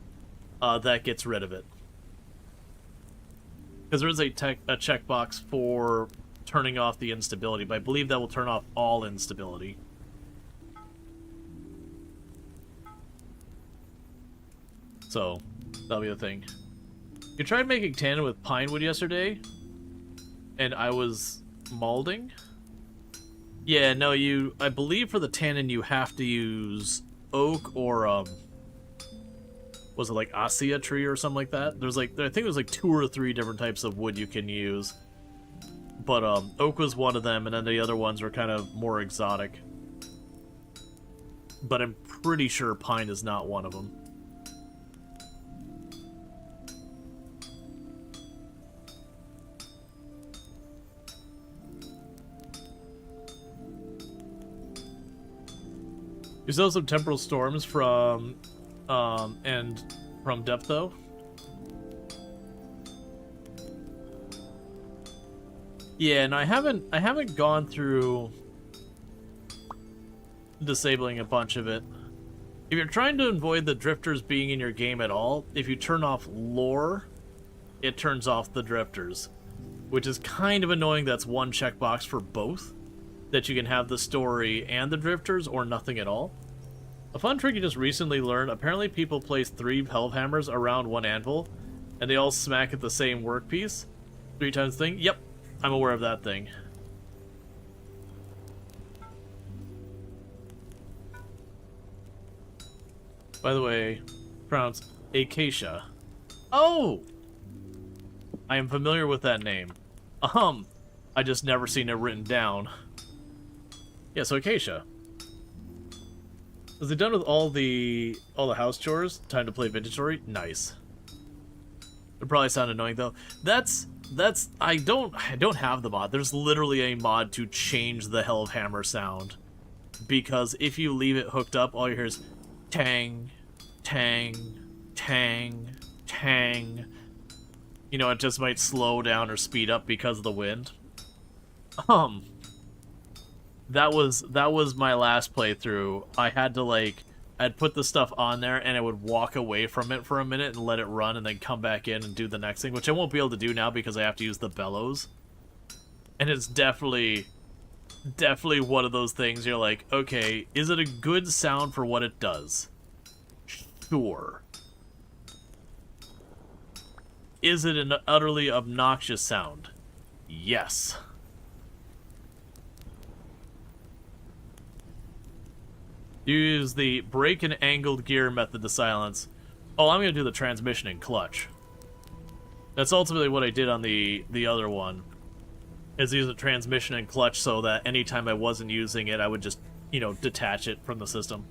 that gets rid of it. Because there is a checkbox for turning off the instability, but I believe that will turn off all instability. So, that'll be the thing. You tried making tannin with pine wood yesterday, and I was malding? Yeah, no, I believe for the tannin you have to use oak or, was it like Acacia tree or something like that? There's like, I think there's like 2 or 3 different types of wood you can use. But, oak was one of them, and then the other ones were kind of more exotic. But I'm pretty sure pine is not one of them. You still have some temporal storms from, and from depth though. Yeah, and I haven't gone through disabling a bunch of it. If you're trying to avoid the drifters being in your game at all, if you turn off lore, it turns off the drifters, which is kind of annoying. That's one checkbox for both, that you can have the story and the drifters or nothing at all. A fun trick you just recently learned, apparently people place 3 hellhammers around one anvil, and they all smack at the same workpiece. 3 times thing? Yep, I'm aware of that thing. By the way, pronounced Acacia. Oh! I am familiar with that name. I just never seen it written down. Yeah, so Acacia. Is it done with all the house chores? Time to play Vintage Story? Nice. It'd probably sound annoying though. I don't have the mod. There's literally a mod to change the hellhammer sound. Because if you leave it hooked up, all you hear is tang, tang, tang, tang. You know, it just might slow down or speed up because of the wind. That was my last playthrough. I had to, like, I'd put the stuff on there and I would walk away from it for a minute and let it run and then come back in and do the next thing, which I won't be able to do now because I have to use the bellows. And it's definitely one of those things you're like, okay, is it a good sound for what it does? Sure. Is it an utterly obnoxious sound? Yes. Use the brake and angled gear method to silence. Oh, I'm going to do the transmission and clutch. That's ultimately what I did on the other one. Is use the transmission and clutch so that anytime I wasn't using it, I would just, you know, detach it from the system.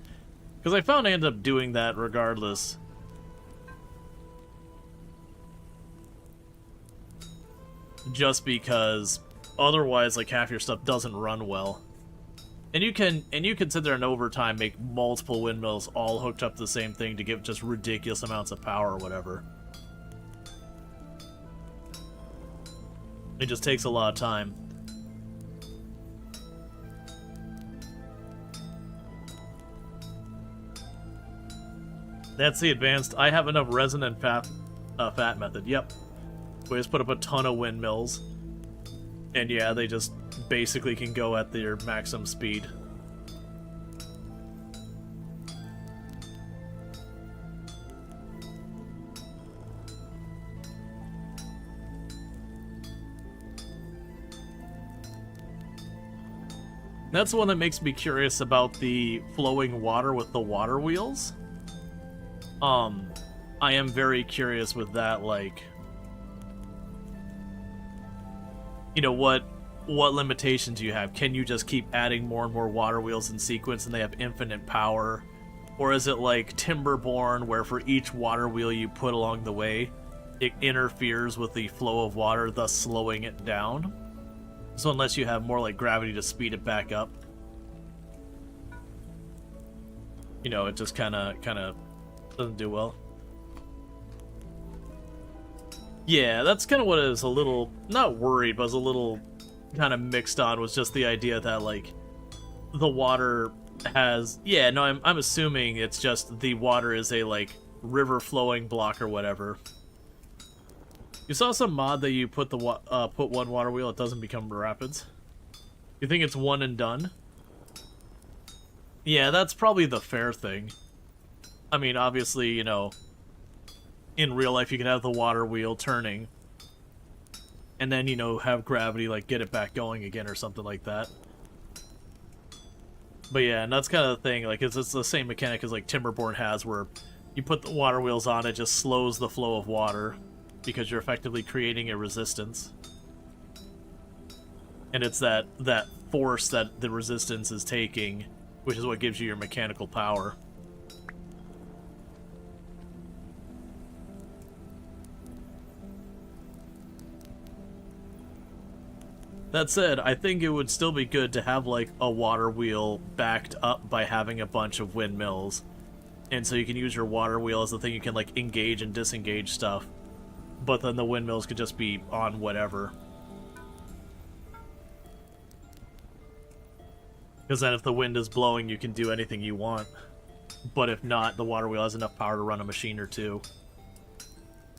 Because I found I ended up doing that regardless. Just because otherwise, like, half your stuff doesn't run well. And you can sit there and over time make multiple windmills all hooked up to the same thing to give just ridiculous amounts of power or whatever. It just takes a lot of time. That's the advanced. I have enough resin and fat method. Yep. We just put up a ton of windmills. And yeah, they just basically can go at their maximum speed. That's the one that makes me curious about the flowing water with the water wheels. I am very curious with that, like, you know, what limitations do you have? Can you just keep adding more and more water wheels in sequence and they have infinite power? Or is it like Timberborn, where for each water wheel you put along the way, it interferes with the flow of water, thus slowing it down? So unless you have more like gravity to speed it back up, you know, it just kind of doesn't do well. Yeah, that's kind of what I was a little, not worried, but I was a little kind of mixed on, was just the idea that, like, the water has, yeah, no, I'm assuming it's just the water is a, like, river flowing block or whatever. You saw some mod that you put the put one water wheel, it doesn't become rapids. You think it's one and done? Yeah, that's probably the fair thing. I mean, obviously, you know, in real life you can have the water wheel turning, and then, you know, have gravity, like, get it back going again or something like that. But yeah, and that's kind of the thing, like, it's the same mechanic as, like, Timberborn has, where you put the water wheels on, it just slows the flow of water, because you're effectively creating a resistance. And it's that force that the resistance is taking, which is what gives you your mechanical power. That said, I think it would still be good to have, like, a water wheel backed up by having a bunch of windmills. And so you can use your water wheel as the thing you can, like, engage and disengage stuff. But then the windmills could just be on whatever. Because then if the wind is blowing, you can do anything you want. But if not, the water wheel has enough power to run a machine or two.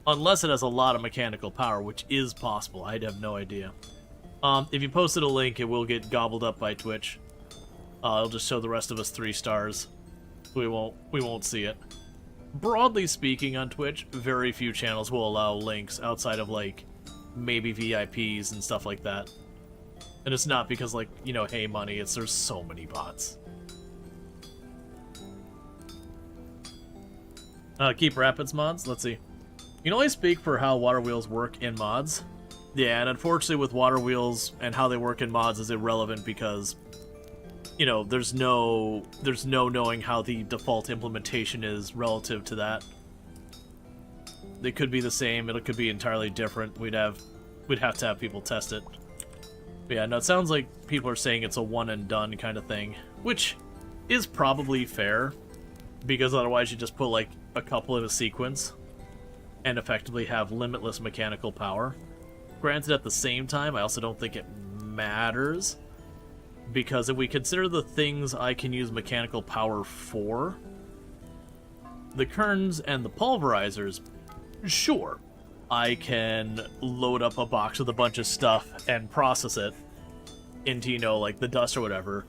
Unless it has a lot of mechanical power, which is possible. I'd have no idea. If you posted a link, it will get gobbled up by Twitch. It'll just show the rest of us 3 stars. We won't see it. Broadly speaking, on Twitch, very few channels will allow links outside of, like, maybe VIPs and stuff like that. And it's not because, like, you know, hey money, it's there's so many bots. Keep rapids mods? Let's see. You can only speak for how water wheels work in mods. Yeah, and unfortunately with water wheels and how they work in mods is irrelevant because, you know, there's no knowing how the default implementation is relative to that. They could be the same, it could be entirely different. We'd have to have people test it. But yeah, no, it sounds like people are saying it's a one and done kind of thing, which is probably fair, because otherwise you just put like a couple in a sequence and effectively have limitless mechanical power. Granted, at the same time, I also don't think it matters, because if we consider the things I can use mechanical power for, the kerns and the pulverizers, sure, I can load up a box with a bunch of stuff and process it into, you know, like the dust or whatever,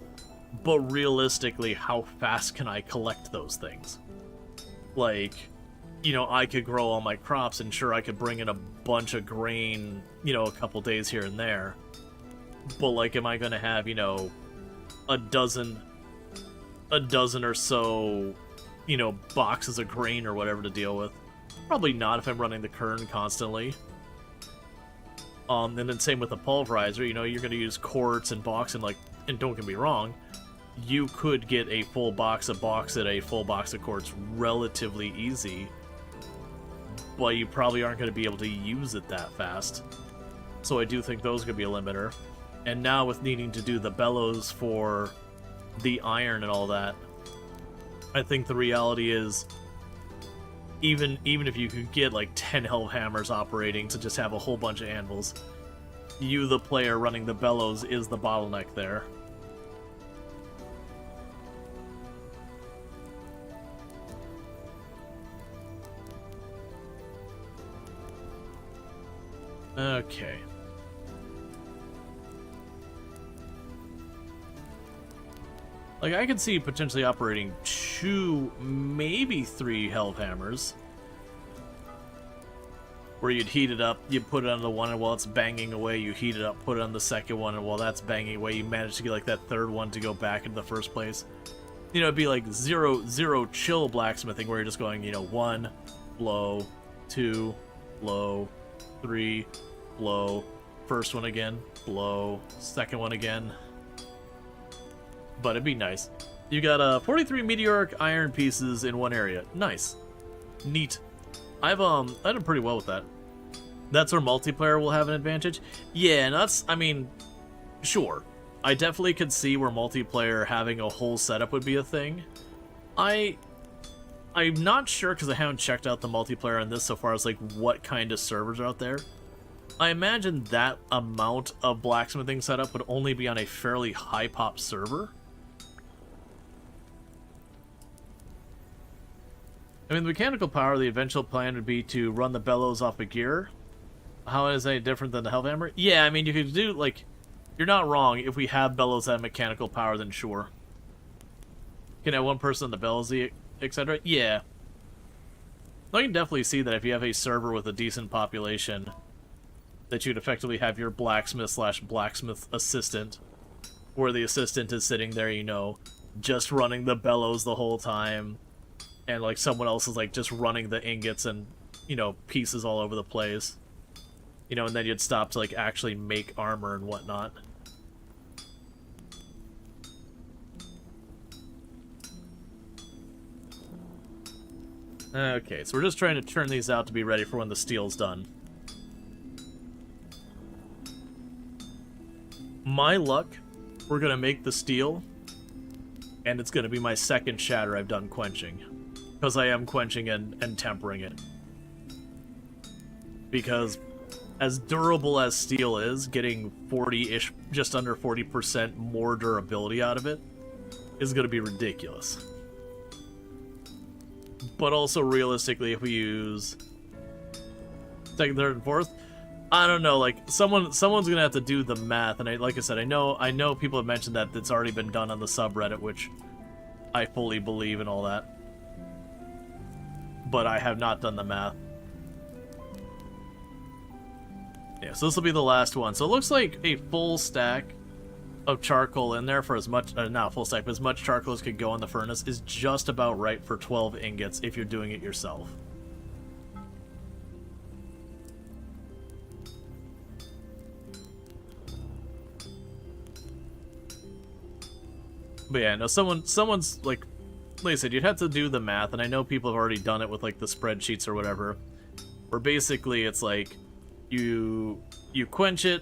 but realistically, how fast can I collect those things? Like, you know, I could grow all my crops, and sure, I could bring in a bunch of grain, you know, a couple days here and there. But, like, am I gonna have, you know, a dozen or so, you know, boxes of grain or whatever to deal with? Probably not if I'm running the kern constantly. And then same with the pulverizer, you know, you're gonna use quartz and bauxite, and don't get me wrong, you could get a full box of bauxite, a full box of quartz relatively easy, but you probably aren't going to be able to use it that fast. So I do think those could be a limiter. And now with needing to do the bellows for the iron and all that, I think the reality is, even if you could get like 10 hellhammers operating to just have a whole bunch of anvils, you, the player running the bellows, is the bottleneck there. Okay. Like, I could see potentially operating 2, maybe 3 hellhammers, where you'd heat it up, you put it on the one, and while it's banging away, you heat it up, put it on the second one, and while that's banging away, you manage to get like that third one to go back into the first place. You know, it'd be like zero chill blacksmithing, where you're just going, you know, 1 blow, 2 blow, 3 blow, first one again, blow, second one again. But it'd be nice. You got 43 meteoric iron pieces in one area. Nice. Neat. I did pretty well with that. That's where multiplayer will have an advantage. Yeah, and that's, I mean, sure. I definitely could see where multiplayer having a whole setup would be a thing. I'm not sure, because I haven't checked out the multiplayer on this so far, as like what kind of servers are out there. I imagine that amount of blacksmithing setup would only be on a fairly high pop server. I mean, the mechanical power, the eventual plan would be to run the bellows off a gear. How is that different than the Hellhammer? Yeah, I mean, you could do, like... You're not wrong. If we have bellows that have mechanical power, then sure. Can have one person on the bellows, etc.? Yeah. I can definitely see that if you have a server with a decent population, that you'd effectively have your blacksmith/blacksmith assistant, where the assistant is sitting there, you know, just running the bellows the whole time, and, like, someone else is, like, just running the ingots and, you know, pieces all over the place. You know, and then you'd stop to, like, actually make armor and whatnot. Okay, so we're just trying to turn these out to be ready for when the steel's done. My luck, we're gonna make the steel, and it's gonna be my second shatter I've done quenching. Because I am quenching and tempering it. Because as durable as steel is, getting 40-ish, just under 40% more durability out of it is going to be ridiculous. But also, realistically, if we use second, third, and fourth, I don't know, like, someone's going to have to do the math, and like I said, I know people have mentioned that it's already been done on the subreddit, which I fully believe in all that. But I have not done the math. Yeah, so this will be the last one. So it looks like a full stack of charcoal in there for as much, not full stack, but as much charcoal as could go in the furnace is just about right for 12 ingots if you're doing it yourself. But yeah, no, someone's like I said, you'd have to do the math, and I know people have already done it with like the spreadsheets or whatever, where basically it's like, You quench it,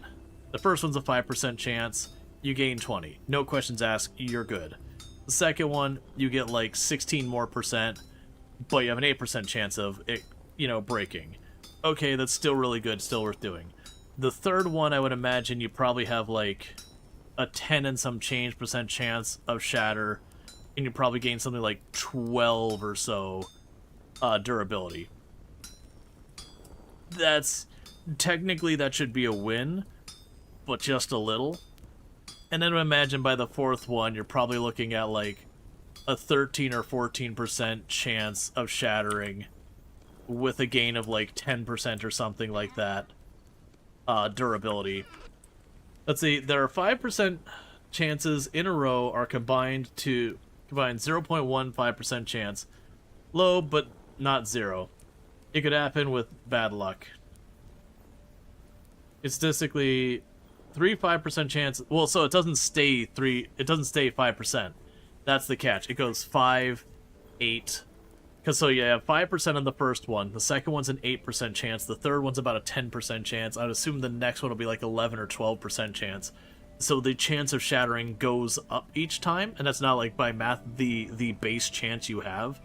the first one's a 5% chance, you gain 20. No questions asked, you're good. The second one, you get like 16 more percent, but you have an 8% chance of it, you know, breaking. Okay, that's still really good, still worth doing. The third one, I would imagine you probably have like a 10 and some change percent chance of shatter, and you probably gain something like 12 or so durability. Technically, that should be a win, but just a little. And then imagine by the fourth one, you're probably looking at like a 13 or 14% chance of shattering with a gain of like 10% or something like that. Durability. Let's see, there are 5% chances in a row are combined 0.15% chance. Low, but not zero. It could happen with bad luck. It's statistically 5% chance. Well, so it doesn't stay 5%. That's the catch. It goes 5, 8. Because so you have 5% on the first one. The second one's an 8% chance. The third one's about a 10% chance. I would assume the next one will be like 11 or 12% chance. So the chance of shattering goes up each time, and that's not like by math the base chance you have.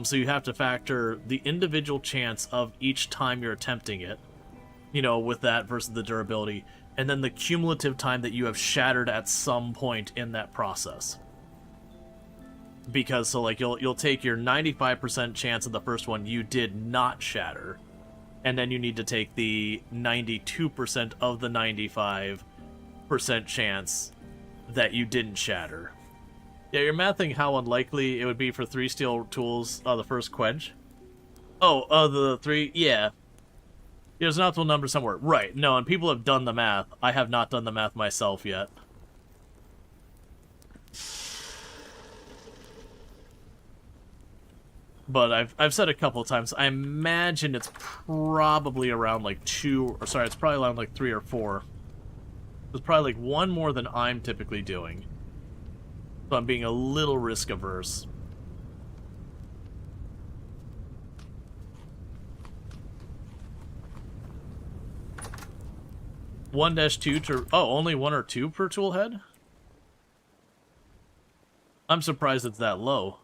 So you have to factor the individual chance of each time you're attempting it, you know, with that versus the durability, and then the cumulative time that you have shattered at some point in that process. Because, so, like, you'll take your 95% chance of the first one you did not shatter, and then you need to take the 92% of the 95% chance that you didn't shatter. Yeah, you're mathing how unlikely it would be for 3 steel tools, the first quench. Oh, the 3, yeah. There's an optimal number somewhere. Right, no, and people have done the math. I have not done the math myself yet. But I've said a couple of times, I imagine it's probably around like 2, or sorry, it's probably around like 3 or 4. There's probably like 1 more than I'm typically doing. So I'm being a little risk averse. (1-2) to... Oh, only 1 or 2 per tool head? I'm surprised it's that low.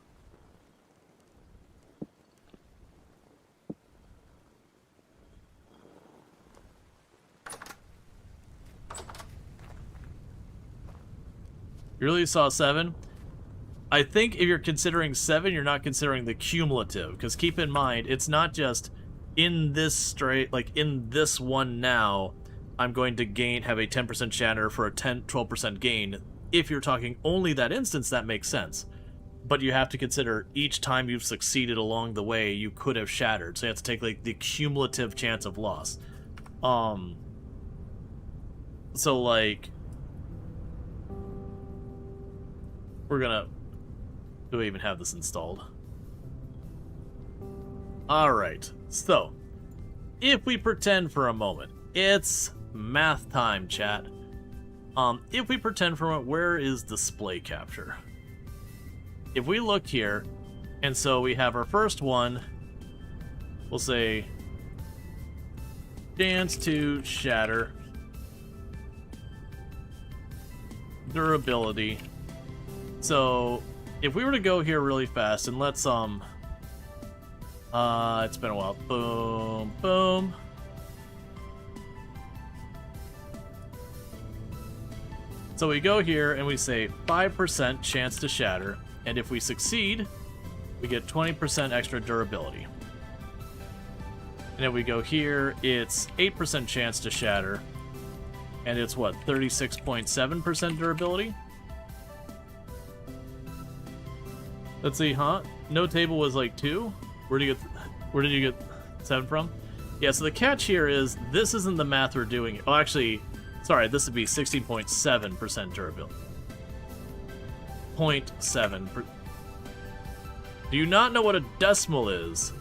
You really saw 7? I think if you're considering 7, you're not considering the cumulative, because keep in mind, it's not just in this straight, like in this one now, I'm going to have a 10% shatter for a 12% gain. If you're talking only that instance, that makes sense. But you have to consider each time you've succeeded along the way, you could have shattered. So you have to take like the cumulative chance of loss. So like, we're gonna, do we even have this installed? Alright, so, if we pretend for a moment, it's math time, chat. If we pretend for a moment, where is display capture? If we look here, and so we have our first one, we'll say, dance to shatter, durability. So, if we were to go here really fast, and let's, it's been a while. Boom, boom. So we go here and we say 5% chance to shatter, and if we succeed, we get 20% extra durability. And if we go here, it's 8% chance to shatter, and it's what, 36.7% durability? Let's see, huh? No table was like 2? Where did you get 7 from? Yeah, so the catch here is this isn't the math we're doing. Oh, actually, sorry, this would be 16.7% durability. 0.7. Do you not know what a decimal is?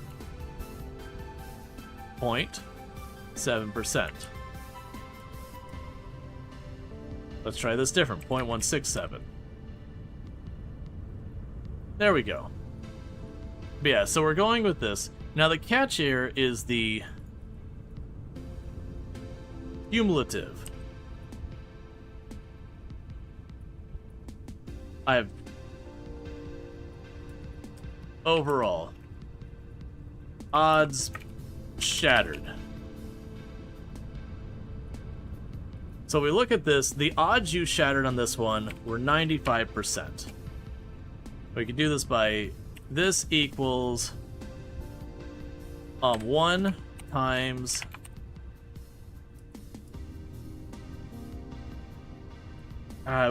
0.7%. Let's try this different. 0.167. There we go. But yeah, so we're going with this. Now the catch here is the cumulative. I have overall odds shattered. So we look at this, the odds you shattered on this one were 95%. We can do this by this equals 1 times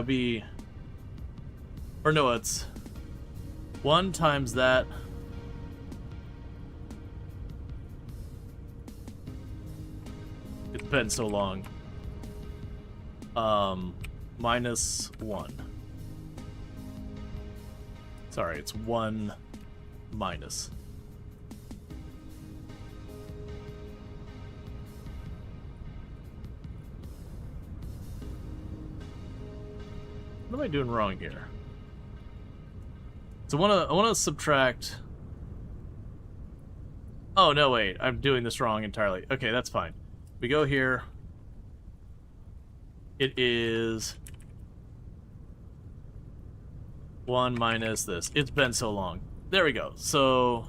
be, or no, it's 1 times that it's been so long, minus 1. Sorry, it's 1 minus. What am I doing wrong here? So I wanna subtract. Oh no, wait, I'm doing this wrong entirely. Okay, that's fine. We go here. It is 1 minus this. It's been so long. There we go. So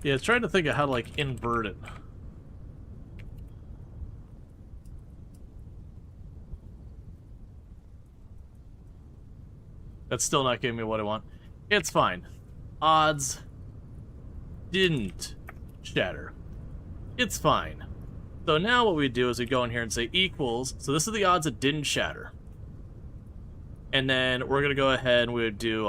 yeah, it's trying to think of how to like invert it. That's still not giving me what I want. It's fine. Odds didn't shatter. It's fine. So now what we do is we go in here and say equals. So this is the odds that didn't shatter. And then we're gonna go ahead and we would do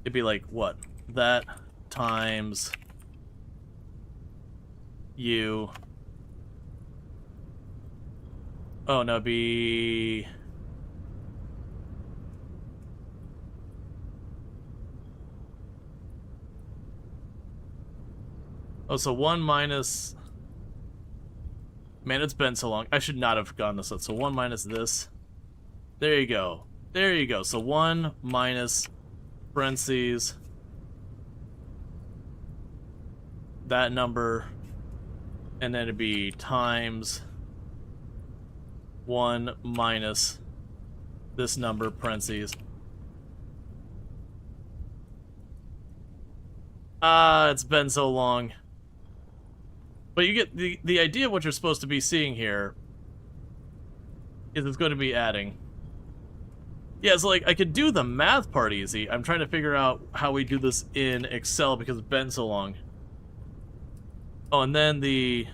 it'd be like what? That times U. Oh no, it'd be oh, so 1 minus... Man, it's been so long. I should not have gotten this up. So 1 minus this. There you go. There you go. So 1 minus parentheses that number, and then it'd be times 1 minus this number, parentheses. It's been so long. But you get the idea of what you're supposed to be seeing here is it's going to be adding. Yeah, so like I could do the math part easy. I'm trying to figure out how we do this in Excel because it's been so long. Oh, and then the...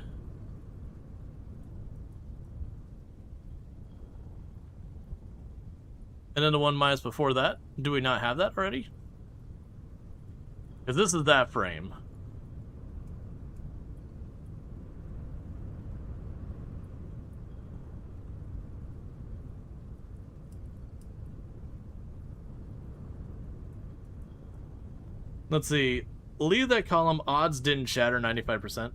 And then the 1 minus before that. Do we not have that already? Because this is that frame. Let's see. Leave that column. Odds didn't shatter 95%.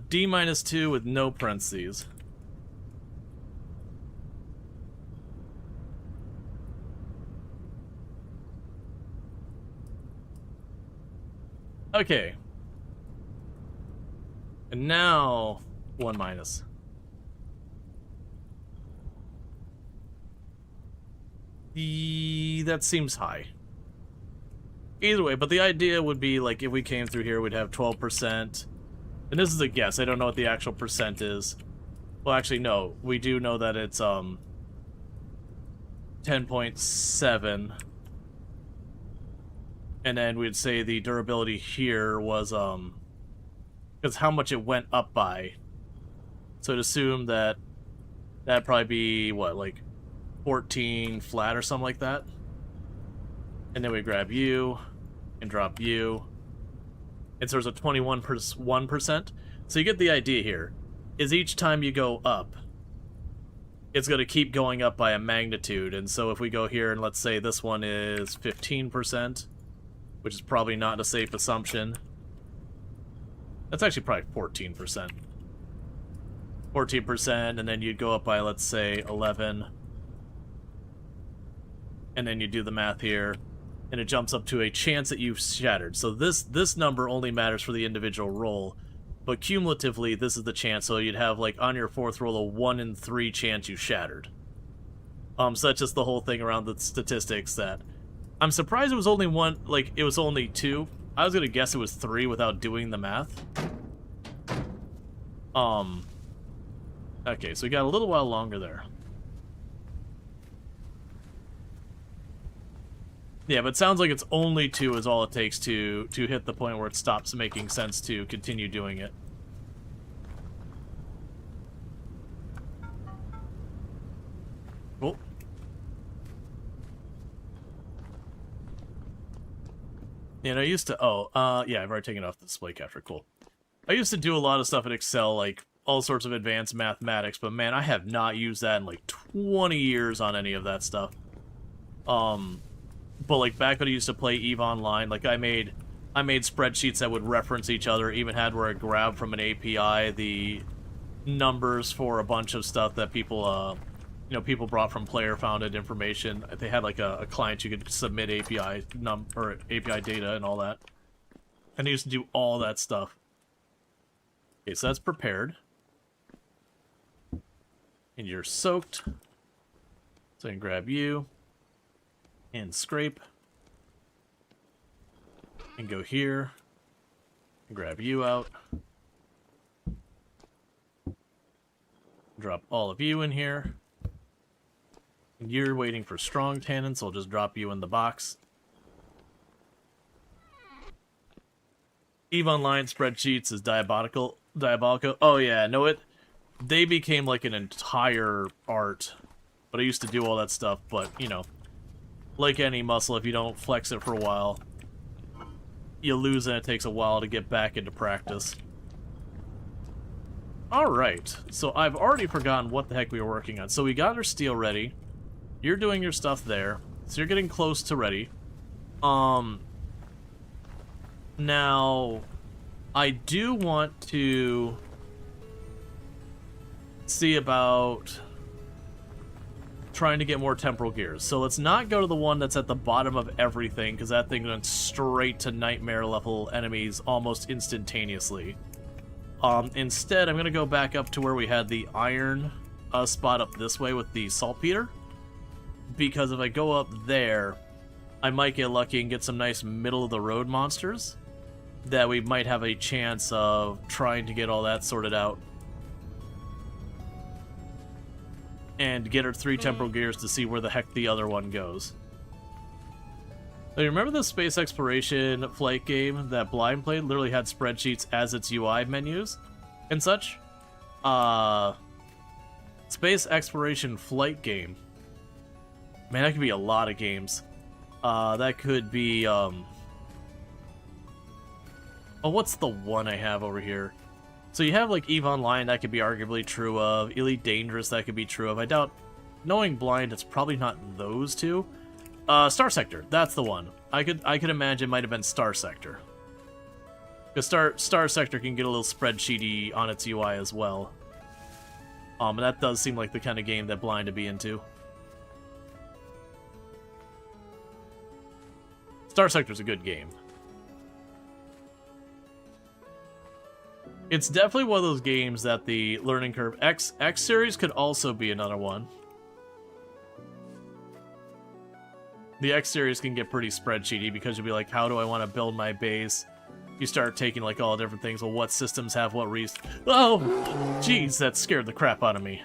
D minus 2 with no parentheses. Okay. And now 1 minus. That seems high. Either way, but the idea would be like if we came through here, we'd have 12%. And this is a guess. I don't know what the actual percent is. Well, actually, no. We do know that it's 10.7. And then we'd say the durability here was because how much it went up by. So to assume that that'd probably be what, like 14 flat or something like that. And then we grab you and drop you. And so there's a 21%. So you get the idea here. Is each time you go up, it's going to keep going up by a magnitude. And so if we go here and let's say this one is 15%, which is probably not a safe assumption. That's actually probably 14%. 14%, and then you'd go up by, let's say, 11. And then you do the math here, and it jumps up to a chance that you've shattered. So this number only matters for the individual roll, but cumulatively, this is the chance. So you'd have, like, on your fourth roll, a 1 in 3 chance you shattered. So that's just the whole thing around the statistics that... I'm surprised it was only one, like, it was only 2. I was gonna guess it was 3 without doing the math. Okay, so we got a little while longer there. Yeah, but it sounds like it's only 2 is all it takes to hit the point where it stops making sense to continue doing it. Cool. And I used to, yeah, I've already taken it off the display capture, cool. I used to do a lot of stuff in Excel, like all sorts of advanced mathematics, but man, I have not used that in like 20 years on any of that stuff. But like back when I used to play EVE Online, like I made spreadsheets that would reference each other, even had where I grabbed from an API the numbers for a bunch of stuff that people, you know, people brought from player-founded information. They had like a client you could submit API API data and all that. And I used to do all that stuff. Okay, so that's prepared. And you're soaked. So I can grab you and scrape. And go here and grab you out. Drop all of you in here. You're waiting for strong tannin, so I'll just drop you in the box. EVE Online spreadsheets is diabolical. Oh yeah, no, they became like an entire art. But I used to do all that stuff, but, you know, like any muscle, if you don't flex it for a while, you lose and it takes a while to get back into practice. Alright, so I've already forgotten what the heck we were working on. So we got our steel ready. You're doing your stuff there. So you're getting close to ready. Now, I do want to see about trying to get more temporal gears. So let's not go to the one that's at the bottom of everything, because that thing went straight to nightmare level enemies almost instantaneously. Instead, I'm going to go back up to where we had the iron spot up this way with the saltpeter. Because if I go up there, I might get lucky and get some nice middle-of-the-road monsters. that we might have a chance of trying to get all that sorted out. And get our 3 temporal gears to see where the heck the other one goes. Now, you remember the space exploration flight game that Blind played? Literally had spreadsheets as its UI menus and such. Space exploration flight game. Man, that could be a lot of games. That could be, oh, what's the one I have over here? So you have, like, EVE Online, that could be arguably true of. Elite Dangerous, that could be true of. I doubt, knowing Blind, it's probably not those two. Star Sector, that's the one. I could imagine it might have been Star Sector. Because Star Sector can get a little spreadsheety on its UI as well. And that does seem like the kind of game that Blind would be into. Star Sector's a good game. It's definitely one of those games that the learning curve... X series could also be another one. The X series can get pretty spreadsheety because you'll be like, how do I want to build my base? You start taking like all different things. Well, what systems have what reason? Oh, jeez, that scared the crap out of me.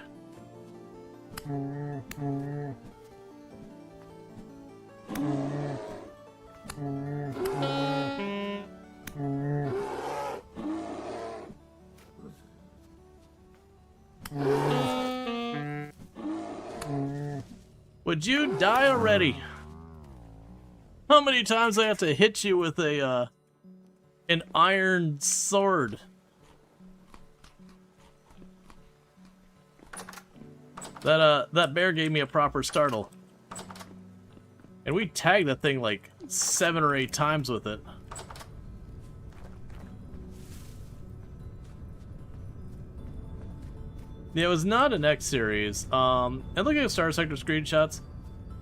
Would you die already? How many times do I have to hit you with a an iron sword? That bear gave me a proper startle. And we tagged that thing like 7 or 8 times with it. Yeah, it was not an X series. And looking at Star Sector screenshots,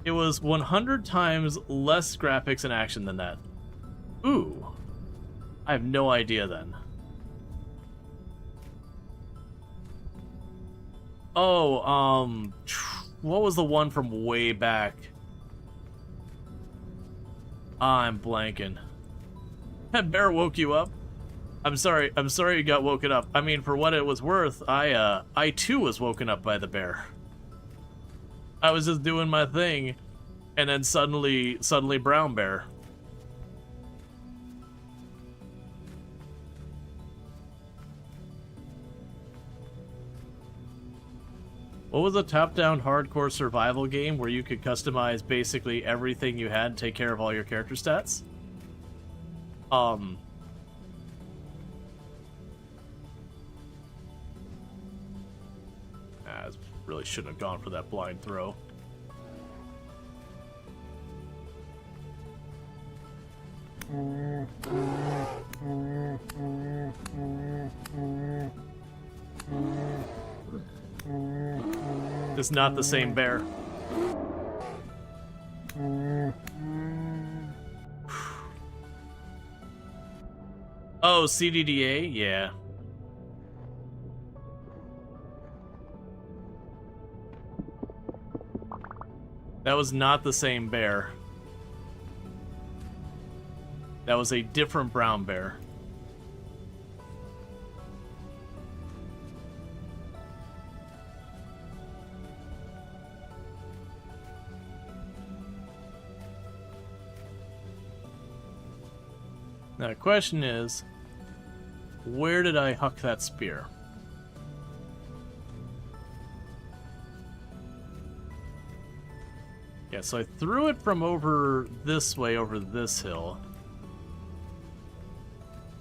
it was 100 times less graphics and action than that. Ooh. I have no idea then. Oh, what was the one from way back? I'm blanking. That bear woke you up? I'm sorry you got woken up. I mean, for what it was worth, I too was woken up by the bear. I was just doing my thing, and then suddenly brown bear. What was a top-down hardcore survival game where you could customize basically everything you had and take care of all your character stats? I really shouldn't have gone for that blind throw. It's not the same bear. Oh, CDDA? Yeah. That was not the same bear. That was a different brown bear. Now the question is, where did I huck that spear? Yeah, so I threw it from over this way, over this hill.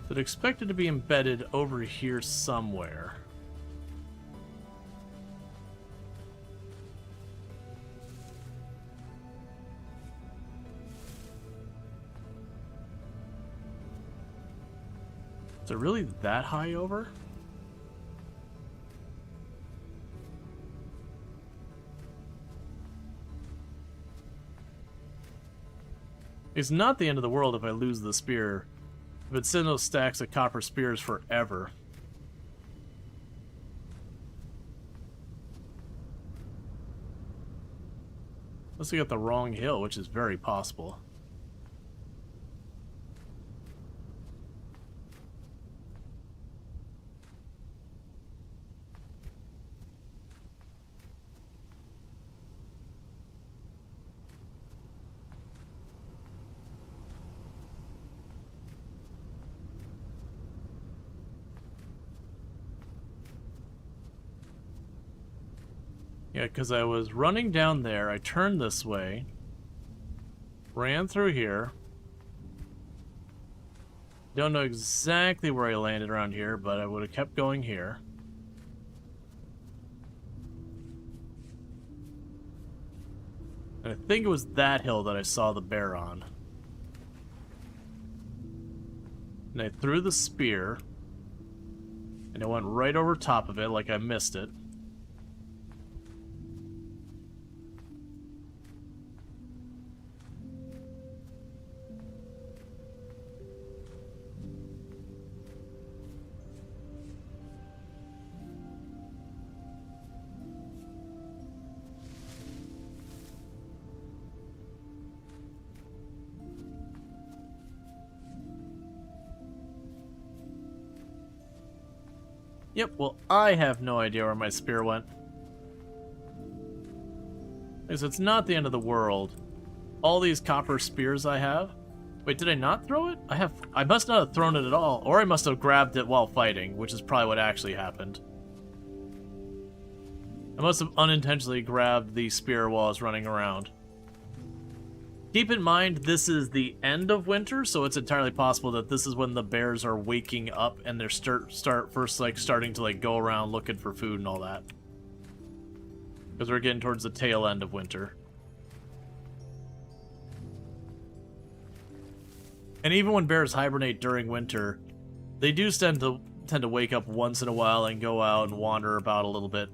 But expected to be embedded over here somewhere. Is it really that high over? It's not the end of the world if I lose the spear. If it's in those stacks of copper spears forever. Unless we got the wrong hill, which is very possible. Yeah, because I was running down there, I turned this way, ran through here. Don't know exactly where I landed around here, but I would have kept going here. And I think it was that hill that I saw the bear on. And I threw the spear, and it went right over top of it like I missed it. Yep, well, I have no idea where my spear went. Because it's not the end of the world. All these copper spears I have... Wait, did I not throw it? I must not have thrown it at all. Or I must have grabbed it while fighting, which is probably what actually happened. I must have unintentionally grabbed the spear while I was running around. Keep in mind, this is the end of winter, so it's entirely possible that this is when the bears are waking up and they're starting to go around looking for food and all that. Because we're getting towards the tail end of winter. And even when bears hibernate during winter, they do tend to wake up once in a while and go out and wander about a little bit.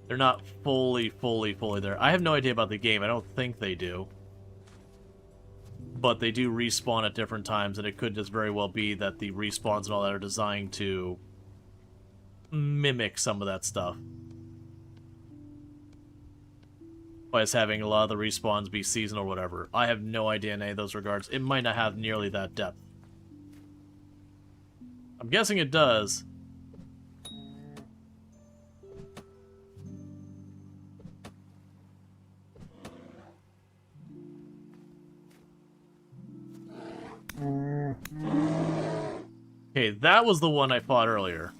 They're not fully there. I have no idea about the game. I don't think they do. But they do respawn at different times, and it could just very well be that the respawns and all that are designed to mimic some of that stuff. By us having a lot of the respawns be seasonal or whatever. I have no idea in any of those regards. It might not have nearly that depth. I'm guessing it does. Okay, that was the one I fought earlier.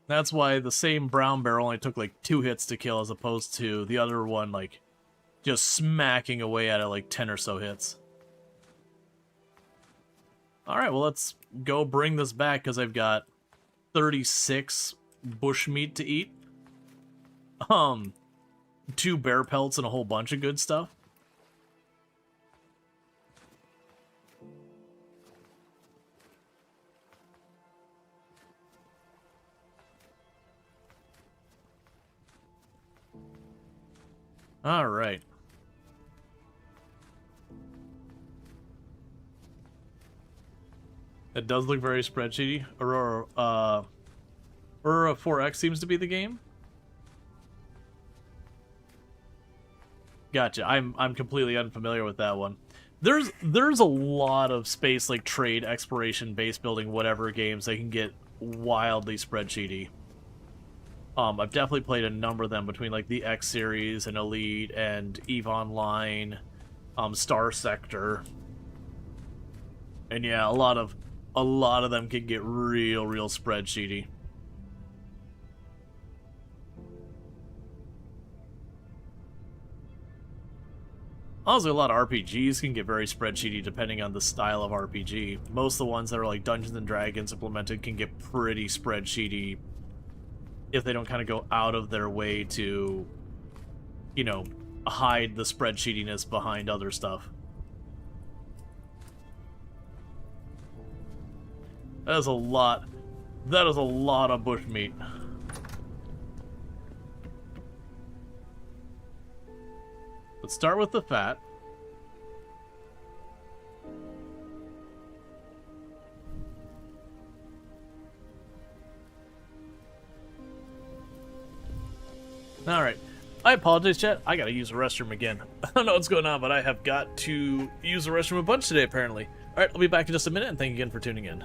That's why the same brown bear only took like 2 hits to kill as opposed to the other one like just smacking away at it like 10 or so hits. Alright, well let's go bring this back because I've got 36 bushmeat to eat. 2 bear pelts and a whole bunch of good stuff. Alright. It does look very spreadsheety. Aurora 4X seems to be the game. Gotcha. I'm completely unfamiliar with that one. There's a lot of space like trade, exploration, base building, whatever games that can get wildly spreadsheety. I've definitely played a number of them between like the X series and Elite and EVE Online, Star Sector. And yeah, a lot of them can get real spreadsheety. Honestly, a lot of RPGs can get very spreadsheety depending on the style of RPG. Most of the ones that are like Dungeons and Dragons implemented can get pretty spreadsheety if they don't kind of go out of their way to, you know, hide the spreadsheetiness behind other stuff. That is a lot of bushmeat. Let's start with the fat. Alright. I apologize, chat. I gotta use the restroom again. I don't know what's going on, but I have got to use the restroom a bunch today, apparently. Alright, I'll be back in just a minute, and thank you again for tuning in.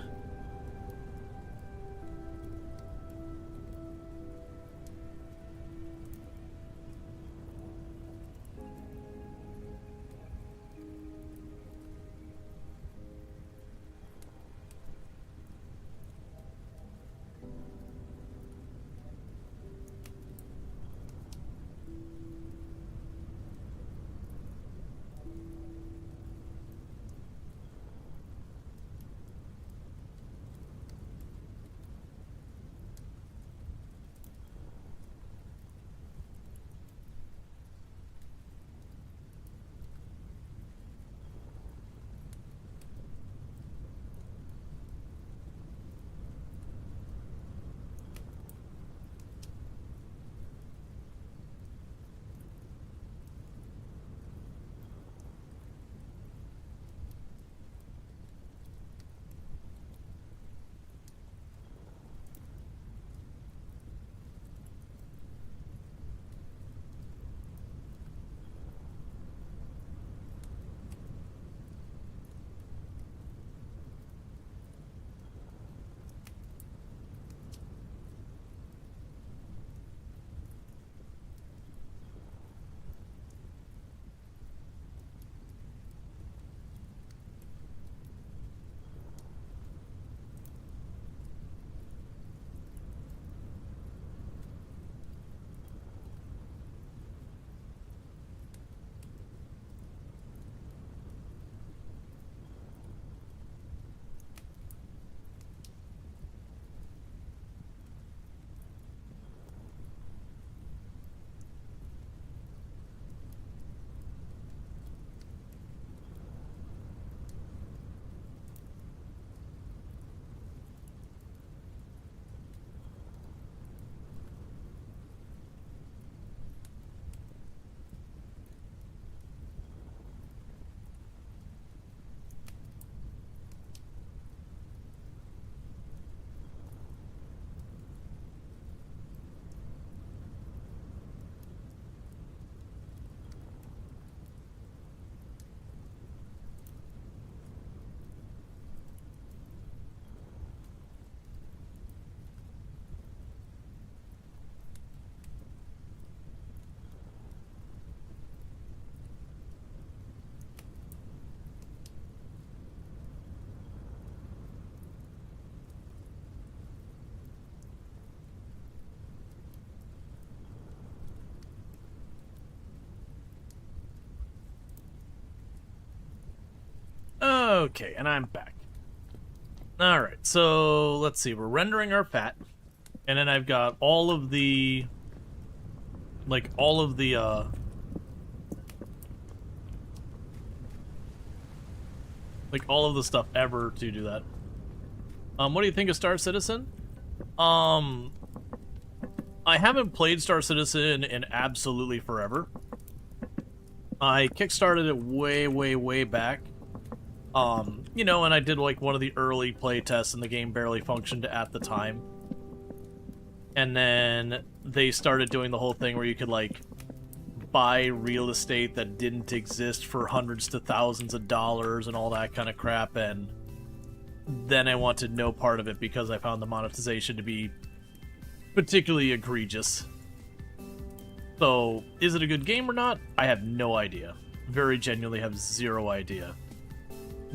Okay, and I'm back. Alright, so let's see. We're rendering our fat. And then I've got all of the... Like, all of the, like, all of the stuff ever to do that. What do you think of Star Citizen? I haven't played Star Citizen in absolutely forever. I kickstarted it way, way, way back. You know, and I did like one of the early play tests and the game barely functioned at the time. And then they started doing the whole thing where you could like buy real estate that didn't exist for hundreds to thousands of dollars and all that kind of crap, and then I wanted no part of it because I found the monetization to be particularly egregious. So, is it a good game or not? I have no idea. Very genuinely have zero idea.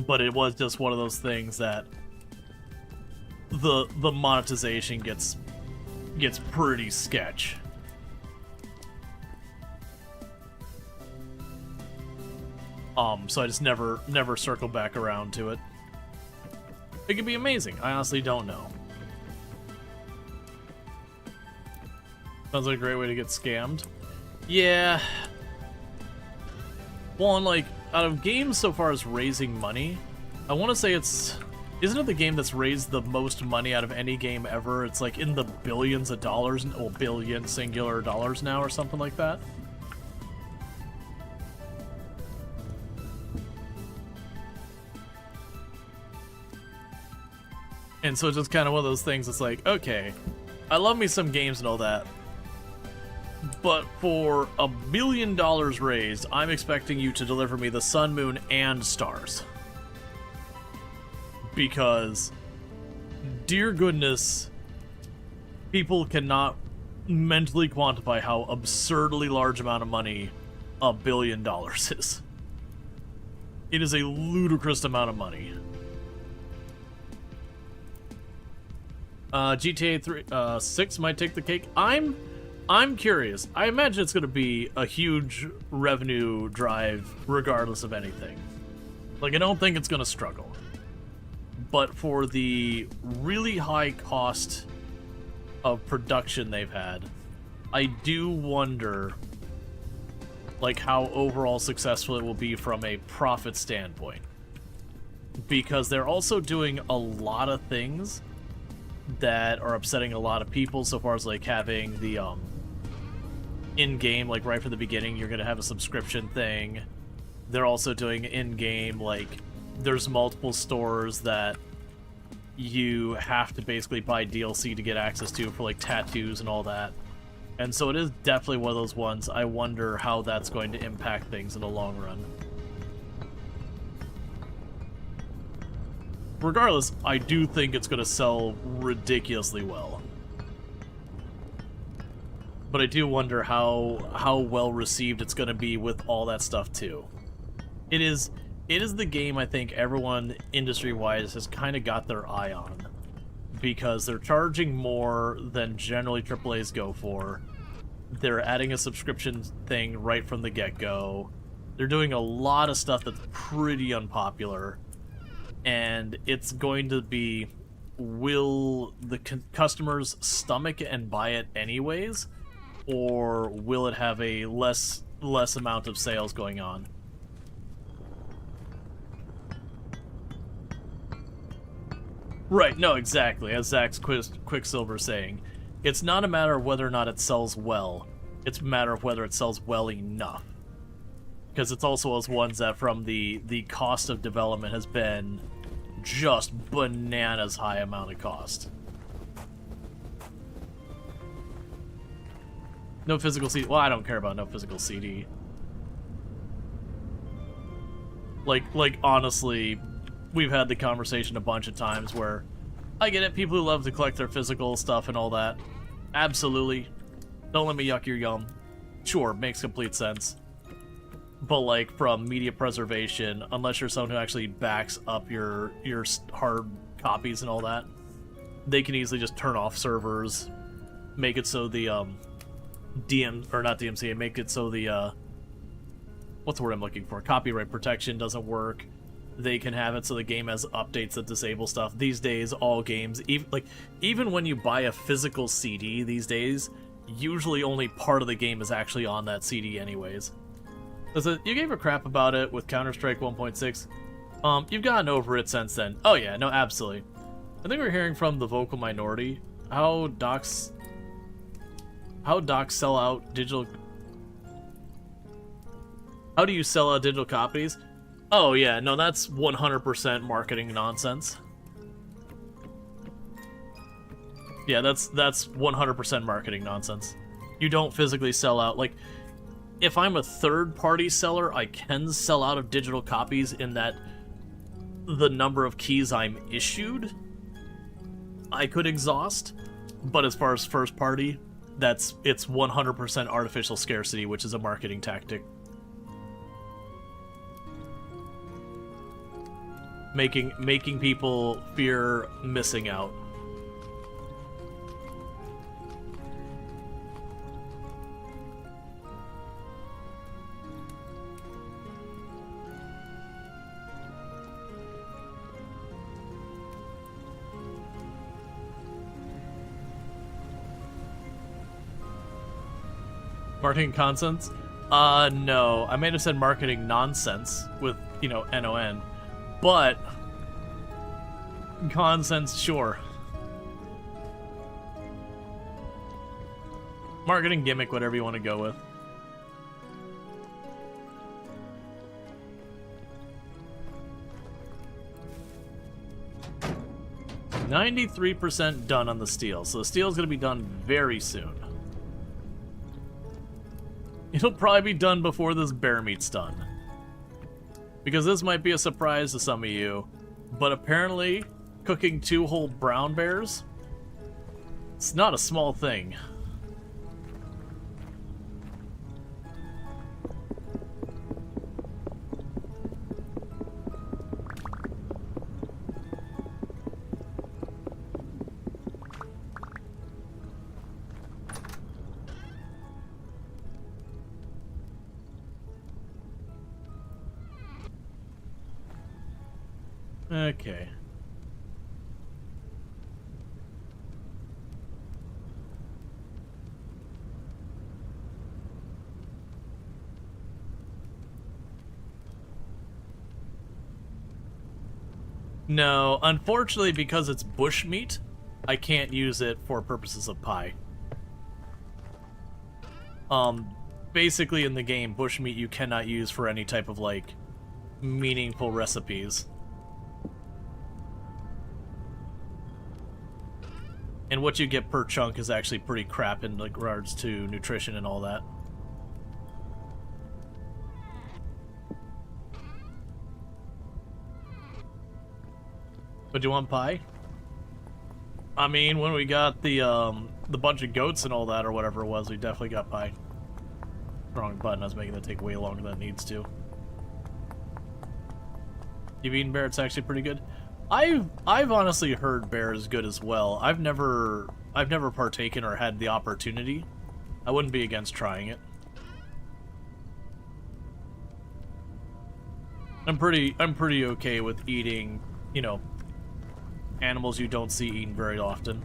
But it was just one of those things that the monetization gets pretty sketch. So I just never circled back around to it. It could be amazing. I honestly don't know. Sounds like a great way to get scammed. Yeah. Well, and like, out of games so far as raising money, I want to say it's... Isn't it the game that's raised the most money out of any game ever? It's like in the billions of dollars, or billion singular dollars now, or something like that. And so it's just kind of one of those things, it's like, okay, I love me some games and all that, But for $1 billion raised, I'm expecting you to deliver me the sun, moon, and stars. Because, dear goodness, people cannot mentally quantify how absurdly large amount of money $1 billion is. It is a ludicrous amount of money. GTA 6 might take the cake. I'm curious. I imagine it's going to be a huge revenue drive regardless of anything. Like, I don't think it's going to struggle. But for the really high cost of production they've had, I do wonder, like, how overall successful it will be from a profit standpoint. Because they're also doing a lot of things that are upsetting a lot of people, so far as, like, having the, in-game, like, right from the beginning, you're gonna have a subscription thing. They're also doing in-game, like, there's multiple stores that you have to basically buy DLC to get access to for, like, tattoos and all that. And so it is definitely one of those ones. I wonder how that's going to impact things in the long run. Regardless, I do think it's going to sell ridiculously well. But I do wonder how well received it's going to be with all that stuff too. It is the game I think everyone industry-wise has kind of got their eye on. Because they're charging more than generally AAAs go for. They're adding a subscription thing right from the get-go. They're doing a lot of stuff that's pretty unpopular. And it's going to be, will the customers stomach it and buy it anyways? Or will it have a less amount of sales going on? Right, no, exactly. As Zach's Quicksilver saying, it's not a matter of whether or not it sells well. It's a matter of whether it sells well enough. Because it's also those ones that from the cost of development has been just bananas high amount of cost. No physical CD. Well, I don't care about no physical CD. Like honestly, we've had the conversation a bunch of times where I get it, people who love to collect their physical stuff and all that. Absolutely. Don't let me yuck your yum. Sure, makes complete sense. But, like, from media preservation, unless you're someone who actually backs up your hard copies and all that, they can easily just turn off servers, make it so the, make it so the, what's the word I'm looking for? Copyright protection doesn't work. They can have it so the game has updates that disable stuff. These days, all games, even when you buy a physical CD these days, usually only part of the game is actually on that CD anyways. You gave a crap about it with Counter-Strike 1.6. You've gotten over it since then. Oh yeah, no, absolutely. I think we're hearing from the vocal minority how docs sell out digital. How do you sell out digital copies? Oh yeah, no, that's 100% marketing nonsense. Yeah, that's 100% marketing nonsense. You don't physically sell out, like, if I'm a third-party seller, I can sell out of digital copies in that the number of keys I'm issued, I could exhaust. But as far as first-party, it's 100% artificial scarcity, which is a marketing tactic. Making people fear missing out. Marketing nonsense? No. I may have said marketing nonsense with, N-O-N. But nonsense, sure. Marketing gimmick, whatever you want to go with. $93% done on the steel, so the steel is going to be done very soon. It'll probably be done before this bear meat's done. Because this might be a surprise to some of you, but apparently cooking 2 whole brown bears, it's not a small thing. Okay. No, unfortunately, because it's bushmeat, I can't use it for purposes of pie. Basically in the game, bushmeat you cannot use for any type of, like, meaningful recipes. And what you get per chunk is actually pretty crap in regards to nutrition and all that. But do you want pie? I mean, when we got the bunch of goats and all that, or whatever it was, we definitely got pie. Wrong button, I was making that take way longer than it needs to. You've eaten bear, it's actually pretty good. I've honestly heard bear is good as well. I've never partaken or had the opportunity. I wouldn't be against trying it. I'm pretty okay with eating, you know, animals you don't see eaten very often.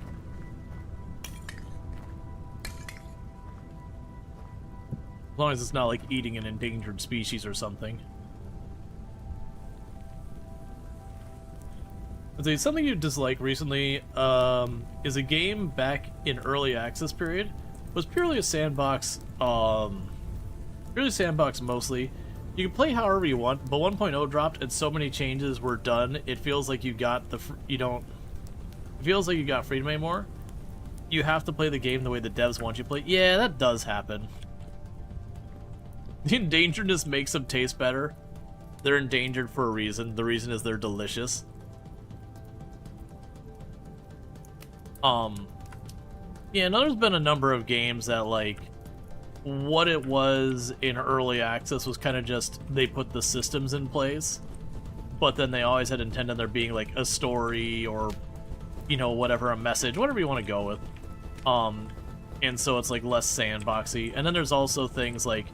As long as it's not like eating an endangered species or something. I'd say something you dislike recently is a game back in early access period. Was purely a sandbox, mostly. You can play however you want, but 1.0 dropped and so many changes were done, it feels like you got the, it feels like you got freedom anymore. You have to play the game the way the devs want you to play. Yeah, that does happen. The endangeredness makes them taste better. They're endangered for a reason. The reason is they're delicious. Yeah, and there's been a number of games that, like, what it was in early access was kind of just, they put the systems in place, but then they always had intended there being, like, a story or, you know, whatever, a message, whatever you want to go with. And so it's, like, less sandboxy. And then there's also things like,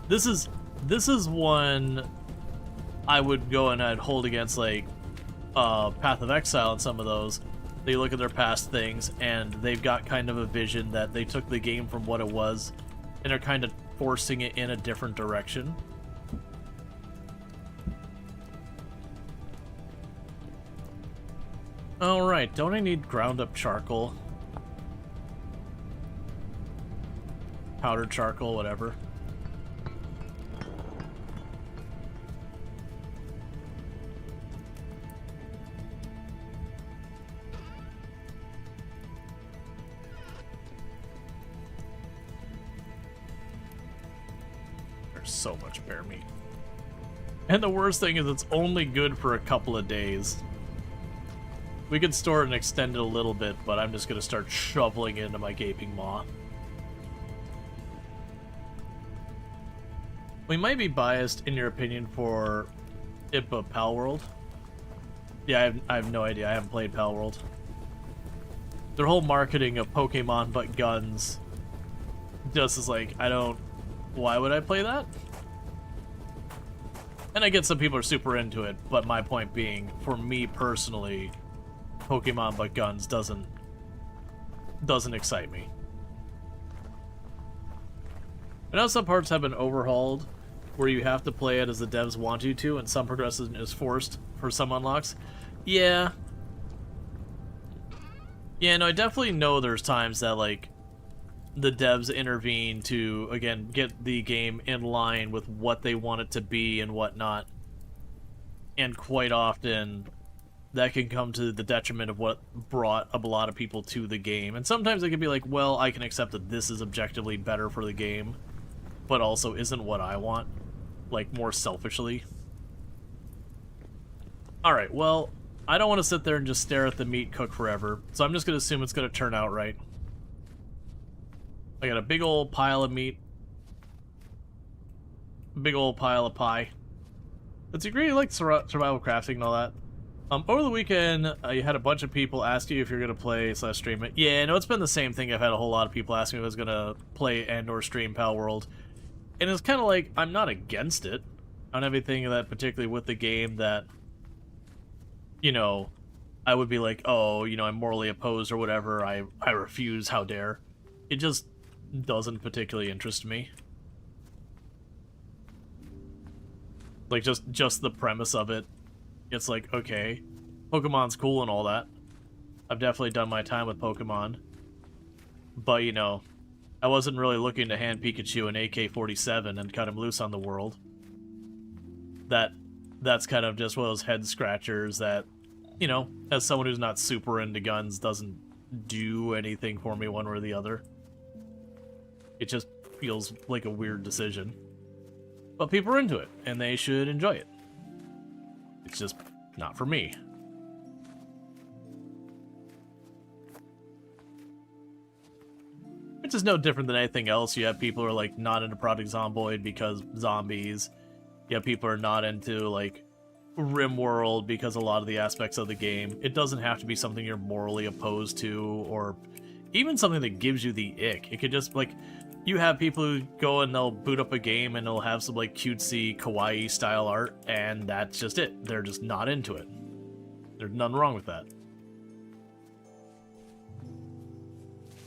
this is one I would go and I'd hold against, like, Path of Exile and some of those. They look at their past things, and they've got kind of a vision that they took the game from what it was, and are kind of forcing it in a different direction. Alright, don't I need ground up charcoal? Powdered charcoal, whatever. So much bear meat. And the worst thing is it's only good for a couple of days. We could store it and extend it a little bit, but I'm just going to start shoveling into my gaping maw. We might be biased, in your opinion, for it, but Palworld. Yeah, I have no idea. I haven't played Palworld. Their whole marketing of Pokemon but guns just is like, why would I play that? And I get some people are super into it, but my point being, for me personally, Pokemon but guns doesn't excite me. I know some parts have been overhauled, where you have to play it as the devs want you to, and some progression is forced for some unlocks. Yeah. Yeah, no, I definitely know there's times that, like, the devs intervene to, again, get the game in line with what they want it to be and whatnot. And quite often, that can come to the detriment of what brought a lot of people to the game. And sometimes it can be like, well, I can accept that this is objectively better for the game. but also isn't what I want, like, more selfishly. Alright, well, I don't want to sit there and just stare at the meat cook forever, so I'm just going to assume it's going to turn out right. I got a big old pile of meat. A big old pile of pie. It's a great, like, survival crafting and all that. Over the weekend, you had a bunch of people ask you if you're going to play / stream it. Yeah, no, it's been the same thing. I've had a whole lot of people ask me if I was going to play and or stream Pal World. And it's kind of like, I'm not against it. I don't have anything that particularly with the game that, you know, I would be like, oh, you know, I'm morally opposed or whatever. I refuse, how dare. It just doesn't particularly interest me. Like, just the premise of it. It's like, okay, Pokemon's cool and all that. I've definitely done my time with Pokemon. But, you know, I wasn't really looking to hand Pikachu an AK-47 and cut him loose on the world. That's kind of just one of those head-scratchers that, you know, as someone who's not super into guns, doesn't do anything for me one way or the other. It just feels like a weird decision. But people are into it, and they should enjoy it. It's just not for me. Which is no different than anything else. You have people who are, like, not into Project Zomboid because zombies. You have people who are not into, like, RimWorld because a lot of the aspects of the game. It doesn't have to be something you're morally opposed to, or even something that gives you the ick. It could just, like, you have people who go and they'll boot up a game and they'll have some, like, cutesy, kawaii style art, and that's just it. They're just not into it. There's nothing wrong with that.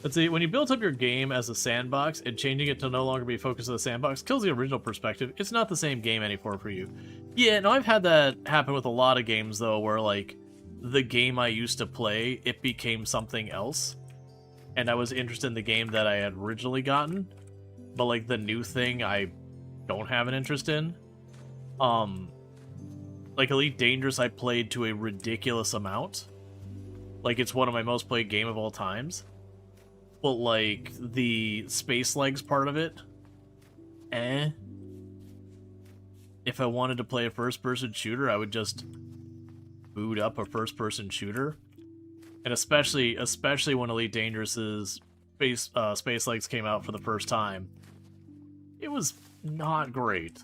Let's see, when you build up your game as a sandbox and changing it to no longer be focused on the sandbox kills the original perspective. It's not the same game anymore for you. Yeah, no, I've had that happen with a lot of games, though, where, like, the game I used to play, it became something else. And I was interested in the game that I had originally gotten. But, like, the new thing I don't have an interest in. Like, Elite Dangerous I played to a ridiculous amount. Like, it's one of my most played game of all times. But, like, the space legs part of it, If I wanted to play a first-person shooter, I would just boot up a first-person shooter. And especially when Elite Dangerous's space legs came out for the first time, it was not great.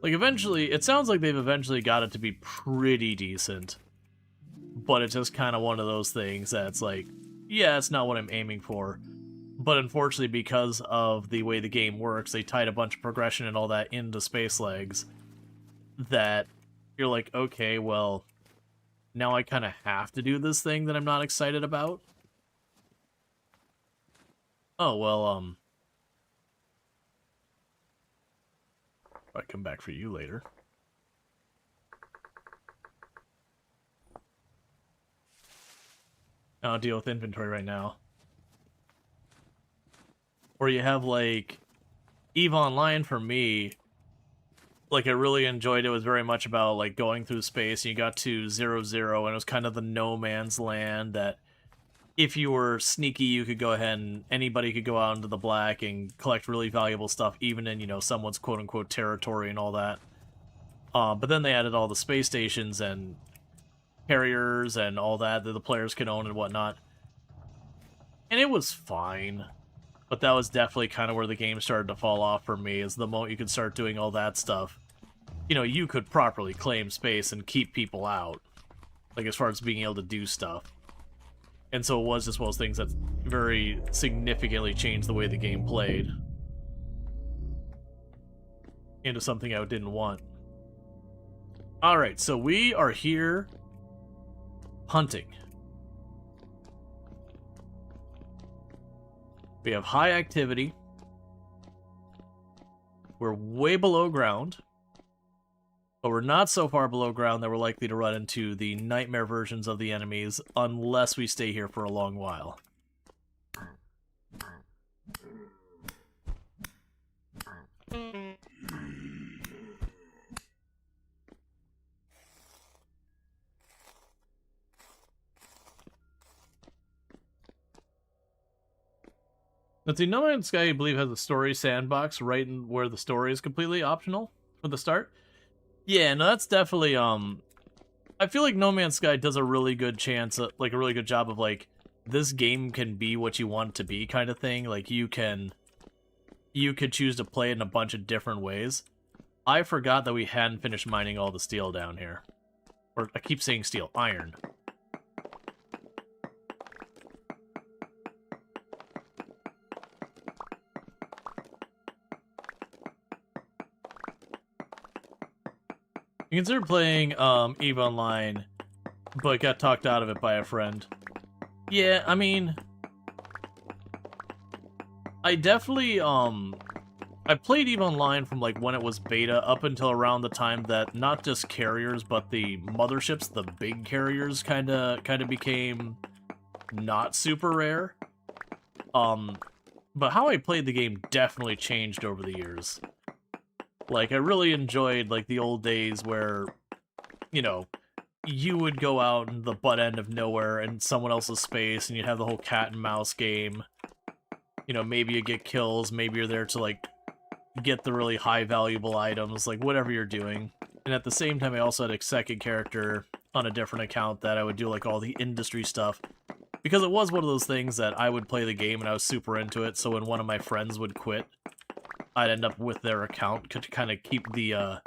Like, eventually, it sounds like they've eventually got it to be pretty decent. But it's just kind of one of those things that's like, yeah, it's not what I'm aiming for. But unfortunately, because of the way the game works, they tied a bunch of progression and all that into space legs that you're like, okay, well, now I kind of have to do this thing that I'm not excited about. Oh, well, I come back for you later. I'll deal with inventory right now. Or you have, like, EVE Online for me. Like, I really enjoyed it. It was very much about, like, going through space. And you got to 0-0, and it was kind of the no man's land that if you were sneaky, you could go ahead and anybody could go out into the black and collect really valuable stuff, even in, you know, someone's quote-unquote territory and all that. But then they added all the space stations and carriers and all that the players can own and whatnot. And it was fine. But that was definitely kind of where the game started to fall off for me, is the moment you could start doing all that stuff. You know, you could properly claim space and keep people out. Like, as far as being able to do stuff. And so it was just one of those things that very significantly changed the way the game played. Into something I didn't want. Alright, so we are here hunting. We have high activity. We're way below ground. But we're not so far below ground that we're likely to run into the nightmare versions of the enemies unless we stay here for a long while. Let's see, No Man's Sky, I believe, has a story sandbox right in where the story is completely optional for the start. Yeah, no, that's definitely, I feel like No Man's Sky does a really good chance, like, a really good job of, like, this game can be what you want it to be kind of thing. Like, you could choose to play it in a bunch of different ways. I forgot that we hadn't finished mining all the steel down here. Or, I keep saying steel, iron. You consider playing EVE Online, but got talked out of it by a friend. Yeah, I mean, I definitely I played EVE Online from like when it was beta up until around the time that not just carriers but the motherships, the big carriers kind of became not super rare. But how I played the game definitely changed over the years. Like, I really enjoyed, like, the old days where, you know, you would go out in the butt end of nowhere in someone else's space, and you'd have the whole cat and mouse game. You know, maybe you get kills, maybe you're there to, like, get the really high valuable items, like, whatever you're doing. And at the same time, I also had a second character on a different account that I would do, like, all the industry stuff. Because it was one of those things that I would play the game and I was super into it, so when one of my friends would quit, I'd end up with their account to kind of keep the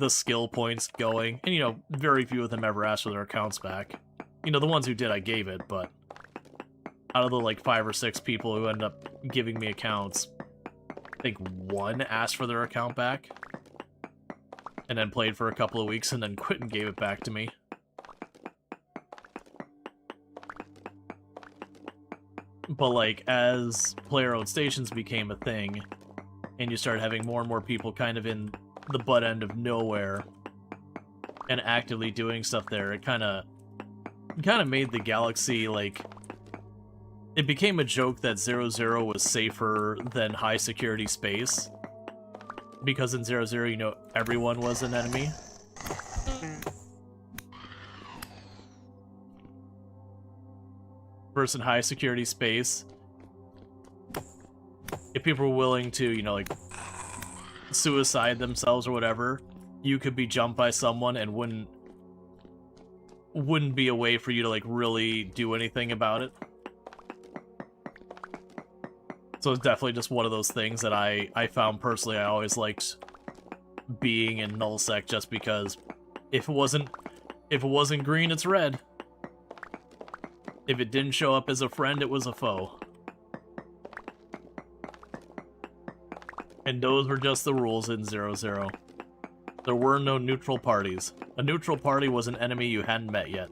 skill points going. And, you know, very few of them ever asked for their accounts back. You know, the ones who did, I gave it, but out of the, like, 5 or 6 people who ended up giving me accounts, I think one asked for their account back, and then played for a couple of weeks, and then quit and gave it back to me. But, like, as player-owned stations became a thing, and you started having more and more people kind of in the butt end of nowhere and actively doing stuff there, it kind of made the galaxy, like, it became a joke that 0-0 was safer than high-security space. Because in 0-0, you know, everyone was an enemy. Versus high-security space, if people were willing to, you know, like, suicide themselves or whatever, you could be jumped by someone and wouldn't be a way for you to, like, really do anything about it. So it's definitely just one of those things that I found personally I always liked being in nullsec, just because if it wasn't green, it's red. If it didn't show up as a friend, it was a foe. And those were just the rules in 0-0. There were no neutral parties. A neutral party was an enemy you hadn't met yet.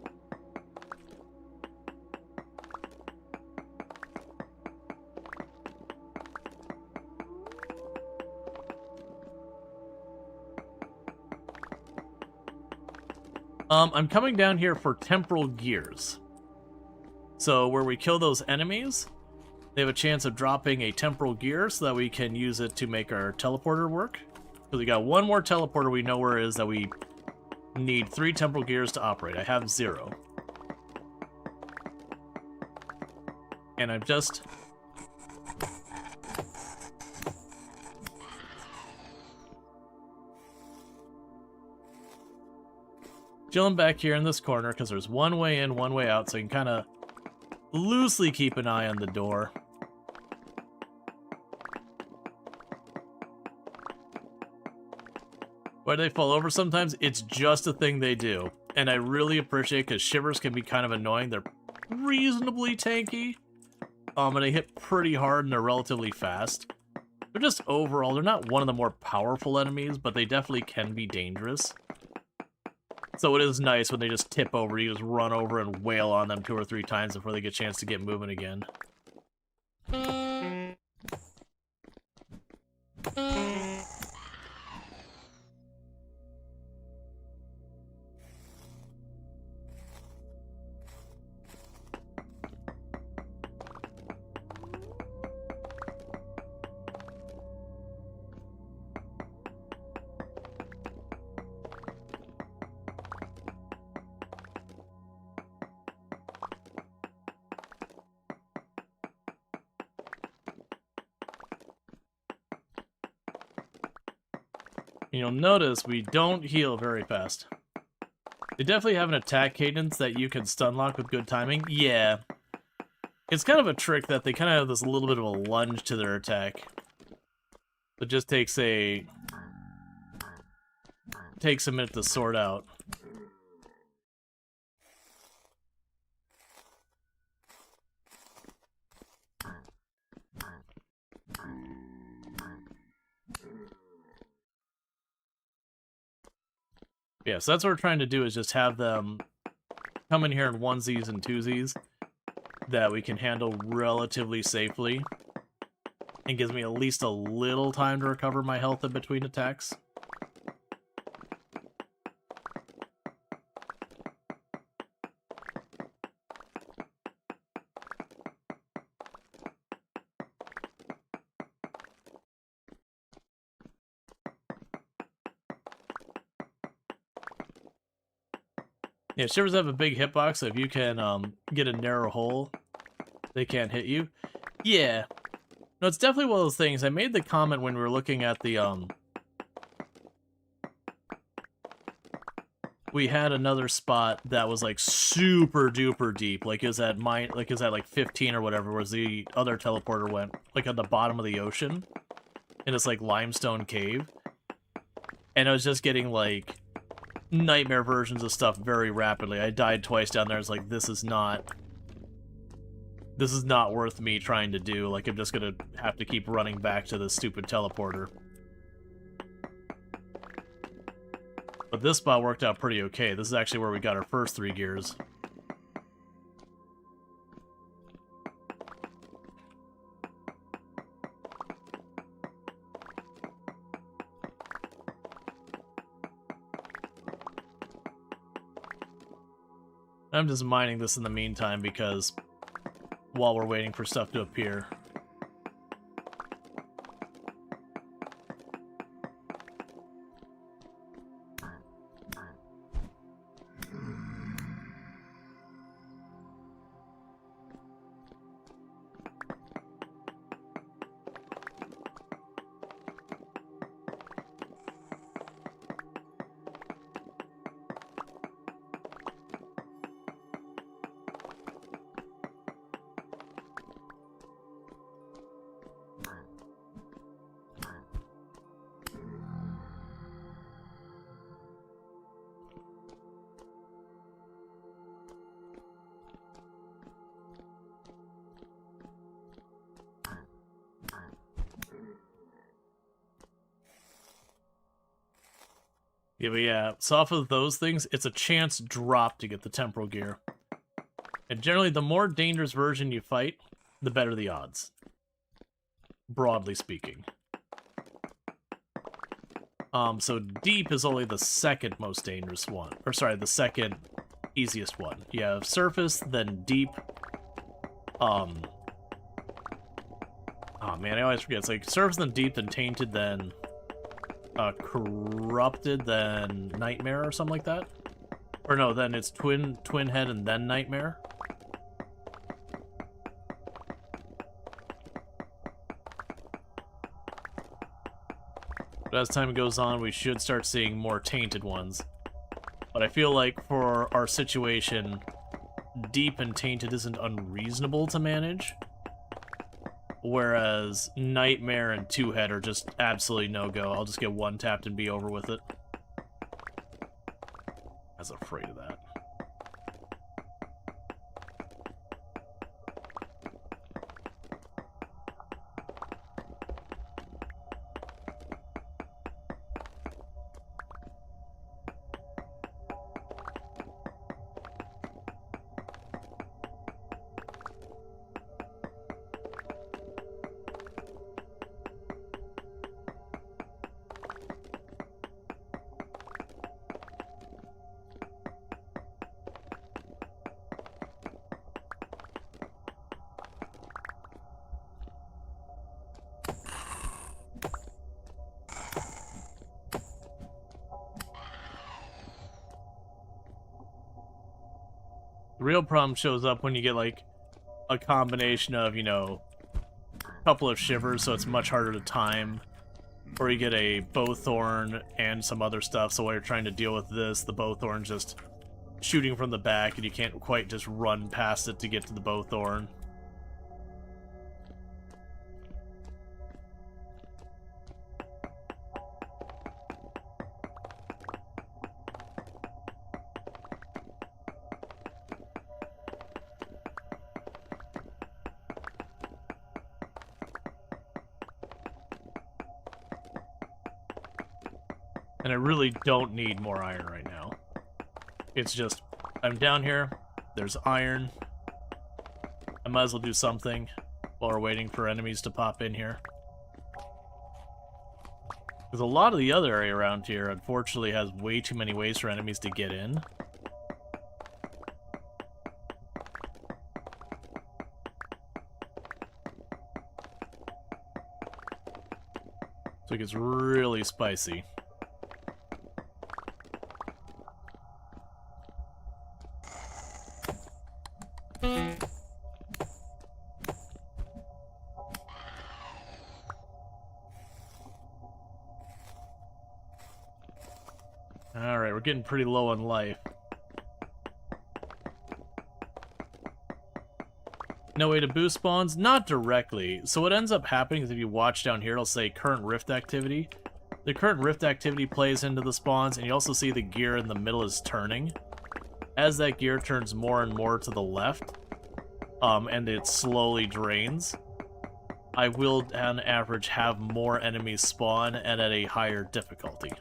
I'm coming down here for temporal gears. So where we kill those enemies, they have a chance of dropping a temporal gear so that we can use it to make our teleporter work. Because we got one more teleporter we know where it is that we need 3 temporal gears to operate. I have 0. And I'm just... chilling back here in this corner because there's one way in, one way out, so you can kind of loosely keep an eye on the door. Why do they fall over sometimes? It's just a thing they do. And I really appreciate it because shivers can be kind of annoying. They're reasonably tanky. And they hit pretty hard and they're relatively fast. They're just overall, they're not one of the more powerful enemies, but they definitely can be dangerous. So it is nice when they just tip over, you just run over and wail on them 2 or 3 times before they get a chance to get moving again. You'll notice we don't heal very fast. They definitely have an attack cadence that you can stun lock with good timing. Yeah. It's kind of a trick that they kind of have this little bit of a lunge to their attack. It just takes a minute to sort out. Yeah, so that's what we're trying to do, is just have them come in here in onesies and twosies that we can handle relatively safely. And gives me at least a little time to recover my health in between attacks. Yeah, shivers have a big hitbox, so if you can get a narrow hole, they can't hit you. Yeah. No, it's definitely one of those things. I made the comment when we were looking at the, we had another spot that was, like, super duper deep. Like, it was at like 15 or whatever, whereas the other teleporter went, like, at the bottom of the ocean. In this, like, limestone cave. And I was just getting, like, nightmare versions of stuff very rapidly. I died twice down there. I was like, this is not worth me trying to do. Like, I'm just gonna have to keep running back to this stupid teleporter. But this spot worked out pretty okay. This is actually where we got our first 3 gears. I'm just mining this in the meantime because while we're waiting for stuff to appear. Yeah, but yeah, so off of those things, it's a chance drop to get the temporal gear. And generally, the more dangerous version you fight, the better the odds. Broadly speaking. So deep is only the second most dangerous one. Or sorry, the second easiest one. You have surface, then deep. Oh man, I always forget. It's like surface, then deep, then tainted, then corrupted, then nightmare or something like that. Or no, then it's twin head and then nightmare. But as time goes on, we should start seeing more tainted ones. But I feel like for our situation, deep and tainted isn't unreasonable to manage. Whereas Nightmare and Two-Head are just absolutely no-go. I'll just get one tapped and be over with it. I was afraid of that. The real problem shows up when you get, like, a combination of, you know, a couple of shivers, so it's much harder to time Or you get a bowthorn and some other stuff, so while you're trying to deal with this, the bowthorn's just shooting from the back and you can't quite just run past it to get to the bowthorn. And I really don't need more iron right now. It's just, I'm down here, there's iron. I might as well do something while we're waiting for enemies to pop in here. Because a lot of the other area around here, unfortunately, has way too many ways for enemies to get in. So it gets really spicy. Alright, we're getting pretty low on life. No way to boost spawns? Not directly. So what ends up happening is if you watch down here, it'll say current rift activity. The current rift activity plays into the spawns, and you also see the gear in the middle is turning. As that gear turns more and more to the left, and it slowly drains, I will, on average, have more enemies spawn and at a higher difficulty.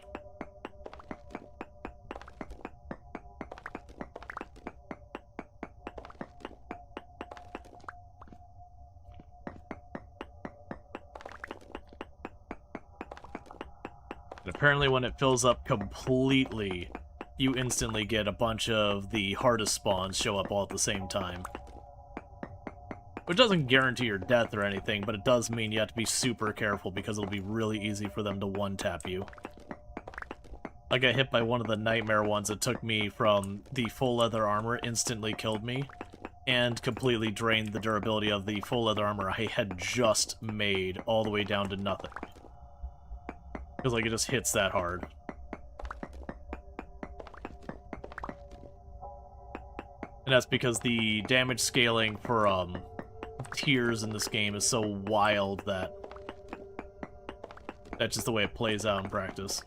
And apparently when it fills up completely, you instantly get a bunch of the hardest spawns show up all at the same time. Which doesn't guarantee your death or anything, but it does mean you have to be super careful because it'll be really easy for them to one-tap you. I got hit by one of the nightmare ones that took me from the full leather armor, instantly killed me, and completely drained the durability of the full leather armor I had just made all the way down to nothing. Because, like, it just hits that hard. And that's because the damage scaling for, tiers in this game is so wild that that's just the way it plays out in practice.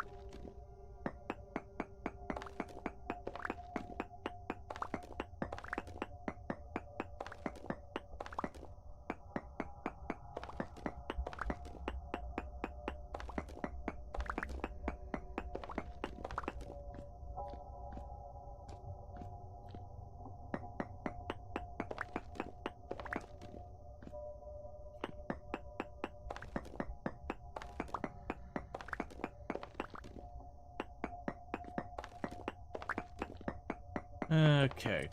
Okay.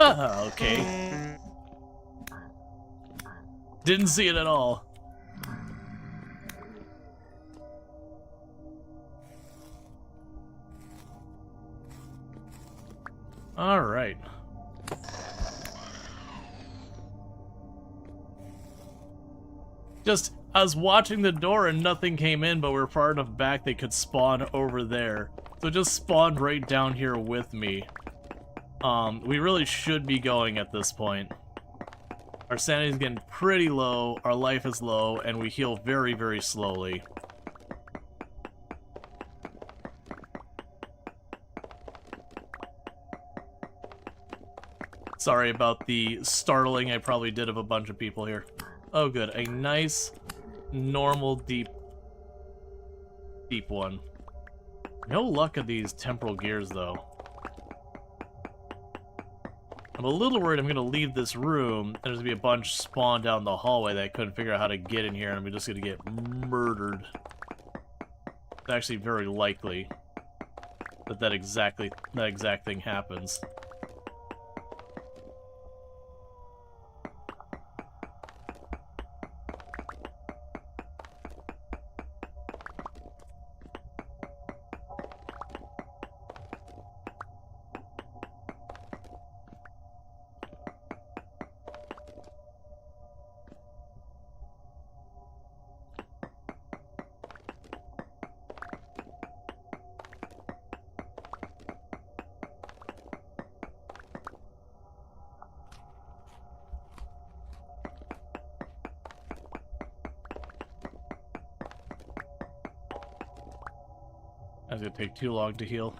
Okay. Didn't see it at all. All right. Just, I was watching the door and nothing came in, but we're far enough back they could spawn over there. So it just spawned right down here with me. We really should be going at this point. Our sanity's getting pretty low, our life is low, and we heal very, very slowly. Sorry about the startling I probably did of a bunch of people here. Oh good, a nice, normal, deep one. No luck of these temporal gears, though. I'm a little worried I'm going to leave this room, and there's going to be a bunch spawned down the hallway that I couldn't figure out how to get in here, and I'm just going to get murdered. It's actually very likely that that exact thing happens. That's gonna take too long to heal.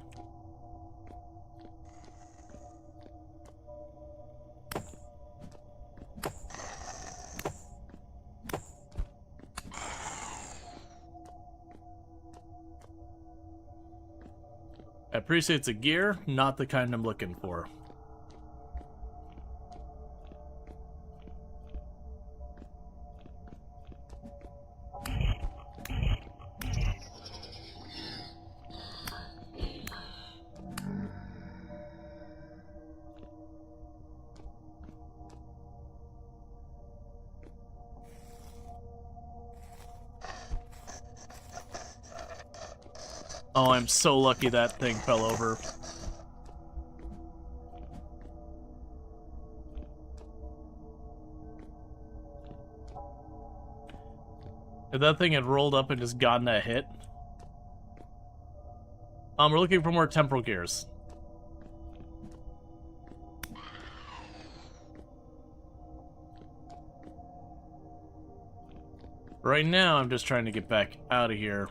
I appreciate it's a gear, not the kind I'm looking for. Oh, I'm so lucky that thing fell over. If that thing had rolled up and just gotten that hit. We're looking for more temporal gears. Right now, I'm just trying to get back out of here.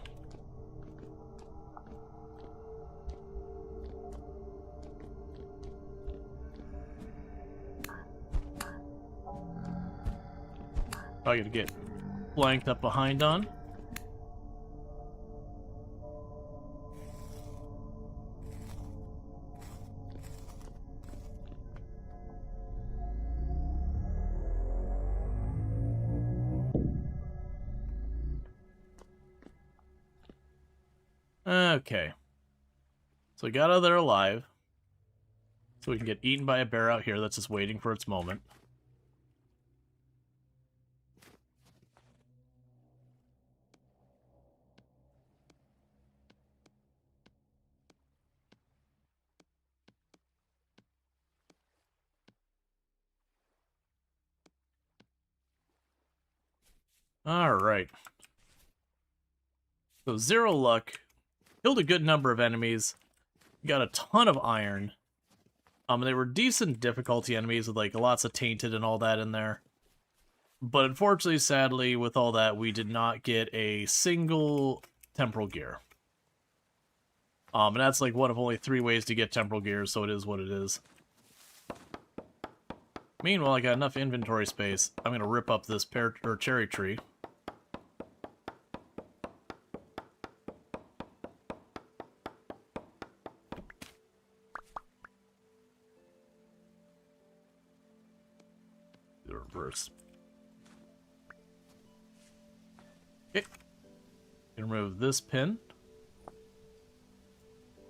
Probably gonna get flanked up behind on. Okay. So we got out of there alive. So we can get eaten by a bear out here that's just waiting for its moment. Alright. So 0 luck. Killed a good number of enemies. Got a ton of iron. They were decent difficulty enemies with like lots of tainted and all that in there. But unfortunately, sadly, with all that, we did not get a single temporal gear. And that's like one of only 3 ways to get temporal gears, so it is what it is. Meanwhile, I got enough inventory space. I'm going to rip up this pear or cherry tree. The reverse. Okay. Remove this pin.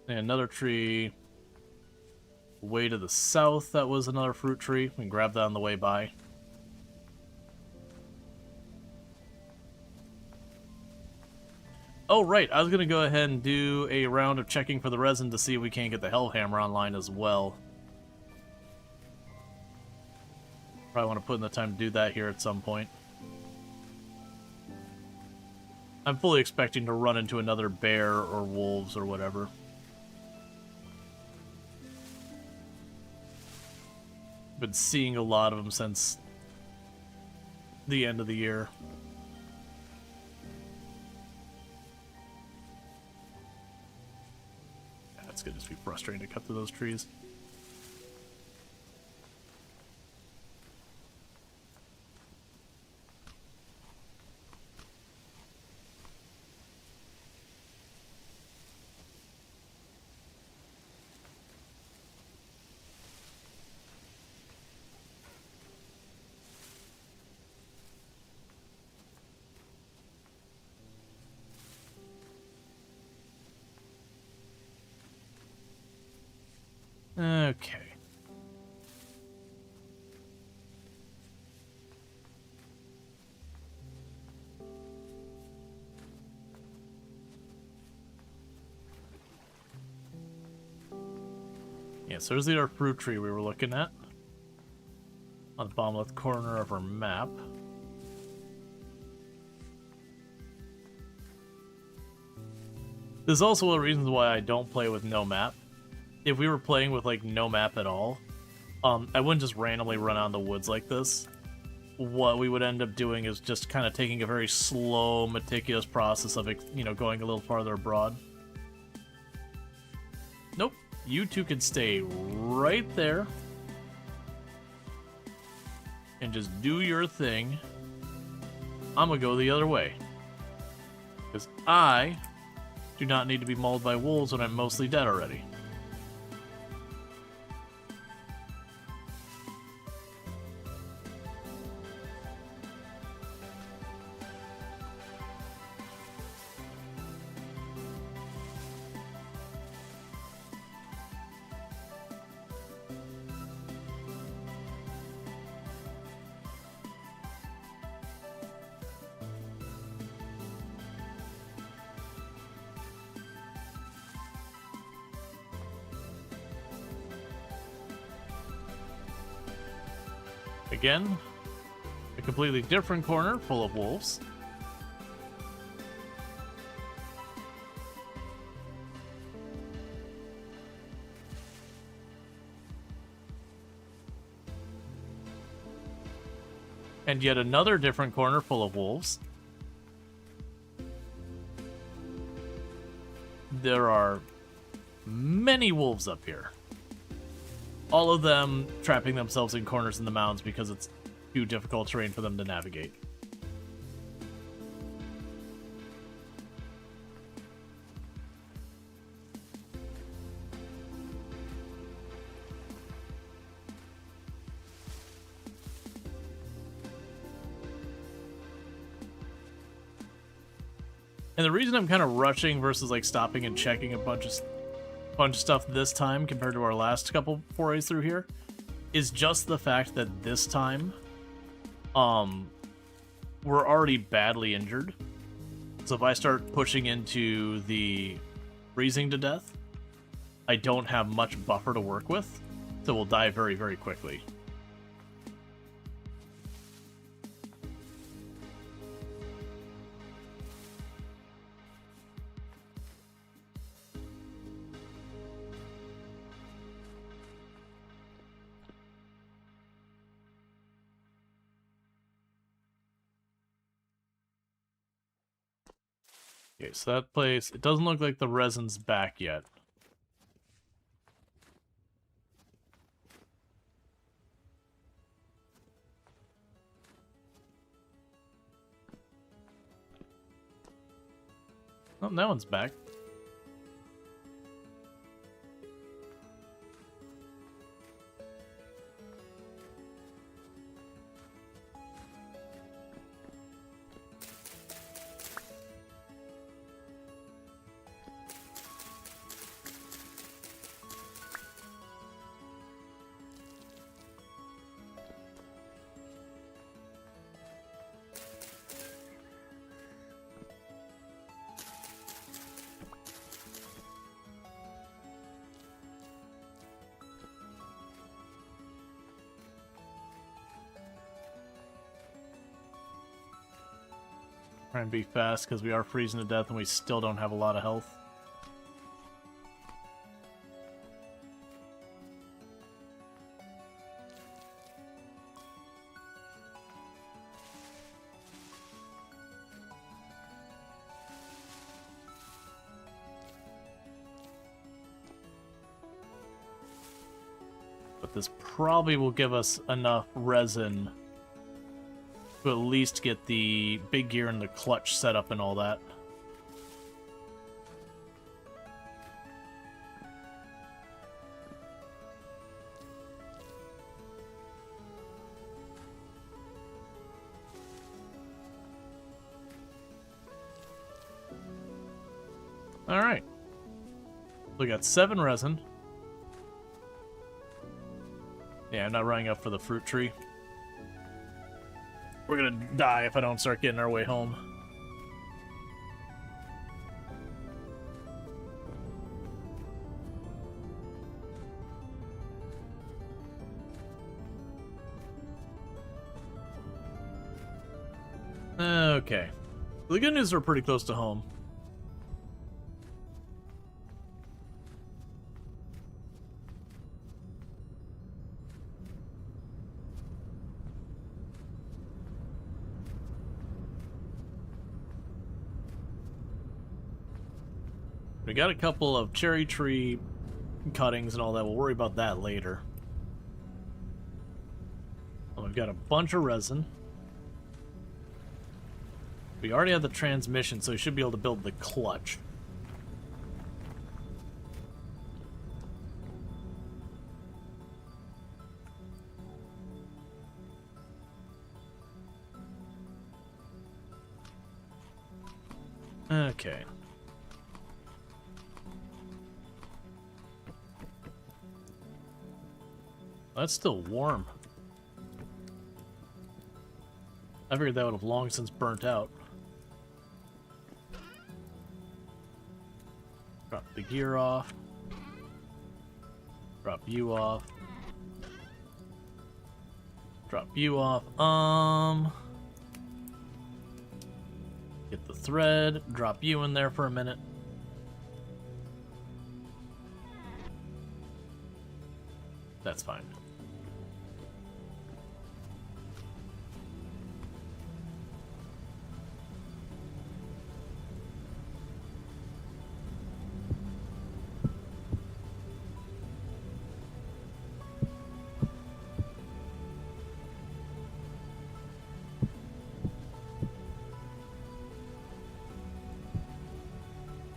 And another tree way to the south that was another fruit tree. We can grab that on the way by. Oh, right. I was going to go ahead and do a round of checking for the resin to see if we can't get the Hellhammer online as well. Probably want to put in the time to do that here at some point. I'm fully expecting to run into another bear or wolves or whatever. Been seeing a lot of them since the end of the year. Yeah, it's gonna just be frustrating to cut through those trees. Okay. Yeah, so there's our fruit tree we were looking at. On the bottom left corner of our map. There's also one of the reasons why I don't play with no map. If we were playing with like no map at all, I wouldn't just randomly run out in the woods like this. What we would end up doing is just kind of taking a very slow, meticulous process of it, you know, going a little farther abroad. Nope. You two can stay right there. And just do your thing. I'm gonna go the other way. Because I do not need to be mauled by wolves when I'm mostly dead already. Again, a completely different corner full of wolves. And yet another different corner full of wolves. There are many wolves up here. All of them trapping themselves in corners in the mounds because it's too difficult terrain for them to navigate. And the reason I'm kind of rushing versus like stopping and checking a bunch of stuff this time compared to our last couple forays through here is just the fact that this time we're already badly injured. So if I start pushing into the freezing to death, I don't have much buffer to work with, so we'll die very, very quickly. Okay, so that place, it doesn't look like the resin's back yet. Oh, that one's back. Try and be fast because we are freezing to death and we still don't have a lot of health. But this probably will give us enough resin to at least get the big gear and the clutch set up and all that. Alright. We got 7 resin. Yeah, I'm not running up for the fruit tree. We're gonna die if I don't start getting our way home. Okay. The good news is we're pretty close to home. We got a couple of cherry tree cuttings and all that. We'll worry about that later. Well, we've got a bunch of resin. We already have the transmission, so we should be able to build the clutch. Okay. That's still warm. I figured that would have long since burnt out. Drop the gear off. Drop you off. Drop you off. Get the thread. Drop you in there for a minute. That's fine.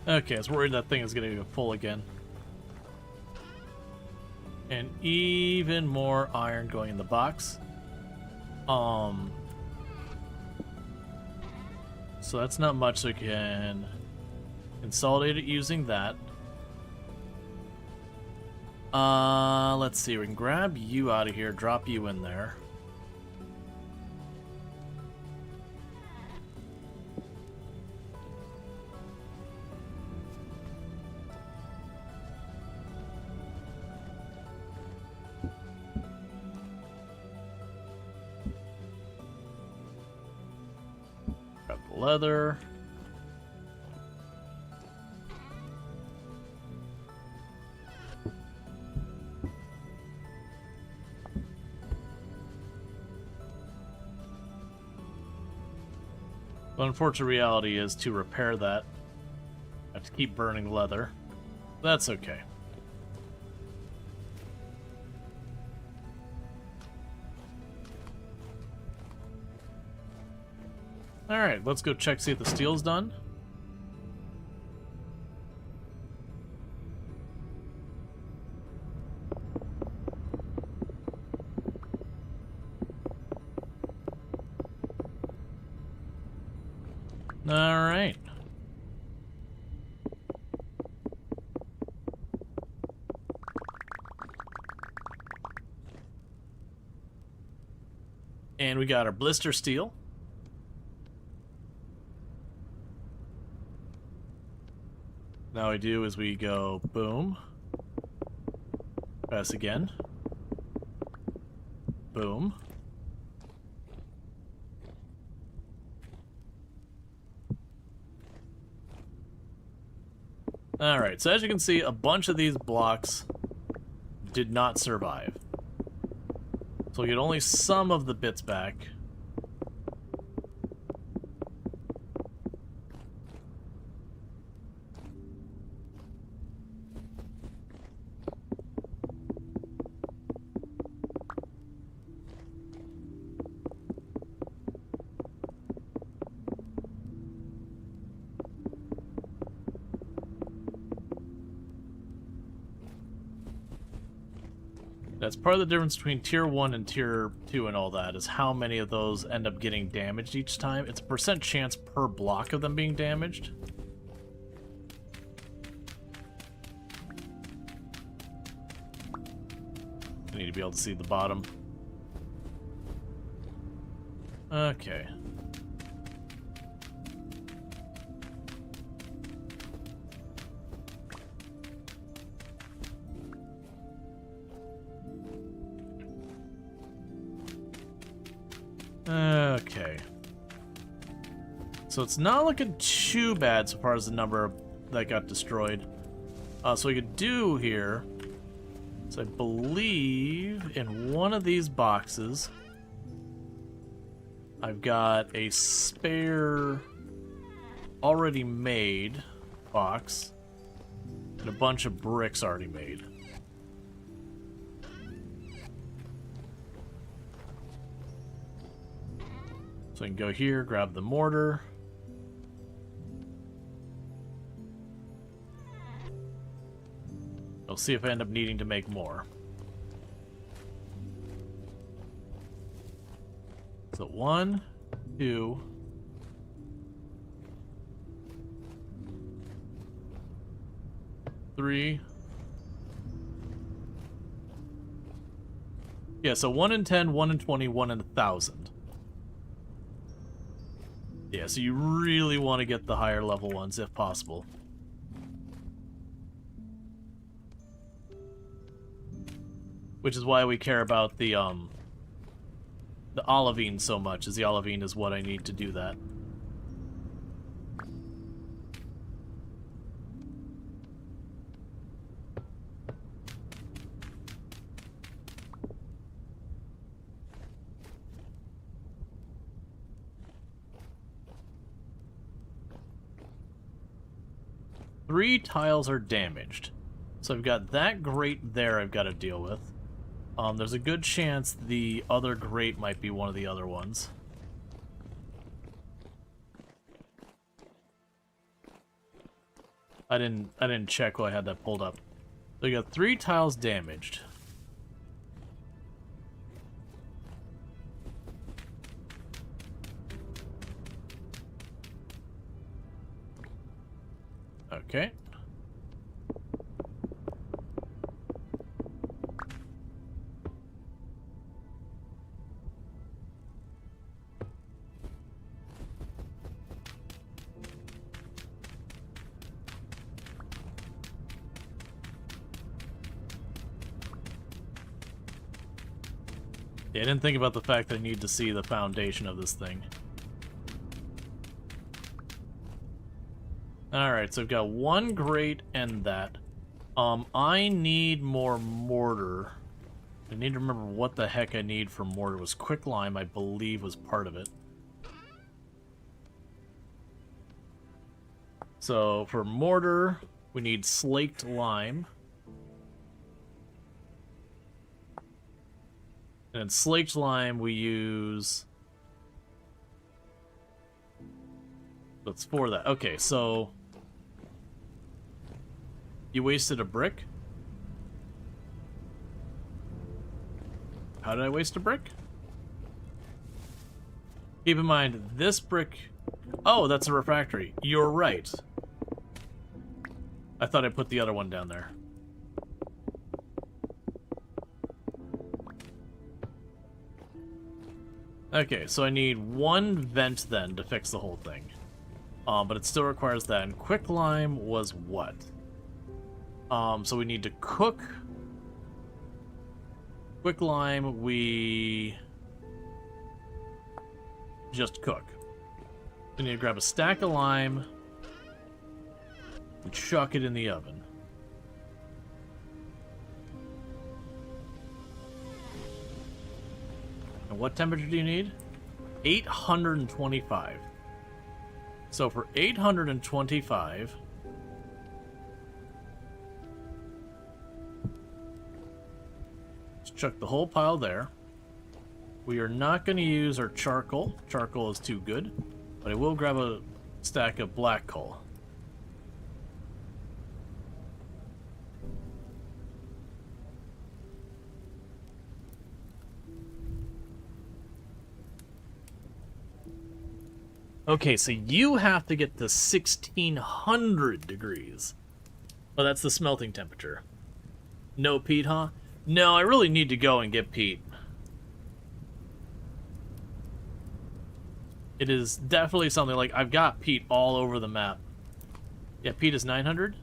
Okay, I was worried that thing is going to go full again. And even more iron going in the box. So that's not much, so we can consolidate it using that. Let's see, we can grab you out of here, drop you in there. Leather. The unfortunate reality is to repair that, I have to keep burning leather. That's okay. Alright, let's go check, see if the steel's done. Alright. And we got our blister steel. Now we do is we go boom, press again, boom. Alright, so as you can see, a bunch of these blocks did not survive. So we get only some of the bits back. That's part of the difference between Tier 1 and Tier 2 and all that, is how many of those end up getting damaged each time. It's a percent chance per block of them being damaged. I need to be able to see the bottom. Okay. Okay. So it's not looking too bad so far as the number that got destroyed. So we could do here, so I believe in one of these boxes I've got a spare already made box and a bunch of bricks already made. So I can go here, grab the mortar. We'll see if I end up needing to make more. So 1, 2, 3. Yeah, so 1 in 10, 1 in 20, 1 in 1,000. Yeah, so you really want to get the higher level ones if possible. Which is why we care about the olivine so much, as the olivine is what I need to do that. Three tiles are damaged. So I've got that grate there I've got to deal with. There's a good chance the other grate might be one of the other ones. I didn't check while I had that pulled up. So you got 3 tiles damaged. Okay. Yeah, I didn't think about the fact that I need to see the foundation of this thing. Alright, so I've got 1 grate and that. I need more mortar. I need to remember what the heck I need for mortar. It was quicklime, I believe, was part of it. So, for mortar, we need slaked lime. And in slaked lime, we use... That's for that. Okay, so... You wasted a brick? How did I waste a brick? Keep in mind, this brick... Oh, that's a refractory. You're right. I thought I put the other one down there. Okay, so I need 1 vent then to fix the whole thing. But it still requires that. And quicklime was what? So we need to cook. Quicklime, we just cook. We need to grab a stack of lime and chuck it in the oven. And what temperature do you need? 825. So for 825... let's chuck the whole pile there. We are not going to use our charcoal. Charcoal is too good. But I will grab a stack of black coal. Okay, so you have to get to 1600 degrees. Oh, that's the smelting temperature. No peat, huh? No, I really need to go and get peat. It is definitely something like I've got peat all over the map. Yeah, peat is 900?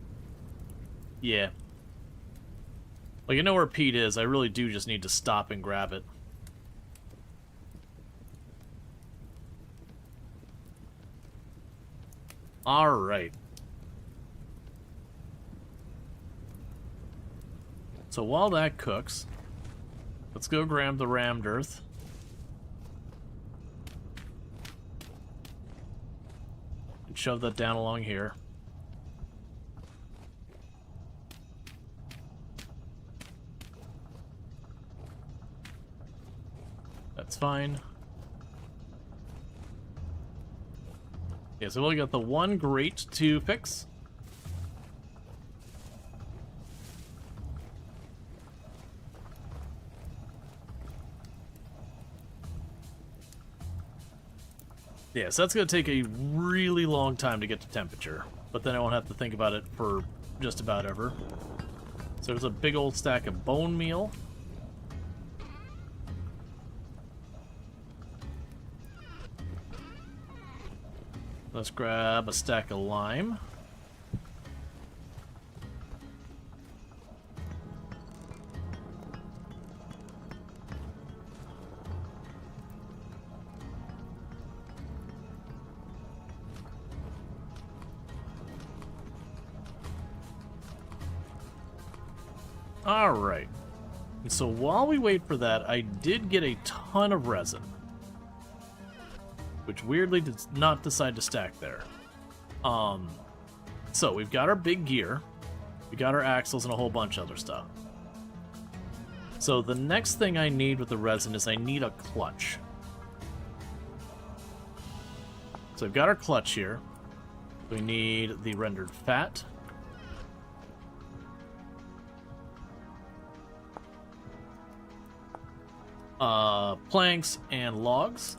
Yeah. Well, you know where peat is. I really do just need to stop and grab it. Alright. So while that cooks, let's go grab the rammed earth. And shove that down along here. That's fine. Okay, so we only got the one grate to fix. Yeah, so that's going to take a really long time to get to temperature, but then I won't have to think about it for just about ever. So there's a big old stack of bone meal. Let's grab a stack of lime. Alright. And so while we wait for that, I did get a ton of resin, which weirdly did not decide to stack there. So we've got our big gear, we got our axles, and a whole bunch of other stuff. So the next thing I need with the resin is I need a clutch. So we've got our clutch here. We need the rendered fat. Planks and logs.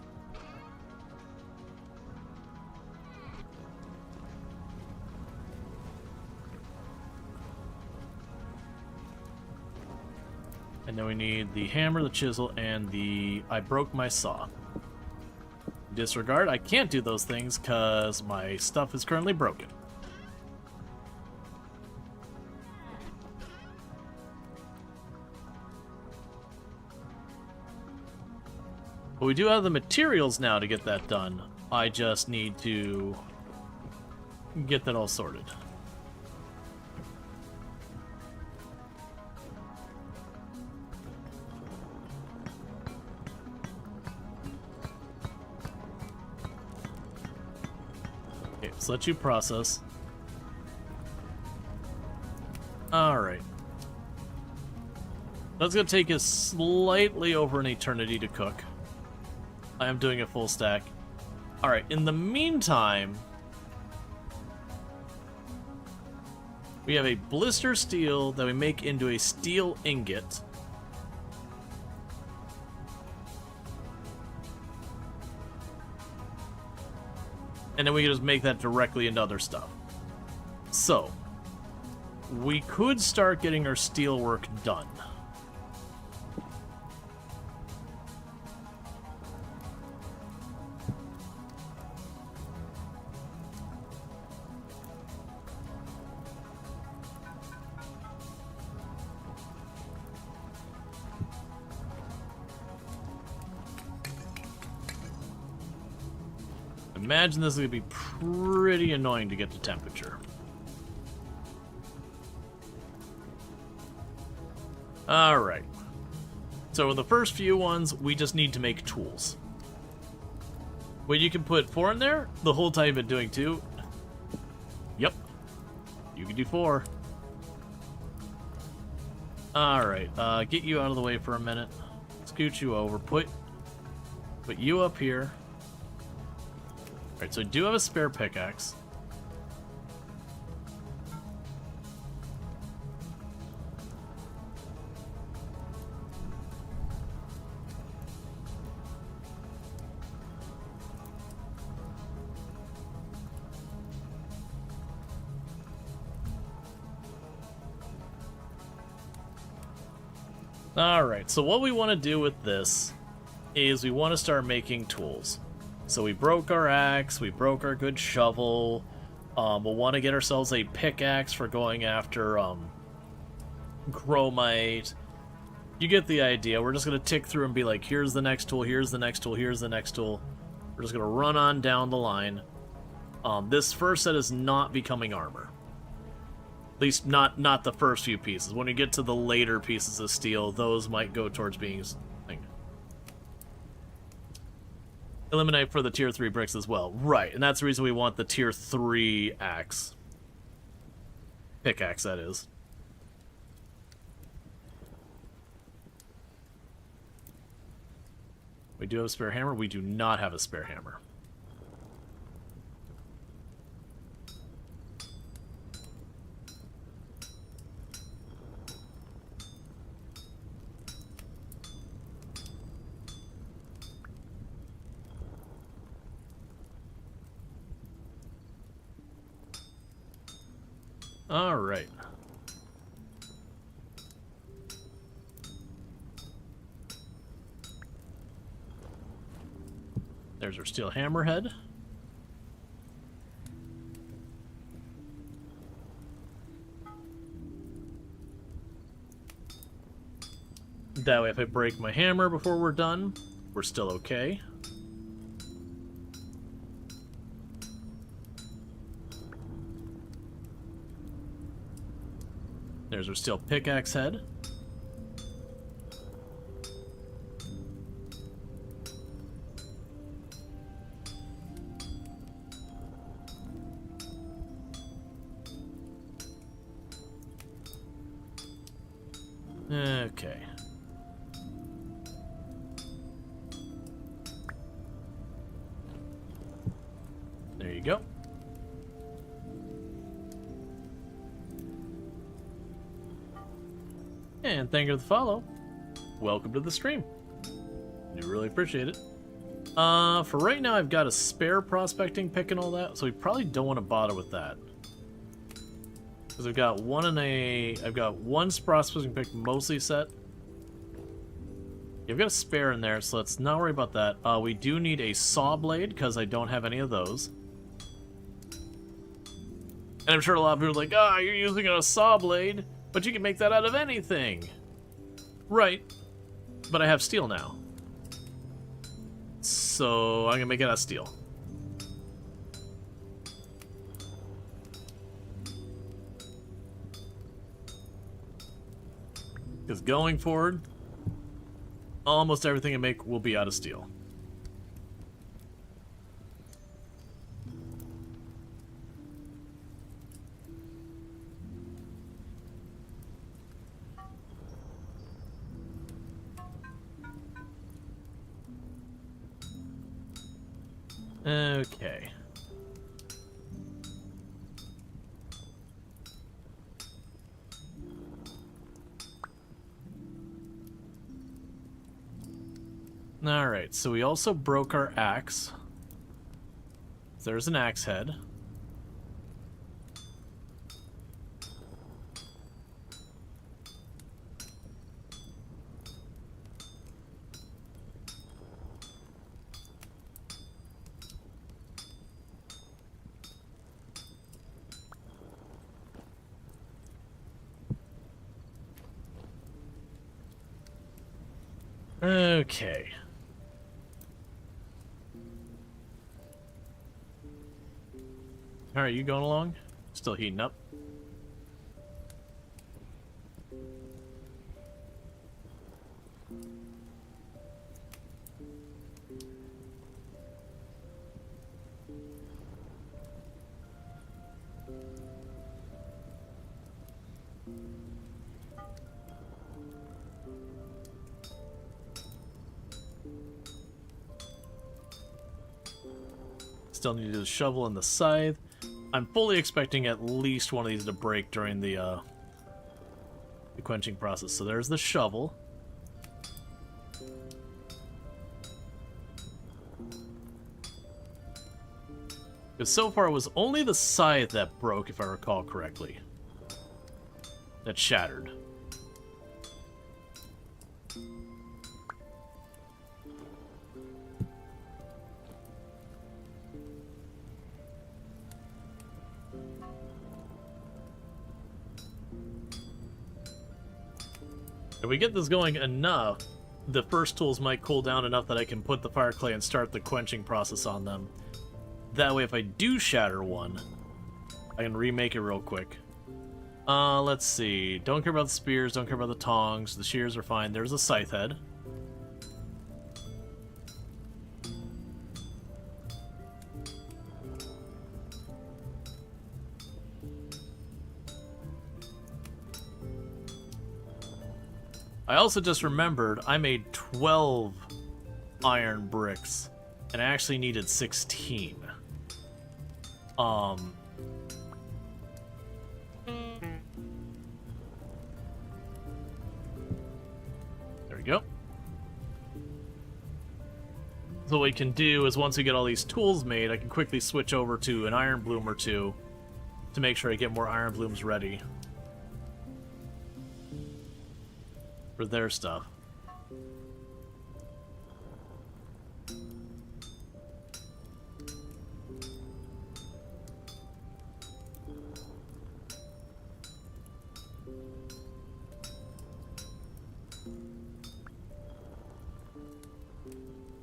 And then we need the hammer, the chisel, and the I broke my saw. Disregard, I can't do those things because my stuff is currently broken. But we do have the materials now to get that done. I just need to get that all sorted. Okay, so let you process. Alright. That's going to take us slightly over an eternity to cook. I am doing a full stack. Alright, in the meantime, we have a blister steel that we make into a steel ingot. And then we can just make that directly into other stuff. So, we could start getting our steel work done. Imagine this is going to be pretty annoying to get to temperature. Alright. So in the first few ones, we just need to make tools. Well, you can put 4 in there the whole time you've been doing 2. Yep. You can do 4. Alright, get you out of the way for a minute. Scoot you over. Put you up here. Alright, so I do have a spare pickaxe. Alright, so what we want to do with this is we want to start making tools. So we broke our axe, we broke our good shovel. We'll want to get ourselves a pickaxe for going after chromite. You get the idea. We're just going to tick through and be like, here's the next tool, here's the next tool, here's the next tool. We're just going to run on down the line. This first set is not becoming armor. At least not the first few pieces. When we get to the later pieces of steel, those might go towards being eliminate for the tier 3 bricks as well. Right, and that's the reason we want the tier 3 axe. Pickaxe, that is. We do have a spare hammer. We do not have a spare hammer. Alright. There's our steel hammerhead. That way, if I break my hammer before we're done, we're still okay. There's our steel pickaxe head. Okay. There you go. And thank you for the follow. Welcome to the stream. Do really appreciate it. For right now, I've got a spare prospecting pick and all that, so we probably don't want to bother with that. Because I've got one prospecting pick mostly set. I've got a spare in there, so let's not worry about that. We do need a saw blade, because I don't have any of those. And I'm sure a lot of people are like, ah, you're using a saw blade, but you can make that out of anything. Right. But I have steel now. So I'm going to make it out of steel. Because going forward, almost everything I make will be out of steel. Okay. Alright, so we also broke our axe. There's an axe head. Okay. Alright, you going along? Still heating up. Still need to do the shovel and the scythe. I'm fully expecting at least one of these to break during the quenching process. So there's the shovel. Because so far it was only the scythe that broke, if I recall correctly. That shattered. If we get this going enough, the first tools might cool down enough that I can put the fire clay and start the quenching process on them. That way, if I do shatter one, I can remake it real quick. Let's see. Don't care about the spears, don't care about the tongs. The shears are fine. There's a scythe head. I also just remembered I made 12 iron bricks, and I actually needed 16. There we go. So what we can do is once we get all these tools made, I can quickly switch over to an iron bloom or two to make sure I get more iron blooms ready for their stuff.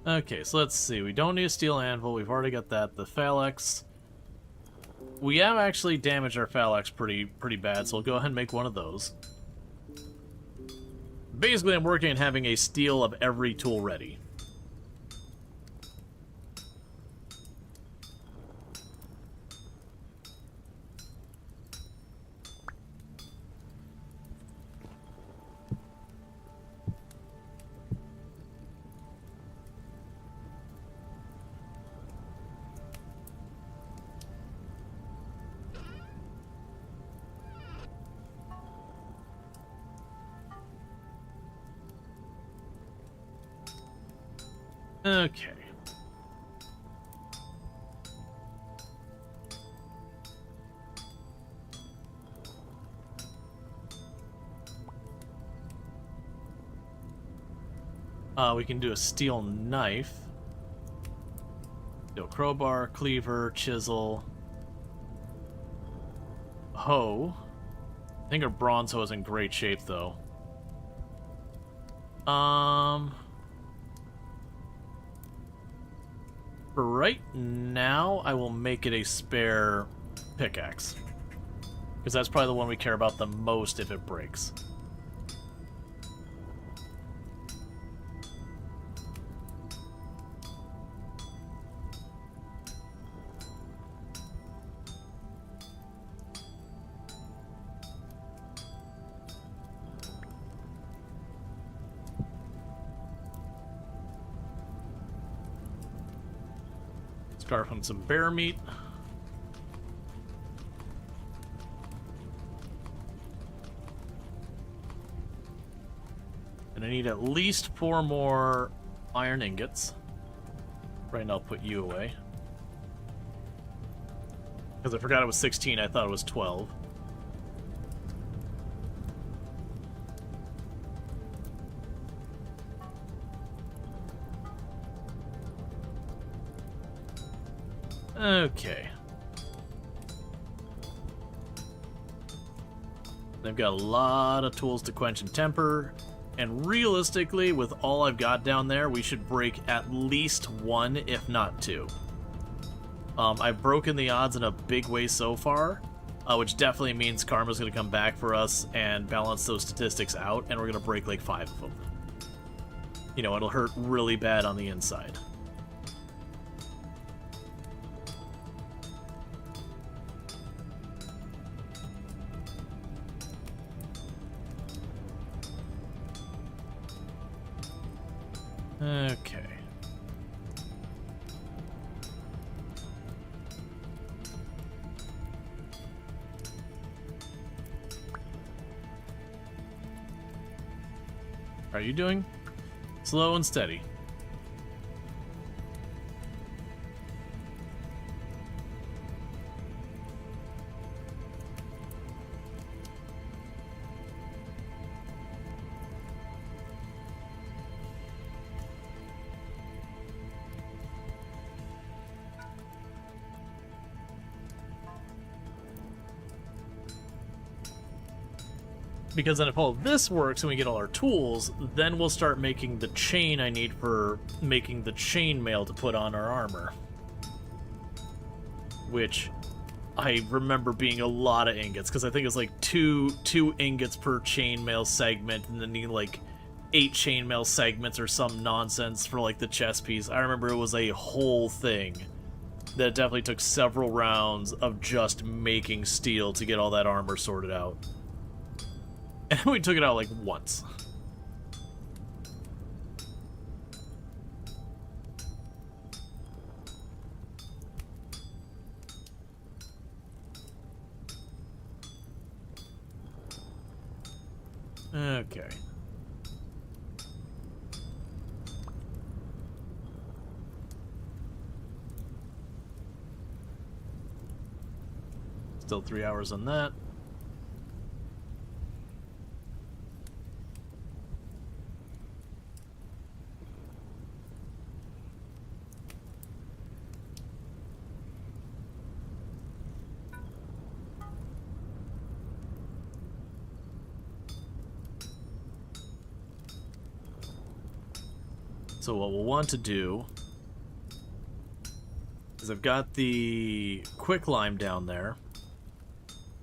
Okay, so let's see. We don't need a steel anvil. We've already got that. The phalanx. We have actually damaged our phalanx pretty bad, so we'll go ahead and make one of those. Basically, I'm working on having a steel of every tool ready. Okay. We can do a steel knife. Steel crowbar, cleaver, chisel, hoe. I think our bronze hoe is in great shape, though. For right now, I will make it a spare pickaxe. Because that's probably the one we care about the most if it breaks. Start on some bear meat. And I need at least 4 more iron ingots. Right now I'll put you away. Because I forgot it was 16, I thought it was 12. Okay. They've got a lot of tools to quench and temper, and realistically, with all I've got down there, we should break at least 1, if not 2. I've broken the odds in a big way so far, which definitely means Karma's going to come back for us and balance those statistics out, and we're going to break like 5 of them. You know, it'll hurt really bad on the inside. Okay. How are you doing? Slow and steady. Because then if all this works and we get all our tools, then we'll start making the chain I need for making the chainmail to put on our armor. Which I remember being a lot of ingots, because I think it's like two ingots per chainmail segment, and then need like 8 chainmail segments or some nonsense for like the chest piece. I remember it was a whole thing that definitely took several rounds of just making steel to get all that armor sorted out. And we took it out like once. Okay. Still 3 hours on that. So what we'll want to do is I've got the quicklime down there.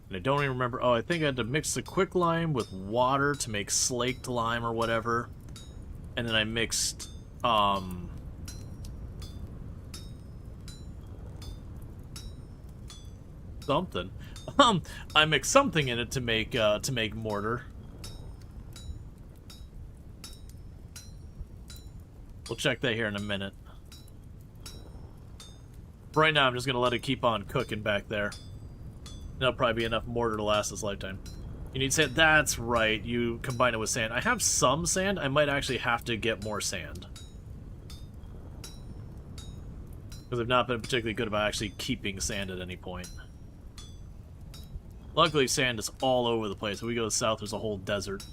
And I don't even remember. Oh, I think I had to mix the quicklime with water to make slaked lime or whatever. And then I mixed something. I mixed something in it to make mortar. We'll check that here in a minute. Right now, I'm just gonna let it keep on cooking back there. That'll probably be enough mortar to last this lifetime. You need sand? That's right, you combine it with sand. I have some sand. I might actually have to get more sand. Because I've not been particularly good about actually keeping sand at any point. Luckily, sand is all over the place. When we go south, there's a whole desert.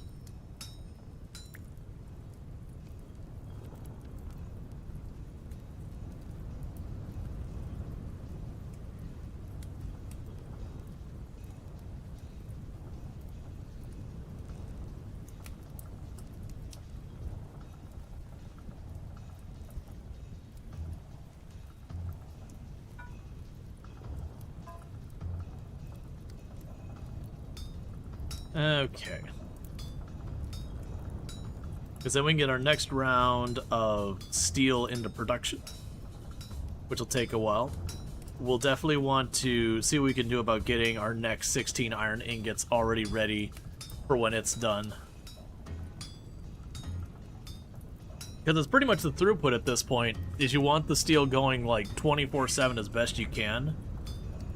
Okay. Because then we can get our next round of steel into production, which will take a while. We'll definitely want to see what we can do about getting our next 16 iron ingots already ready for when it's done. Because it's pretty much the throughput at this point, is you want the steel going like 24/7 as best you can.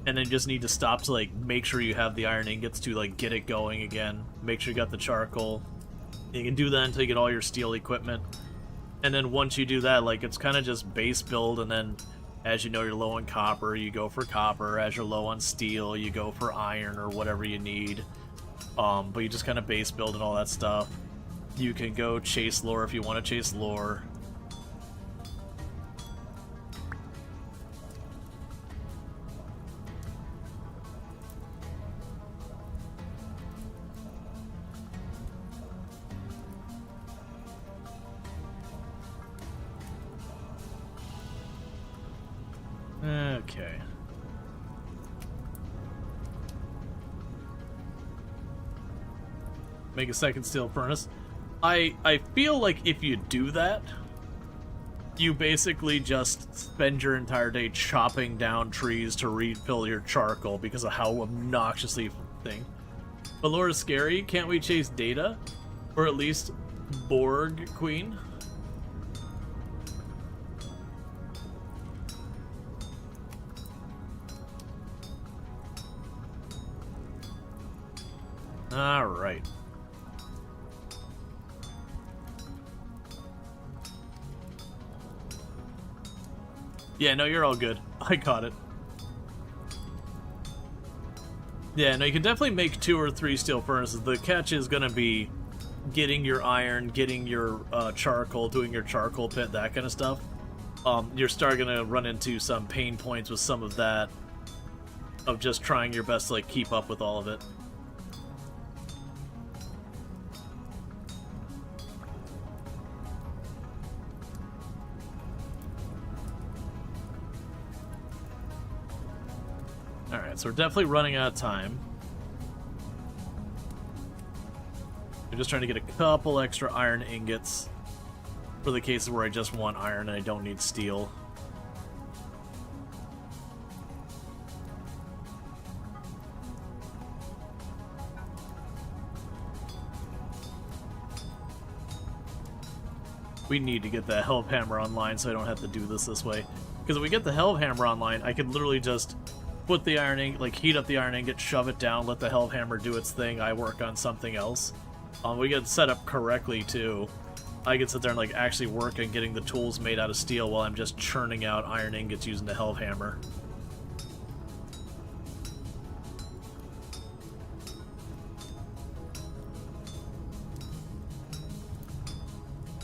And then you just need to stop to like make sure you have the iron ingots to like get it going again. Make sure you got the charcoal. You can do that until you get all your steel equipment. And then once you do that, like it's kind of just base build, and then as you know you're low on copper, you go for copper. As you're low on steel, you go for iron or whatever you need. But you just kind of base build and all that stuff. You can go chase lore if you want to chase lore. Okay. Make a second steel furnace. I feel like if you do that, you basically just spend your entire day chopping down trees to refill your charcoal because of how obnoxiously thing. But lore is scary. Can't we chase Data? Or at least Borg Queen? Alright. Yeah, no, you're all good. I caught it. Yeah, no, you can definitely make 2 or 3 steel furnaces. The catch is going to be getting your iron, getting your charcoal, doing your charcoal pit, that kind of stuff. You're starting to run into some pain points with some of that, of just trying your best to like keep up with all of it. Alright, so we're definitely running out of time. I'm just trying to get a couple extra iron ingots for the cases where I just want iron and I don't need steel. We need to get the Hellhammer online so I don't have to do this way. Because if we get the Hellhammer online, I could literally just put the iron ingot, like heat up the iron ingot, shove it down, let the Hellhammer do its thing, I work on something else. We get set up correctly too. I can sit there and like actually work on getting the tools made out of steel while I'm just churning out iron ingots using the Hellhammer.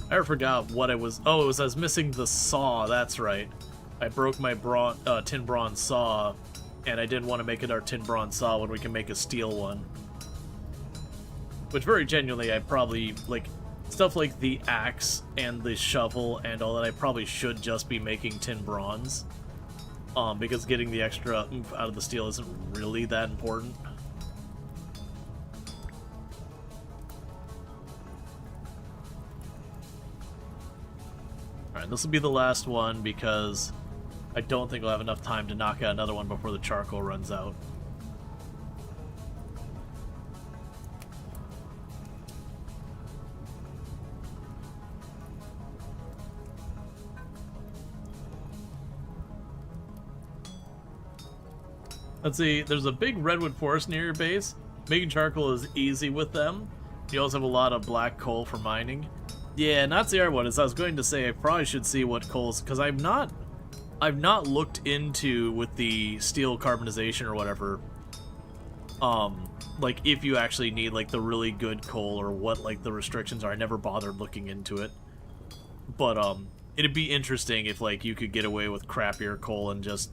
I forgot what it was. Oh, it was I was missing the saw. That's right. I broke my tin bronze saw, and I didn't want to make it our tin bronze saw when we can make a steel one. Which, very genuinely, I probably, like, stuff like the axe and the shovel and all that, I probably should just be making tin bronze. Because getting the extra oomph out of the steel isn't really that important. Alright, this will be the last one because I don't think we'll have enough time to knock out another one before the charcoal runs out. Let's see, there's a big redwood forest near your base. Making charcoal is easy with them. You also have a lot of black coal for mining. Yeah, not the other one. As I was going to say, I probably should see what coals, because I've not looked into with the steel carbonization or whatever. Like if you actually need like the really good coal or what like the restrictions are. I never bothered looking into it. But it'd be interesting if like you could get away with crappier coal and just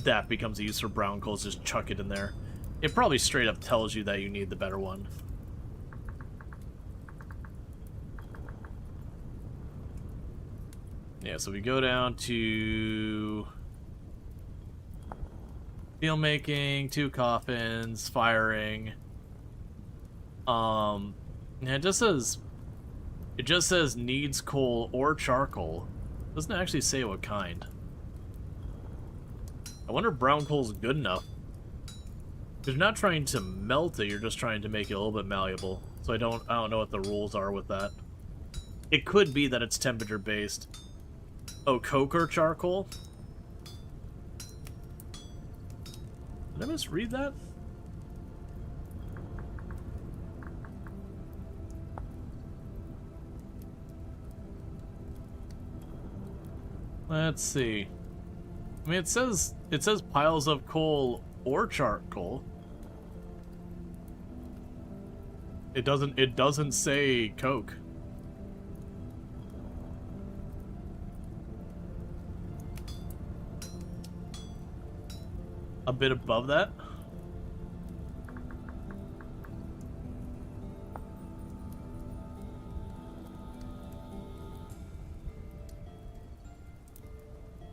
that becomes a use for brown coals, just chuck it in there. It probably straight up tells you that you need the better one. Yeah, so we go down to steel making, 2 coffins, firing. Yeah, it just says needs coal or charcoal. It doesn't actually say what kind. I wonder if brown coal's good enough. Because you're not trying to melt it, you're just trying to make it a little bit malleable. So I don't know what the rules are with that. It could be that it's temperature based. Oh, coke or charcoal? Did I misread that? Let's see. I mean, it says piles of coal or charcoal. It doesn't say coke. A bit above that.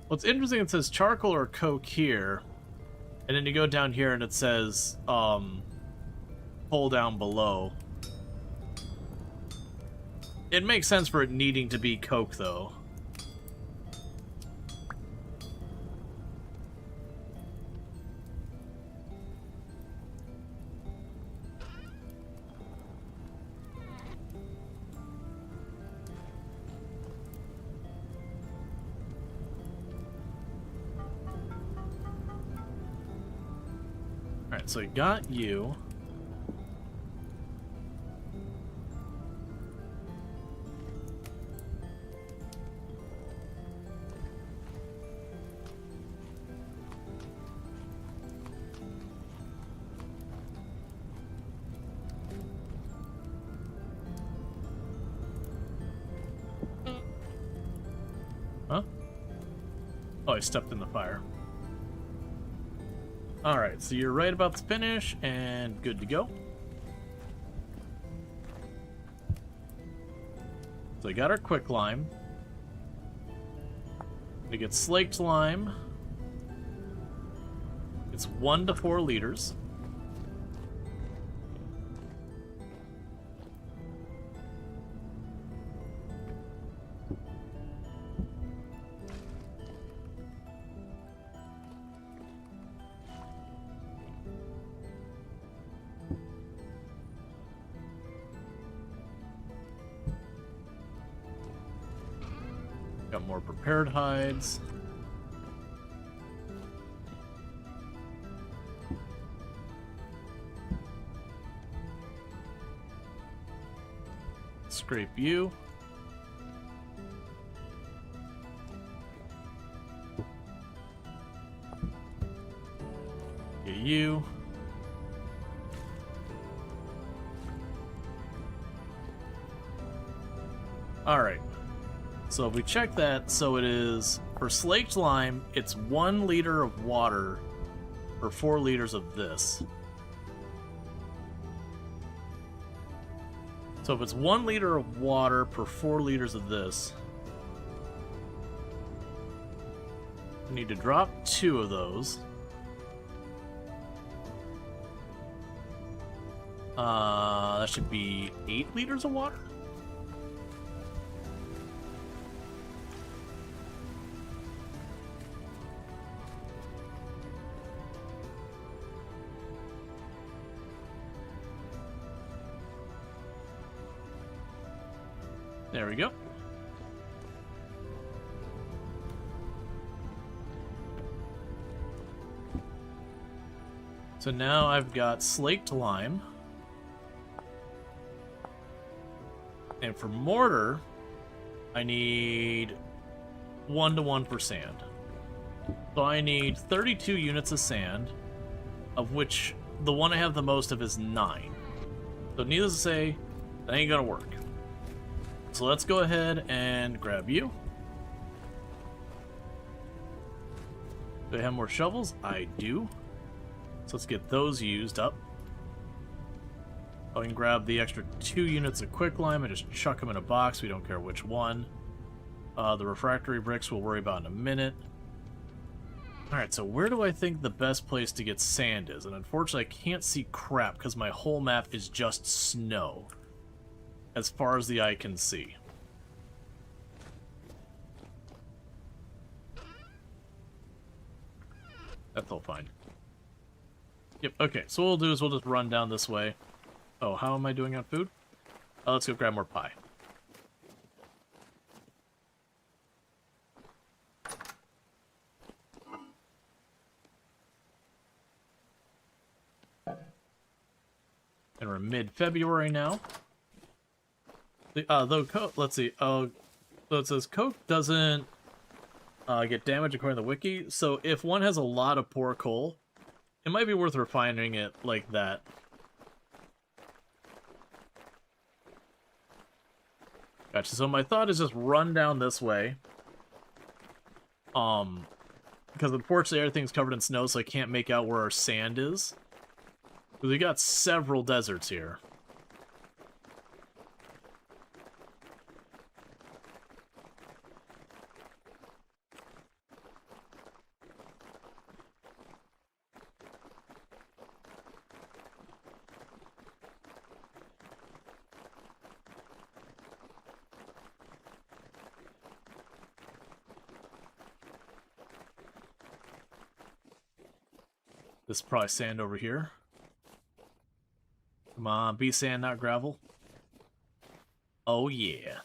What's interesting, it says charcoal or coke here, and then you go down here and it says coal down below. It makes sense for it needing to be coke though. Alright, so I got you. Huh? Oh, I stepped in the fire. Alright, so you're right about the finish, and good to go. So I got our quick lime. We get slaked lime. It's 1 to 4 liters. Got more prepared hides. Scrape you. Get you. All right. So if we check that, so it is, for slaked lime, it's 1 liter of water for 4 liters of this. So if it's 1 liter of water per 4 liters of this, we need to drop 2 of those. That should be 8 liters of water. There we go. So now I've got slaked lime. And for mortar, I need 1-to-1 for sand. So I need 32 units of sand, of which the one I have the most of is 9. So needless to say, that ain't gonna work. So let's go ahead and grab you. Do I have more shovels? I do. So let's get those used up. I can grab the extra 2 units of quicklime and just chuck them in a box. We don't care which one. The refractory bricks we'll worry about in a minute. Alright, so where do I think the best place to get sand is? And unfortunately I can't see crap because my whole map is just snow, as far as the eye can see. That's all fine. Yep, okay, so what we'll do is we'll just run down this way. Oh, how am I doing on food? Let's go grab more pie. And we're mid-February now. Though Coke, let's see. Oh, so it says Coke doesn't get damaged according to the wiki. So if one has a lot of poor coal, it might be worth refining it like that. Gotcha. So my thought is just run down this way. Because unfortunately everything's covered in snow, so I can't make out where our sand is. Because we got several deserts here. This is probably sand over here. Come on, be sand, not gravel. Oh, yeah.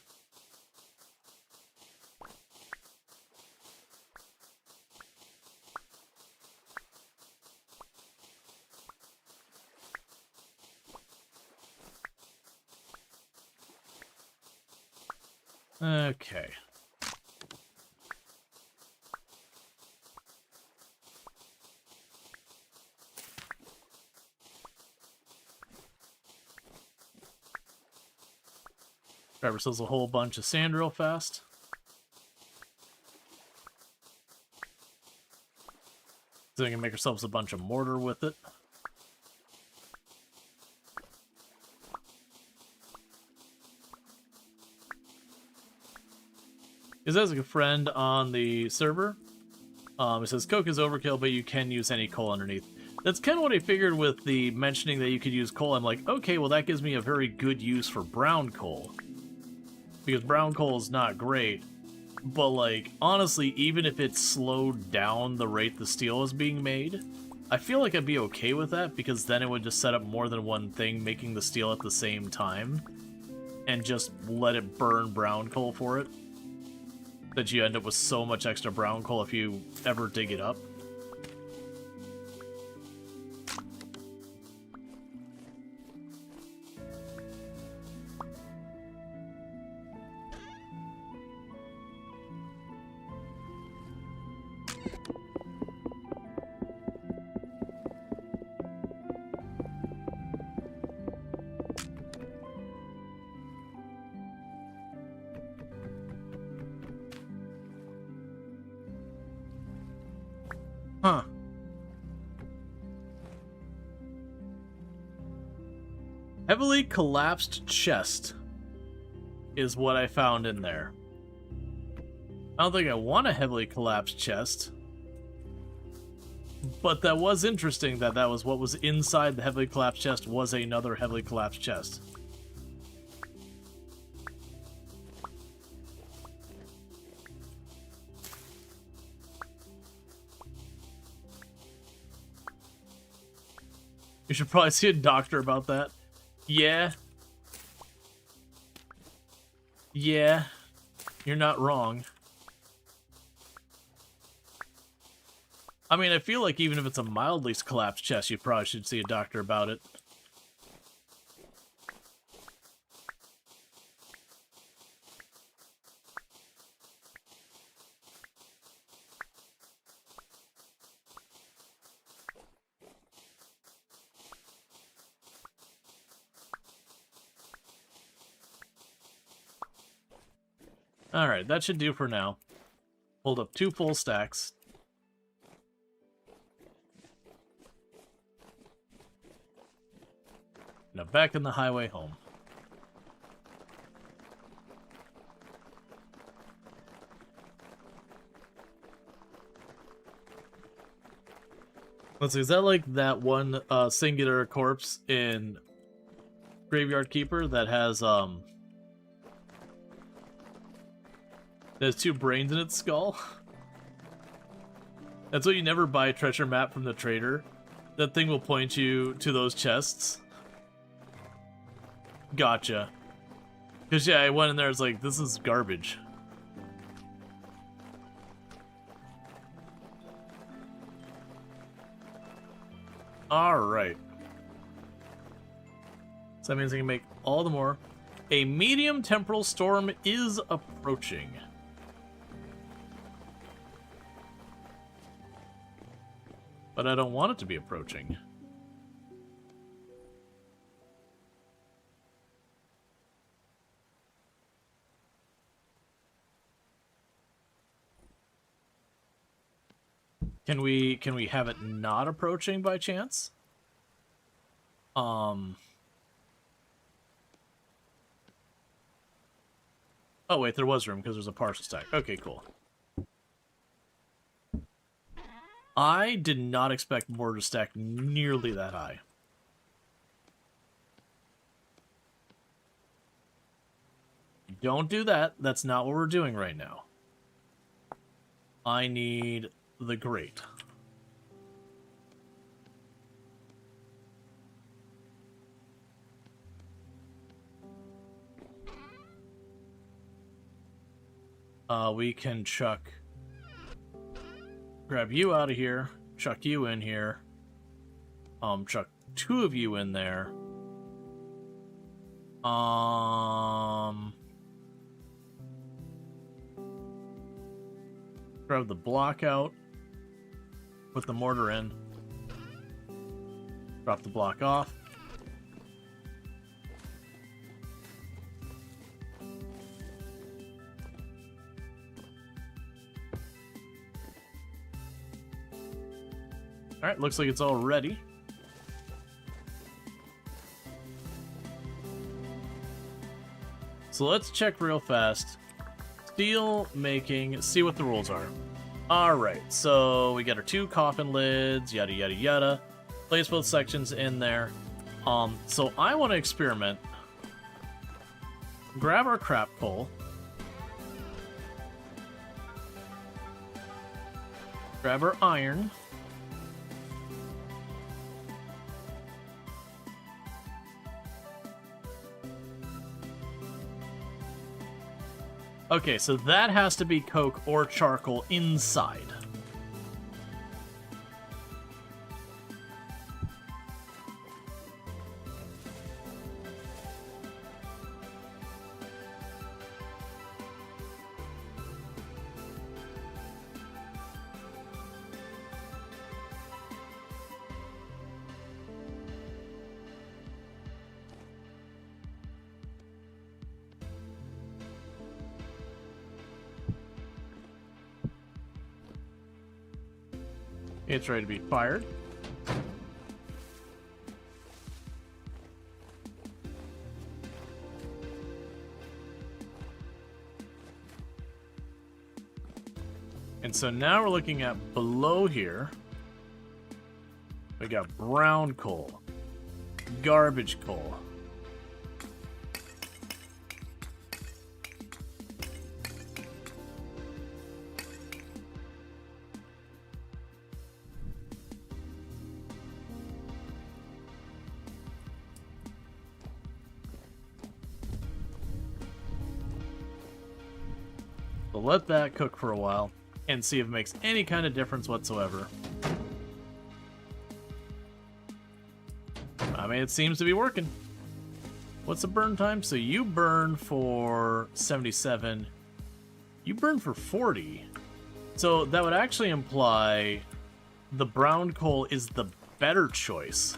Okay. Grab ourselves a whole bunch of sand real fast. So we can make ourselves a bunch of mortar with it. It says a friend on the server. It says coke is overkill, but you can use any coal underneath. That's kind of what I figured with the mentioning that you could use coal. I'm like, okay, well that gives me a very good use for brown coal. Because brown coal is not great. But like, honestly, even if it slowed down the rate the steel is being made, I feel like I'd be okay with that, because then it would just set up more than one thing making the steel at the same time. And just let it burn brown coal for it. That you end up with so much extra brown coal if you ever dig it up. Huh. Heavily collapsed chest is what I found in there. I don't think I want a heavily collapsed chest. But that was interesting that that was what was inside the heavily collapsed chest was another heavily collapsed chest. You should probably see a doctor about that. Yeah. Yeah. You're not wrong. I mean, I feel like even if it's a mildly collapsed chest, you probably should see a doctor about it. Alright, that should do for now. Hold up 2 full stacks. Now back in the highway home. Let's see, is that like that one singular corpse in Graveyard Keeper that has there's 2 brains in its skull? That's why you never buy a treasure map from the trader. That thing will point you to those chests. Gotcha. Because, yeah, I went in there, it's like, this is garbage. Alright. So that means I can make all the more. A medium temporal storm is approaching. But I don't want it to be approaching. Can we have it not approaching by chance? Oh wait, there was room because there's a partial stack. Okay, cool. I did not expect more to stack nearly that high. Don't do that. That's not what we're doing right now. I need the grate. We can grab you out of here, chuck you in here, chuck 2 of you in there. Grab the block out, put the mortar in, drop the block off. Alright, looks like it's all ready. So let's check real fast. Steel making, see what the rules are. Alright, so we got our 2 coffin lids, yada yada yada. Place both sections in there. So I want to experiment. Grab our crap coal. Grab our iron. Okay, so that has to be coke or charcoal inside. It's ready to be fired. And so now we're looking at below here. We got brown coal, garbage coal. So let that cook for a while and see if it makes any kind of difference whatsoever. I mean, it seems to be working. What's the burn time? So you burn for 77. You burn for 40. So that would actually imply the brown coal is the better choice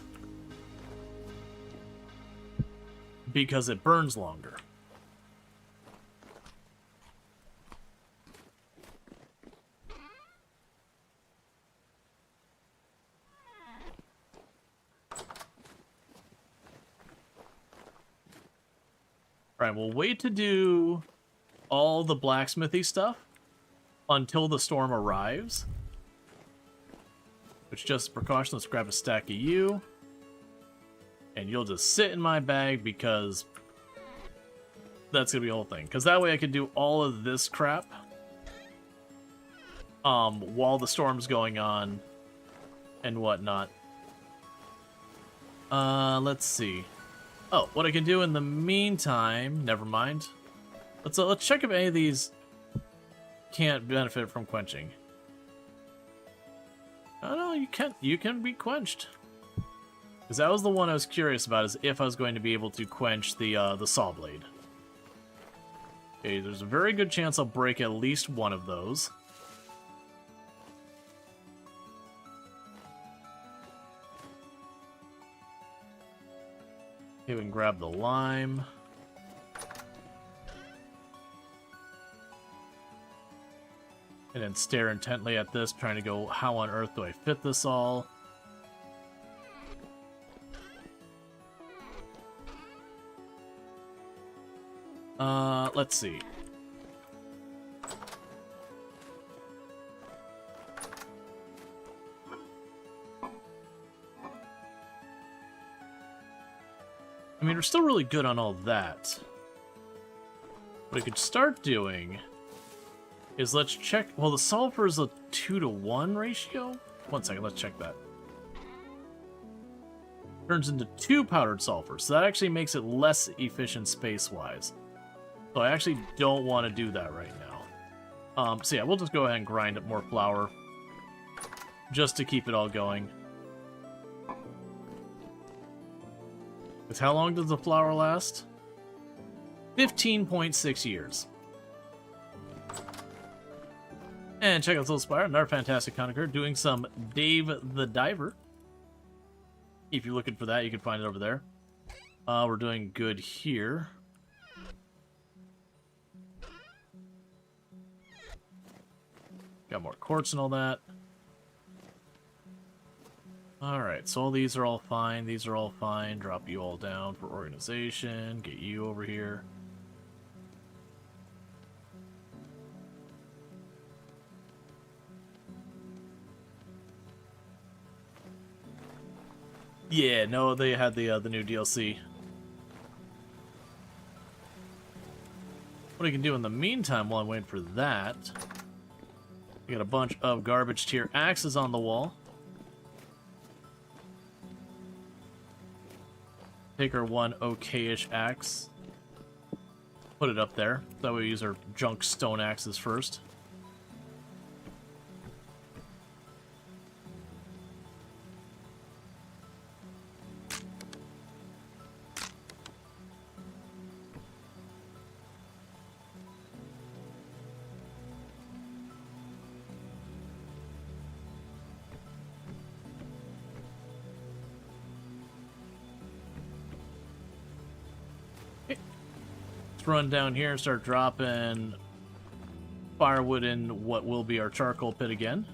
because it burns longer. Alright, we'll wait to do all the blacksmithy stuff until the storm arrives. Which, just precaution, let's grab a stack of you. And you'll just sit in my bag because that's going to be the whole thing. Because that way I can do all of this crap while the storm's going on and whatnot. Let's see. Oh, what I can do in the meantime, never mind. Let's check if any of these can't benefit from quenching. Oh no, you can be quenched. Because that was the one I was curious about, is if I was going to be able to quench the saw blade. Okay, there's a very good chance I'll break at least one of those. Okay, we can grab the lime. And then stare intently at this, trying to go, how on earth do I fit this all? Let's see. I mean, we're still really good on all that. What I could start doing is let's check. Well, the sulfur is a 2-to-1 ratio. 1 second, let's check that. Turns into 2 powdered sulfur, so that actually makes it less efficient space-wise. So I actually don't want to do that right now. So yeah, we'll just go ahead and grind up more flour just to keep it all going. Because how long does the flour last? 15.6 years. And check out this little spire, another fantastic coniker, doing some Dave the Diver. If you're looking for that, you can find it over there. We're doing good here. Got more quartz and all that. Alright, so all these are all fine. These are all fine. Drop you all down for organization. Get you over here. Yeah, no, they had the new DLC. What I can do in the meantime while I'm waiting for that, we got a bunch of garbage tier axes on the wall. Take our one okay-ish axe, put it up there. That way we use our junk stone axes first. Run down here and start dropping firewood in what will be our charcoal pit again.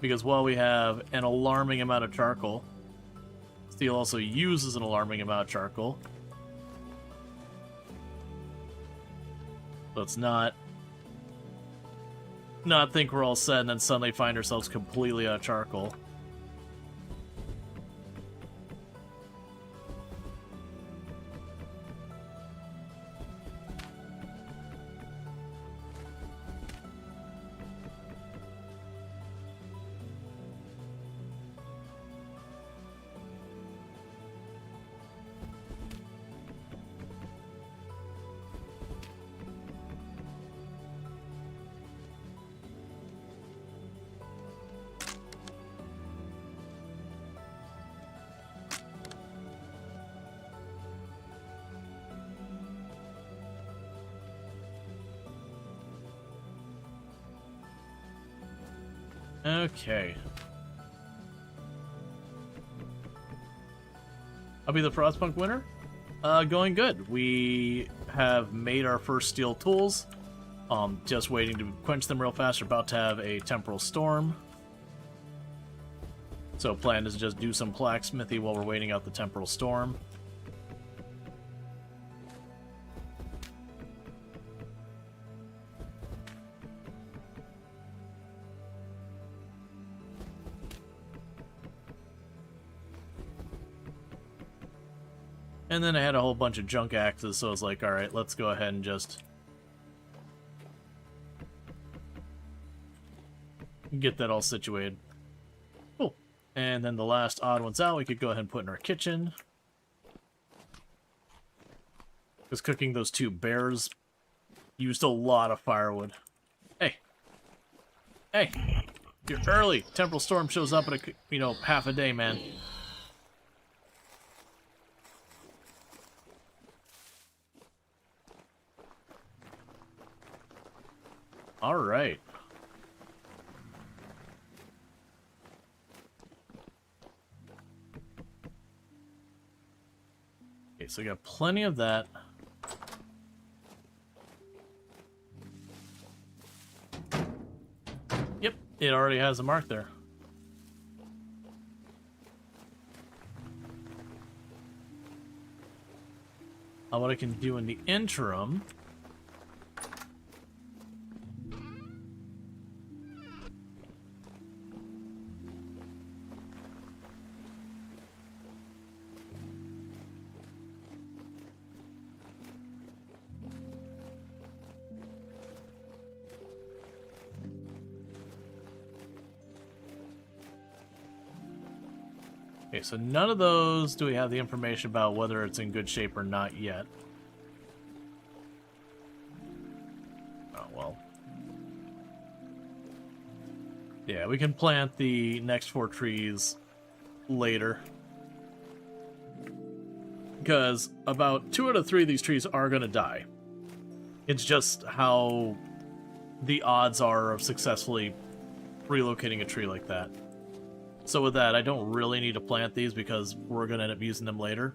Because while we have an alarming amount of charcoal, steel also uses an alarming amount of charcoal. So it's not think we're all set and then suddenly find ourselves completely out of charcoal. Okay. I'll be the Frostpunk winner. Going good. We have made our first steel tools. Just waiting to quench them real fast. We're about to have a temporal storm. So plan is to just do some blacksmithy while we're waiting out the temporal storm. And then I had a whole bunch of junk axes, so I was like, alright, let's go ahead and just get that all situated. Cool. And then the last odd ones out, we could go ahead and put in our kitchen. Because cooking those 2 bears used a lot of firewood. Hey! Hey! You're early! Temporal Storm shows up in half a day, man. Alright. Okay, so we got plenty of that. Yep, it already has a mark there. What I can do in the interim... Okay, so none of those do we have the information about whether it's in good shape or not yet. Oh, well. Yeah, we can plant the next 4 trees later. Because about 2 out of 3 of these trees are going to die. It's just how the odds are of successfully relocating a tree like that. So with that, I don't really need to plant these because we're going to end up using them later.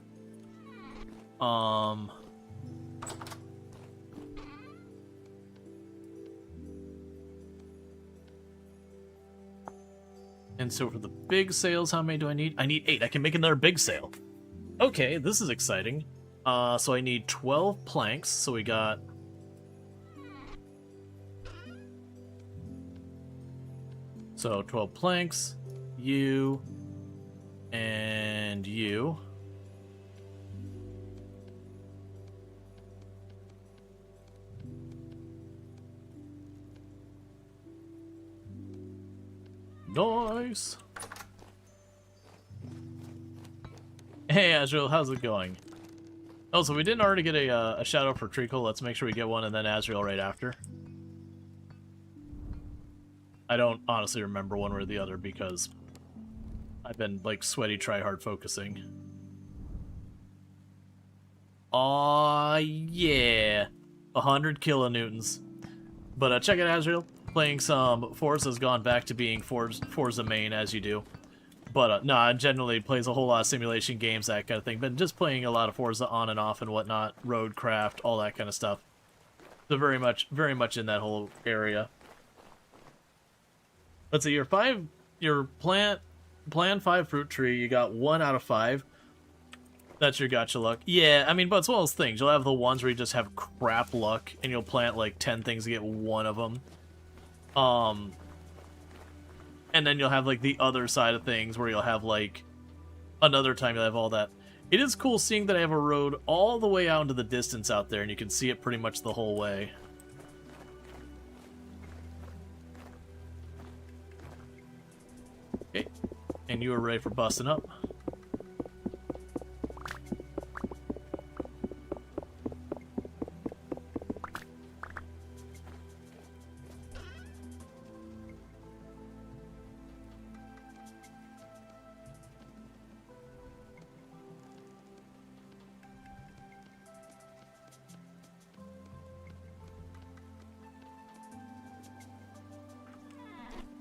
And so for the big sails, how many do I need? I need 8. I can make another big sail. Okay, this is exciting. So I need 12 planks. So we got... So 12 planks. You and you. Nice. Hey Azrael, how's it going? Oh, so we didn't already get a shout out for Treacle. Let's make sure we get one and then Azrael right after. I don't honestly remember one way or the other because I've been, like, sweaty try-hard focusing. Aw, yeah. 100 kilonewtons. But check it out, Azrael. Playing some Forza's gone back to being Forza main, as you do. But, no, I generally plays a whole lot of simulation games, that kind of thing. But just playing a lot of Forza on and off and whatnot. Roadcraft, all that kind of stuff. So very much in that whole area. Let's see, you're your plant 5 fruit tree, you got 1 out of 5. That's your gotcha luck. Yeah, I mean, but it's one of those things. You'll have the ones where you just have crap luck, and you'll plant like 10 things to get 1 of them. And then you'll have like the other side of things where you'll have like another time you'll have all that. It is cool seeing that I have a road all the way out into the distance out there, and you can see it pretty much the whole way. Okay, and you are ready for busting up.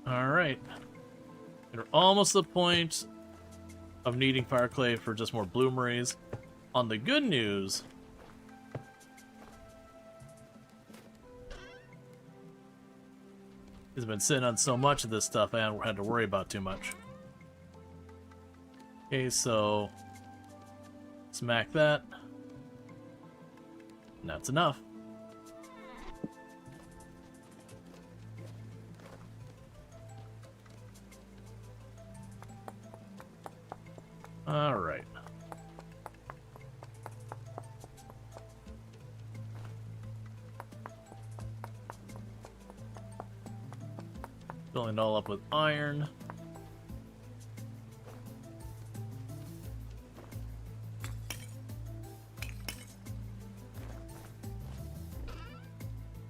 Alright. We're almost to the point of needing fire clay for just more bloomeries. On the good news, he's been sitting on so much of this stuff I haven't had to worry about too much. Okay, so smack that. And that's enough. All right. Filling it all up with iron.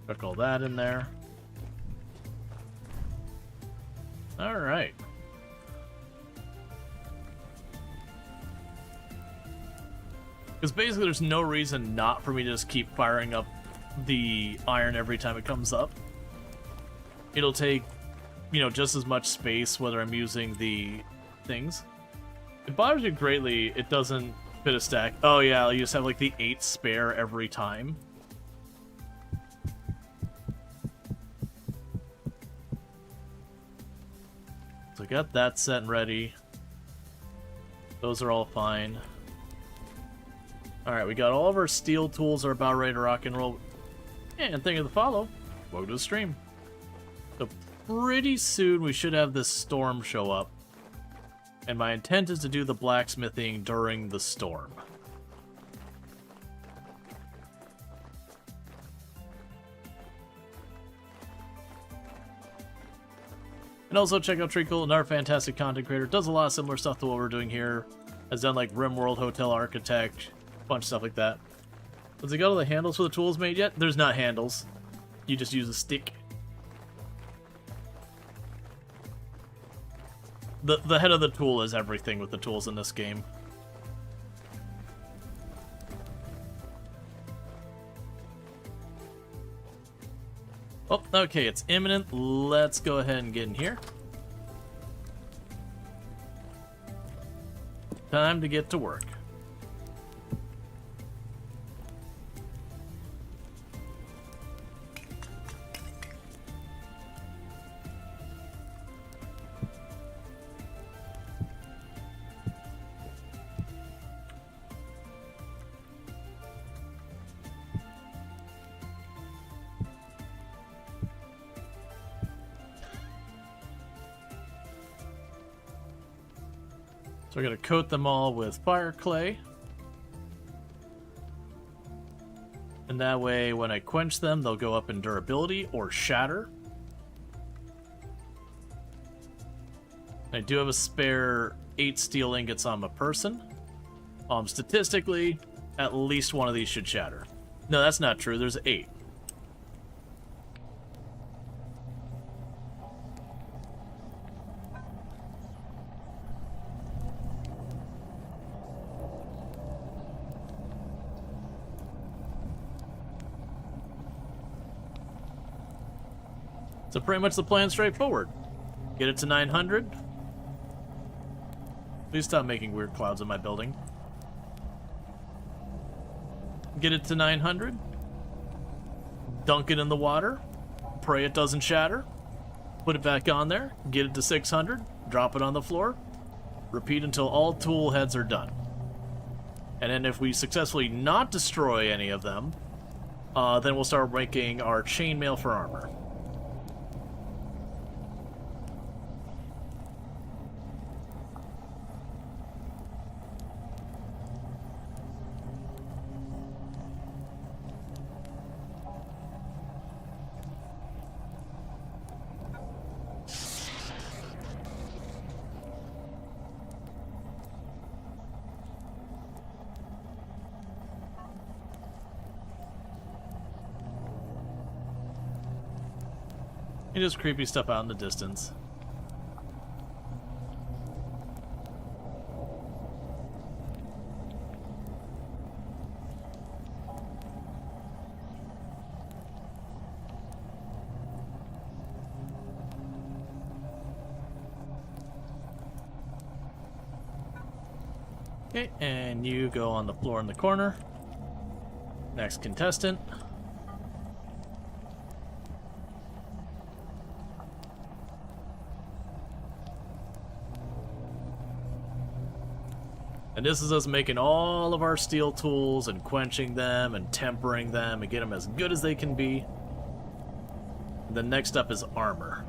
Chuck all that in there. All right. Because basically there's no reason not for me to just keep firing up the iron every time it comes up. It'll take, you know, just as much space whether I'm using the things. It bothers you greatly, it doesn't fit a stack. Oh yeah, you just have like the 8 spare every time. So I got that set and ready. Those are all fine. Alright, we got all of our steel tools are about ready to rock and roll. And thank you for the follow. Welcome to the stream. So pretty soon we should have this storm show up. And my intent is to do the blacksmithing during the storm. And also check out Treacle, another fantastic content creator. Does a lot of similar stuff to what we're doing here. Has done like RimWorld, Hotel Architect, bunch of stuff like that. Has he got all the handles for the tools made yet? There's not handles. You just use a stick. The head of the tool is everything with the tools in this game. Oh, okay, it's imminent. Let's go ahead and get in here. Time to get to work. So we're going to coat them all with fire clay. And that way, when I quench them, they'll go up in durability or shatter. I do have a spare 8 steel ingots on my person. Statistically, at least one of these should shatter. No, that's not true. There's 8. So pretty much the plan's straightforward. Get it to 900. Please stop making weird clouds in my building. Get it to 900. Dunk it in the water. Pray it doesn't shatter. Put it back on there. Get it to 600. drop it on the floor. Repeat until all tool heads are done. And then if we successfully not destroy any of them, then we'll start making our chainmail for armor. And just creepy stuff out in the distance. Okay, and you go on the floor in the corner. Next contestant. And this is us making all of our steel tools and quenching them and tempering them and get them as good as they can be. And then next up is armor.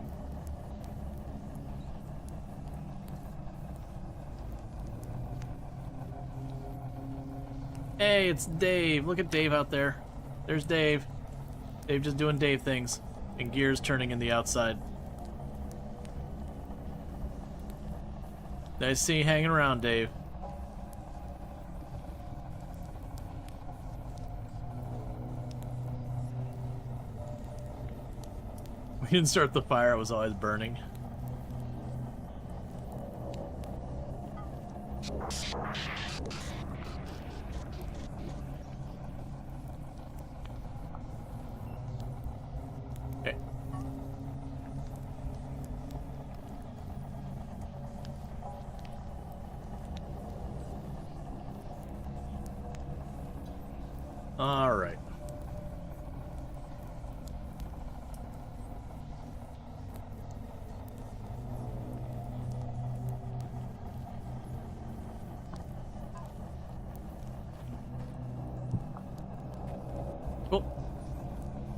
Hey, it's Dave. Look at Dave out there. There's Dave. Dave just doing Dave things. And gears turning in the outside. Nice to see you hanging around, Dave. We didn't start the fire, it was always burning. Okay. All right.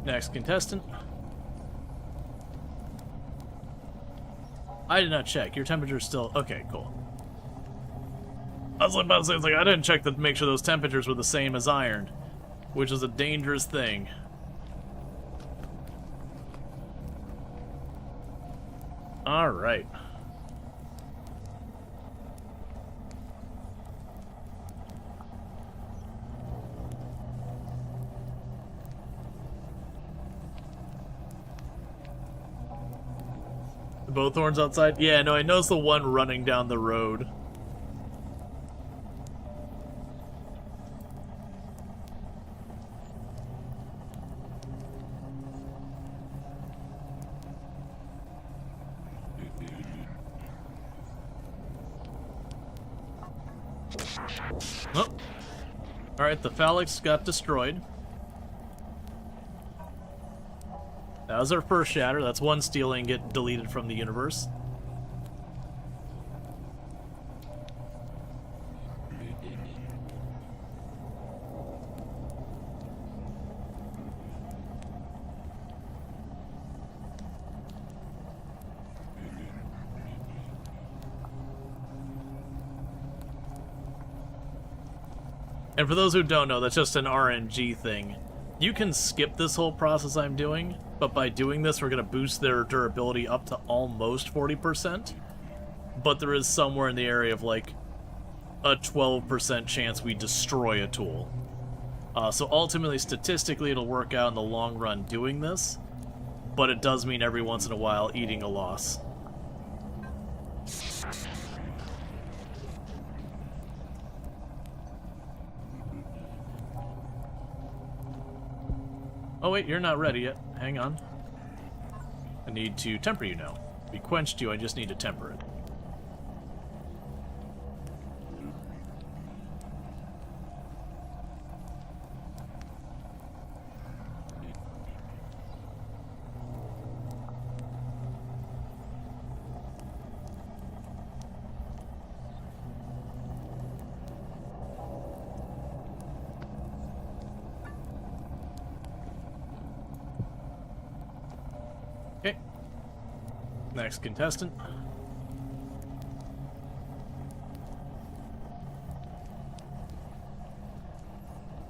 Next contestant. I did not check. Your temperature is still... Okay, cool. I was about to say, I didn't check to make sure those temperatures were the same as iron, which is a dangerous thing. Alright. Both horns outside? Yeah, no, I noticed the one running down the road. Oh. Alright, the phalanx got destroyed. That was our first shatter. That's one steel ingot deleted from the universe. And for those who don't know, that's just an RNG thing. You can skip this whole process I'm doing, but by doing this, we're going to boost their durability up to almost 40%. But there is somewhere in the area of like a 12% chance we destroy a tool. So ultimately, statistically, it'll work out in the long run doing this, but it does mean every once in a while eating a loss. Oh wait, you're not ready yet. Hang on. I need to temper you now. We quenched you, I just need to temper it. Next contestant.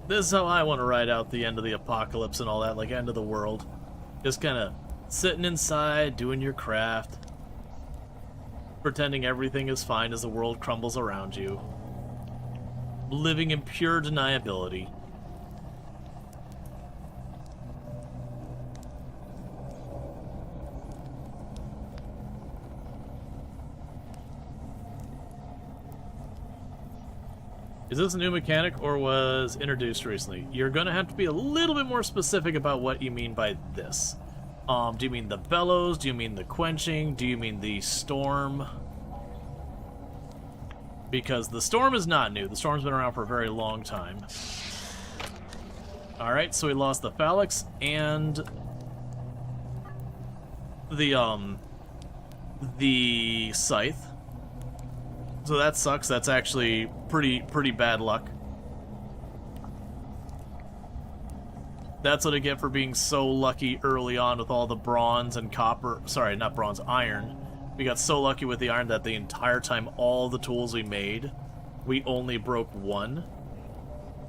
This is how I want to ride out the end of the apocalypse and all that, like end of the world. Just kind of sitting inside, doing your craft. Pretending everything is fine as the world crumbles around you. Living in pure deniability. Is this a new mechanic or was introduced recently? You're going to have to be a little bit more specific about what you mean by this. Do you mean the bellows? Do you mean the quenching? Do you mean the storm? Because the storm is not new. The storm's been around for a very long time. Alright, so we lost the phalanx and the scythe. So that sucks. That's actually pretty bad luck. That's what I get for being so lucky early on with all the bronze and copper. Sorry, not bronze, iron. We got so lucky with the iron that the entire time all the tools we made, we only broke one.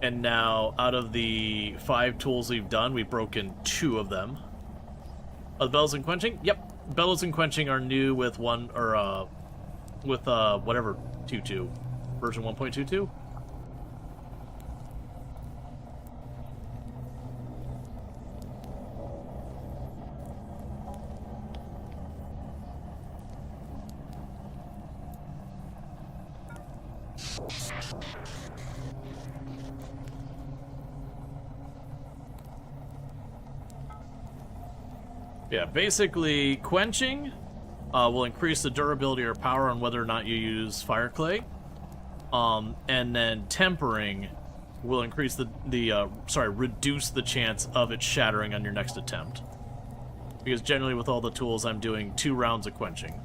And now, out of the 5 tools we've done, we've broken 2 of them. The bellows and quenching? Yep. Bellows and quenching are new with whatever 2.2. Version 1.22? Yeah, basically, quenching will increase the durability or power on whether or not you use fire clay. And then tempering will increase reduce the chance of it shattering on your next attempt. Because generally with all the tools I'm doing 2 rounds of quenching.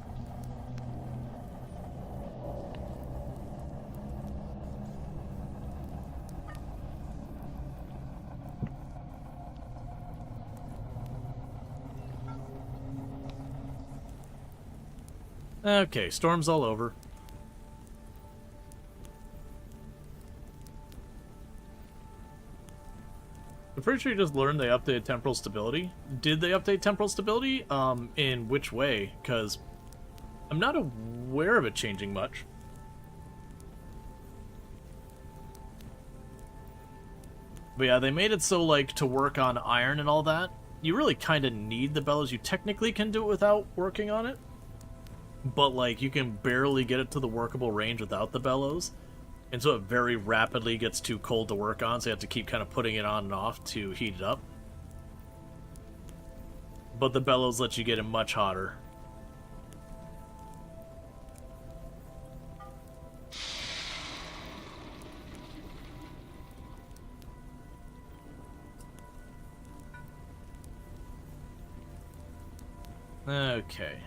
Okay, storm's all over. I'm pretty sure you just learned they updated temporal stability. Did they update temporal stability? In which way? Because I'm not aware of it changing much. But yeah, they made it so, like, to work on iron and all that, you really kind of need the bellows. You technically can do it without working on it. But, like, you can barely get it to the workable range without the bellows. And so it very rapidly gets too cold to work on, so you have to keep kind of putting it on and off to heat it up. But the bellows let you get it much hotter. Okay.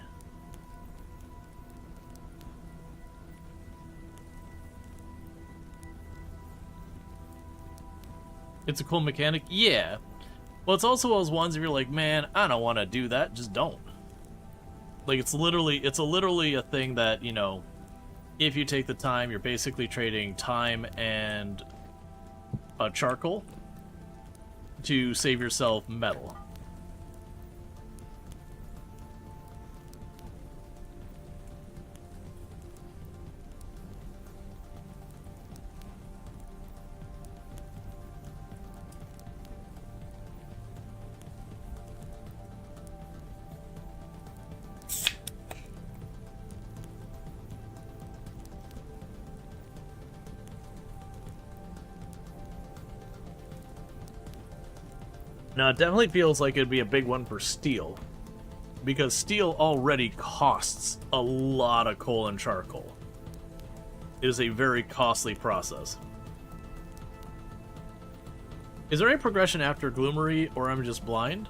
It's a cool mechanic? Yeah. Well, it's also those ones if you're like, man, I don't want to do that, just don't. Like, it's literally a thing that, you know, if you take the time, you're basically trading time and charcoal to save yourself metal. Now, it definitely feels like it'd be a big one for steel, because steel already costs a lot of coal and charcoal. It is a very costly process. Is there any progression after Gloomery, or I'm just blind?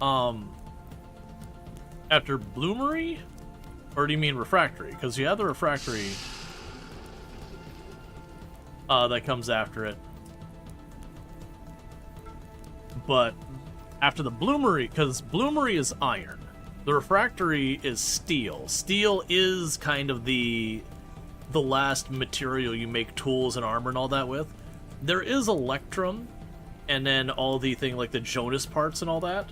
After Bloomery? Or do you mean Refractory? Because you have the Refractory that comes after it. But after the Bloomery, because Bloomery is iron. The refractory is steel. Steel is kind of the last material you make tools and armor and all that with. There is electrum, and then all the thing like the Jonas parts and all that,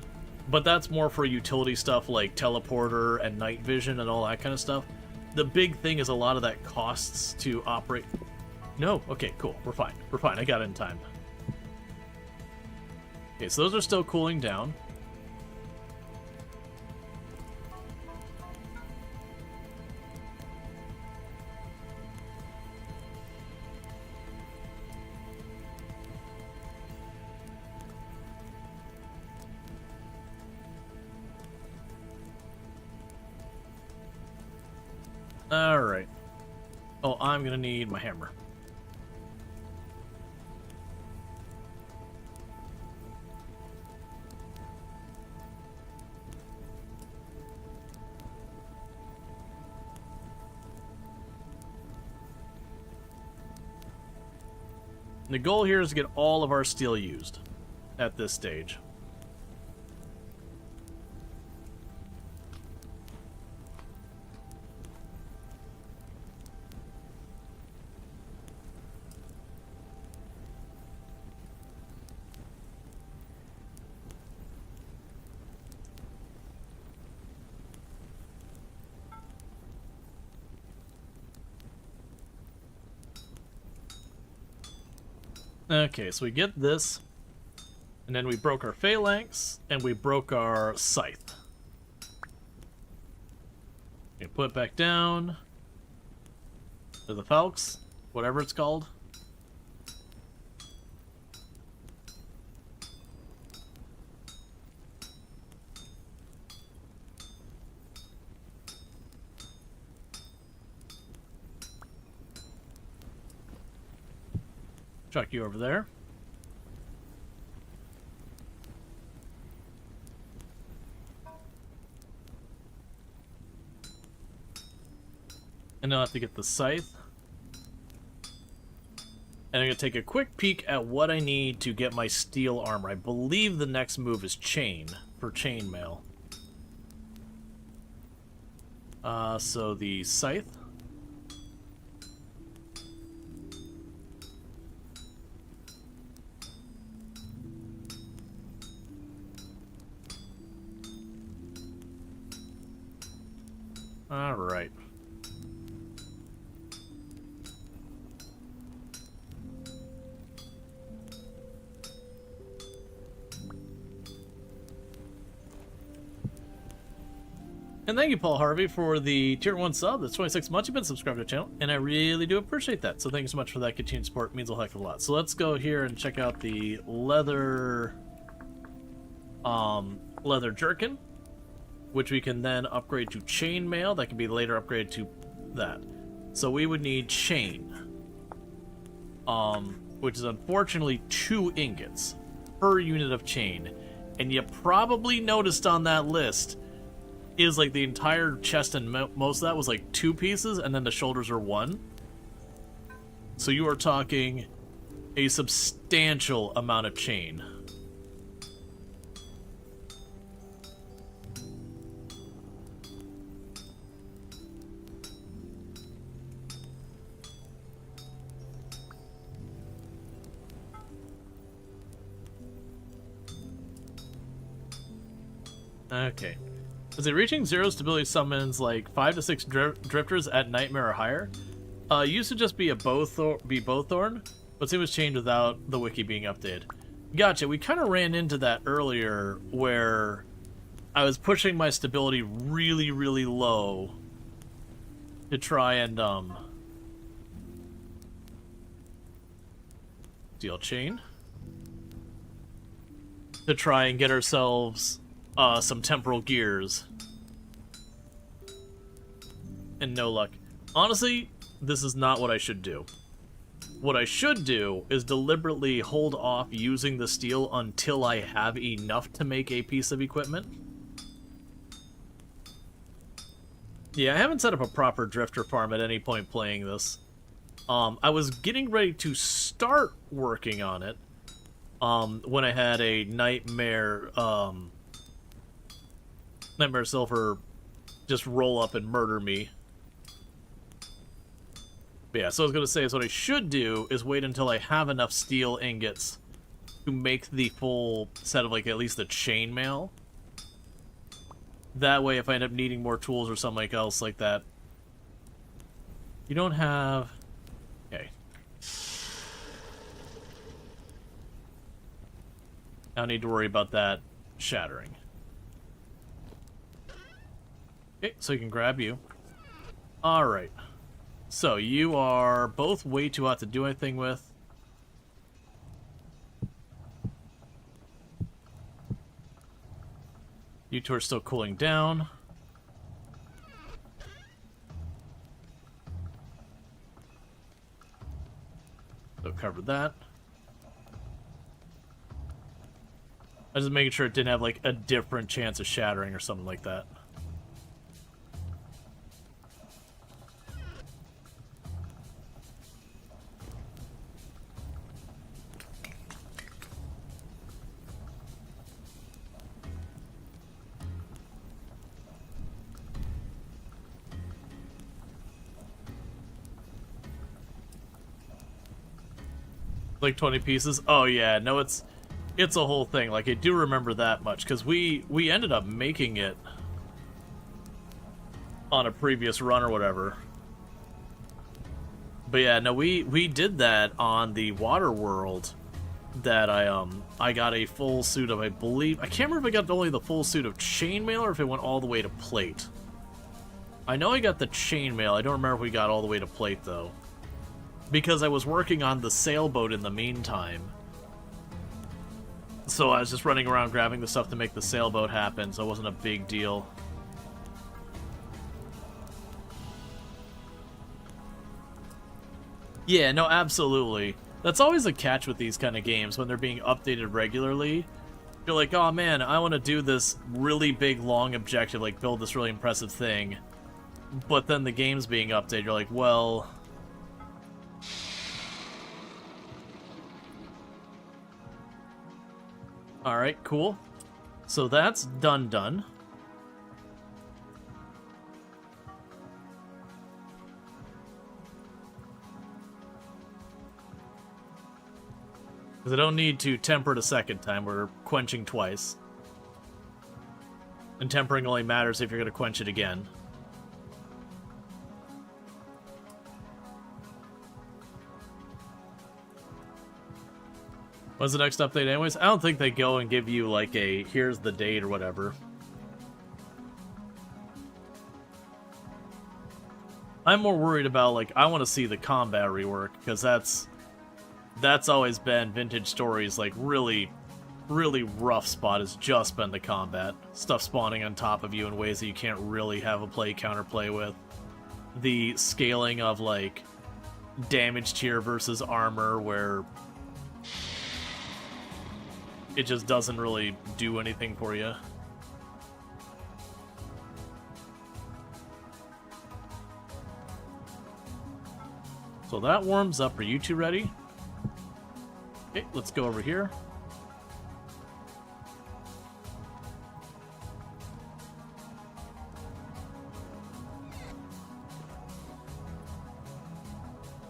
but that's more for utility stuff like teleporter and night vision and all that kind of stuff. The big thing is a lot of that costs to operate. No? Okay, cool. We're fine. We're fine. I got it in time. Okay, so those are still cooling down. Alright. Oh, I'm gonna need my hammer. The goal here is to get all of our steel used at this stage. Okay, so we get this, and then we broke our phalanx, and we broke our scythe. Okay, put it back down. Or the falx, whatever it's called. Chuck you over there. And now I have to get the scythe. And I'm going to take a quick peek at what I need to get my steel armor. I believe the next move is chain, for chainmail. So the scythe. Alright. And thank you, Paul Harvey, for the Tier 1 sub. That's 26 months you've been subscribed to the channel, and I really do appreciate that. So thank you so much for that continued support. It means a heck of a lot. So let's go here and check out the leather jerkin, which we can then upgrade to chainmail. That can be later upgraded to that. So we would need chain, which is unfortunately 2 ingots per unit of chain. And you probably noticed on that list is like the entire chest and most of that was like 2 pieces, and then the shoulders are 1. So you are talking a substantial amount of chain. Okay. Is it reaching 0 stability summons like 5 to 6 drifters at nightmare or higher? Used to just be a Bowthorn, but it was changed without the wiki being updated. Gotcha. We kind of ran into that earlier where I was pushing my stability really, really low to try and steel chain to try and get ourselves some temporal gears. And no luck. Honestly, this is not what I should do. What I should do is deliberately hold off using the steel until I have enough to make a piece of equipment. Yeah, I haven't set up a proper drifter farm at any point playing this. I was getting ready to start working on it when I had a nightmare Nightmare Silver just roll up and murder me. But yeah, so I was going to say is what I should do is wait until I have enough steel ingots to make the full set of, like, at least the chainmail. That way, if I end up needing more tools or something else like that. You don't have... Okay. I don't need to worry about that shattering. Okay, so you can grab you. Alright. So, you are both way too hot to do anything with. You two are still cooling down. So, covered that. I was just making sure it didn't have, like, a different chance of shattering or something like that. Like 20 pieces? Oh yeah, no, it's a whole thing. Like, I do remember that much, because we ended up making it on a previous run or whatever. But yeah, no, we did that on the water world that I got a full suit of, I believe. I can't remember if I got only the full suit of chainmail or if it went all the way to plate. I know I got the chainmail. I don't remember if we got all the way to plate, though. Because I was working on the sailboat in the meantime. So I was just running around grabbing the stuff to make the sailboat happen, so it wasn't a big deal. Yeah, no, absolutely. That's always a catch with these kind of games when they're being updated regularly. You're like, oh man, I want to do this really big, long objective, like build this really impressive thing. But then the game's being updated, you're like, well... Alright, cool. So that's done. Because I don't need to temper it a second time. We're quenching twice. And tempering only matters if you're going to quench it again. When's the next update anyways? I don't think they go and give you, like, a here's the date or whatever. I'm more worried about, like, I want to see the combat rework, because that's always been Vintage Stories, like, really rough spot has just been the combat. Stuff spawning on top of you in ways that you can't really have a play counterplay with. The scaling of, like, damage tier versus armor, where... it just doesn't really do anything for you. So that warms up. Are you two ready? Okay, let's go over here.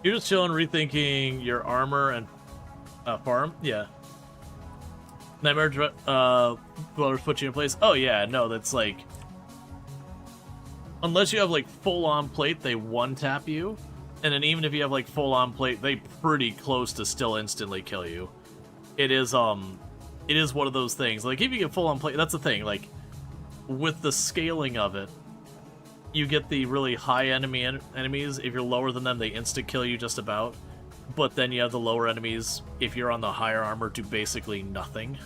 You're just chilling, rethinking your armor and farm? Yeah. Nightmare Dwellers put you in place? Oh yeah, no, that's like... unless you have, like, full-on plate, they one-tap you. And then even if you have, like, full-on plate, they pretty close to still instantly kill you. It is one of those things. Like, if you get full-on plate, that's the thing, like, with the scaling of it, you get the really high enemies. If you're lower than them, they insta-kill you just about. But then you have the lower enemies, if you're on the higher armor, do basically nothing.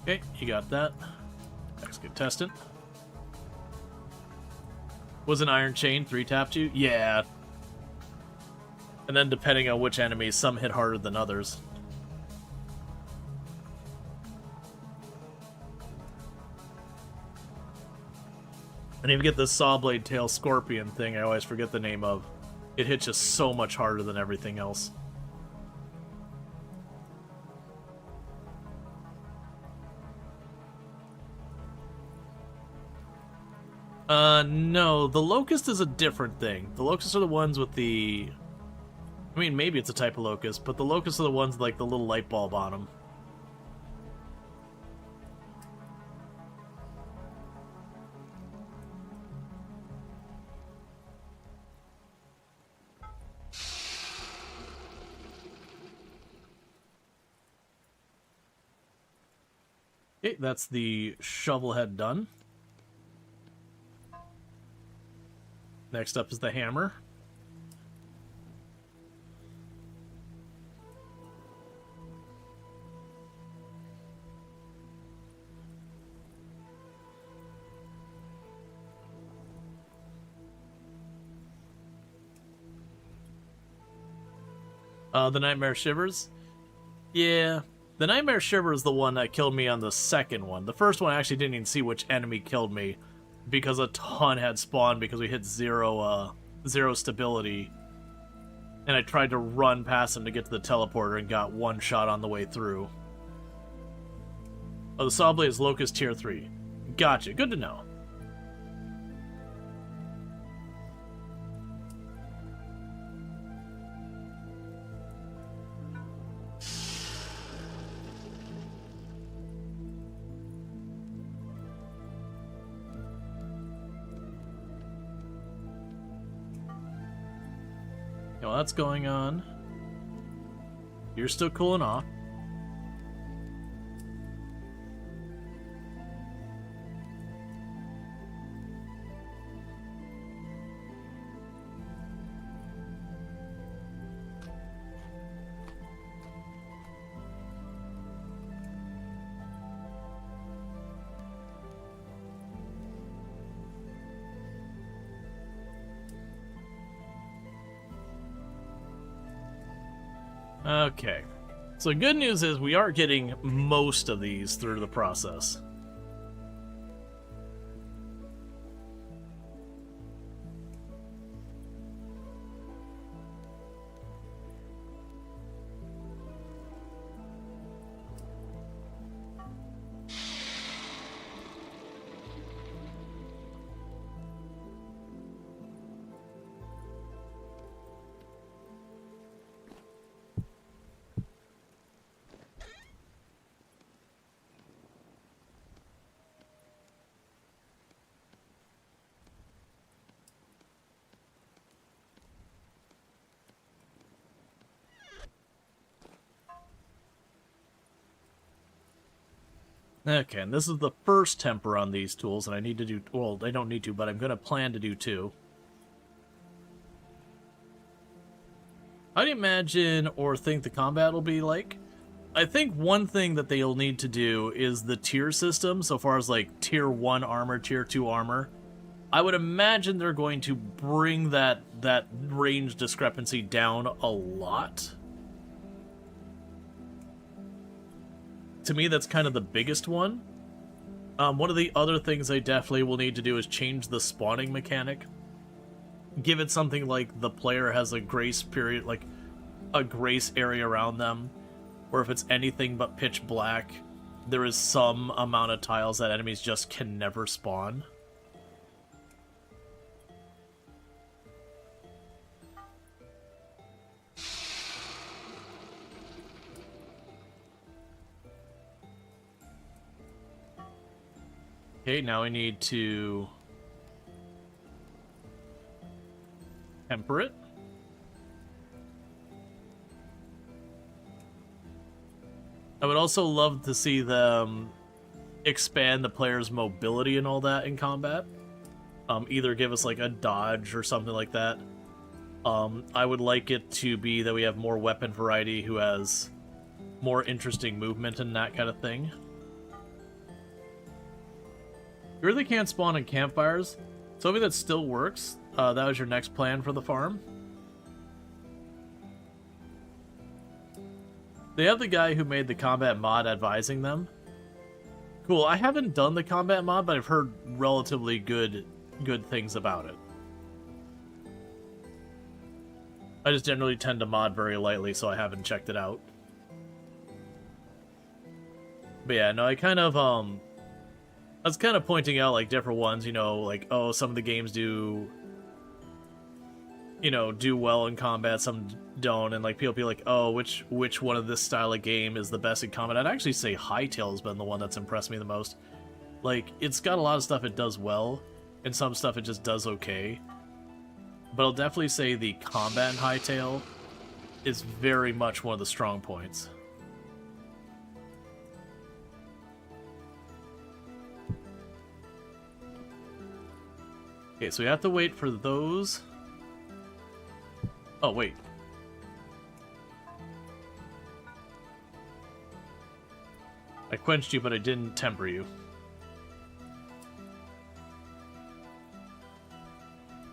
Okay, you got that. Next contestant. Was an Iron Chain 3-tapped you? Yeah. And then depending on which enemies, some hit harder than others. And if you get this sawblade tail scorpion thing, I always forget the name of. It hits just so much harder than everything else. No, the locust is a different thing. The locusts are the ones with the... I mean, maybe it's a type of locust, but the locusts are the ones with, like, the little light bulb on them. Okay, that's the shovel head done. Next up is the hammer. The Nightmare Shivers? Yeah. The Nightmare Shiver is the one that killed me on the second one. The first one I actually didn't even see which enemy killed me, because a ton had spawned because we hit zero stability. And I tried to run past him to get to the teleporter and got one shot on the way through. Oh, the Sawblade is Locust Tier 3. Gotcha, good to know. While that's going on, you're still cooling off. Okay, so good news is we are getting most of these through the process. Okay, and this is the first temper on these tools, and I need to do... Well, I don't need to, but I'm going to plan to do 2. How do you imagine or think the combat will be like? I think one thing that they'll need to do is the tier system, so far as, like, Tier 1 armor, Tier 2 armor. I would imagine they're going to bring that range discrepancy down a lot. To me, that's kind of the biggest one. One of the other things I definitely will need to do is change the spawning mechanic. Give it something like the player has a grace period, like a grace area around them, or if it's anything but pitch black, there is some amount of tiles that enemies just can never spawn. Okay, now we need to temper it. I would also love to see them expand the player's mobility and all that in combat. Either give us like a dodge or something like that. I would like it to be that we have more weapon variety who has more interesting movement and that kind of thing. You really can't spawn in campfires. So maybe that still works. That was your next plan for the farm. They have the guy who made the combat mod advising them. Cool, I haven't done the combat mod, but I've heard relatively good good things about it. I just generally tend to mod very lightly, so I haven't checked it out. But yeah, no, I kind of, I was kind of pointing out, like, different ones, you know, like, oh, some of the games do, you know, do well in combat, some don't, and, like, people be like, oh, which one of this style of game is the best in combat? I'd actually say Hytale's been the one that's impressed me the most. Like, it's got a lot of stuff it does well, and some stuff it just does okay. But I'll definitely say the combat in Hytale is very much one of the strong points. Okay, so we have to wait for those. Oh, wait. I quenched you, but I didn't temper you.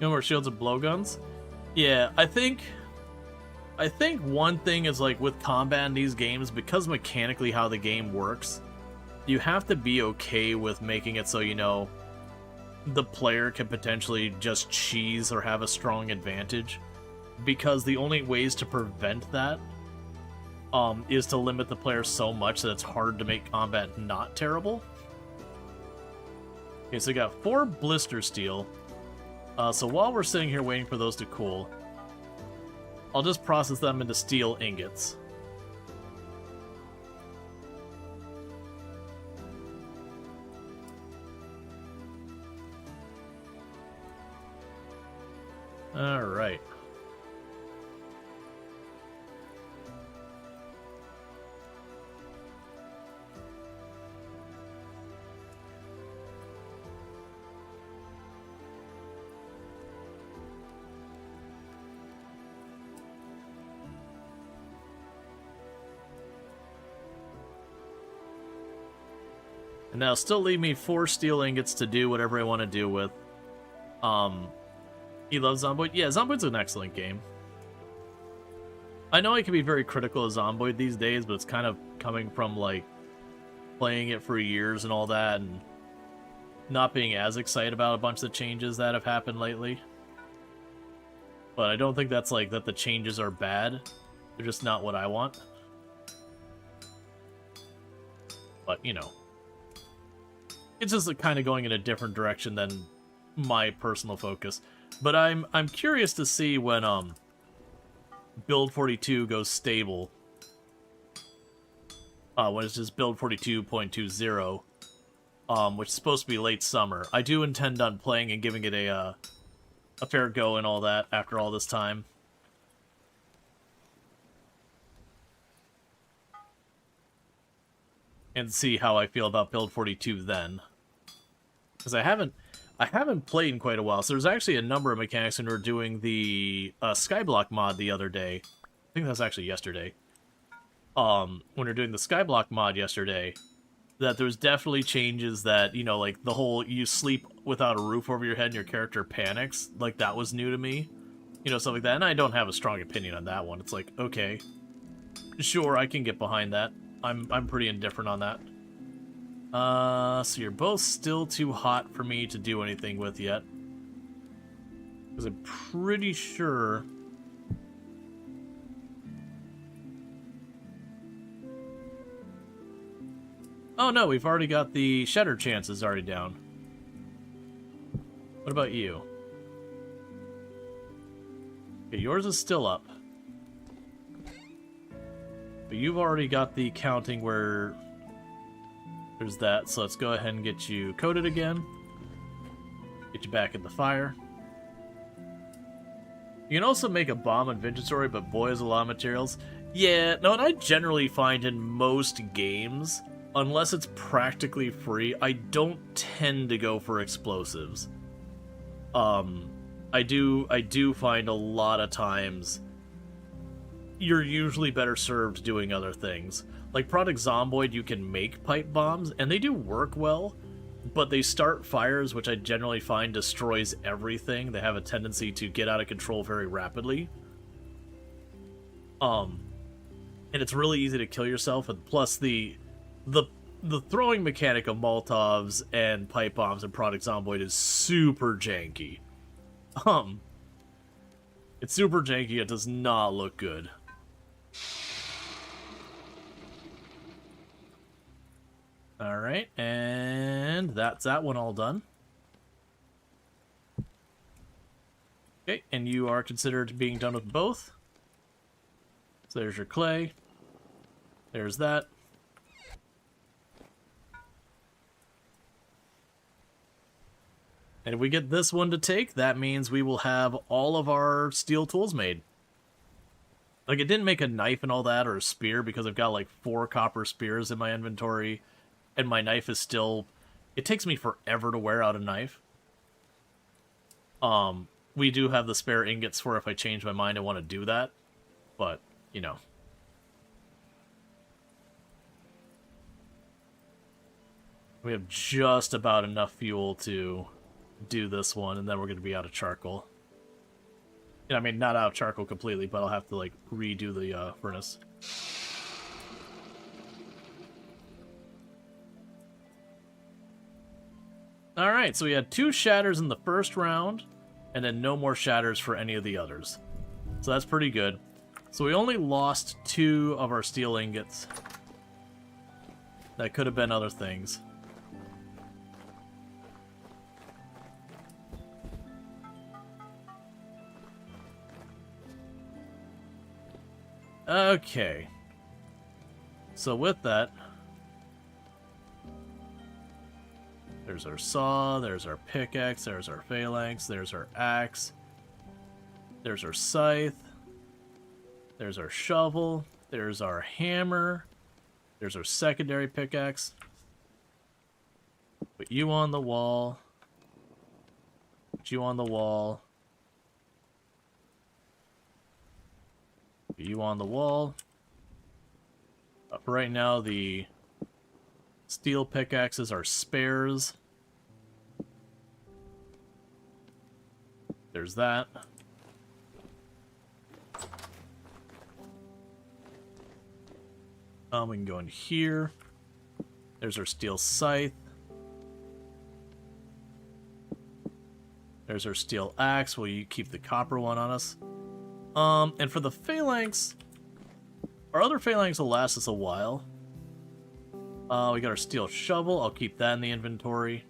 No more shields and blowguns? Yeah, I think one thing is, like, with combat in these games, because mechanically how the game works, you have to be okay with making it so, you know, the player can potentially just cheese or have a strong advantage, because the only ways to prevent that is to limit the player so much that it's hard to make combat not terrible. Okay, so we got 4 blister steel. So while we're sitting here waiting for those to cool, I'll just process them into steel ingots. Alright. And that'll still leave me 4 steel ingots to do whatever I want to do with. You love Zomboid? Yeah, Zomboid's an excellent game. I know I can be very critical of Zomboid these days, but it's kind of coming from, like, playing it for years and all that, and not being as excited about a bunch of the changes that have happened lately. But I don't think that's, like, that the changes are bad. They're just not what I want. But, you know. It's just like, kind of going in a different direction than my personal focus. But I'm curious to see when build 42 goes stable. When it's just build 42.20, which is supposed to be late summer. I do intend on playing and giving it a fair go and all that after all this time. And see how I feel about build 42 then. Because I haven't played in quite a while. So there's actually a number of mechanics when we were doing the Skyblock mod the other day. I think that was actually yesterday. When we were doing the Skyblock mod yesterday, that there's definitely changes that, you know, like the whole you sleep without a roof over your head and your character panics. Like, that was new to me. You know, stuff like that. And I don't have a strong opinion on that one. It's like, okay, sure, I can get behind that. I'm pretty indifferent on that. So you're both still too hot for me to do anything with yet. Because I'm pretty sure... Oh no, we've already got the shatter chances already down. What about you? Okay, yours is still up. But you've already got the counting where there's that, so let's go ahead and get you coated again. Get you back in the fire. You can also make a bomb inventory, but boy, is a lot of materials. Yeah, no, and I generally find in most games, unless it's practically free, I don't tend to go for explosives. I do find a lot of times you're usually better served doing other things. Like Project Zomboid, you can make pipe bombs, and they do work well, but they start fires, which I generally find destroys everything. They have a tendency to get out of control very rapidly. And it's really easy to kill yourself, and plus the the throwing mechanic of Molotovs and pipe bombs and Product Zomboid is super janky. It's super janky. It does not look good. Alright, and that's that one all done. Okay, and you are considered being done with both. So there's your clay. There's that. And if we get this one to take, that means we will have all of our steel tools made. Like, it didn't make a knife and all that, or a spear, because I've got like 4 copper spears in my inventory. And my knife is still... It takes me forever to wear out a knife. We do have the spare ingots for if I change my mind and want to do that. But, you know. We have just about enough fuel to do this one, and then we're going to be out of charcoal. I mean, not out of charcoal completely, but I'll have to, like, redo the furnace. Alright, so we had 2 shatters in the first round, and then no more shatters for any of the others. So that's pretty good. So we only lost 2 of our steel ingots. That could have been other things. Okay. So with that... There's our saw, there's our pickaxe, there's our phalanx, there's our axe, there's our scythe, there's our shovel, there's our hammer, there's our secondary pickaxe. Put you on the wall. Put you on the wall. Put you on the wall. For right now, the steel pickaxes are spares. There's that. We can go in here. There's our steel scythe. There's our steel axe. Will you keep the copper one on us? And for the phalanx, our other phalanx will last us a while. We got our steel shovel. I'll keep that in the inventory.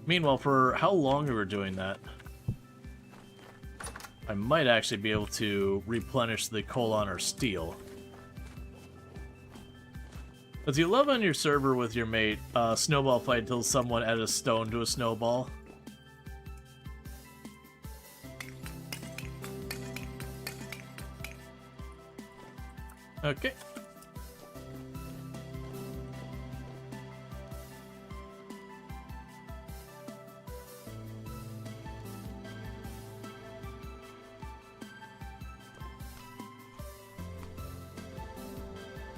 Meanwhile, for how long we were doing that, I might actually be able to replenish the coal on our steel. Does you love on your server with your mate, snowball fight until someone added a stone to a snowball? Okay.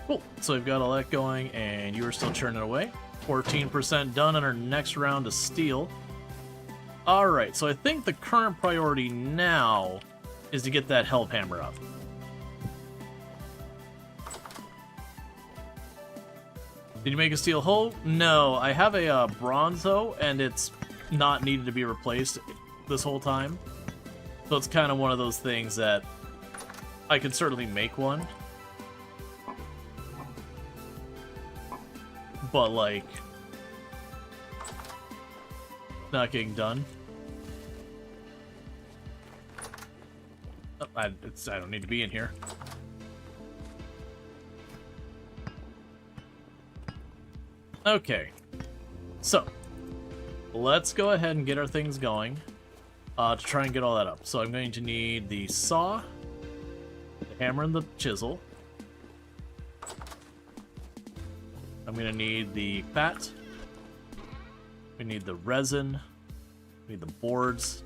Cool. So we've got all that going, and you are still churning away. 14% done on our next round of steel. Alright, so I think the current priority now is to get that help hammer up. Did you make a steel hoe? No, I have a bronze hoe, and it's not needed to be replaced this whole time. So it's kind of one of those things that I can certainly make one. But, like, not getting done. Oh, I don't need to be in here. Okay. So, let's go ahead and get our things going to try and get all that up. So I'm going to need the saw, the hammer, and the chisel. I'm going to need the fat. We need the resin. We need the boards.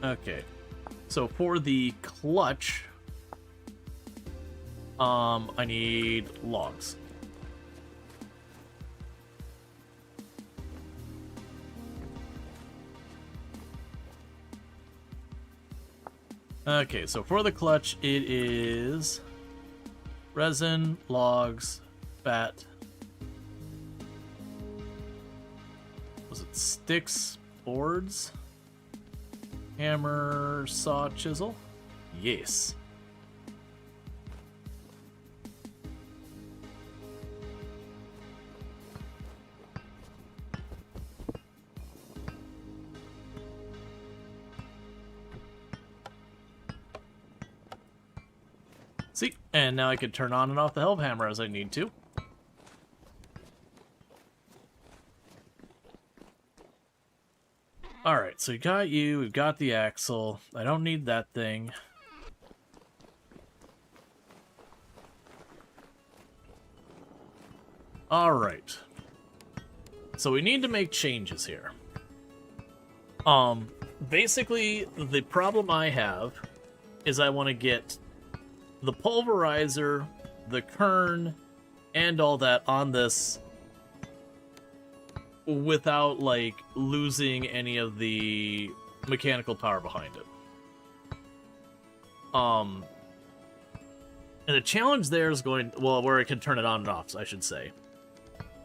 Okay. So for the clutch, I need logs. Okay, so for the clutch, it is Resin, logs, fat. Was it sticks, boards, hammer, saw, chisel? Yes. See, and now I can turn on and off the helve hammer as I need to. Alright, so we got you, we've got the axle. I don't need that thing. Alright. So we need to make changes here. Basically, the problem I have is I want to get the pulverizer, the kern, and all that on this without, like, losing any of the mechanical power behind it. And the challenge there is going, well, where I can turn it on and off, I should say.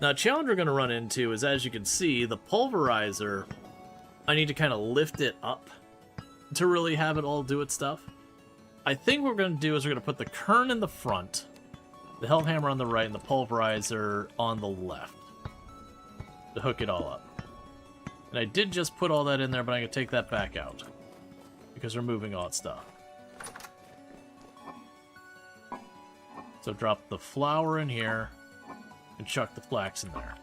Now, a challenge we're going to run into is, as you can see, the pulverizer, I need to kind of lift it up to really have it all do its stuff. I think what we're going to do is we're going to put the kern in the front, the helve hammer on the right, and the pulverizer on the left to hook it all up. And I did just put all that in there, but I'm going to take that back out because we're moving all that stuff. So drop the flour in here and chuck the flax in there.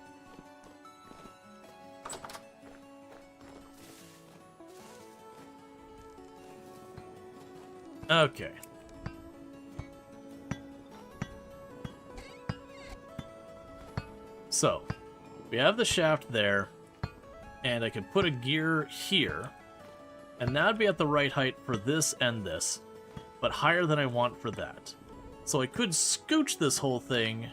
Okay. So, we have the shaft there, and I can put a gear here, and that would be at the right height for this and this, but higher than I want for that. So I could scooch this whole thing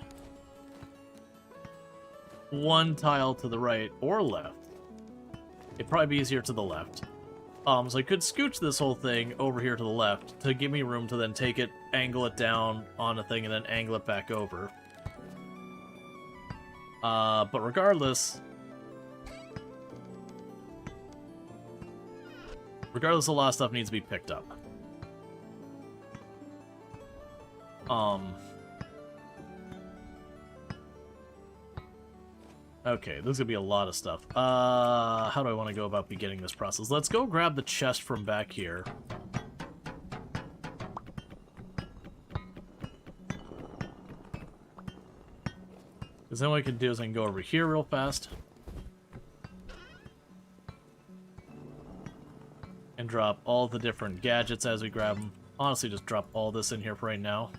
one tile to the right or left. It'd probably be easier to the left. So I could scooch this whole thing over here to the left to give me room to then take it, angle it down on a thing, and then angle it back over. But regardless, a lot of stuff needs to be picked up. Okay, there's gonna be a lot of stuff. How do I want to go about beginning this process? Let's go grab the chest from back here. Because then what I can do is I can go over here real fast. And drop all the different gadgets as we grab them. Honestly, just drop all this in here for right now.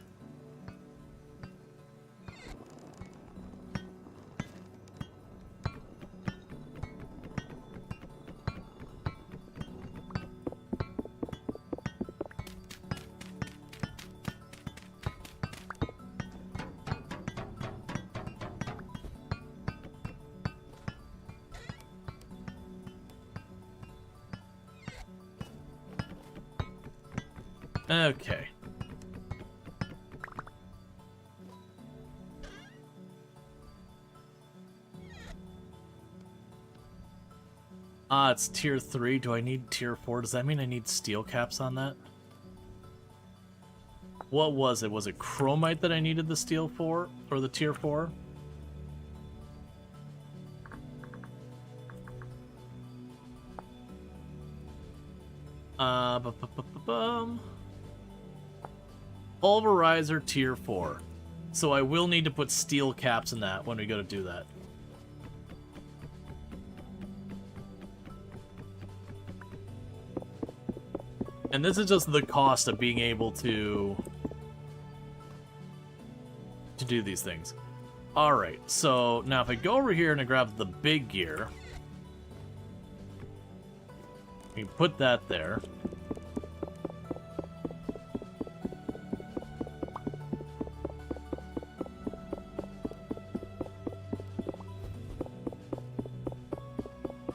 Okay. It's tier 3. Do I need tier 4? Does that mean I need steel caps on that? What was it? Was it chromite that I needed the steel for? Or the tier 4? Pulverizer tier 4. So I will need to put steel caps in that when we go to do that. And this is just the cost of being able to do these things. Alright, so now if I go over here and I grab the big gear, we put that there.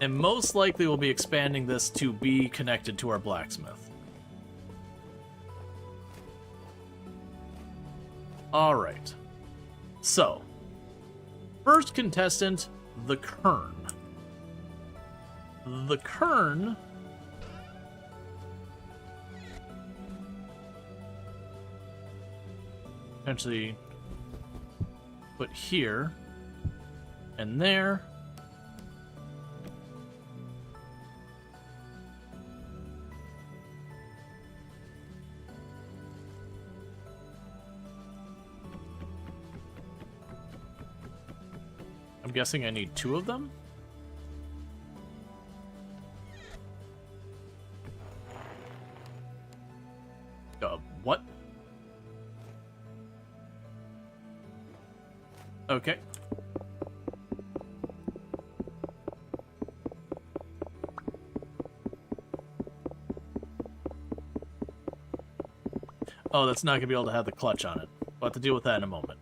And most likely we'll be expanding this to be connected to our blacksmith. Alright. So, first contestant, the Kern. The Kern... Potentially put here and there. I'm guessing I need 2 of them. What? Okay. Oh, that's not going to be able to have the clutch on it. We'll have to deal with that in a moment.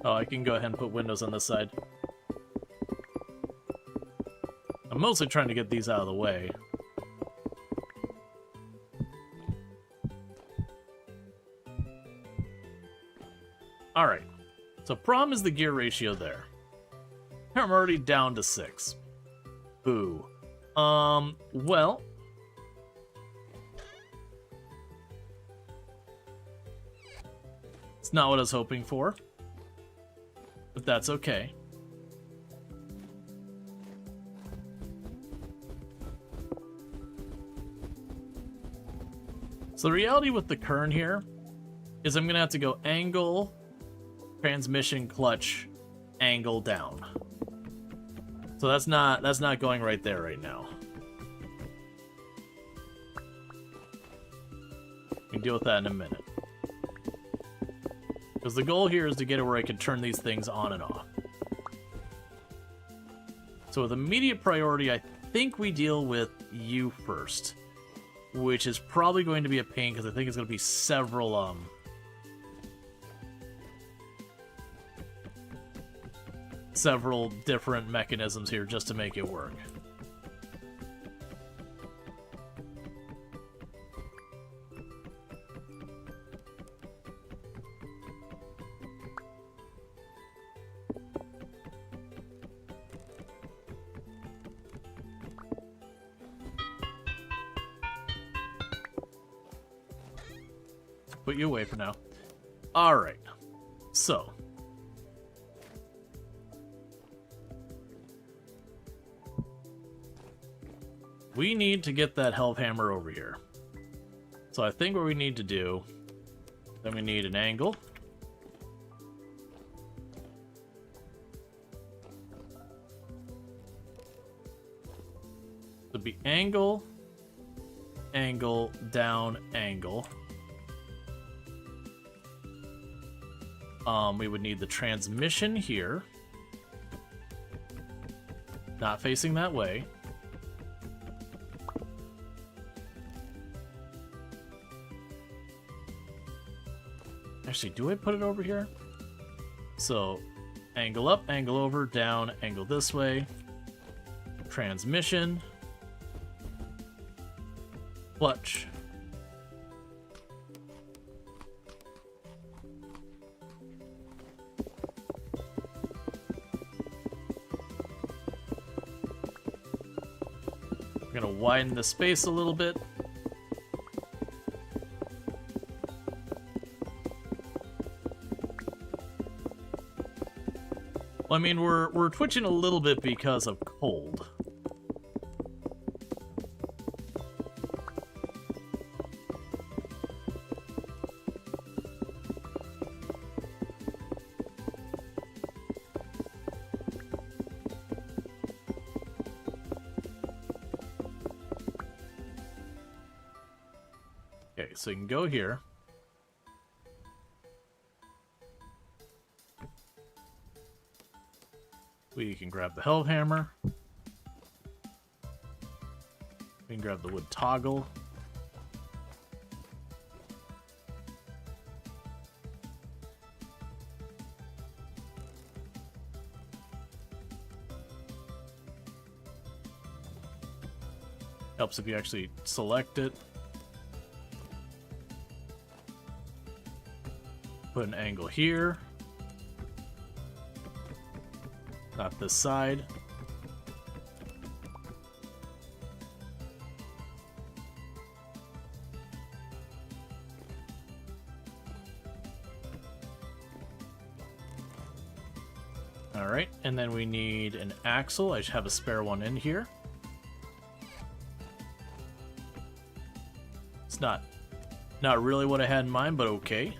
Oh, I can go ahead and put windows on this side. I'm mostly trying to get these out of the way. Alright. So problem is the gear ratio there. I'm already down to 6. Boo. Well... It's not what I was hoping for. But that's okay. So the reality with the Kern here is I'm gonna have to go angle, transmission, clutch, angle down. So that's not going right there right now. We can deal with that in a minute. Because the goal here is to get it where I can turn these things on and off. So with immediate priority, I think we deal with you first. Which is probably going to be a pain, because I think it's going to be several, several different mechanisms here just to make it work. Put you away for now. Alright. So. We need to get that Hellhammer over here. So I think what we need to do, then we need an angle. So it'd be angle, angle, down, angle. We would need the transmission here. Not facing that way. Actually, do I put it over here? So, angle up, angle over, down, angle this way. Transmission. Clutch. We're gonna widen the space a little bit. Well, I mean, we're twitching a little bit because of cold. Okay, so you can go here. We can grab the helve hammer. We can grab the wood toggle. Helps if you actually select it. Put an angle here. Not this side. Alright, and then we need an axle. I should have a spare one in here. It's not really what I had in mind, but okay.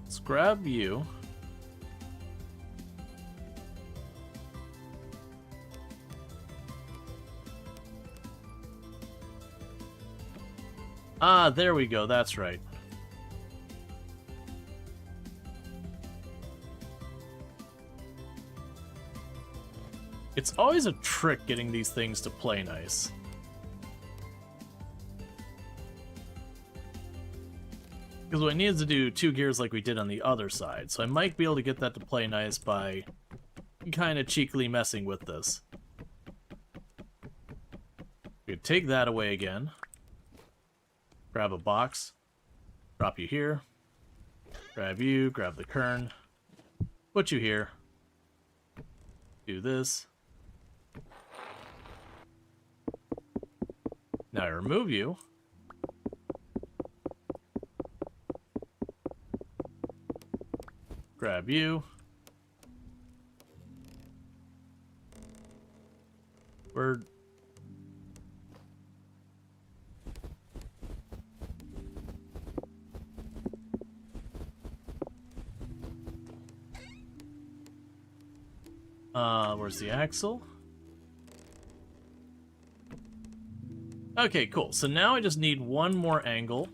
Let's grab you. Ah, there we go, that's right. It's always a trick getting these things to play nice. Because what it needs to do 2 gears like we did on the other side, so I might be able to get that to play nice by kind of cheekily messing with this. We could take that away again. Grab a box, drop you here, grab you, grab the kern, put you here, do this. Now I remove you. Grab you. Where's the axle? Okay, cool. So now I just need one more angle.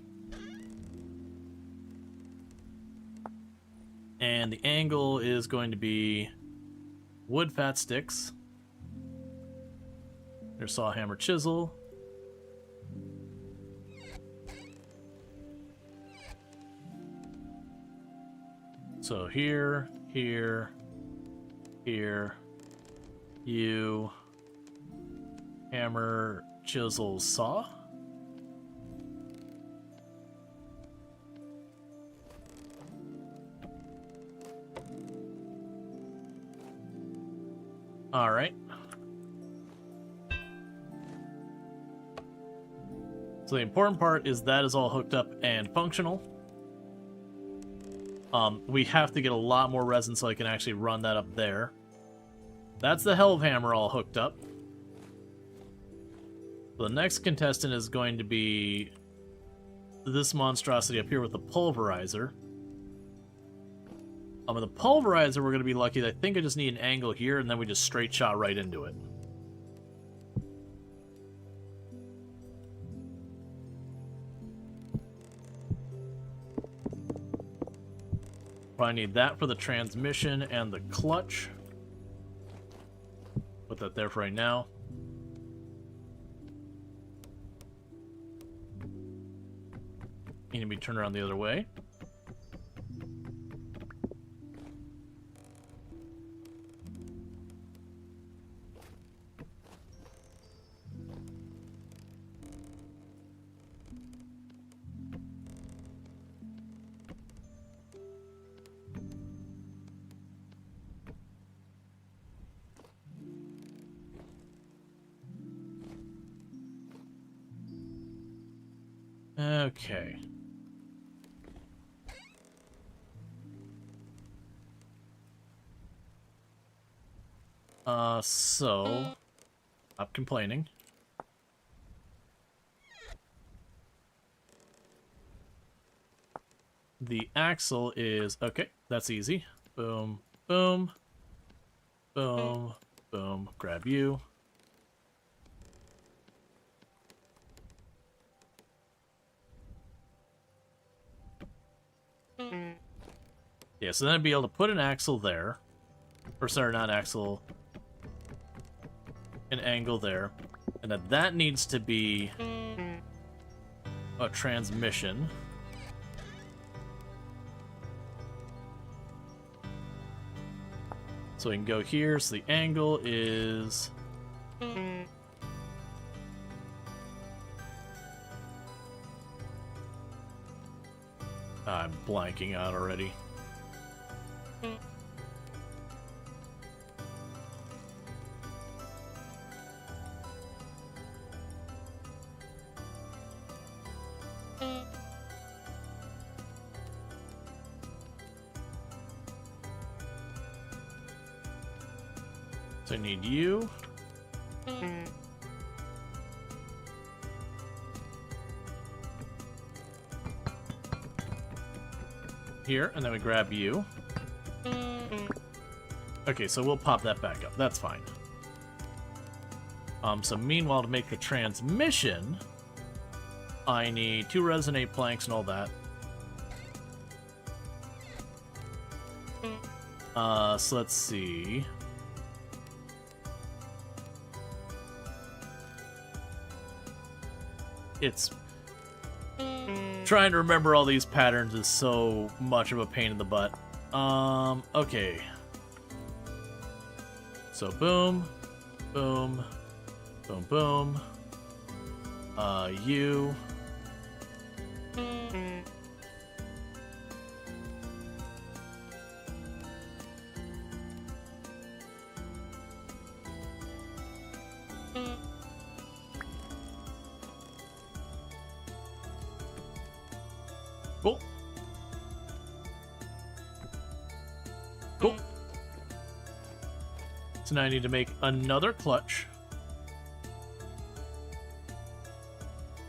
And the angle is going to be wood fat sticks. There's saw, hammer, chisel. So here, here, here, you, hammer, chisel, saw. All right. So the important part is that is all hooked up and functional. We have to get a lot more resin so I can actually run that up there. That's the helve hammer all hooked up. The next contestant is going to be this monstrosity up here with the pulverizer. With the pulverizer, we're going to be lucky. I think I just need an angle here, and then we just straight shot right into it. I need that for the transmission and the clutch. Put that there for right now. Need to be turned around the other way. Okay. So stop complaining. the axle is... Okay, that's easy. Boom, boom, boom, boom. Grab you. Yeah, so then I'd be able to put an axle there. Or sorry, not axle. An angle there. And that needs to be a transmission. So we can go here, so the angle is... I'm blanking out already. So I need you. Here, and then we grab you. Okay, so we'll pop that back up. That's fine. So meanwhile, to make the transmission, I need 2 resonate planks and all that. So let's see. It's... Trying to remember all these patterns is so much of a pain in the butt. Okay. So boom, boom, boom, boom. You. Cool. Cool. So now I need to make another clutch.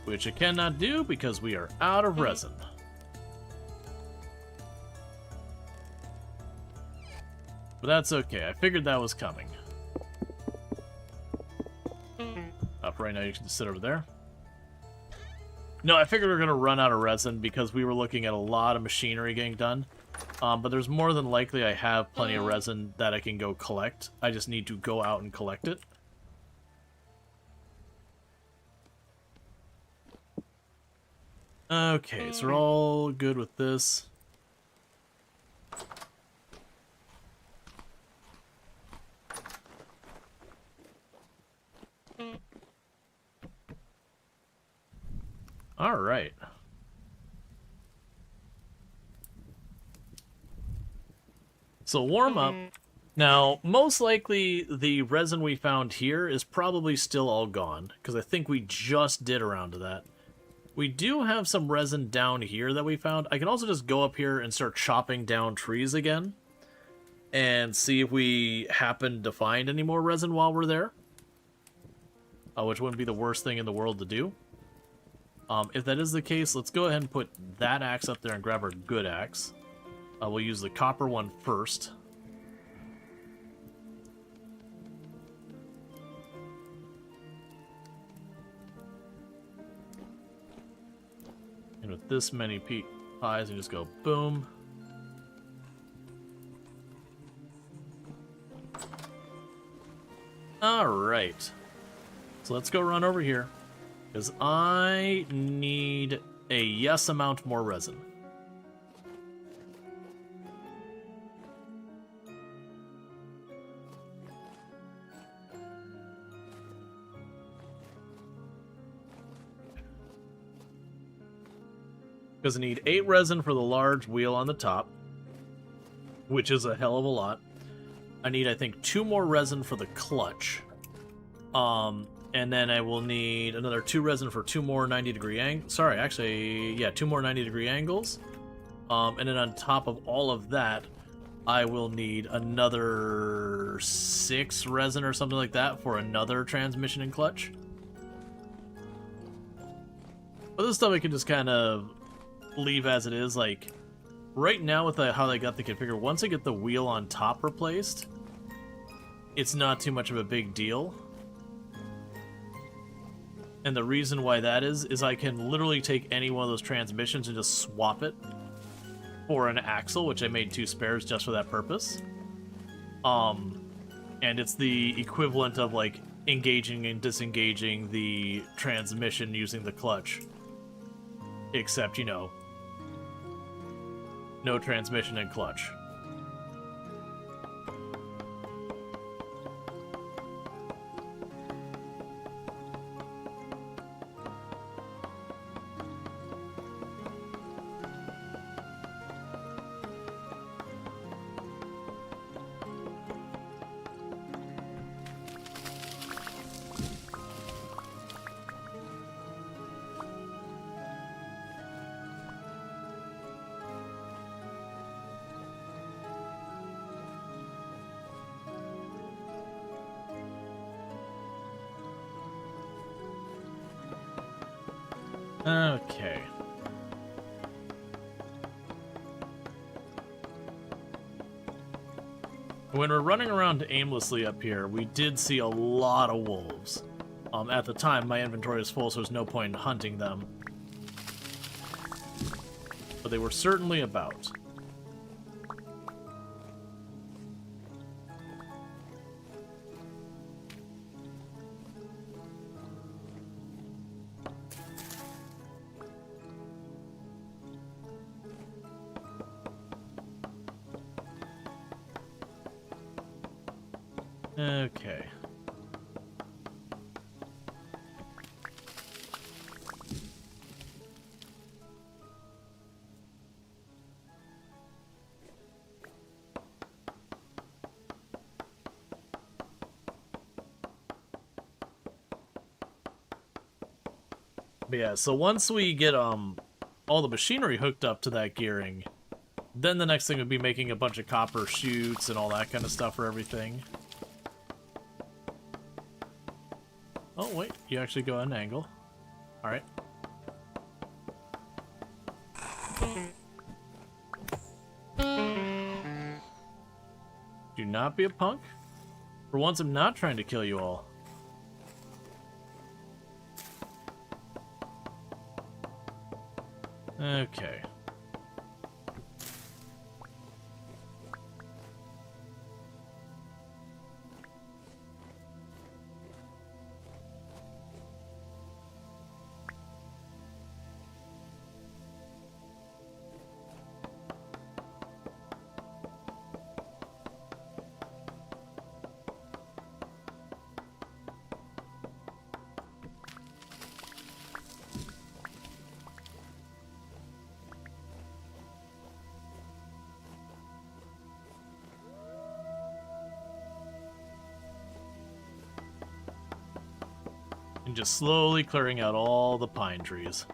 Which I cannot do because we are out of resin. But that's okay. I figured that was coming. Up right now, you can sit over there. No, I figured we were going to run out of resin because we were looking at a lot of machinery getting done. But there's more than likely I have plenty of resin that I can go collect. I just need to go out and collect it. Okay, so we're all good with this. All right. So warm up. Now, most likely the resin we found here is probably still all gone, because I think we just did around to that. We do have some resin down here that we found. I can also just go up here and start chopping down trees again and see if we happen to find any more resin while we're there, which wouldn't be the worst thing in the world to do. If that is the case, let's go ahead and put that axe up there and grab our good axe. We'll use the copper one first. And with this many pies, you just go boom. Alright. So let's go run over here. Because I need a yes amount more resin. Because I need 8 resin for the large wheel on the top, which is a hell of a lot. I need, I think, 2 more resin for the clutch. And then I will need another 2 resin for 2 more 90-degree angles. Sorry, actually, yeah, 2 more 90-degree angles. And then on top of all of that, I will need another 6 resin or something like that for another transmission and clutch. But this stuff I can just kind of leave as it is. Like, right now with how they got the configure, once I get the wheel on top replaced, it's not too much of a big deal. And the reason why that is I can literally take any one of those transmissions and just swap it for an axle, which I made 2 spares just for that purpose. And it's the equivalent of, like, engaging and disengaging the transmission using the clutch. Except, you know, no transmission and clutch. Okay. When we're running around aimlessly up here, we did see a lot of wolves. At the time, my inventory was full, so there's no point in hunting them. But they were certainly about. Okay. But yeah, so once we get all the machinery hooked up to that gearing, then the next thing would be making a bunch of copper chutes and all that kind of stuff for everything. Oh, wait, you actually go at an angle. Alright. Do not be a punk. For once, I'm not trying to kill you all. Okay. And just slowly clearing out all the pine trees.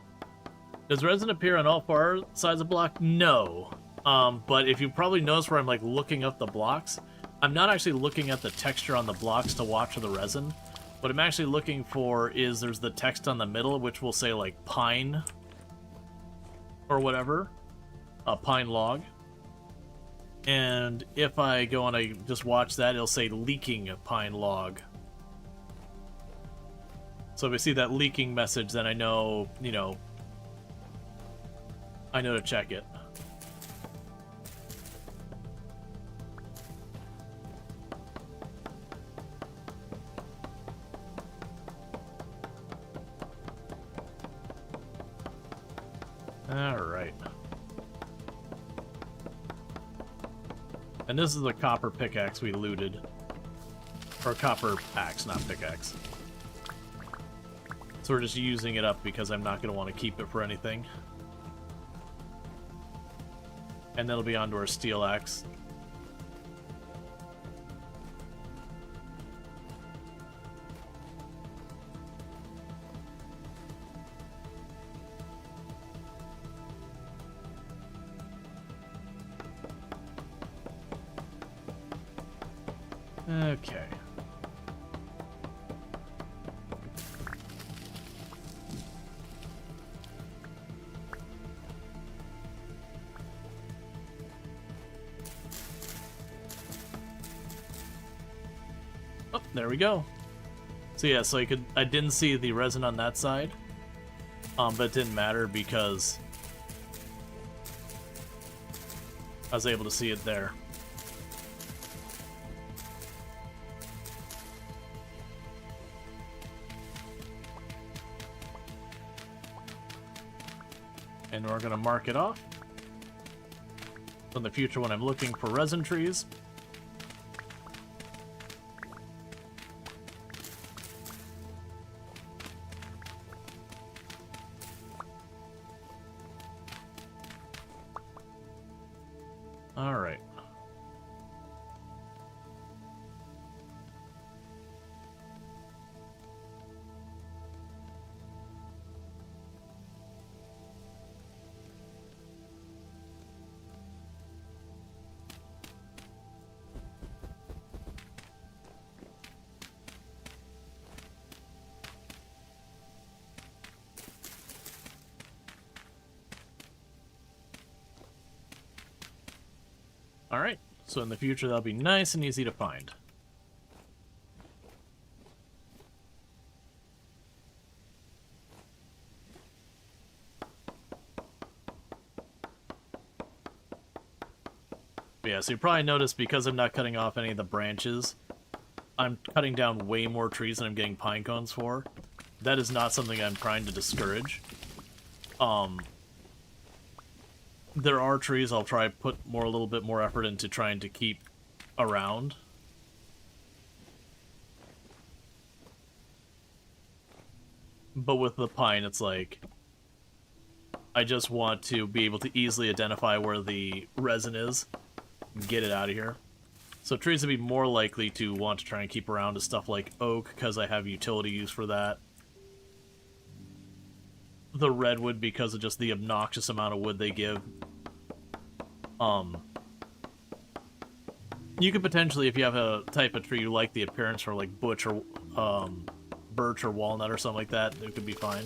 Does resin appear on all 4 sides of the block? No. But if you probably notice where I'm like looking up the blocks, I'm not actually looking at the texture on the blocks to watch for the resin. What I'm actually looking for is there's the text on the middle, which will say like pine or whatever, a pine log. And if I go and I just watch that, it'll say leaking pine log. So if I see that leaking message, then I know, you know, I know to check it. Alright. And this is the copper pickaxe we looted. Or copper axe, not pickaxe. So we're just using it up because I'm not going to want to keep it for anything. And that'll be onto our steel axe. Okay. There we go. So yeah, so I didn't see the resin on that side, but it didn't matter because I was able to see it there. And we're going to mark it off. So in the future when I'm looking for resin trees, alright. Alright, so in the future that'll be nice and easy to find. But yeah, so you probably noticed because I'm not cutting off any of the branches, I'm cutting down way more trees than I'm getting pine cones for. That is not something I'm trying to discourage. There are trees I'll try to put a little bit more effort into trying to keep around. But with the pine, it's like, I just want to be able to easily identify where the resin is and get it out of here. So trees would be more likely to want to try and keep around is stuff like oak, because I have utility use for that. The redwood, because of just the obnoxious amount of wood they give. You could potentially, if you have a type of tree you like the appearance for, like birch or walnut or something like that, it could be fine.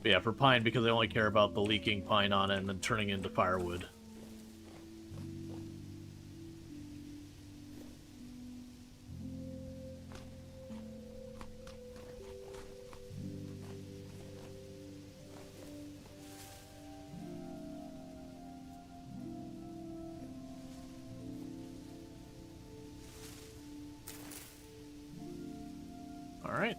But yeah, for pine, because I only care about the leaking pine on it and then turning into firewood. Alright.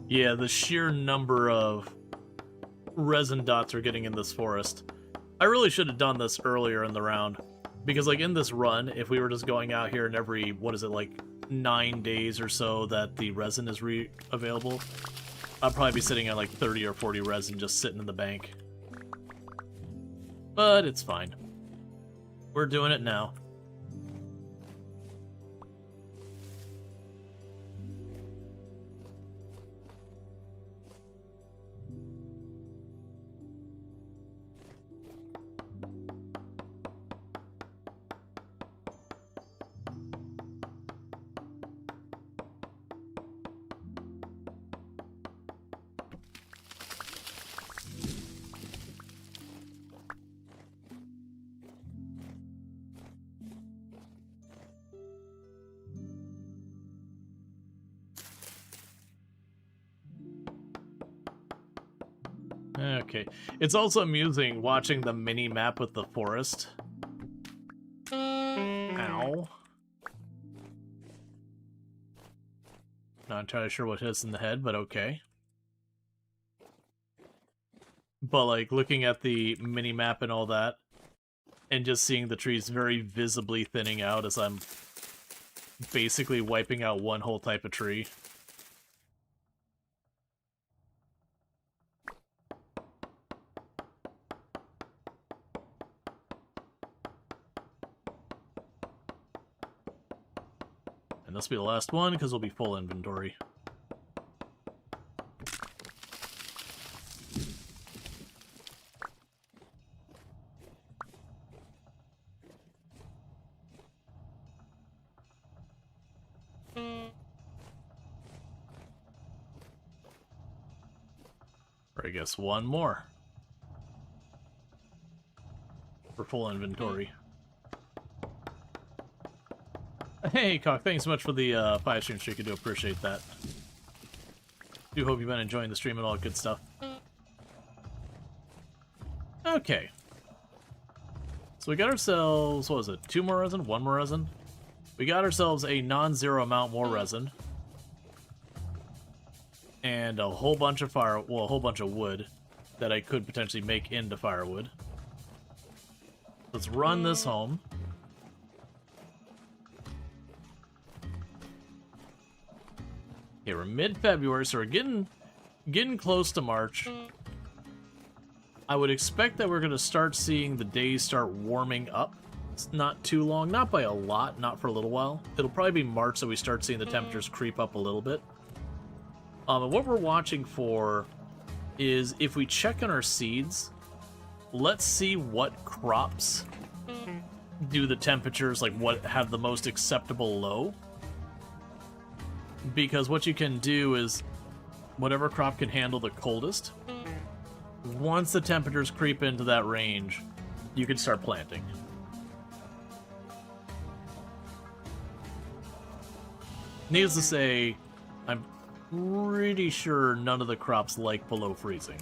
Yeah, the sheer number of resin dots we're getting in this forest. I really should have done this earlier in the round, because like in this run, if we were just going out here and every, what is it, like 9 days or so that the resin is available, I'd probably be sitting at like 30 or 40 resin just sitting in the bank. But it's fine. We're doing it now. Okay. It's also amusing watching the mini-map with the forest. Ow. Not entirely sure what hits in the head, but okay. But, like, looking at the mini-map and all that, and just seeing the trees very visibly thinning out as I'm basically wiping out one whole type of tree. And this will be the last one, because we'll be full inventory. Or I guess one more. For full inventory. Hey, Cock, thanks so much for the 5 stream streak. I do appreciate that. Do hope you've been enjoying the stream and all that good stuff. Okay. So we got ourselves, what was it, 2 more resin? 1 more resin? We got ourselves a non-zero amount more resin. And a whole bunch of a whole bunch of wood that I could potentially make into firewood. Let's run this home. Okay, we're mid-February, so we're getting close to March. I would expect that we're going to start seeing the days start warming up. It's not too long, not by a lot, not for a little while. It'll probably be March that we start seeing the temperatures creep up a little bit. And what we're watching for is if we check on our seeds, let's see what crops do the temperatures, like what have the most acceptable low. Because what you can do is whatever crop can handle the coldest, once the temperatures creep into that range, you can start planting. Needless to say, I'm pretty sure none of the crops like below freezing.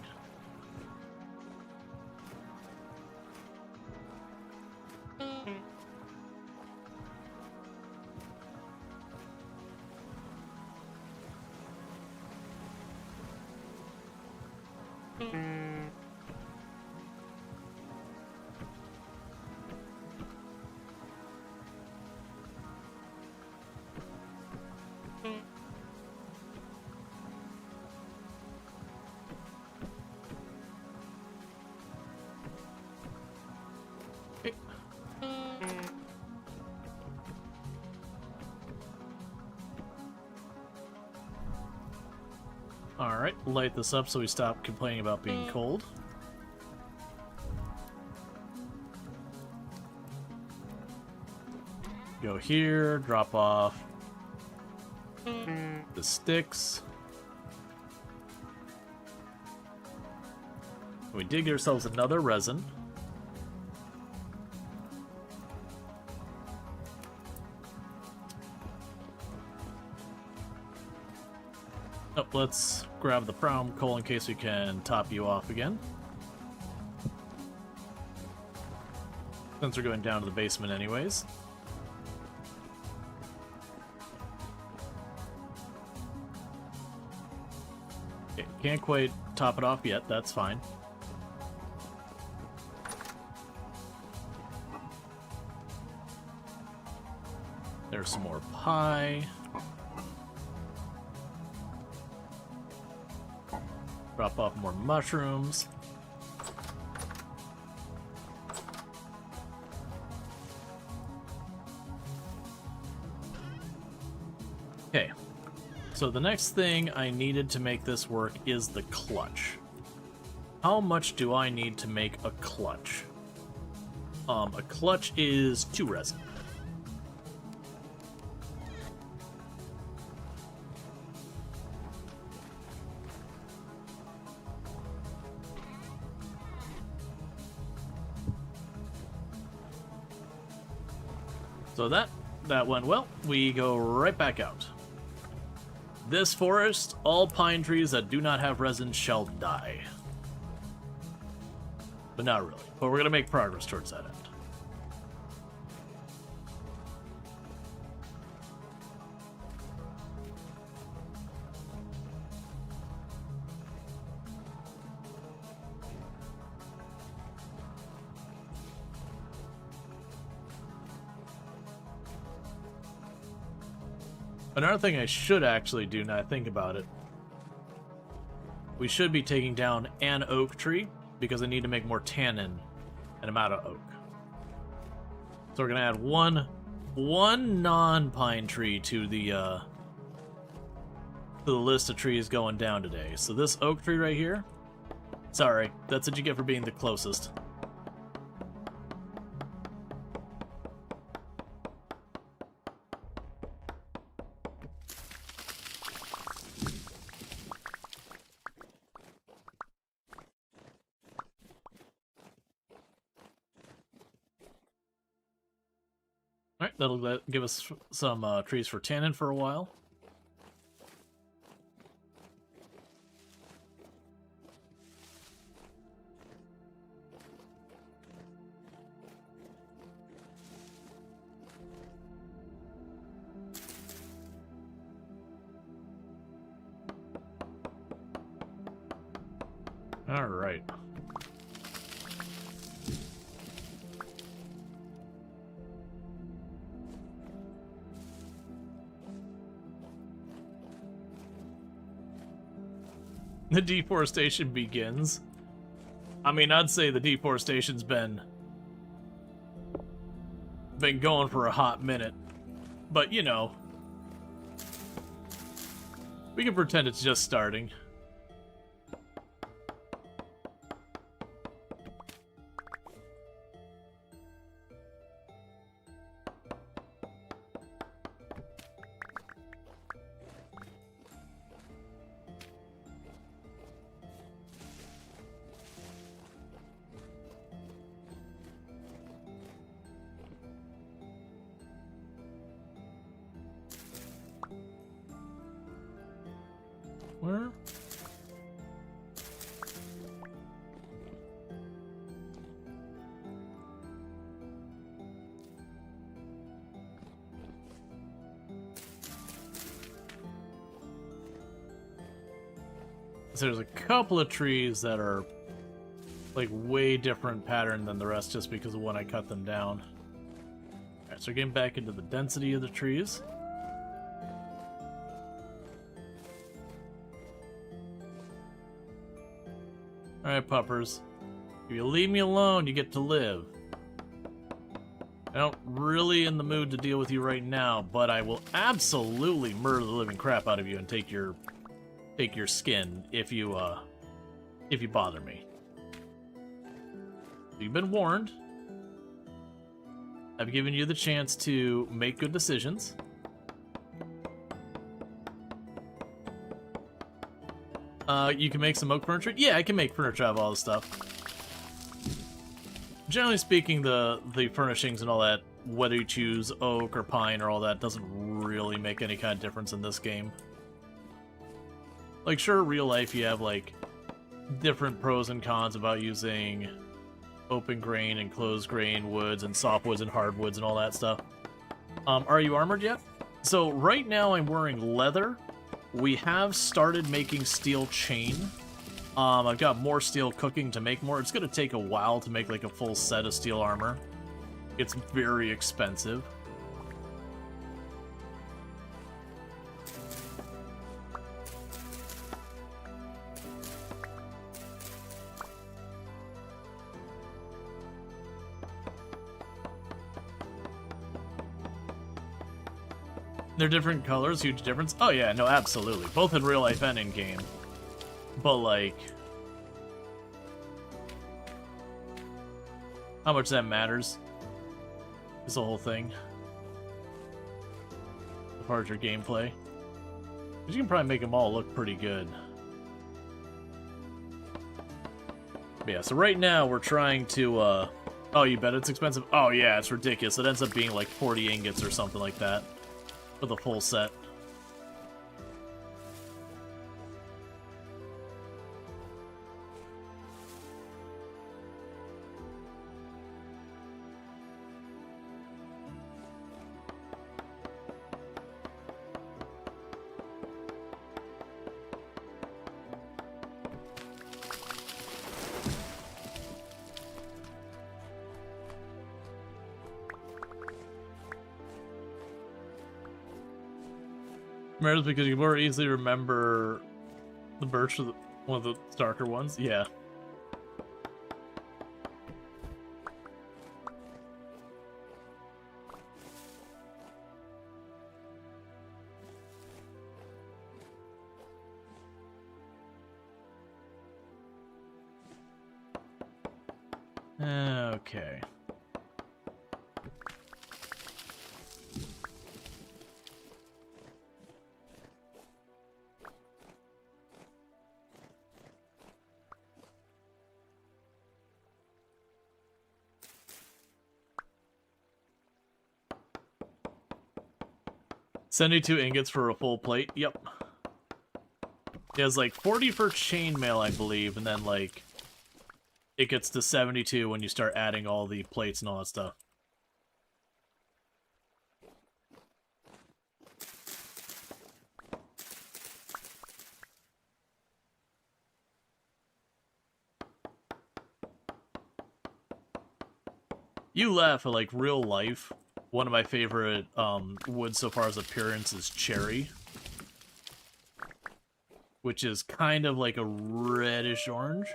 Alright, light this up so we stop complaining about being cold. Go here, drop off the sticks. We dig ourselves another resin. Oh, let's grab the brown coal in case we can top you off again. Since we're going down to the basement anyways. Okay, can't quite top it off yet, that's fine. There's some more pie. Drop off more mushrooms. Okay, so the next thing I needed to make this work is the clutch. How much do I need to make a clutch? A clutch is 2 resin. So that went well. We go right back out. This forest, all pine trees that do not have resin shall die. But not really. But we're going to make progress towards that end. Another thing I should actually do, now I think about it, we should be taking down an oak tree, because I need to make more tannin and I'm out of oak. So we're going to add one non-pine tree to the list of trees going down today. So this oak tree right here, sorry, that's what you get for being the closest. That'll give us some trees for tannin for a while. All right. The deforestation begins. I mean, I'd say the deforestation's been going for a hot minute. But, you know, we can pretend it's just starting. Where? So there's a couple of trees that are like way different pattern than the rest just because of when I cut them down. Alright, so getting back into the density of the trees. Alright, puppers. If you leave me alone, you get to live. I don't really in the mood to deal with you right now, but I will absolutely murder the living crap out of you and take your skin if you bother me. You've been warned. I've given you the chance to make good decisions. You can make some oak furniture? Yeah, I can make furniture out of all this stuff. Generally speaking, the furnishings and all that, whether you choose oak or pine or all that, doesn't really make any kind of difference in this game. Like, sure, real life you have, like, different pros and cons about using open grain and closed grain woods and softwoods and hardwoods and all that stuff. Are you armored yet? So, right now I'm wearing leather. We have started making steel chain. I've got more steel cooking to make more. It's going to take a while to make like a full set of steel armor. It's very expensive. They're different colors, huge difference. Oh yeah, no, absolutely. Both in real life and in game. But like, how much that matters is the whole thing. As far as your gameplay. But you can probably make them all look pretty good. But yeah, so right now we're trying to, oh, you bet it's expensive? Oh yeah, it's ridiculous. It ends up being like 40 ingots or something like that. For the full set. Matters because you more easily remember the birch, one of the darker ones. Yeah. Okay. 72 ingots for a full plate. Yep. It has like 40 for chainmail, I believe, and then like it gets to 72 when you start adding all the plates and all that stuff. You laugh at like real life. One of my favorite woods so far as appearance is cherry, which is kind of like a reddish orange.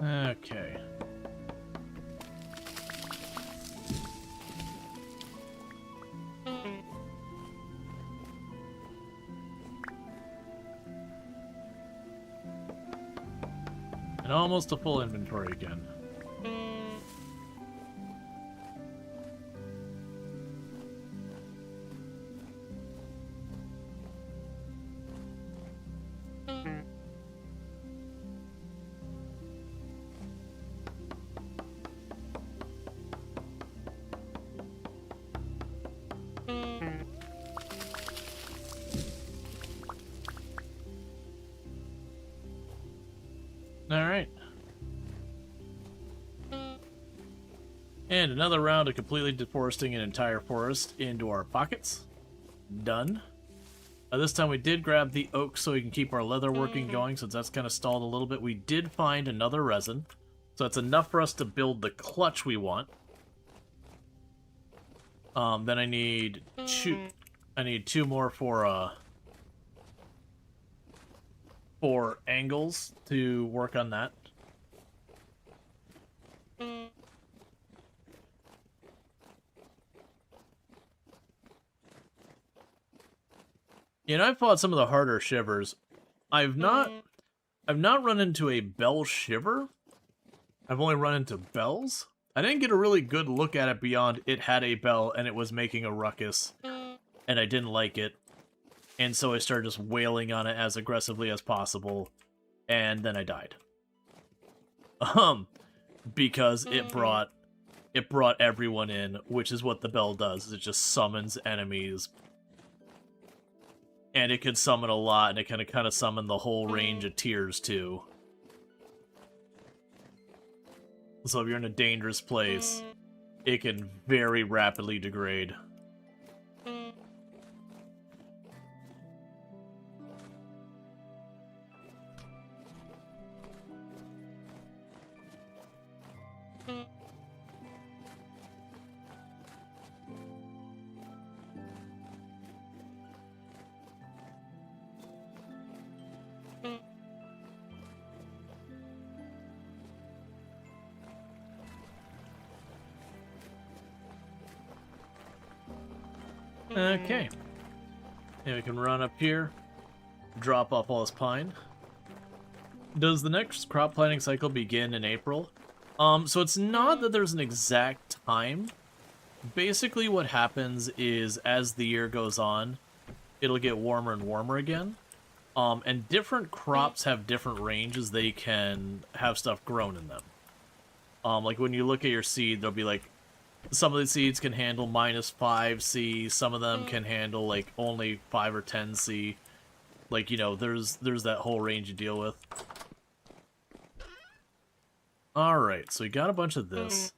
Okay. And almost a full inventory again. Alright. And another round of completely deforesting an entire forest into our pockets. Done. This time we did grab the oak so we can keep our leather working going, since that's kind of stalled a little bit. We did find another resin, so that's enough for us to build the clutch we want. Then I need two more for angles to work on that. You know, I've fought some of the harder shivers. I've not run into a bell shiver. I've only run into bells. I didn't get a really good look at it beyond it had a bell and it was making a ruckus, and I didn't like it. And so I started just wailing on it as aggressively as possible, and then I died. Because it brought everyone in, which is what the bell does, is it just summons enemies. And it could summon a lot, and it can kind of summon the whole range of tiers, too. So if you're in a dangerous place, it can very rapidly degrade. Okay. And we can run up here, drop off all this pine. Does the next crop planting cycle begin in April? So it's not that there's an exact time. Basically what happens is as the year goes on, it'll get warmer and warmer again. And different crops have different ranges they can have stuff grown in them. Like when you look at your seed, there'll be like, some of the seeds can handle -5C, some of them can handle like only 5 or 10C. Like, you know, there's that whole range you deal with. Alright, so we got a bunch of this.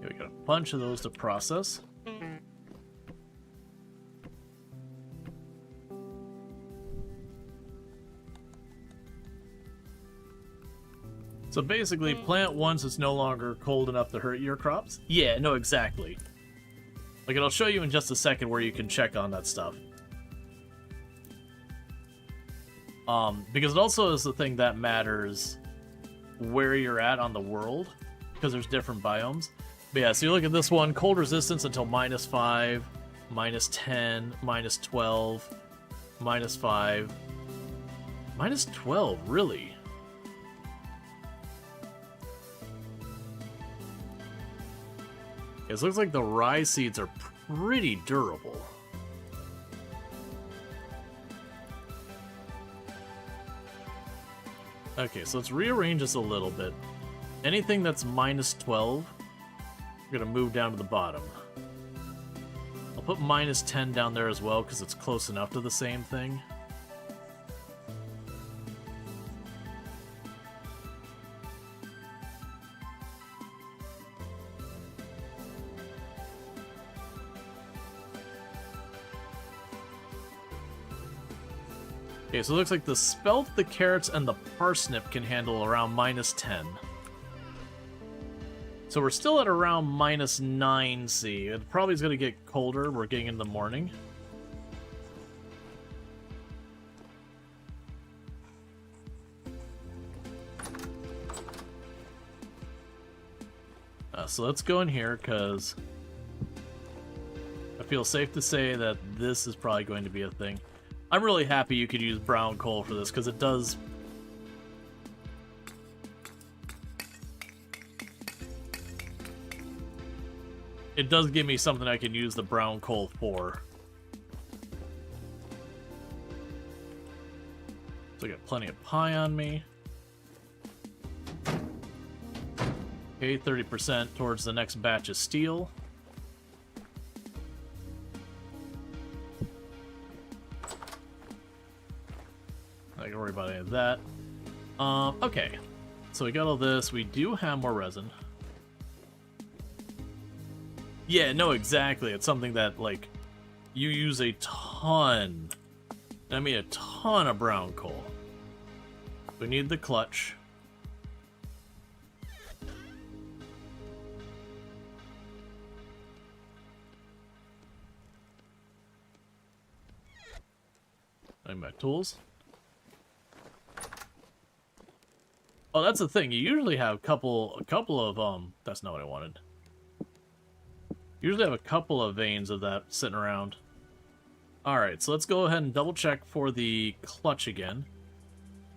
We got a bunch of those to process. So basically, plant once it's no longer cold enough to hurt your crops? Yeah, no, exactly. Like, it'll show you in just a second where you can check on that stuff. Because it also is the thing that matters where you're at on the world, because there's different biomes. But yeah, so you look at this one, cold resistance until -5, -10, -12, -5, -12, really? It looks like the rye seeds are pretty durable. Okay, so let's rearrange this a little bit. Anything that's -12, we're gonna move down to the bottom. I'll put -10 down there as well, because it's close enough to the same thing. Okay, so it looks like the spelt, the carrots, and the parsnip can handle around -10. So we're still at around -9 C. It probably is going to get colder. We're getting in the morning. So let's go in here, because I feel safe to say that this is probably going to be a thing. I'm really happy you could use brown coal for this, because it does... It does give me something I can use the brown coal for. So I got plenty of pie on me. Okay, 30% towards the next batch of steel. Not gonna worry about any of that. Okay. So we got all this. We do have more resin. Yeah, no, exactly. It's something that, like, you use a ton. I mean, a ton of brown coal. We need the clutch. I need my tools. Oh, that's the thing. You usually have a couple of, that's not what I wanted. You usually have a couple of veins of that sitting around. Alright, so let's go ahead and double check for the clutch again.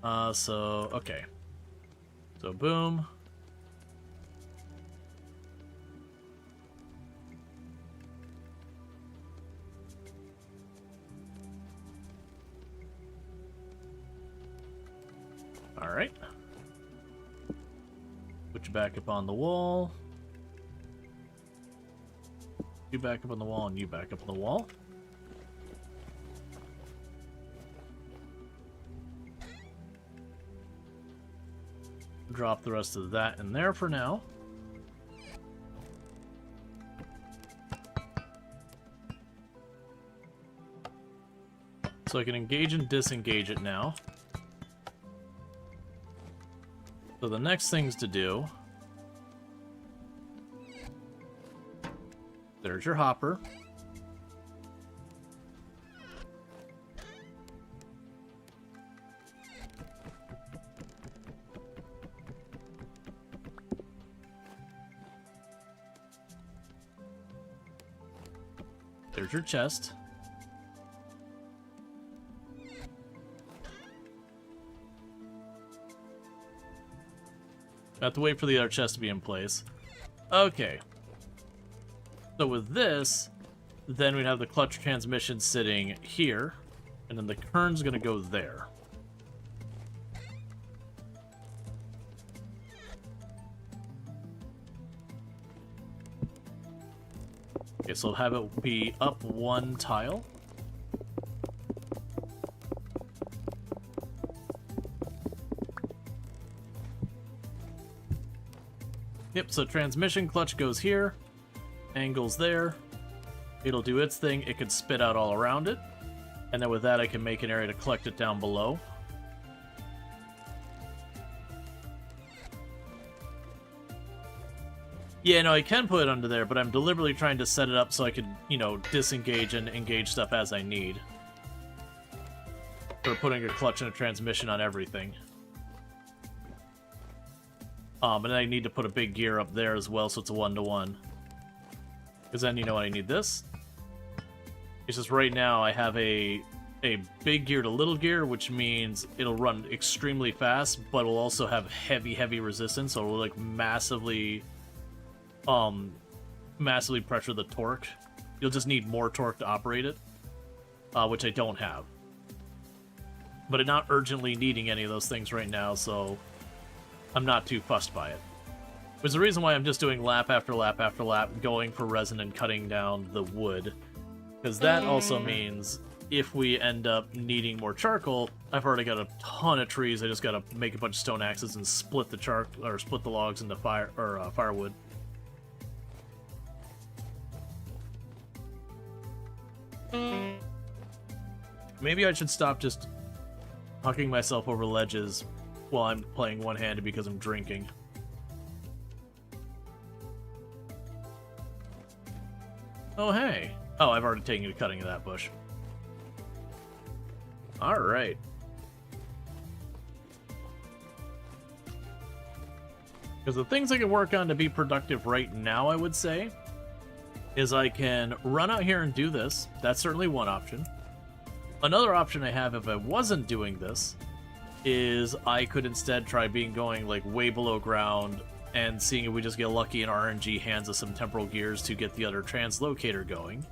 Okay. So, boom. Alright. Put you back up on the wall. You back up on the wall, and you back up on the wall. Drop the rest of that in there for now. So I can engage and disengage it now. So the next things to do... There's your hopper. There's your chest. I have to wait for the other chest to be in place. Okay. So with this, then we'd have the clutch transmission sitting here, and then the kern's going to go there. Okay, so have it be up one tile. Yep, so transmission clutch goes here, angles there. It'll do its thing, it can spit out all around it. And then with that, I can make an area to collect it down below. Yeah, no, I can put it under there, but I'm deliberately trying to set it up so I could, you know, disengage and engage stuff as I need. For putting a clutch and a transmission on everything. And then I need to put a big gear up there as well, so it's a 1-to-1. Because then, you know, I need this. It's just right now I have a big gear to little gear, which means it'll run extremely fast, but it'll also have heavy resistance, so it'll like massively pressure the torque. You'll just need more torque to operate it, which I don't have. But I'm not urgently needing any of those things right now, so I'm not too fussed by it. Which is the reason why I'm just doing lap after lap after lap, going for resin and cutting down the wood. Because that also means if we end up needing more charcoal, I've already got a ton of trees. I just gotta make a bunch of stone axes and split the logs into firewood. Maybe I should stop just hucking myself over ledges while I'm playing one-handed because I'm drinking. Oh, hey. Oh, I've already taken you to cutting of that bush. Alright. Because the things I can work on to be productive right now, I would say, is I can run out here and do this. That's certainly one option. Another option I have if I wasn't doing this is I could instead try going like way below ground and seeing if we just get lucky and RNG hands us some temporal gears to get the other translocator going.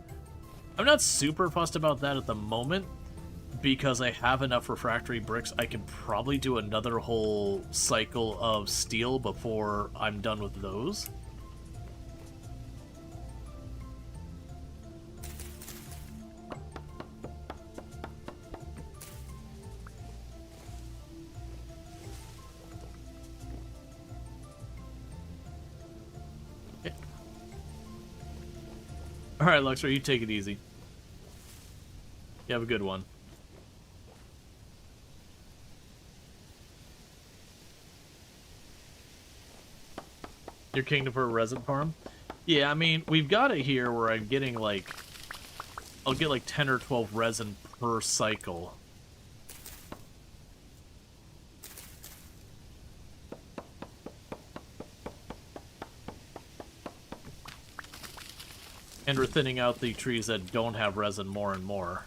I'm not super fussed about that at the moment because I have enough refractory bricks. I can probably do another whole cycle of steel before I'm done with those. Alright, Luxor, you take it easy. You have a good one. Your kingdom for a resin farm? Yeah, I mean, we've got it here where I'm getting like... I'll get like 10 or 12 resin per cycle. And we're thinning out the trees that don't have resin more and more.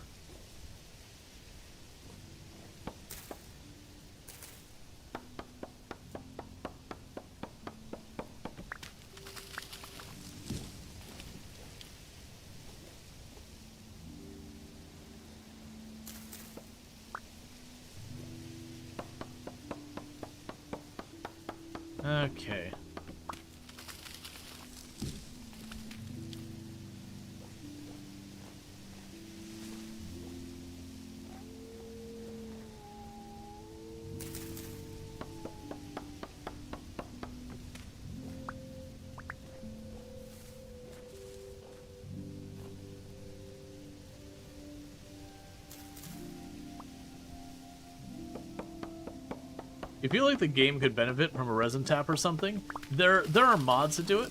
Okay. I feel like the game could benefit from a resin tap or something. There are mods that do it.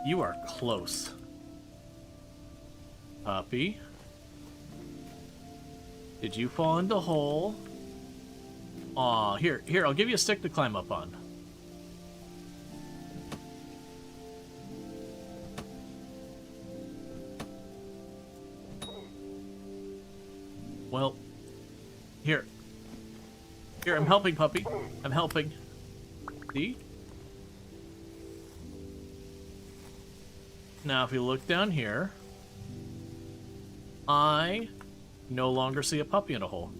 You are close. Puppy. Did you fall into a hole? Aw, here, I'll give you a stick to climb up on. Well, here, I'm helping, puppy. I'm helping. See? Now, if you look down here, I no longer see a puppy in a hole.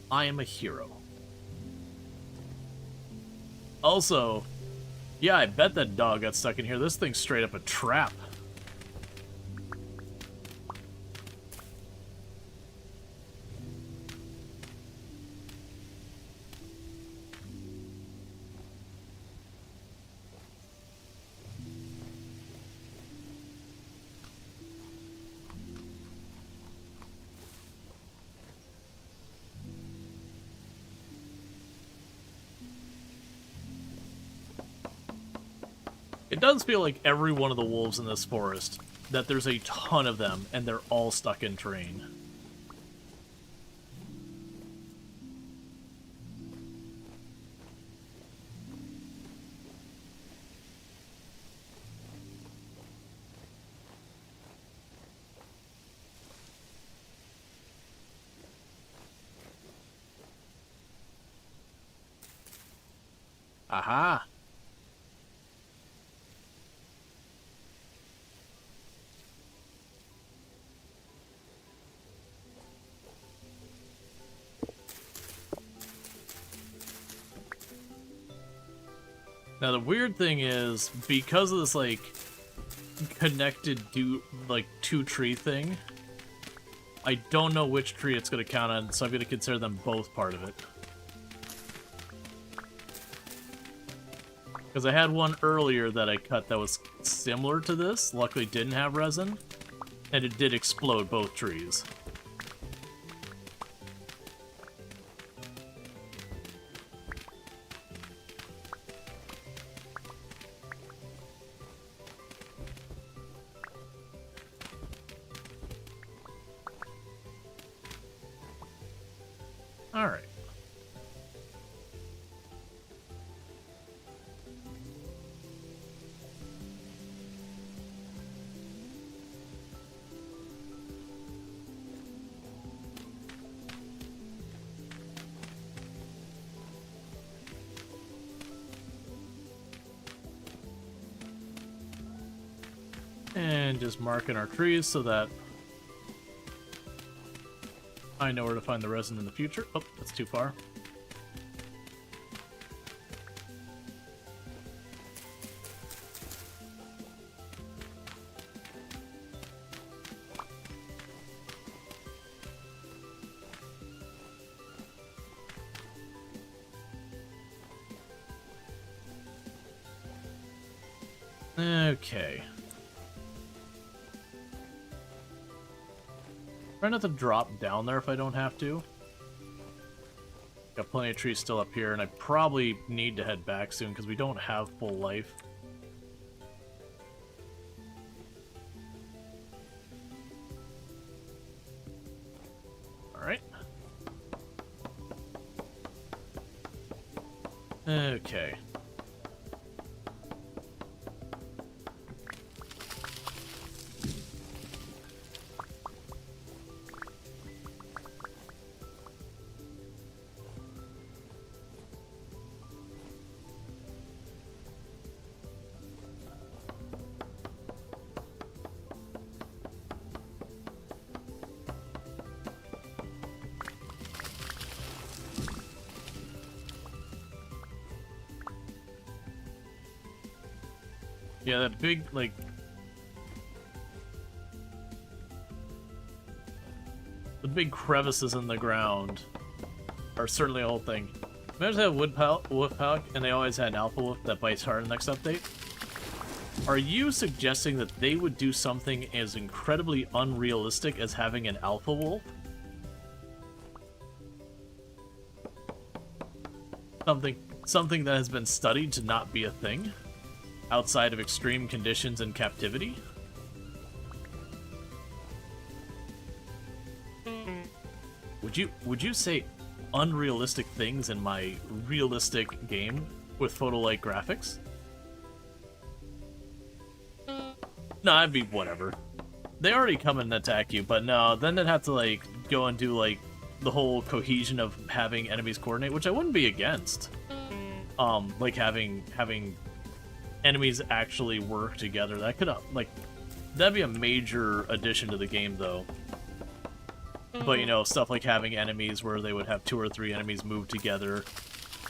I am a hero. Also, yeah, I bet that dog got stuck in here. This thing's straight up a trap. It does feel like every one of the wolves in this forest, that there's a ton of them, and they're all stuck in terrain. Aha! Now the weird thing is, because of this like connected two-tree thing, I don't know which tree it's going to count on, so I'm going to consider them both part of it. Because I had one earlier that I cut that was similar to this, luckily didn't have resin, and it did explode both trees. Alright. And just marking our trees so that I know where to find the resin in the future. Oh, that's too far. Okay. Try not to drop down there if I don't have to. Got plenty of trees still up here, and I probably need to head back soon because we don't have full life. Alright. Okay. Yeah, that big, like... the big crevices in the ground are certainly a whole thing. Imagine they have wolf pack, and they always had an alpha wolf that bites hard in the next update. Are you suggesting that they would do something as incredibly unrealistic as having an alpha wolf? Something that has been studied to not be a thing? Outside of extreme conditions and captivity? Would you say unrealistic things in my realistic game with photo-like graphics? No, I'd be whatever. They already come and attack you, but no, then they'd have to like go and do like the whole cohesion of having enemies coordinate, which I wouldn't be against. Like having enemies actually work together. That could like that'd be a major addition to the game, though. But you know, stuff like having enemies where they would have 2 or 3 enemies move together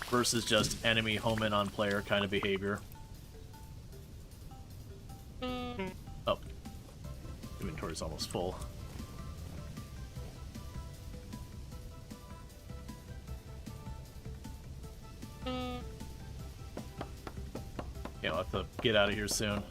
versus just enemy home in on player kind of behavior. Oh, inventory's almost full. Yeah, I'll have to get out of here soon.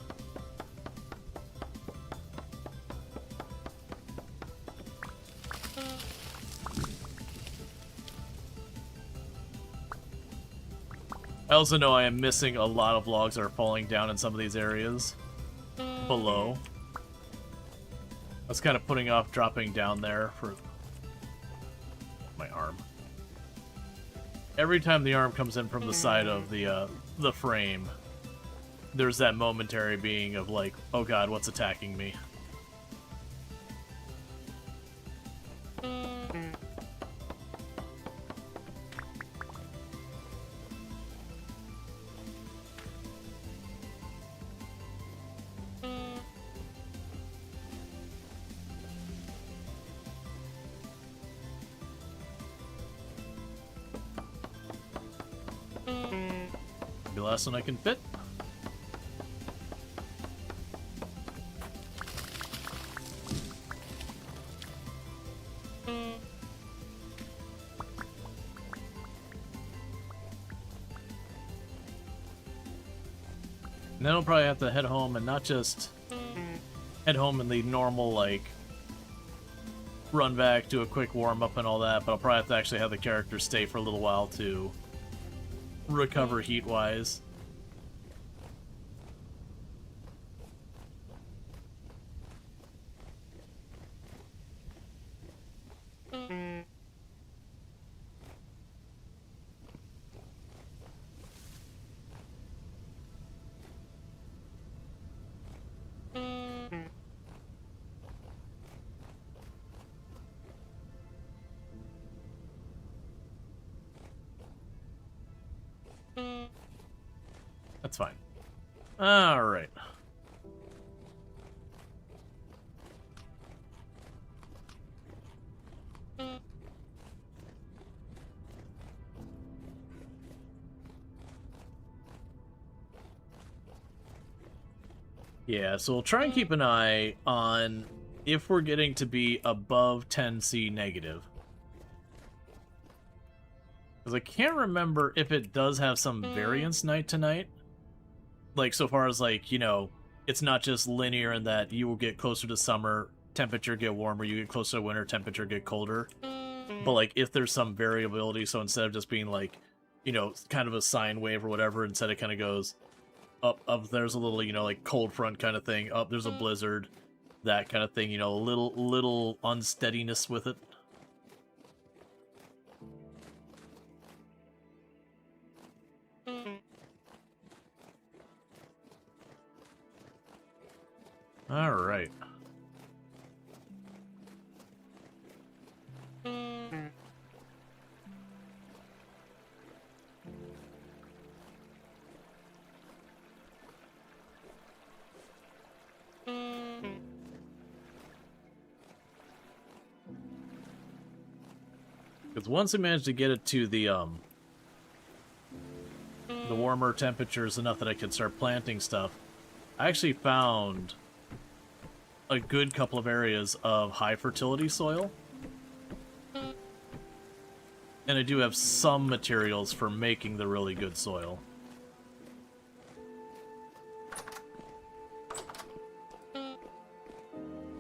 I also know I am missing a lot of logs that are falling down in some of these areas below. I was kind of putting off dropping down there for my arm. Every time the arm comes in from the side of the frame, there's that momentary being of like, oh god, what's attacking me? The last one I can fit. And then I'll probably have to head home and not just head home in the normal, like, run back, do a quick warm-up and all that, but I'll probably have to actually have the character stay for a little while to recover heat-wise. That's fine. Alright. Yeah, so we'll try and keep an eye on if we're getting to be above 10C negative. Because I can't remember if it does have some variance night to night. Like, so far as, like, you know, it's not just linear in that you will get closer to summer, temperature get warmer, you get closer to winter, temperature get colder. But, like, if there's some variability, so instead of just being, like, you know, kind of a sine wave or whatever, instead it kind of goes up, there's a little, you know, like, cold front kind of thing, up, there's a blizzard, that kind of thing, you know, a little unsteadiness with it. Alright. Because once we managed to get it to the warmer temperatures enough that I could start planting stuff, I actually found a good couple of areas of high fertility soil. And I do have some materials for making the really good soil.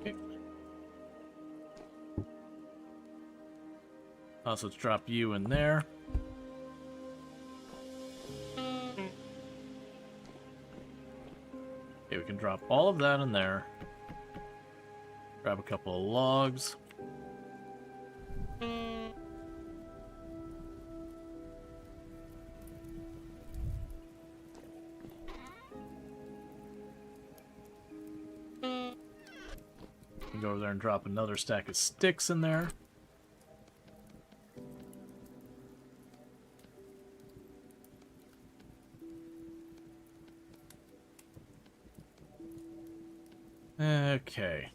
Okay. So let's drop you in there. Okay, we can drop all of that in there. Grab a couple of logs. Go over there and drop another stack of sticks in there. Okay.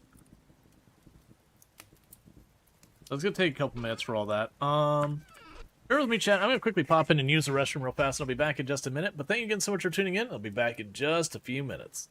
So it's gonna take a couple minutes for all that. Bear with me, chat. I'm gonna quickly pop in and use the restroom real fast, and I'll be back in just a minute. But thank you again so much for tuning in. I'll be back in just a few minutes.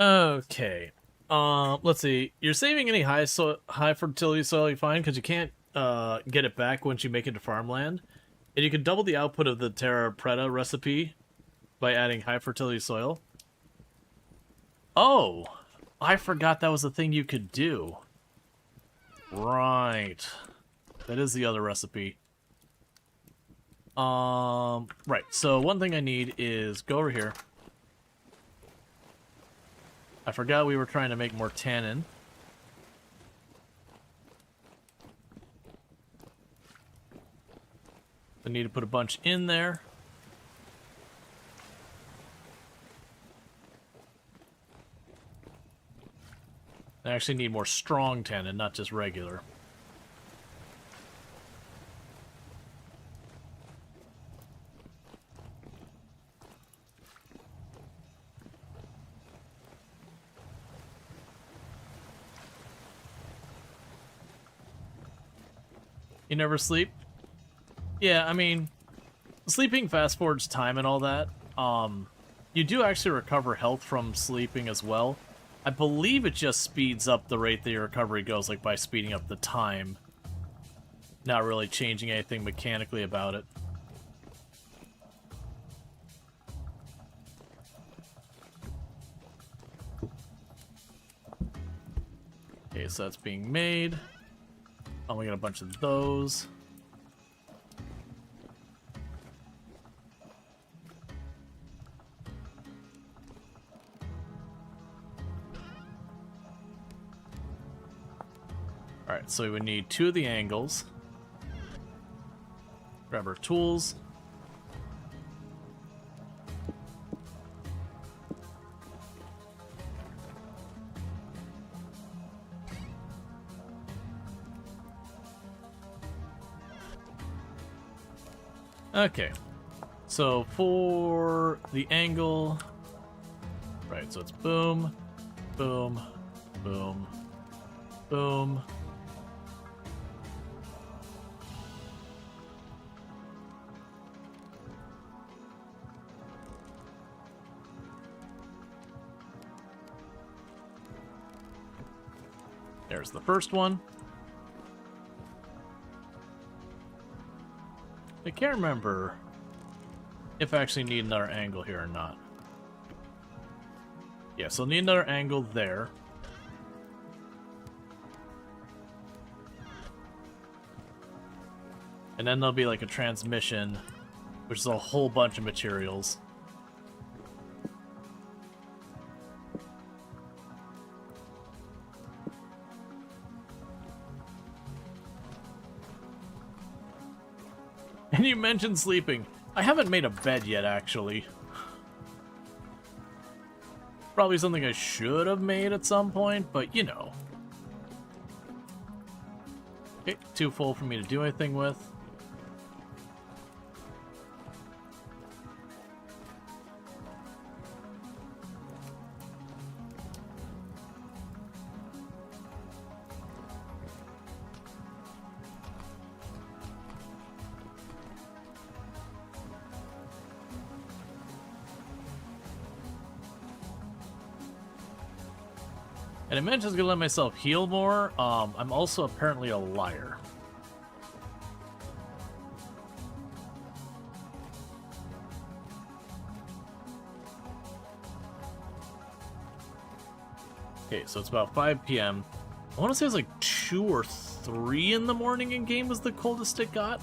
Okay. Let's see. You're saving any high fertility soil you find because you can't get it back once you make it to farmland, and you can double the output of the Terra Preta recipe by adding high fertility soil. Oh, I forgot that was a thing you could do. Right. That is the other recipe. Right. So one thing I need is go over here. I forgot we were trying to make more tannin. I need to put a bunch in there. I actually need more strong tannin, not just regular. You never sleep? Yeah, I mean, sleeping fast forwards time and all that. You do actually recover health from sleeping as well. I believe it just speeds up the rate that your recovery goes, like by speeding up the time. Not really changing anything mechanically about it. Okay, so that's being made. Oh, we got a bunch of those. Alright, so we would need 2 of the angles. Grab our tools. Okay, so for the angle, right, so it's boom, boom, boom, boom. There's the first one. I can't remember if I actually need another angle here or not. Yeah, so I'll need another angle there. And then there'll be like a transmission, which is a whole bunch of materials. And you mentioned sleeping. I haven't made a bed yet, actually. Probably something I should have made at some point, but you know. Okay, too full for me to do anything with. And I mentioned I was gonna let myself heal more. I'm also apparently a liar. Okay, so it's about 5 p.m. I want to say it's like 2 or 3 in the morning in game was the coldest it got.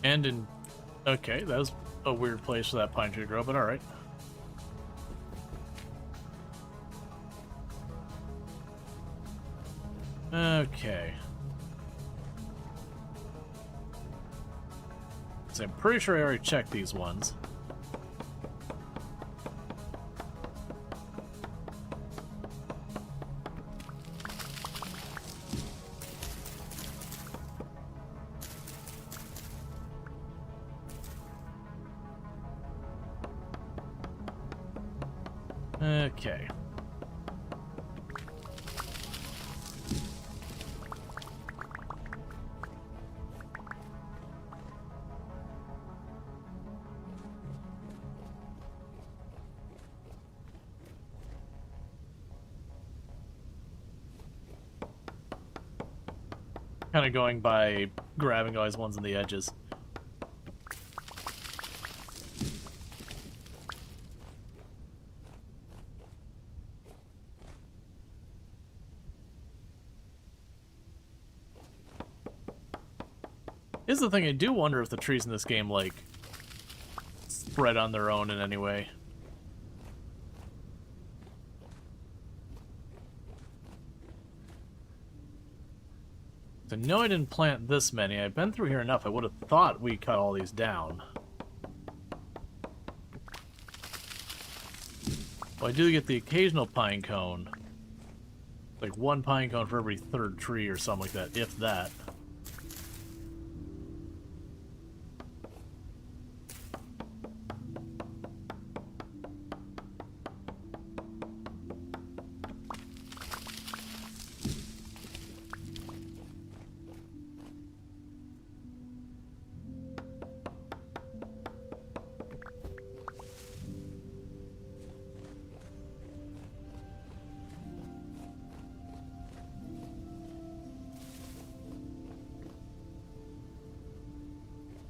And in... Okay, that was a weird place for that pine tree to grow, but alright. Okay. So I'm pretty sure I already checked these ones. Okay. Kind of going by grabbing all these ones on the edges. Here's the thing, I do wonder if the trees in this game, like, spread on their own in any way. So no, I didn't plant this many. I've been through here enough. I would have thought we cut all these down. Well, I do get the occasional pine cone. Like 1 pine cone for every 3rd tree or something like that, if that.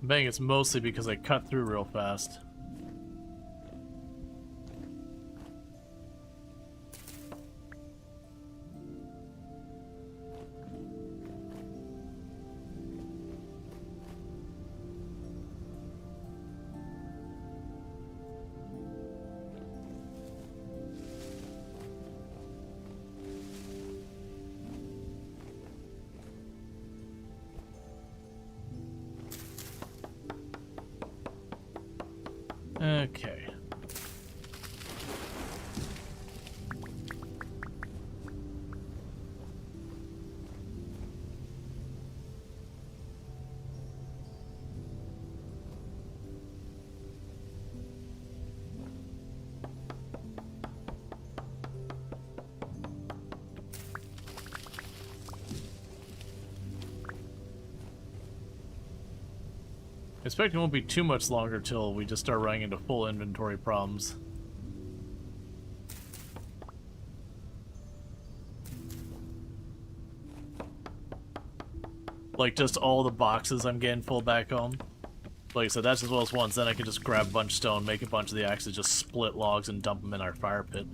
I'm betting it's mostly because I cut through real fast. Okay. I expect it won't be too much longer till we just start running into full inventory problems. Like, just all the boxes I'm getting full back home. Like I said, that's as well as once. Then I can just grab a bunch of stone, make a bunch of the axes, just split logs and dump them in our fire pit.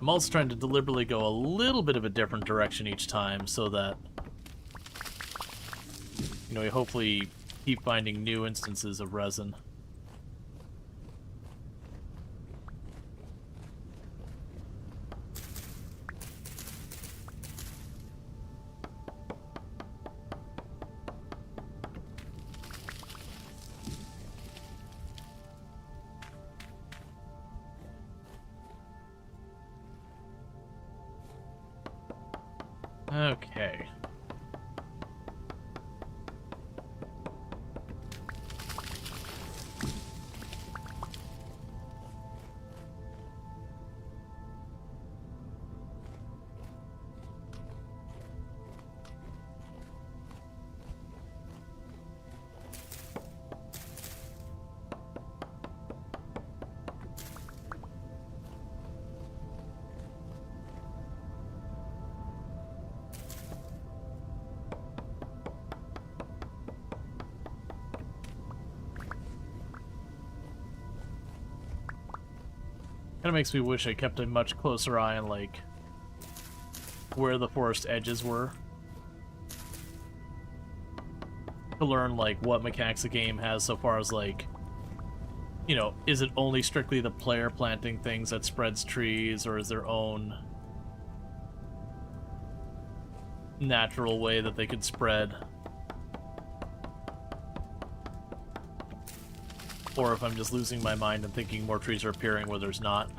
I'm also trying to deliberately go a little bit of a different direction each time so that, you know, we hopefully keep finding new instances of resin. Okay. Kind of makes me wish I kept a much closer eye on, like, where the forest edges were. To learn, like, what mechanics the game has so far as, like, you know, is it only strictly the player planting things that spreads trees, or is their own natural way that they could spread? Or if I'm just losing my mind and thinking more trees are appearing where there's not.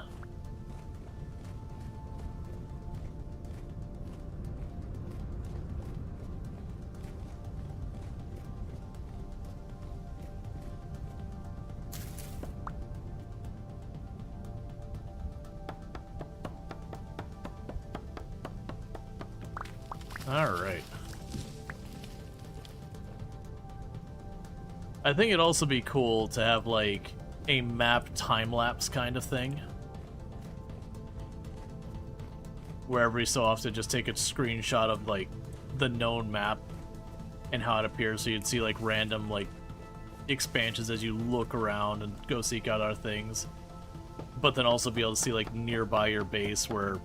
Alright. I think it'd also be cool to have, like, a map time-lapse kind of thing. Where every so often just take a screenshot of, like, the known map and how it appears, so you'd see, like, random, like, expansions as you look around and go seek out other things. But then also be able to see, like, nearby your base where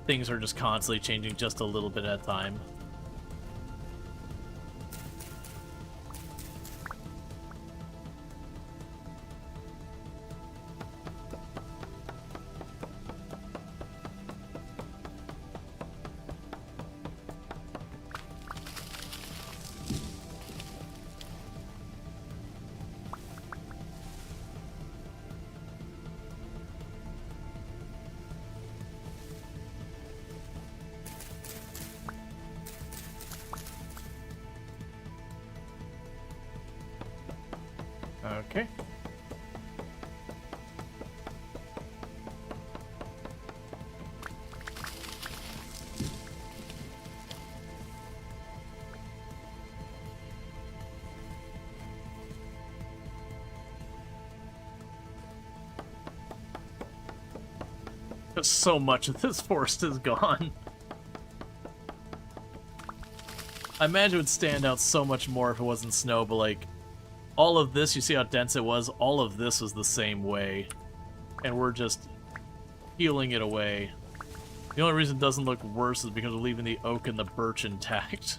things are just constantly changing just a little bit at a time. Okay. So much of this forest is gone. I imagine it would stand out so much more if it wasn't snow, but like, all of this, you see how dense it was? All of this was the same way. And we're just peeling it away. The only reason it doesn't look worse is because we're leaving the oak and the birch intact.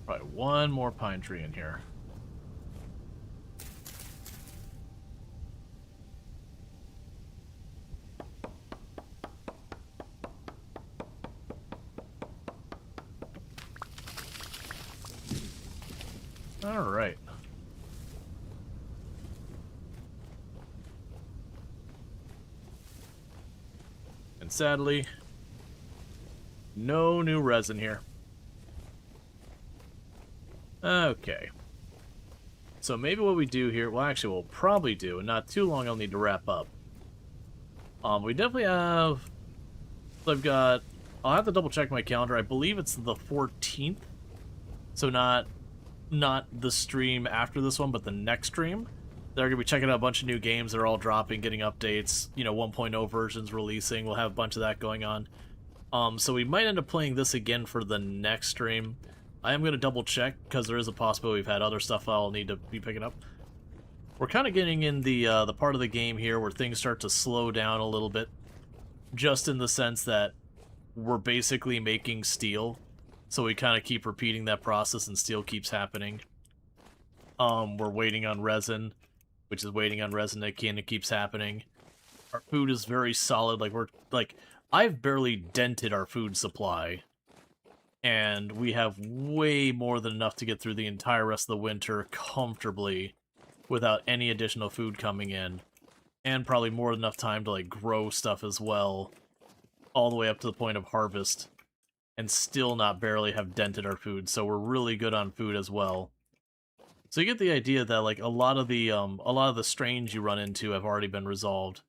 Probably one more pine tree in here. All right. And sadly, no new resin here. Okay. So maybe what we do here, well actually we'll probably do, and not too long I'll need to wrap up. We definitely have, so I'll have to double check my calendar, I believe it's the 14th. So not not the stream after this one, but the next stream, they're going to be checking out a bunch of new games. They're all dropping, getting updates, 1.0 versions releasing. We'll have a bunch of that going on. So we might end up playing this again for the next stream. I am going to double check, because there is a possibility we've had other stuff I'll need to be picking up. We're kind of getting in the part of the game here where things start to slow down a little bit, just in the sense that we're basically making steel, so we kind of keep repeating that process and steel keeps happening. We're waiting on resin, which is waiting on resin again, it keeps happening. Our food is very solid, I've barely dented our food supply, and we have way more than enough to get through the entire rest of the winter comfortably without any additional food coming in, and probably more than enough time to grow stuff as well, all the way up to the point of harvest, and still not barely have dented our food, so we're really good on food as well. So you get the idea that a lot of the strains you run into have already been resolved.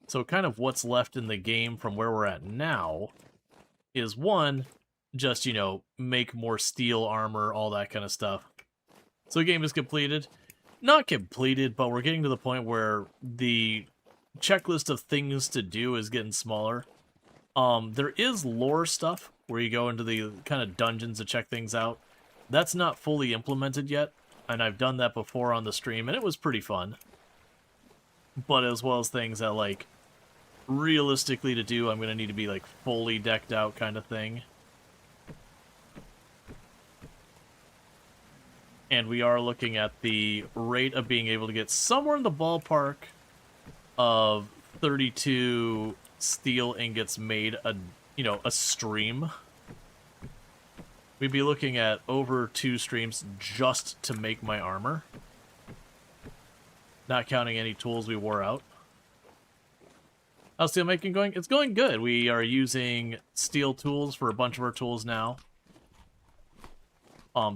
So kind of what's left in the game from where we're at now is, one, just, make more steel armor, all that kind of stuff. So the game is completed. Not completed, but we're getting to the point where the checklist of things to do is getting smaller. There is lore stuff where you go into the kind of dungeons to check things out. That's not fully implemented yet, and I've done that before on the stream, and it was pretty fun. But as well as things that, realistically to do, I'm going to need to be, fully decked out kind of thing. And we are looking at the rate of being able to get somewhere in the ballpark of 32 steel ingots made a stream. We'd be looking at over 2 streams just to make my armor, not counting any tools we wore out. How's steel making going? It's going good. We are using steel tools for a bunch of our tools now.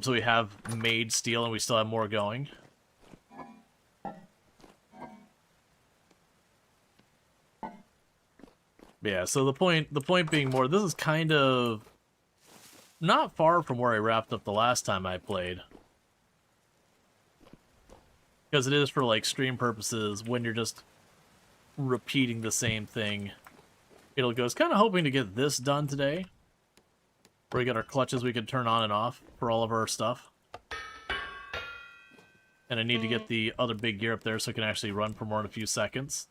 So we have made steel, and we still have more going. Yeah, so the point being more, this is kind of not far from where I wrapped up the last time I played. Because it is for, stream purposes, when you're just repeating the same thing. It'll go. I was kind of hoping to get this done today, where we got our clutches we can turn on and off for all of our stuff. And I need to get the other big gear up there so it can actually run for more than a few seconds.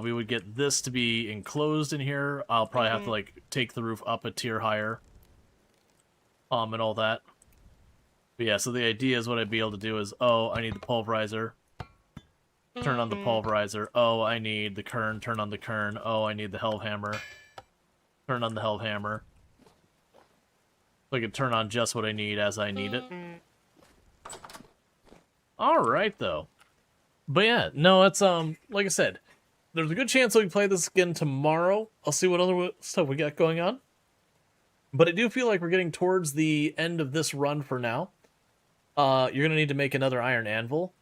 We would get this to be enclosed in here. I'll probably have to, take the roof up a tier higher. And all that. But yeah, so the idea is what I'd be able to do is, I need the pulverizer. Turn on the pulverizer. I need the kern. Turn on the kern. I need the Hellhammer. Turn on the Hellhammer. So I can turn on just what I need as I need it. Alright, though. But yeah, no, it's, like I said, there's a good chance we can play this again tomorrow. I'll see what other stuff we got going on. But I do feel like we're getting towards the end of this run for now. You're going to need to make another iron anvil.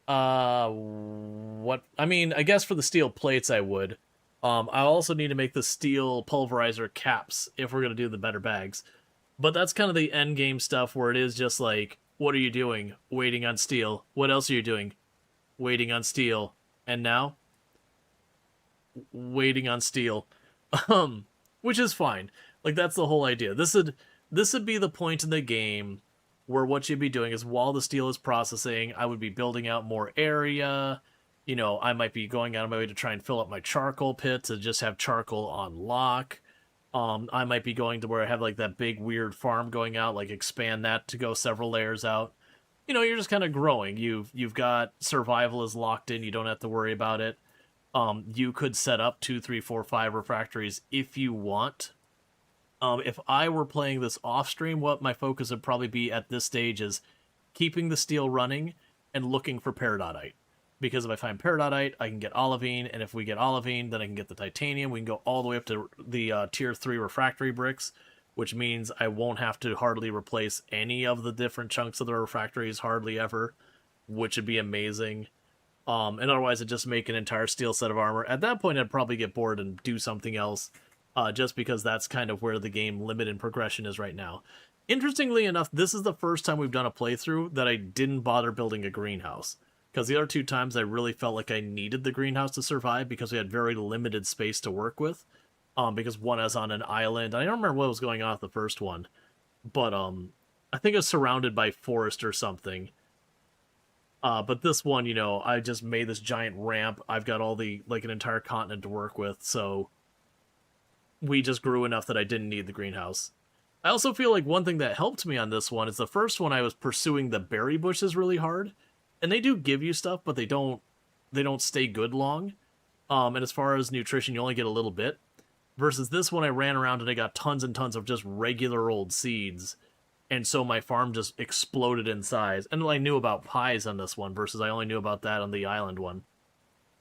What? I mean, I guess for the steel plates I would. I also need to make the steel pulverizer caps if we're going to do the better bags. But that's kind of the end game stuff where it is just what are you doing? Waiting on steel. What else are you doing? Waiting on steel. And now? Waiting on steel. Which is fine. That's the whole idea. This would be the point in the game where what you'd be doing is while the steel is processing, I would be building out more area. I might be going out of my way to try and fill up my charcoal pit to just have charcoal on lock. I might be going to where I have that big weird farm going out, expand that to go several layers out. You're just kind of growing. You've got survival is locked in. You don't have to worry about it. You could set up 2, 3, 4, 5 refractories if you want. If I were playing this off stream, what my focus would probably be at this stage is keeping the steel running and looking for peridotite. Because if I find peridotite, I can get olivine, and if we get olivine, then I can get the titanium. We can go all the way up to the tier 3 refractory bricks, which means I won't have to hardly replace any of the different chunks of the refractories, hardly ever, which would be amazing. And otherwise, I'd just make an entire steel set of armor. At that point, I'd probably get bored and do something else. just because that's kind of where the game limit and progression is right now. Interestingly enough, this is the first time we've done a playthrough that I didn't bother building a greenhouse. Because the other two times I really felt like I needed the greenhouse to survive because we had very limited space to work with. Because one is on an island. I don't remember what was going on with the first one. But I think it's surrounded by forest or something. But this one, you know, I just made this giant ramp. I've got all the, like, an entire continent to work with, so we just grew enough that I didn't need the greenhouse. I also feel like one thing that helped me on this one is the first one I was pursuing the berry bushes really hard, and they do give you stuff, but they don't stay good long. And as far as nutrition, you only get a little bit. Versus this one, I ran around and I got tons and tons of just regular old seeds, and so my farm just exploded in size. And I knew about pies on this one versus I only knew about that on the island one.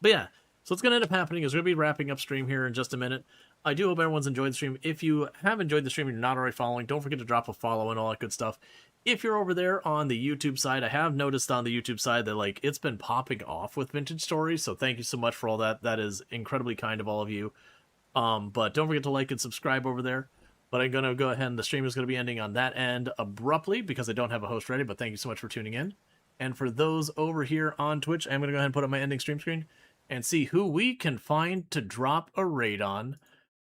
But yeah, so what's going to end up happening is we're going to be wrapping up stream here in just a minute. I do hope everyone's enjoyed the stream. If you have enjoyed the stream and you're not already following, don't forget to drop a follow and all that good stuff. If you're over there on the YouTube side, I have noticed on the YouTube side that, like, it's been popping off with Vintage Stories, so thank you so much for all that. That is incredibly kind of all of you. But don't forget to like and subscribe over there. But I'm going to go ahead and the stream is going to be ending on that end abruptly because I don't have a host ready, but thank you so much for tuning in. And for those over here on Twitch, I'm going to go ahead and put up my ending stream screen and see who we can find to drop a raid on.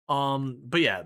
But yeah,